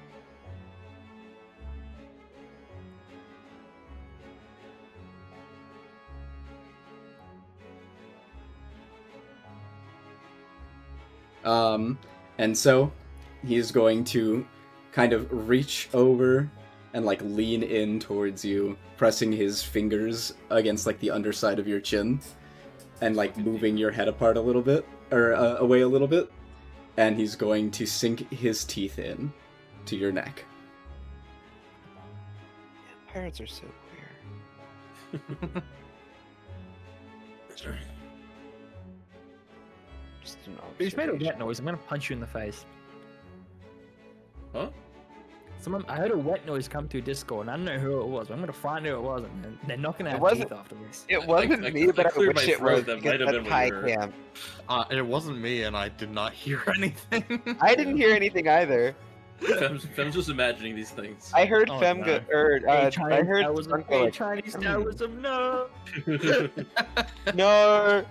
S1: And so he's going to kind of reach over and lean in towards you, pressing his fingers against the underside of your chin and moving your head apart a little bit or away a little bit, and he's going to sink his teeth in to your neck.
S3: Pirates are so queer. Just an
S4: You just made a
S3: observation.
S4: wet noise. I'm gonna punch you in the face.
S5: Huh?
S4: Someone, I heard a wet noise come through Discord, and I don't know who it was. But I'm gonna find who it was, and they're not gonna
S7: It
S4: have
S7: wasn't-
S4: teeth after this.
S7: It wasn't
S6: I-
S7: me, but I
S6: cleared
S7: wish
S6: my
S7: it
S6: throat,
S7: was.
S6: that
S7: because
S6: might have
S7: that's
S6: been what you
S7: high
S6: heard.
S7: cam.
S2: It wasn't me, and I did not hear anything.
S7: I didn't hear anything either.
S6: Fem's just imagining these things.
S7: I heard
S4: Oh,
S7: Fem
S4: no.
S7: go, or
S4: Hey,
S7: I
S4: Chinese
S7: heard
S4: Taoism,
S7: Skunk go
S4: hey,
S7: like,
S4: Chinese
S7: "Hmm."
S4: Taoism, no.
S7: No.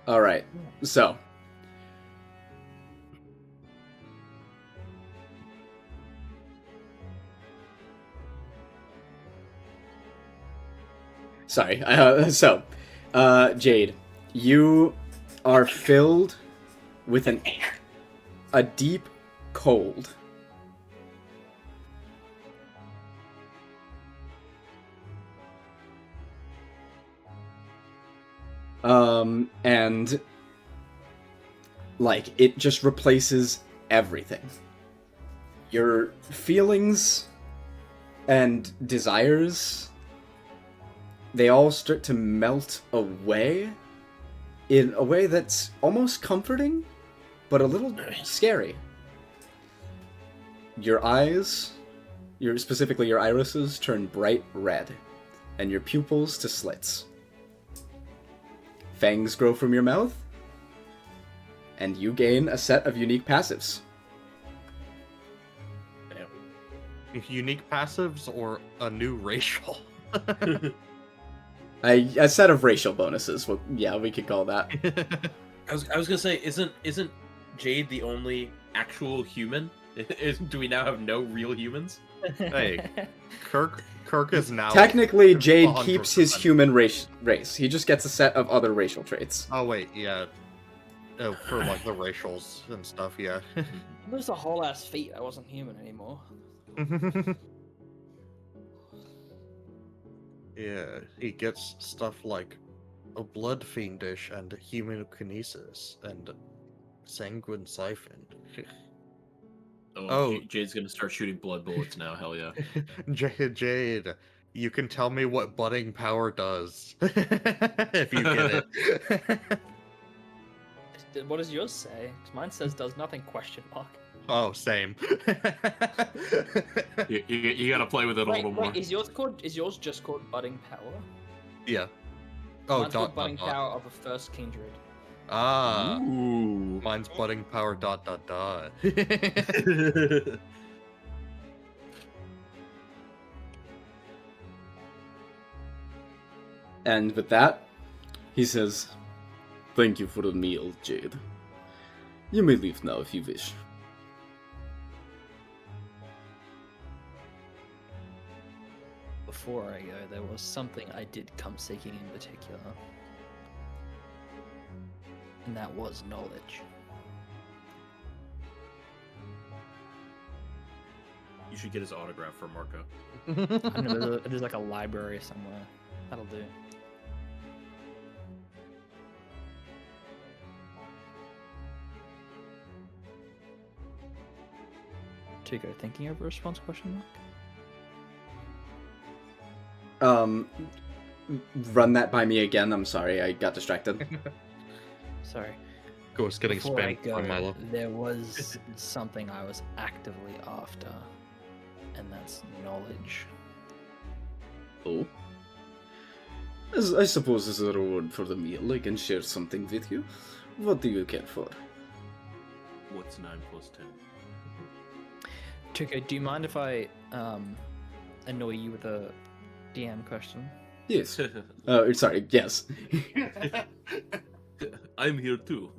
S1: All right. So, sorry. Jade, you are filled with a deep cold. And like it just replaces everything. Your feelings and desires, they all start to melt away in a way that's almost comforting, but a little scary. Your eyes, specifically your irises, turn bright red, and your pupils to slits. Fangs grow from your mouth, and you gain a set of unique passives.
S2: Unique passives or a new racial?
S1: A set of racial bonuses. Well, yeah, we could call that.
S6: I was gonna say, isn't Jade the only actual human? Do we now have no real humans?
S2: Hey, Kirk is now
S1: Technically, Jade keeps his
S2: 100%.
S1: human race. He just gets a set of other racial traits.
S2: Oh wait, yeah. Oh, for like the racials and stuff, yeah.
S4: There's a whole ass feet. I wasn't human anymore.
S2: Yeah, he gets stuff like a blood fiendish and hematokinesis and sanguine siphon. Oh.
S6: Jade's gonna start shooting blood bullets now. Hell yeah.
S2: Jade, you can tell me what budding power does if you get it.
S4: What does yours say? 'Cause mine says does nothing, question mark.
S2: Oh, same.
S5: You gotta play with it a little more.
S4: Is yours just called budding power?
S2: Yeah. Oh,
S4: Mine's
S2: dot,
S4: called budding
S2: dot, dot.
S4: power of a first kindred.
S2: Ah,
S5: Ooh.
S2: mine's budding power dot dot dot.
S1: And with that, he says, "Thank you for the meal, Jade. You may leave now if you wish."
S4: Before I go, there was something I did come seeking in particular. And that was knowledge.
S5: You should get his autograph for Marco.
S4: I know there's like a library somewhere. That'll do. Tuco, thinking of a response question mark?
S1: Run that by me again. I'm sorry, I got distracted.
S4: Sorry.
S2: Ghost getting
S4: Before I
S2: spanked
S4: go,
S2: from Milo.
S4: there was something I was actively after, and that's knowledge.
S1: Oh? I suppose as a reward for the meal, I can share something with you. What do you care for?
S5: What's 9 plus 10?
S4: Tuco, do you mind if I annoy you with a DM question?
S1: Yes. Sorry, yes.
S5: I'm here too.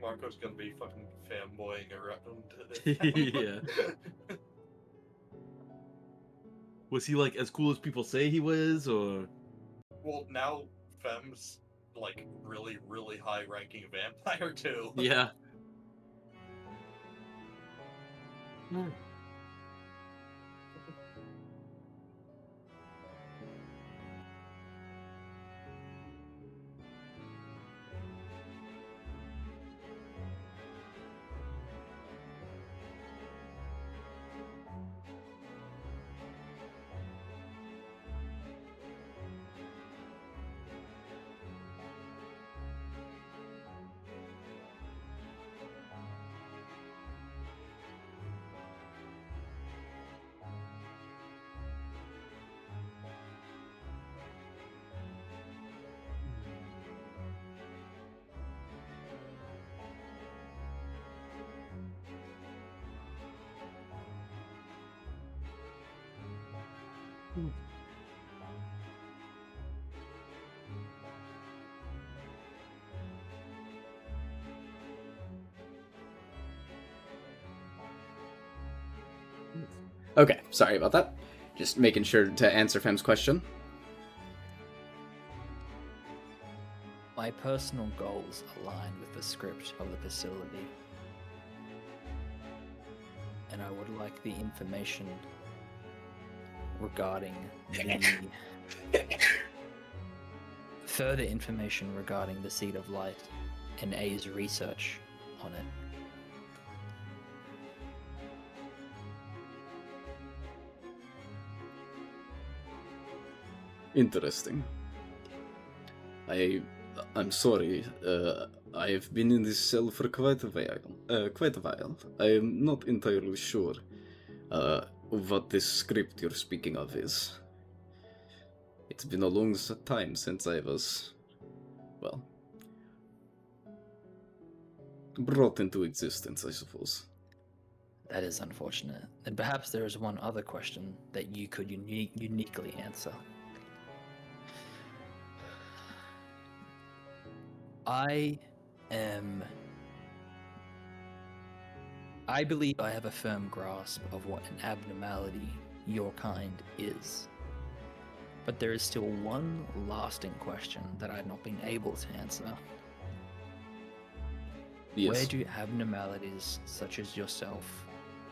S2: Marco's gonna be fucking fanboying around.
S6: Yeah. Was he like as cool as people say he was, or?
S2: Well, now Fem's like really, really high-ranking vampire too.
S6: Yeah.
S1: Okay, sorry about that. Just making sure to answer Fem's question.
S4: My personal goals align with the script of the facility. And I would like the information regarding the further information regarding the Seed of Light and A's research on it.
S1: Interesting. I'm sorry. I've been in this cell for quite a while. I am not entirely sure what this script you're speaking of is. It's been a long time since I was, well, brought into existence, I suppose.
S4: That is unfortunate. And perhaps there is one other question that you could uniquely answer. I believe I have a firm grasp of what an abnormality your kind is. But there is still one lasting question that I've not been able to answer.
S1: Yes.
S4: Where do abnormalities such as yourself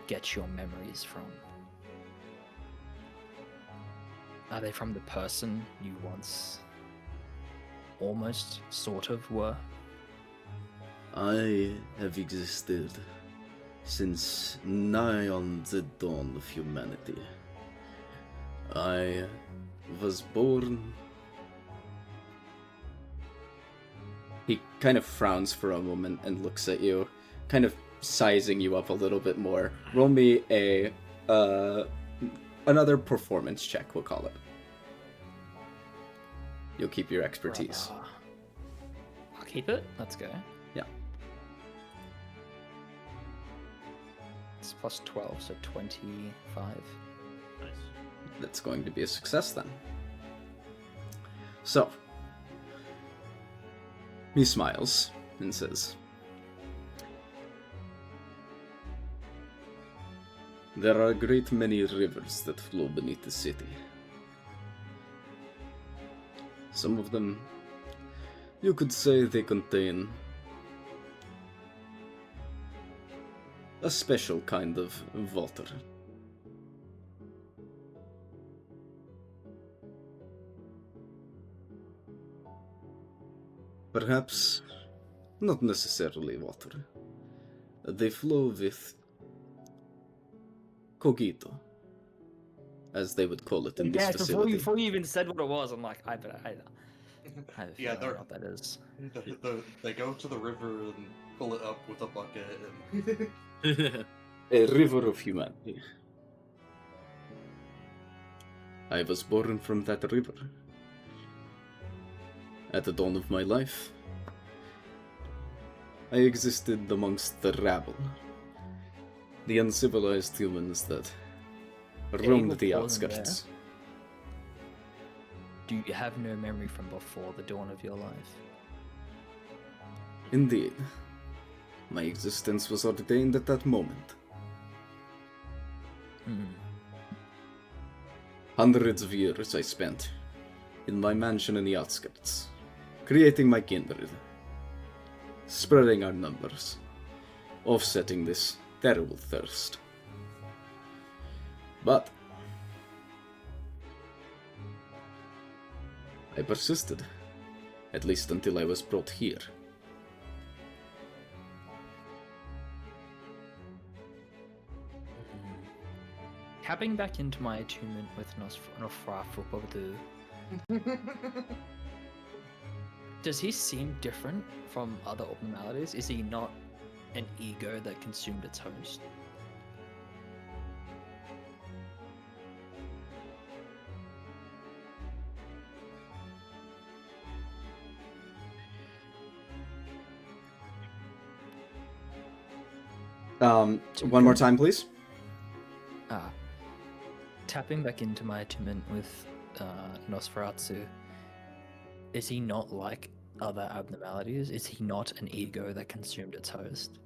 S4: get your memories from? Are they from the person you once almost sort of were?
S1: I have existed since nigh on the dawn of humanity. I was born... He kind of frowns for a moment and looks at you, kind of sizing you up a little bit more. Roll me a another performance check, we'll call it. You'll keep your expertise.
S4: Brother. I'll keep it. Let's go.
S1: Yeah.
S4: It's plus 12, so 25.
S5: Nice.
S1: That's going to be a success then. So, he smiles and says, "There are a great many rivers that flow beneath the city. Some of them, you could say they contain a special kind of water. Perhaps not necessarily water. They flow with cogito, as they would call it in this facility.
S4: Before you even said what it was, I'm like, I have a
S2: Yeah,
S4: feeling
S2: they're-
S4: what that is.
S2: They go to the river and pull it up with a bucket and
S1: A river of humanity. I was born from that river. At the dawn of my life, I existed amongst the rabble, the uncivilized humans that roamed the
S4: equal pause in
S1: outskirts.
S4: Do you have no memory from before the dawn of your life?
S1: Indeed. my existence was ordained at that moment. Hundreds of years I spent in my mansion in the outskirts, creating my kindred, spreading our numbers, offsetting this terrible thirst. But I persisted, at least until I was brought here.
S4: Tapping back into my attunement with Nosferatu, does he seem different from other abnormalities? Is he not an ego that consumed its host?
S1: One more time, please.
S4: Tapping back into my attunement with Nosferatu, is he not like other abnormalities? Is he not an ego that consumed its host?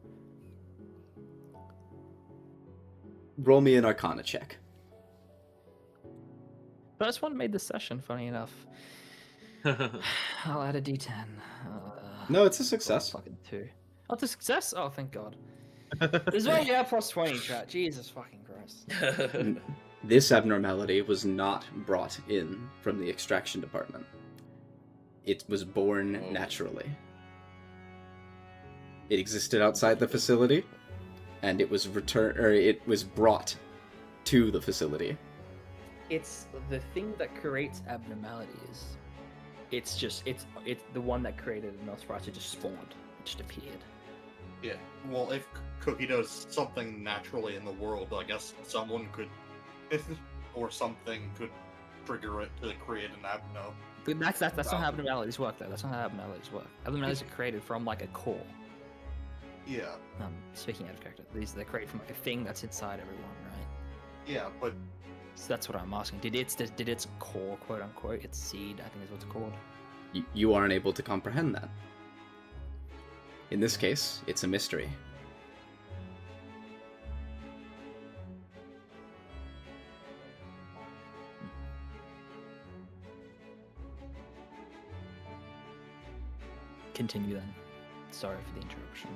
S1: Roll me an Arcana check.
S4: First one made the session, funny enough. I'll add a d10.
S1: No, it's a success.
S4: Fucking 2. Oh, it's a success? Oh, thank God. There's only plus 20, chat. Jesus fucking Christ.
S1: This abnormality was not brought in from the extraction department. It was born naturally. It existed outside the facility, and it was it was brought to the facility.
S4: It's the thing that creates abnormalities. It's the one that created Nosferatu just spawned. It just appeared.
S2: Yeah. Well, if Cookie does something naturally in the world, I guess someone could, or something could trigger it to create an abno.
S4: But that's not how abnormalities work, though. That's not how abnormalities work. Abnormalities are created from like a core.
S2: Yeah.
S4: Speaking out of character, they're created from like a thing that's inside everyone, right?
S2: Yeah, but
S4: So that's what I'm asking. Did its core, quote unquote, its seed, I think is what it's called.
S1: You aren't able to comprehend that. In this case, it's a mystery.
S4: Continue then. Sorry for the interruption.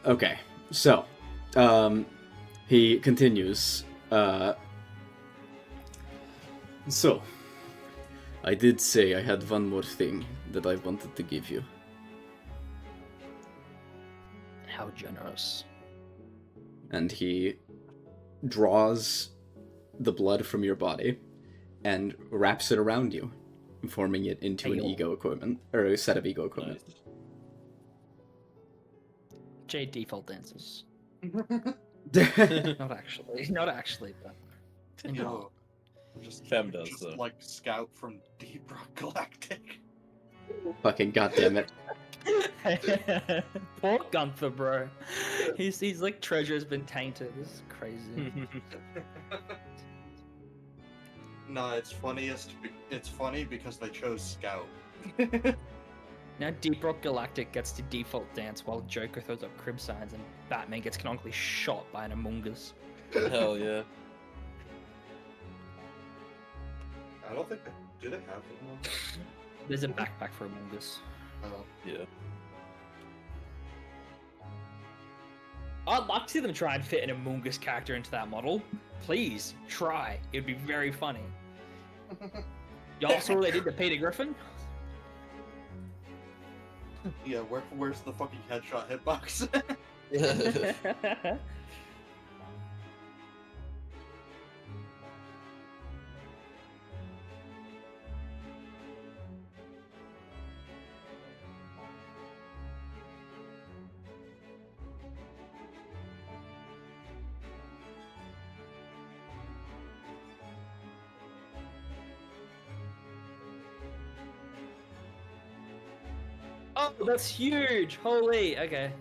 S1: Okay. So, he continues, so, I did say I had one more thing that I wanted to give you.
S4: How generous.
S1: And he draws the blood from your body and wraps it around you, forming it into an ego equipment, or a set of ego equipment.
S6: Nice.
S4: Jade default dances.
S1: Nice.
S4: Not actually, but
S2: you know, just
S6: Fem does, though.
S2: like Scout from Deep Rock Galactic.
S1: Fucking goddamn it.
S4: Poor Gunther, bro. He's like treasure's been tainted. This is crazy.
S2: No, it's funny because they chose Scout.
S4: Now Deep Rock Galactic gets to default dance while Joker throws up crib signs and Batman gets canonically shot by an Among Us.
S6: Hell yeah.
S2: I don't think do they have one?
S4: There's a backpack for Among Us.
S6: Yeah.
S4: I'd like to see them try and fit an Among Us character into that model. Please, try. It'd be very funny. Y'all saw what they did to Peter Griffin?
S2: Yeah, where's the fucking headshot hitbox?
S4: Oh, that's huge! Holy, okay.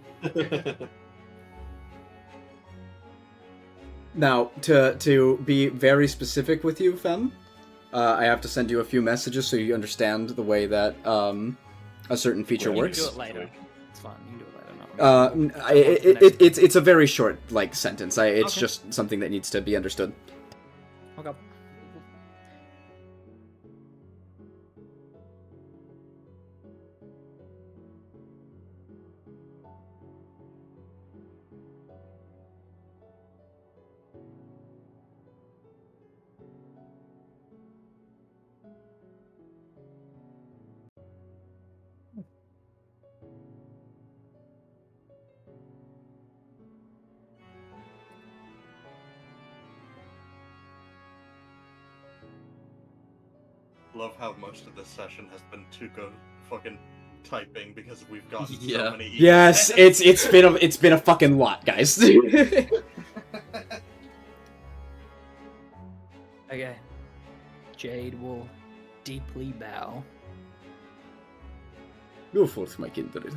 S1: Now, to be very specific with you, Fem, I have to send you a few messages so you understand the way that a certain feature
S4: You can
S1: works.
S4: do it later. It's fine. You can do it later. Not
S1: It's a very short like sentence. It's
S4: Okay.
S1: just something that needs to be understood.
S4: Okay.
S2: Love how most of this session has been Tuco fucking typing because we've gotten
S6: Yeah.
S2: so many emails.
S1: Yes, it's been a fucking lot, guys.
S4: Okay. Jade will deeply bow.
S1: Go forth, my kindred,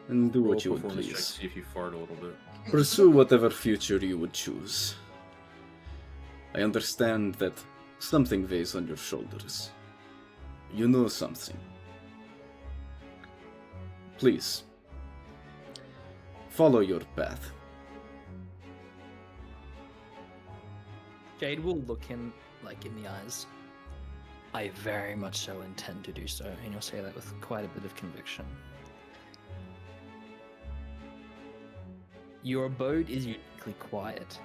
S1: and do
S5: Roll
S1: what you would
S5: performance check,
S1: please.
S5: see if you fart a little bit.
S1: Pursue whatever future you would choose. I understand that something weighs on your shoulders. You know something. Please, follow your path.
S4: Jade will look him like in the eyes. I very much so intend to do so, and you'll say that with quite a bit of conviction. Your abode is uniquely quiet.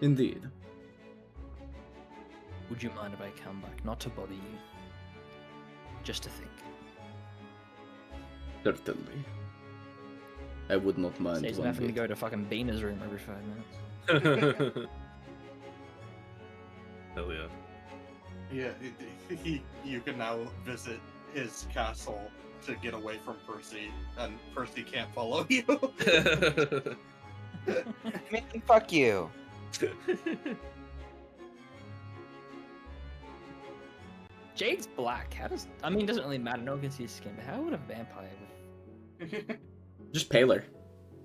S1: Indeed.
S4: Would you mind if I come back? Not to bother you. Just to think.
S1: Certainly. I would not mind
S4: Saves
S1: one
S4: having to
S1: bit.
S4: go to fucking Bina's room every 5 minutes.
S5: Hell yeah.
S2: Yeah, you can now visit his castle to get away from Percy, and Percy can't follow you.
S7: Man, fuck you.
S4: Jade's black. How does... I mean, it doesn't really matter. No one can see his skin, but how would a vampire with
S1: Just paler.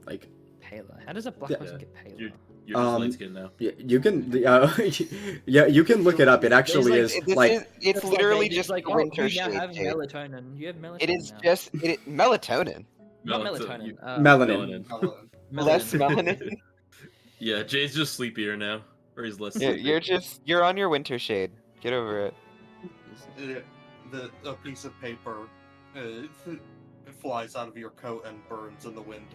S1: Like,
S4: paler? How does a black
S1: Yeah.
S4: person get paler?
S5: You're just
S1: Um,
S5: light skinned now.
S1: you can, yeah, you can look it up. It actually
S4: like-
S1: is
S7: This
S1: like,
S7: is, it's
S4: That's like
S7: literally
S4: they-
S7: just
S4: like,
S7: winter
S4: you
S7: shade.
S4: now have
S7: Jade.
S4: melatonin. You have melatonin.
S7: It is
S4: now.
S7: just melatonin.
S4: Not
S5: No, it's
S4: melatonin.
S1: melanin.
S7: Less
S4: Melanin.
S7: melanin.
S5: Yeah, Jay's just sleepier now. Or he's less
S7: You're,
S5: sleepy.
S7: you're on your winter shade. Get over it.
S2: A piece of paper flies out of your coat and burns in the wind.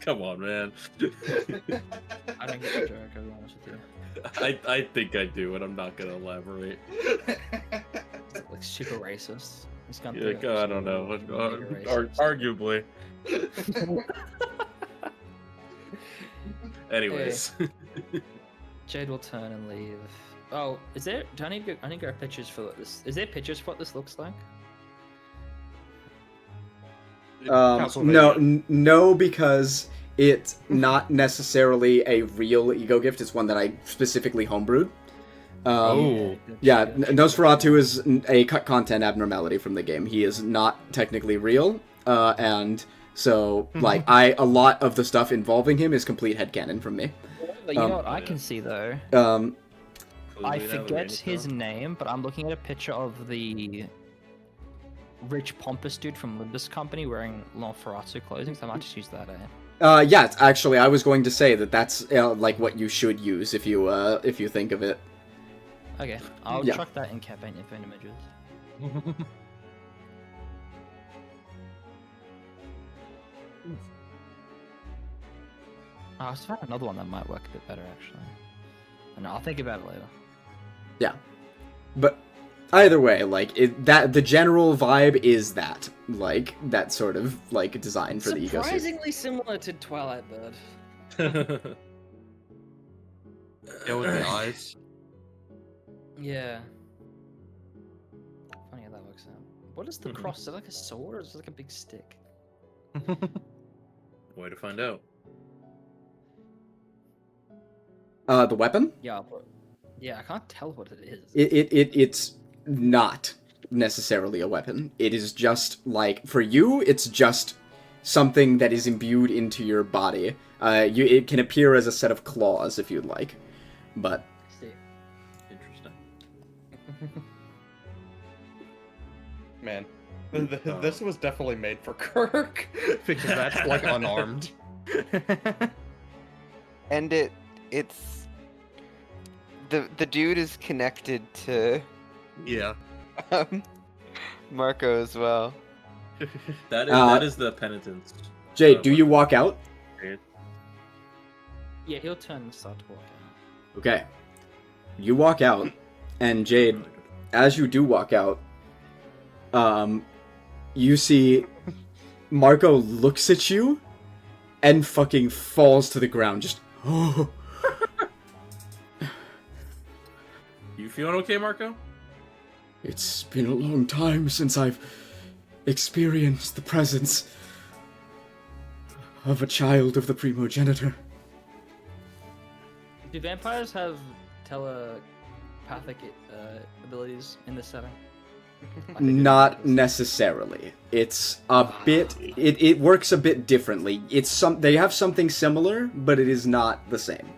S5: Come on, man.
S4: I don't get the joke, I'll be honest with you.
S5: I think I do, and I'm not gonna elaborate.
S4: It's like super racist. He's gone
S5: Yeah,
S4: through
S5: like,
S4: it,
S5: I don't
S4: so
S5: know.
S4: mega racist.
S5: Arguably. Anyways.
S4: Jade will turn and leave. Oh, is there? Do I need to go? I need to go pictures for this. Is there pictures for what this looks like?
S1: No, because it's not necessarily a real ego gift. It's one that I specifically homebrewed. Yeah, Nosferatu is a cut content abnormality from the game. He is not technically real, and so like a lot of the stuff involving him is complete headcanon from me.
S4: But you
S1: Um,
S4: know what I can see though? I forget his name, but I'm looking at a picture of the rich pompous dude from Limbus Company wearing Nosferatu clothing, so I might just use that.
S1: Yeah, actually, I was going to say that's like what you should use if you think of it.
S4: Okay, I'll
S1: Yeah.
S4: chuck that in campaign info and images. Oh, I just found another one that might work a bit better actually. And I'll think about it later.
S1: But either way, like that, the general vibe is that, like that sort of like design for the ego suit.
S4: Surprisingly similar to Twilight Bird.
S6: Yeah, with the eyes.
S4: Yeah. Funny how that works out. What is the cross? Is it like a sword or is it like a big stick?
S5: Way to find out.
S1: The weapon?
S4: Yeah, I can't tell what it is.
S1: It's not necessarily a weapon. It is just like, for you, it's just something that is imbued into your body. It can appear as a set of claws if you'd like, but
S4: See.
S5: Interesting.
S2: Man, this was definitely made for Kirk because that's like unarmed.
S7: And it's the dude is connected to
S2: Yeah.
S7: Marco as well.
S5: That is the penitence.
S1: Jade, do you walk out?
S4: Yeah, he'll turn and start to walk out.
S1: Okay. You walk out, and Jade, as you do walk out, you see Marco looks at you and fucking falls to the ground, just oh.
S5: You feeling okay, Marco?
S1: It's been a long time since I've experienced the presence of a child of the primogenitor.
S4: Do vampires have telepathic abilities in this setting?
S1: Not necessarily. It's a bit. It works a bit differently. They have something similar, but it is not the same.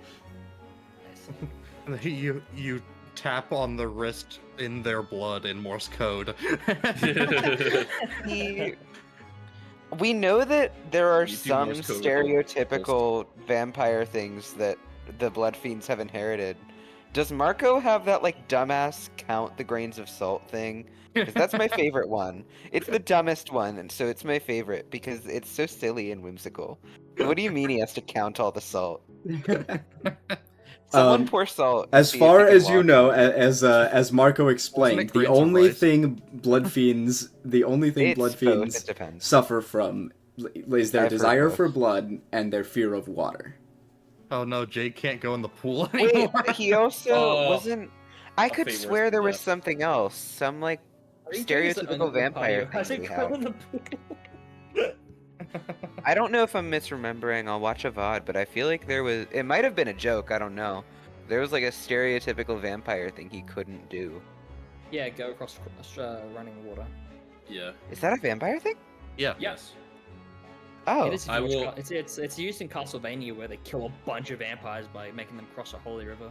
S2: You tap on the wrist in their blood in Morse code.
S7: We know that there are
S5: You do
S7: some
S5: Morse code with
S7: stereotypical vampire things that the Blood Fiends have inherited. Does Marco have that, like, dumbass count the grains of salt thing? Because that's my favorite one. It's the dumbest one, and so it's my favorite because it's so silly and whimsical. What do you mean he has to count all the salt? Someone pour salt.
S1: As
S7: see if
S1: far
S7: he can
S1: as you
S7: walk.
S1: know, as Marco explained,
S2: it
S1: the
S2: grains of
S1: only
S2: rice?
S1: thing Blood Fiends
S7: It's both,
S1: Fiends
S7: it depends.
S1: suffer from is their
S7: I've heard
S1: desire
S7: both.
S1: for blood and their fear of water.
S2: Oh no, Jade can't go in the pool
S7: Wait,
S2: anymore.
S7: but he also
S6: Oh,
S7: wasn't. I could
S6: favorite
S7: swear there was
S6: death.
S7: something else. Some, like, stereotypical vampire thing we have. I don't know if I'm misremembering. I'll watch a VOD, but I feel like there was. It might have been a joke. I don't know. There was like a stereotypical vampire thing he couldn't do.
S4: Yeah, go across running water.
S5: Yeah.
S7: Is that a vampire thing?
S2: Yeah.
S5: Yes.
S7: Oh,
S4: It is. If
S5: I
S4: you watch
S5: will-
S4: it's used in Castlevania where they kill a bunch of vampires by making them cross a holy river.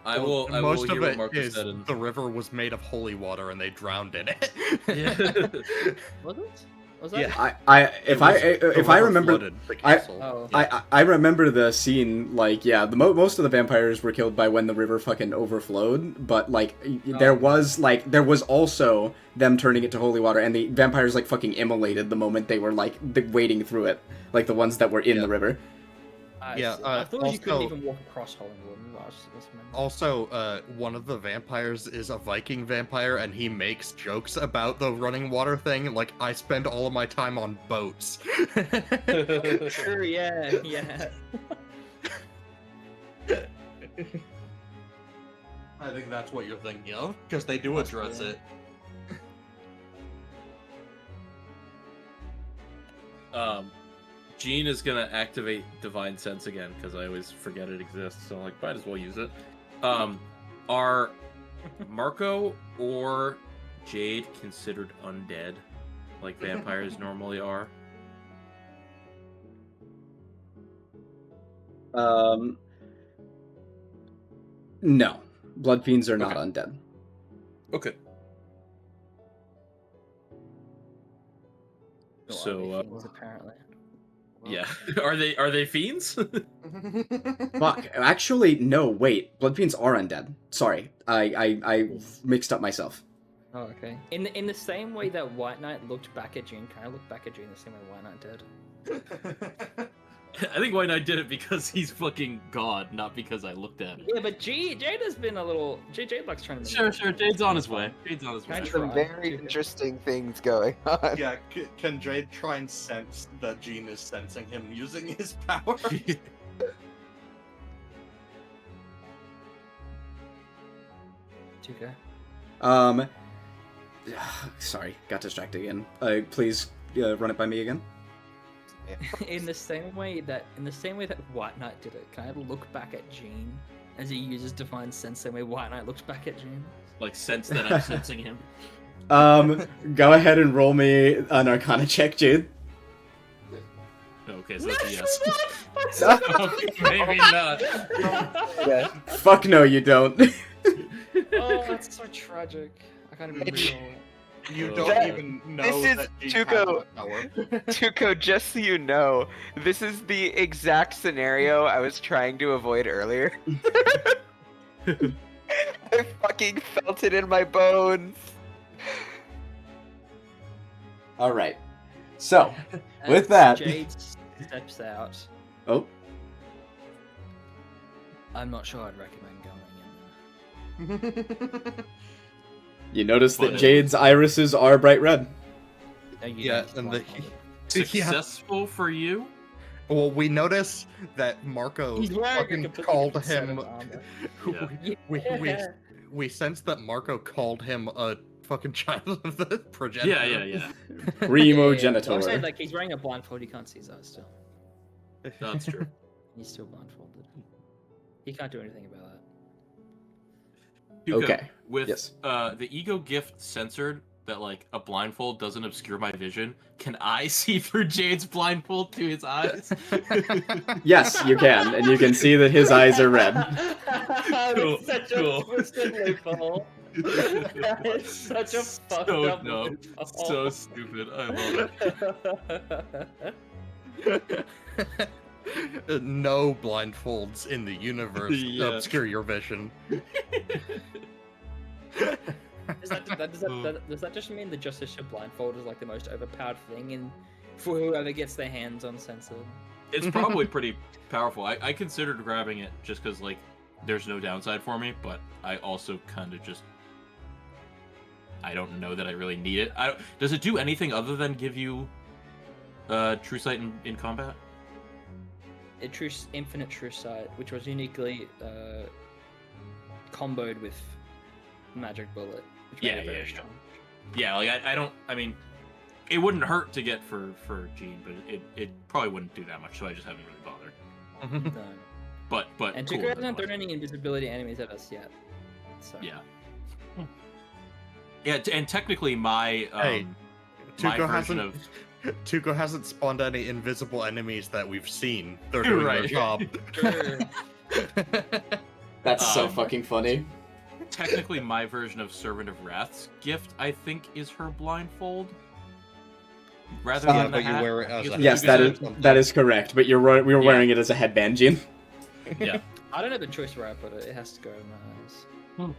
S5: I will
S2: Most
S5: hear
S2: of
S5: what
S2: it
S5: Marco
S2: is
S5: said. And...
S2: the river was made of holy water and they drowned in it.
S5: Yeah.
S4: Was it? Was that?
S2: Yeah.
S1: If I remember,
S4: Oh.
S1: I remember the scene, like, yeah, most of the vampires were killed by when the river fucking overflowed, but, like, there was also them turning it to holy water, and the vampires, like, fucking immolated the moment they were, like, wading through it, like the ones that were in the river.
S2: Yeah,
S4: I thought you couldn't
S2: also-
S4: even walk across holy water.
S2: Also, one of the vampires is a Viking vampire, and he makes jokes about the running water thing. Like, I spend all of my time on boats.
S4: True. Yeah. Yeah.
S2: I think that's what you're thinking of, because they do address it.
S5: Gene is gonna activate Divine Sense again because I always forget it exists. So I'm like, might as well use it. Are Marco or Jade considered undead, like vampires normally are?
S1: No, blood fiends are not
S5: Okay.
S1: undead.
S5: Okay. So,
S4: apparently.
S5: yeah, are they fiends?
S1: Fuck. Actually, no. Wait. Blood fiends are undead. Sorry, I mixed up myself.
S4: Oh, okay. In the same way that White Knight looked back at June, can I look back at June the same way White Knight did?
S5: I think White Knight did it because he's fucking God, not because I looked at it.
S4: Yeah, but Jade has been a little. Jade likes trying to.
S5: Sure. Jade's on his way. Jade's on his
S4: Can I
S5: way.
S4: try?
S7: some very interesting things going on.
S2: Yeah, can Jade try and sense that Gene is sensing him using his power?
S4: Okay.
S1: Sorry, got distracted again. Please run it by me again.
S4: In the same way that White Knight did it, can I look back at Jean as he uses Divine Sense the same way White Knight looks back at Jean?
S5: like sense that I'm sensing him.
S1: Go ahead and roll me an Arcana check, Jade.
S5: Okay, so that's a yes.
S6: Maybe not.
S1: Fuck no, you don't.
S4: Oh, that's so tragic. I can't even
S3: Mitch,
S4: reroll it.
S2: You
S5: Oh.
S2: don't
S3: That-
S2: even know
S3: this is
S2: that Jean
S3: Tuco.
S2: has that power.
S3: Tuco, just so you know, this is the exact scenario I was trying to avoid earlier. I fucking felt it in my bones.
S1: Alright. So, with
S4: As
S1: that-
S4: Jade steps out.
S1: oh,
S4: I'm not sure I'd recommend going in there.
S1: you notice that
S5: But-
S1: Jade's irises are bright red.
S4: No, you
S2: Yeah,
S4: don't,
S2: and
S4: it's
S2: the-
S4: blindfolded.
S5: Successful for you?
S2: Well, we notice that Marco
S4: He's wearing a
S2: fucking
S4: completely
S2: called
S4: different set
S2: him.
S4: of armor.
S5: Yeah.
S2: We sense that Marco called him a fucking child of the progenitor.
S5: Yeah.
S1: Primo
S4: I'm saying,
S1: genitor.
S4: like, he's wearing a blindfold, you can't see his eyes still.
S5: That's true.
S4: He's still blindfolded. He can't do anything about that.
S5: Hugo,
S1: Okay,
S5: With
S1: yes.
S5: the ego gift censored that like a blindfold doesn't obscure my vision, can I see through Jade's blindfold to his eyes?
S1: Yes, you can, and you can see that his eyes are red.
S5: Cool,
S4: That's such
S5: cool.
S4: a twisted loophole. That is such a fucked
S5: So
S4: up
S5: dumb.
S4: loophole.
S5: So stupid. I love it.
S2: No blindfolds in the universe
S5: Yeah.
S2: obscure your vision.
S4: Does that just mean the Justiciar blindfold is like the most overpowered thing in for whoever gets their hands on censored?
S5: It's probably pretty powerful. I considered grabbing it just because like there's no downside for me, but I also kind of just I don't know that I really need it. Does it do anything other than give you true sight in combat?
S4: Infinite True Sight, which was uniquely comboed with Magic Bullet, which made
S5: Yeah,
S4: it very
S5: yeah, yeah.
S4: strong.
S5: Yeah, like I don't. I mean, it wouldn't hurt to get for Jean, but it probably wouldn't do that much, so I just haven't really bothered.
S4: No.
S5: But
S4: And
S5: cool,
S4: Tuco hasn't
S5: nonetheless.
S4: thrown any invisibility enemies at us yet. So.
S5: Yeah. Yeah, and technically my
S2: Hey,
S5: my
S2: Tuco
S5: version
S2: hasn't.
S5: of
S2: Tuco hasn't spawned any invisible enemies that we've seen. They're doing their
S5: Right.
S2: job.
S4: Sure.
S1: That's so
S5: Um,
S1: fucking funny.
S5: technically my version of Servant of Wrath's gift, I think, is her blindfold. Rather
S2: Yeah,
S5: than the
S2: but you
S5: hat.
S2: wear it as a
S5: Because
S1: Yes,
S5: you
S1: that
S5: said-
S1: is that is correct. But we were
S5: Yeah.
S1: wearing it as a headband, Jean.
S5: Yeah.
S4: I don't have a choice where I put it. It has to go in my eyes.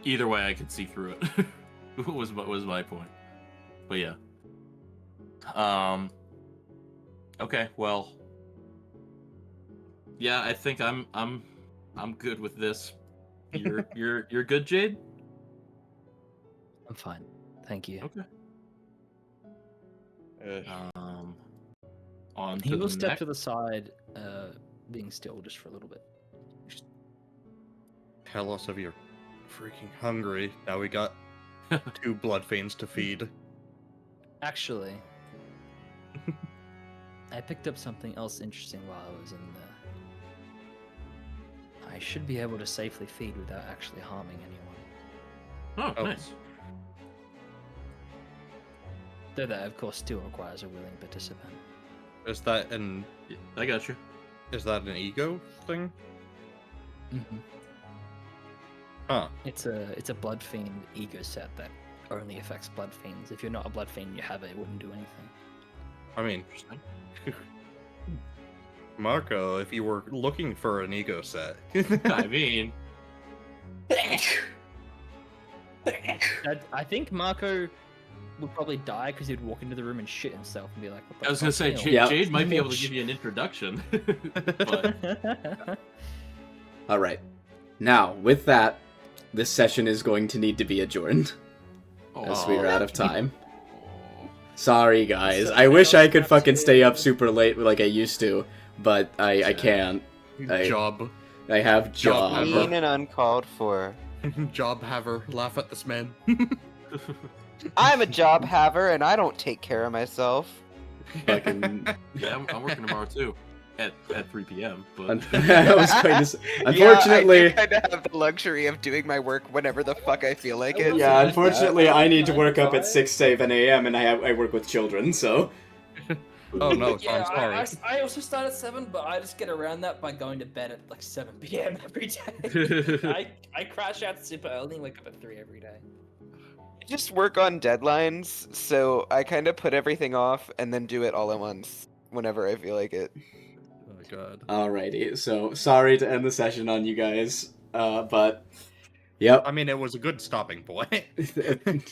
S5: Either way, I could see through it. was my point. But yeah. Okay, well. Yeah, I think I'm good with this. You're good, Jade?
S4: I'm fine. Thank you.
S5: Okay.
S2: Uh,
S5: On
S4: He
S5: to
S4: will
S5: the
S4: step
S5: next.
S4: to the side, being still just for a little bit.
S2: Tell us if you're freaking hungry. Now we got 2 blood fiends to feed.
S4: Actually, I picked up something else interesting while I was in there. I should be able to safely feed without actually harming anyone.
S5: Oh,
S2: Oh.
S5: nice.
S4: Though that, of course, still requires a willing participant.
S2: Is that an
S5: Yeah, I got you.
S2: ego thing?
S4: Mm-hmm.
S2: Huh.
S4: It's a blood fiend ego set that only affects blood fiends. If you're not a blood fiend, you have it. It wouldn't do anything.
S2: I mean,
S5: Interesting.
S2: Marco, if you were looking for an ego set.
S5: I mean,
S4: I think Marco would probably die because he'd walk into the room and shit himself and be like, "What the
S5: I was gonna
S4: fuck,
S5: say
S4: Neil?"
S1: Yeah.
S5: Jade might be able to
S4: Much.
S5: give you an introduction. but
S1: All right. Now, with that, this session is going to need to be adjourned as we are out of time. Sorry, guys. I wish I could fucking stay up super late like I used to, but I can't.
S2: Job.
S1: I have
S2: Job
S1: job.
S2: number.
S3: Mean and uncalled for.
S2: Job haver. Laugh at this man.
S3: I'm a job haver and I don't take care of myself.
S1: Fucking
S5: Yeah, I'm working tomorrow too. at 3 p.m. But
S1: I was going to say, unfortunately,
S7: I kind of have the luxury of doing my work whenever the fuck I feel like it.
S1: yeah, unfortunately, I need to work up at 6-7 a.m. and I work with children, so.
S2: Oh no, so
S8: Yeah,
S2: I'm sorry.
S8: I also start at 7, but I just get around that by going to bed at like 7 p.m. every day. I crash out super early and wake up at 3 every day.
S7: I just work on deadlines, so I kind of put everything off and then do it all at once whenever I feel like it.
S2: Oh god.
S1: Alrighty, so sorry to end the session on you guys, but. Yep.
S2: I mean, it was a good stopping point.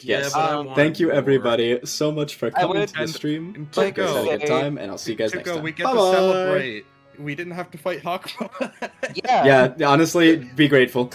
S1: Yes.
S5: but I wanted
S1: Thank you,
S5: more.
S1: everybody, so much for coming
S7: would-
S1: to the stream.
S2: and
S1: Hope you guys had a
S7: Tuco-
S1: good time, and I'll see you guys next
S2: Tuco,
S1: time.
S2: we get
S1: Bye-bye.
S2: to celebrate. We didn't have to fight Hakma.
S7: Yeah.
S1: Yeah, honestly, be grateful.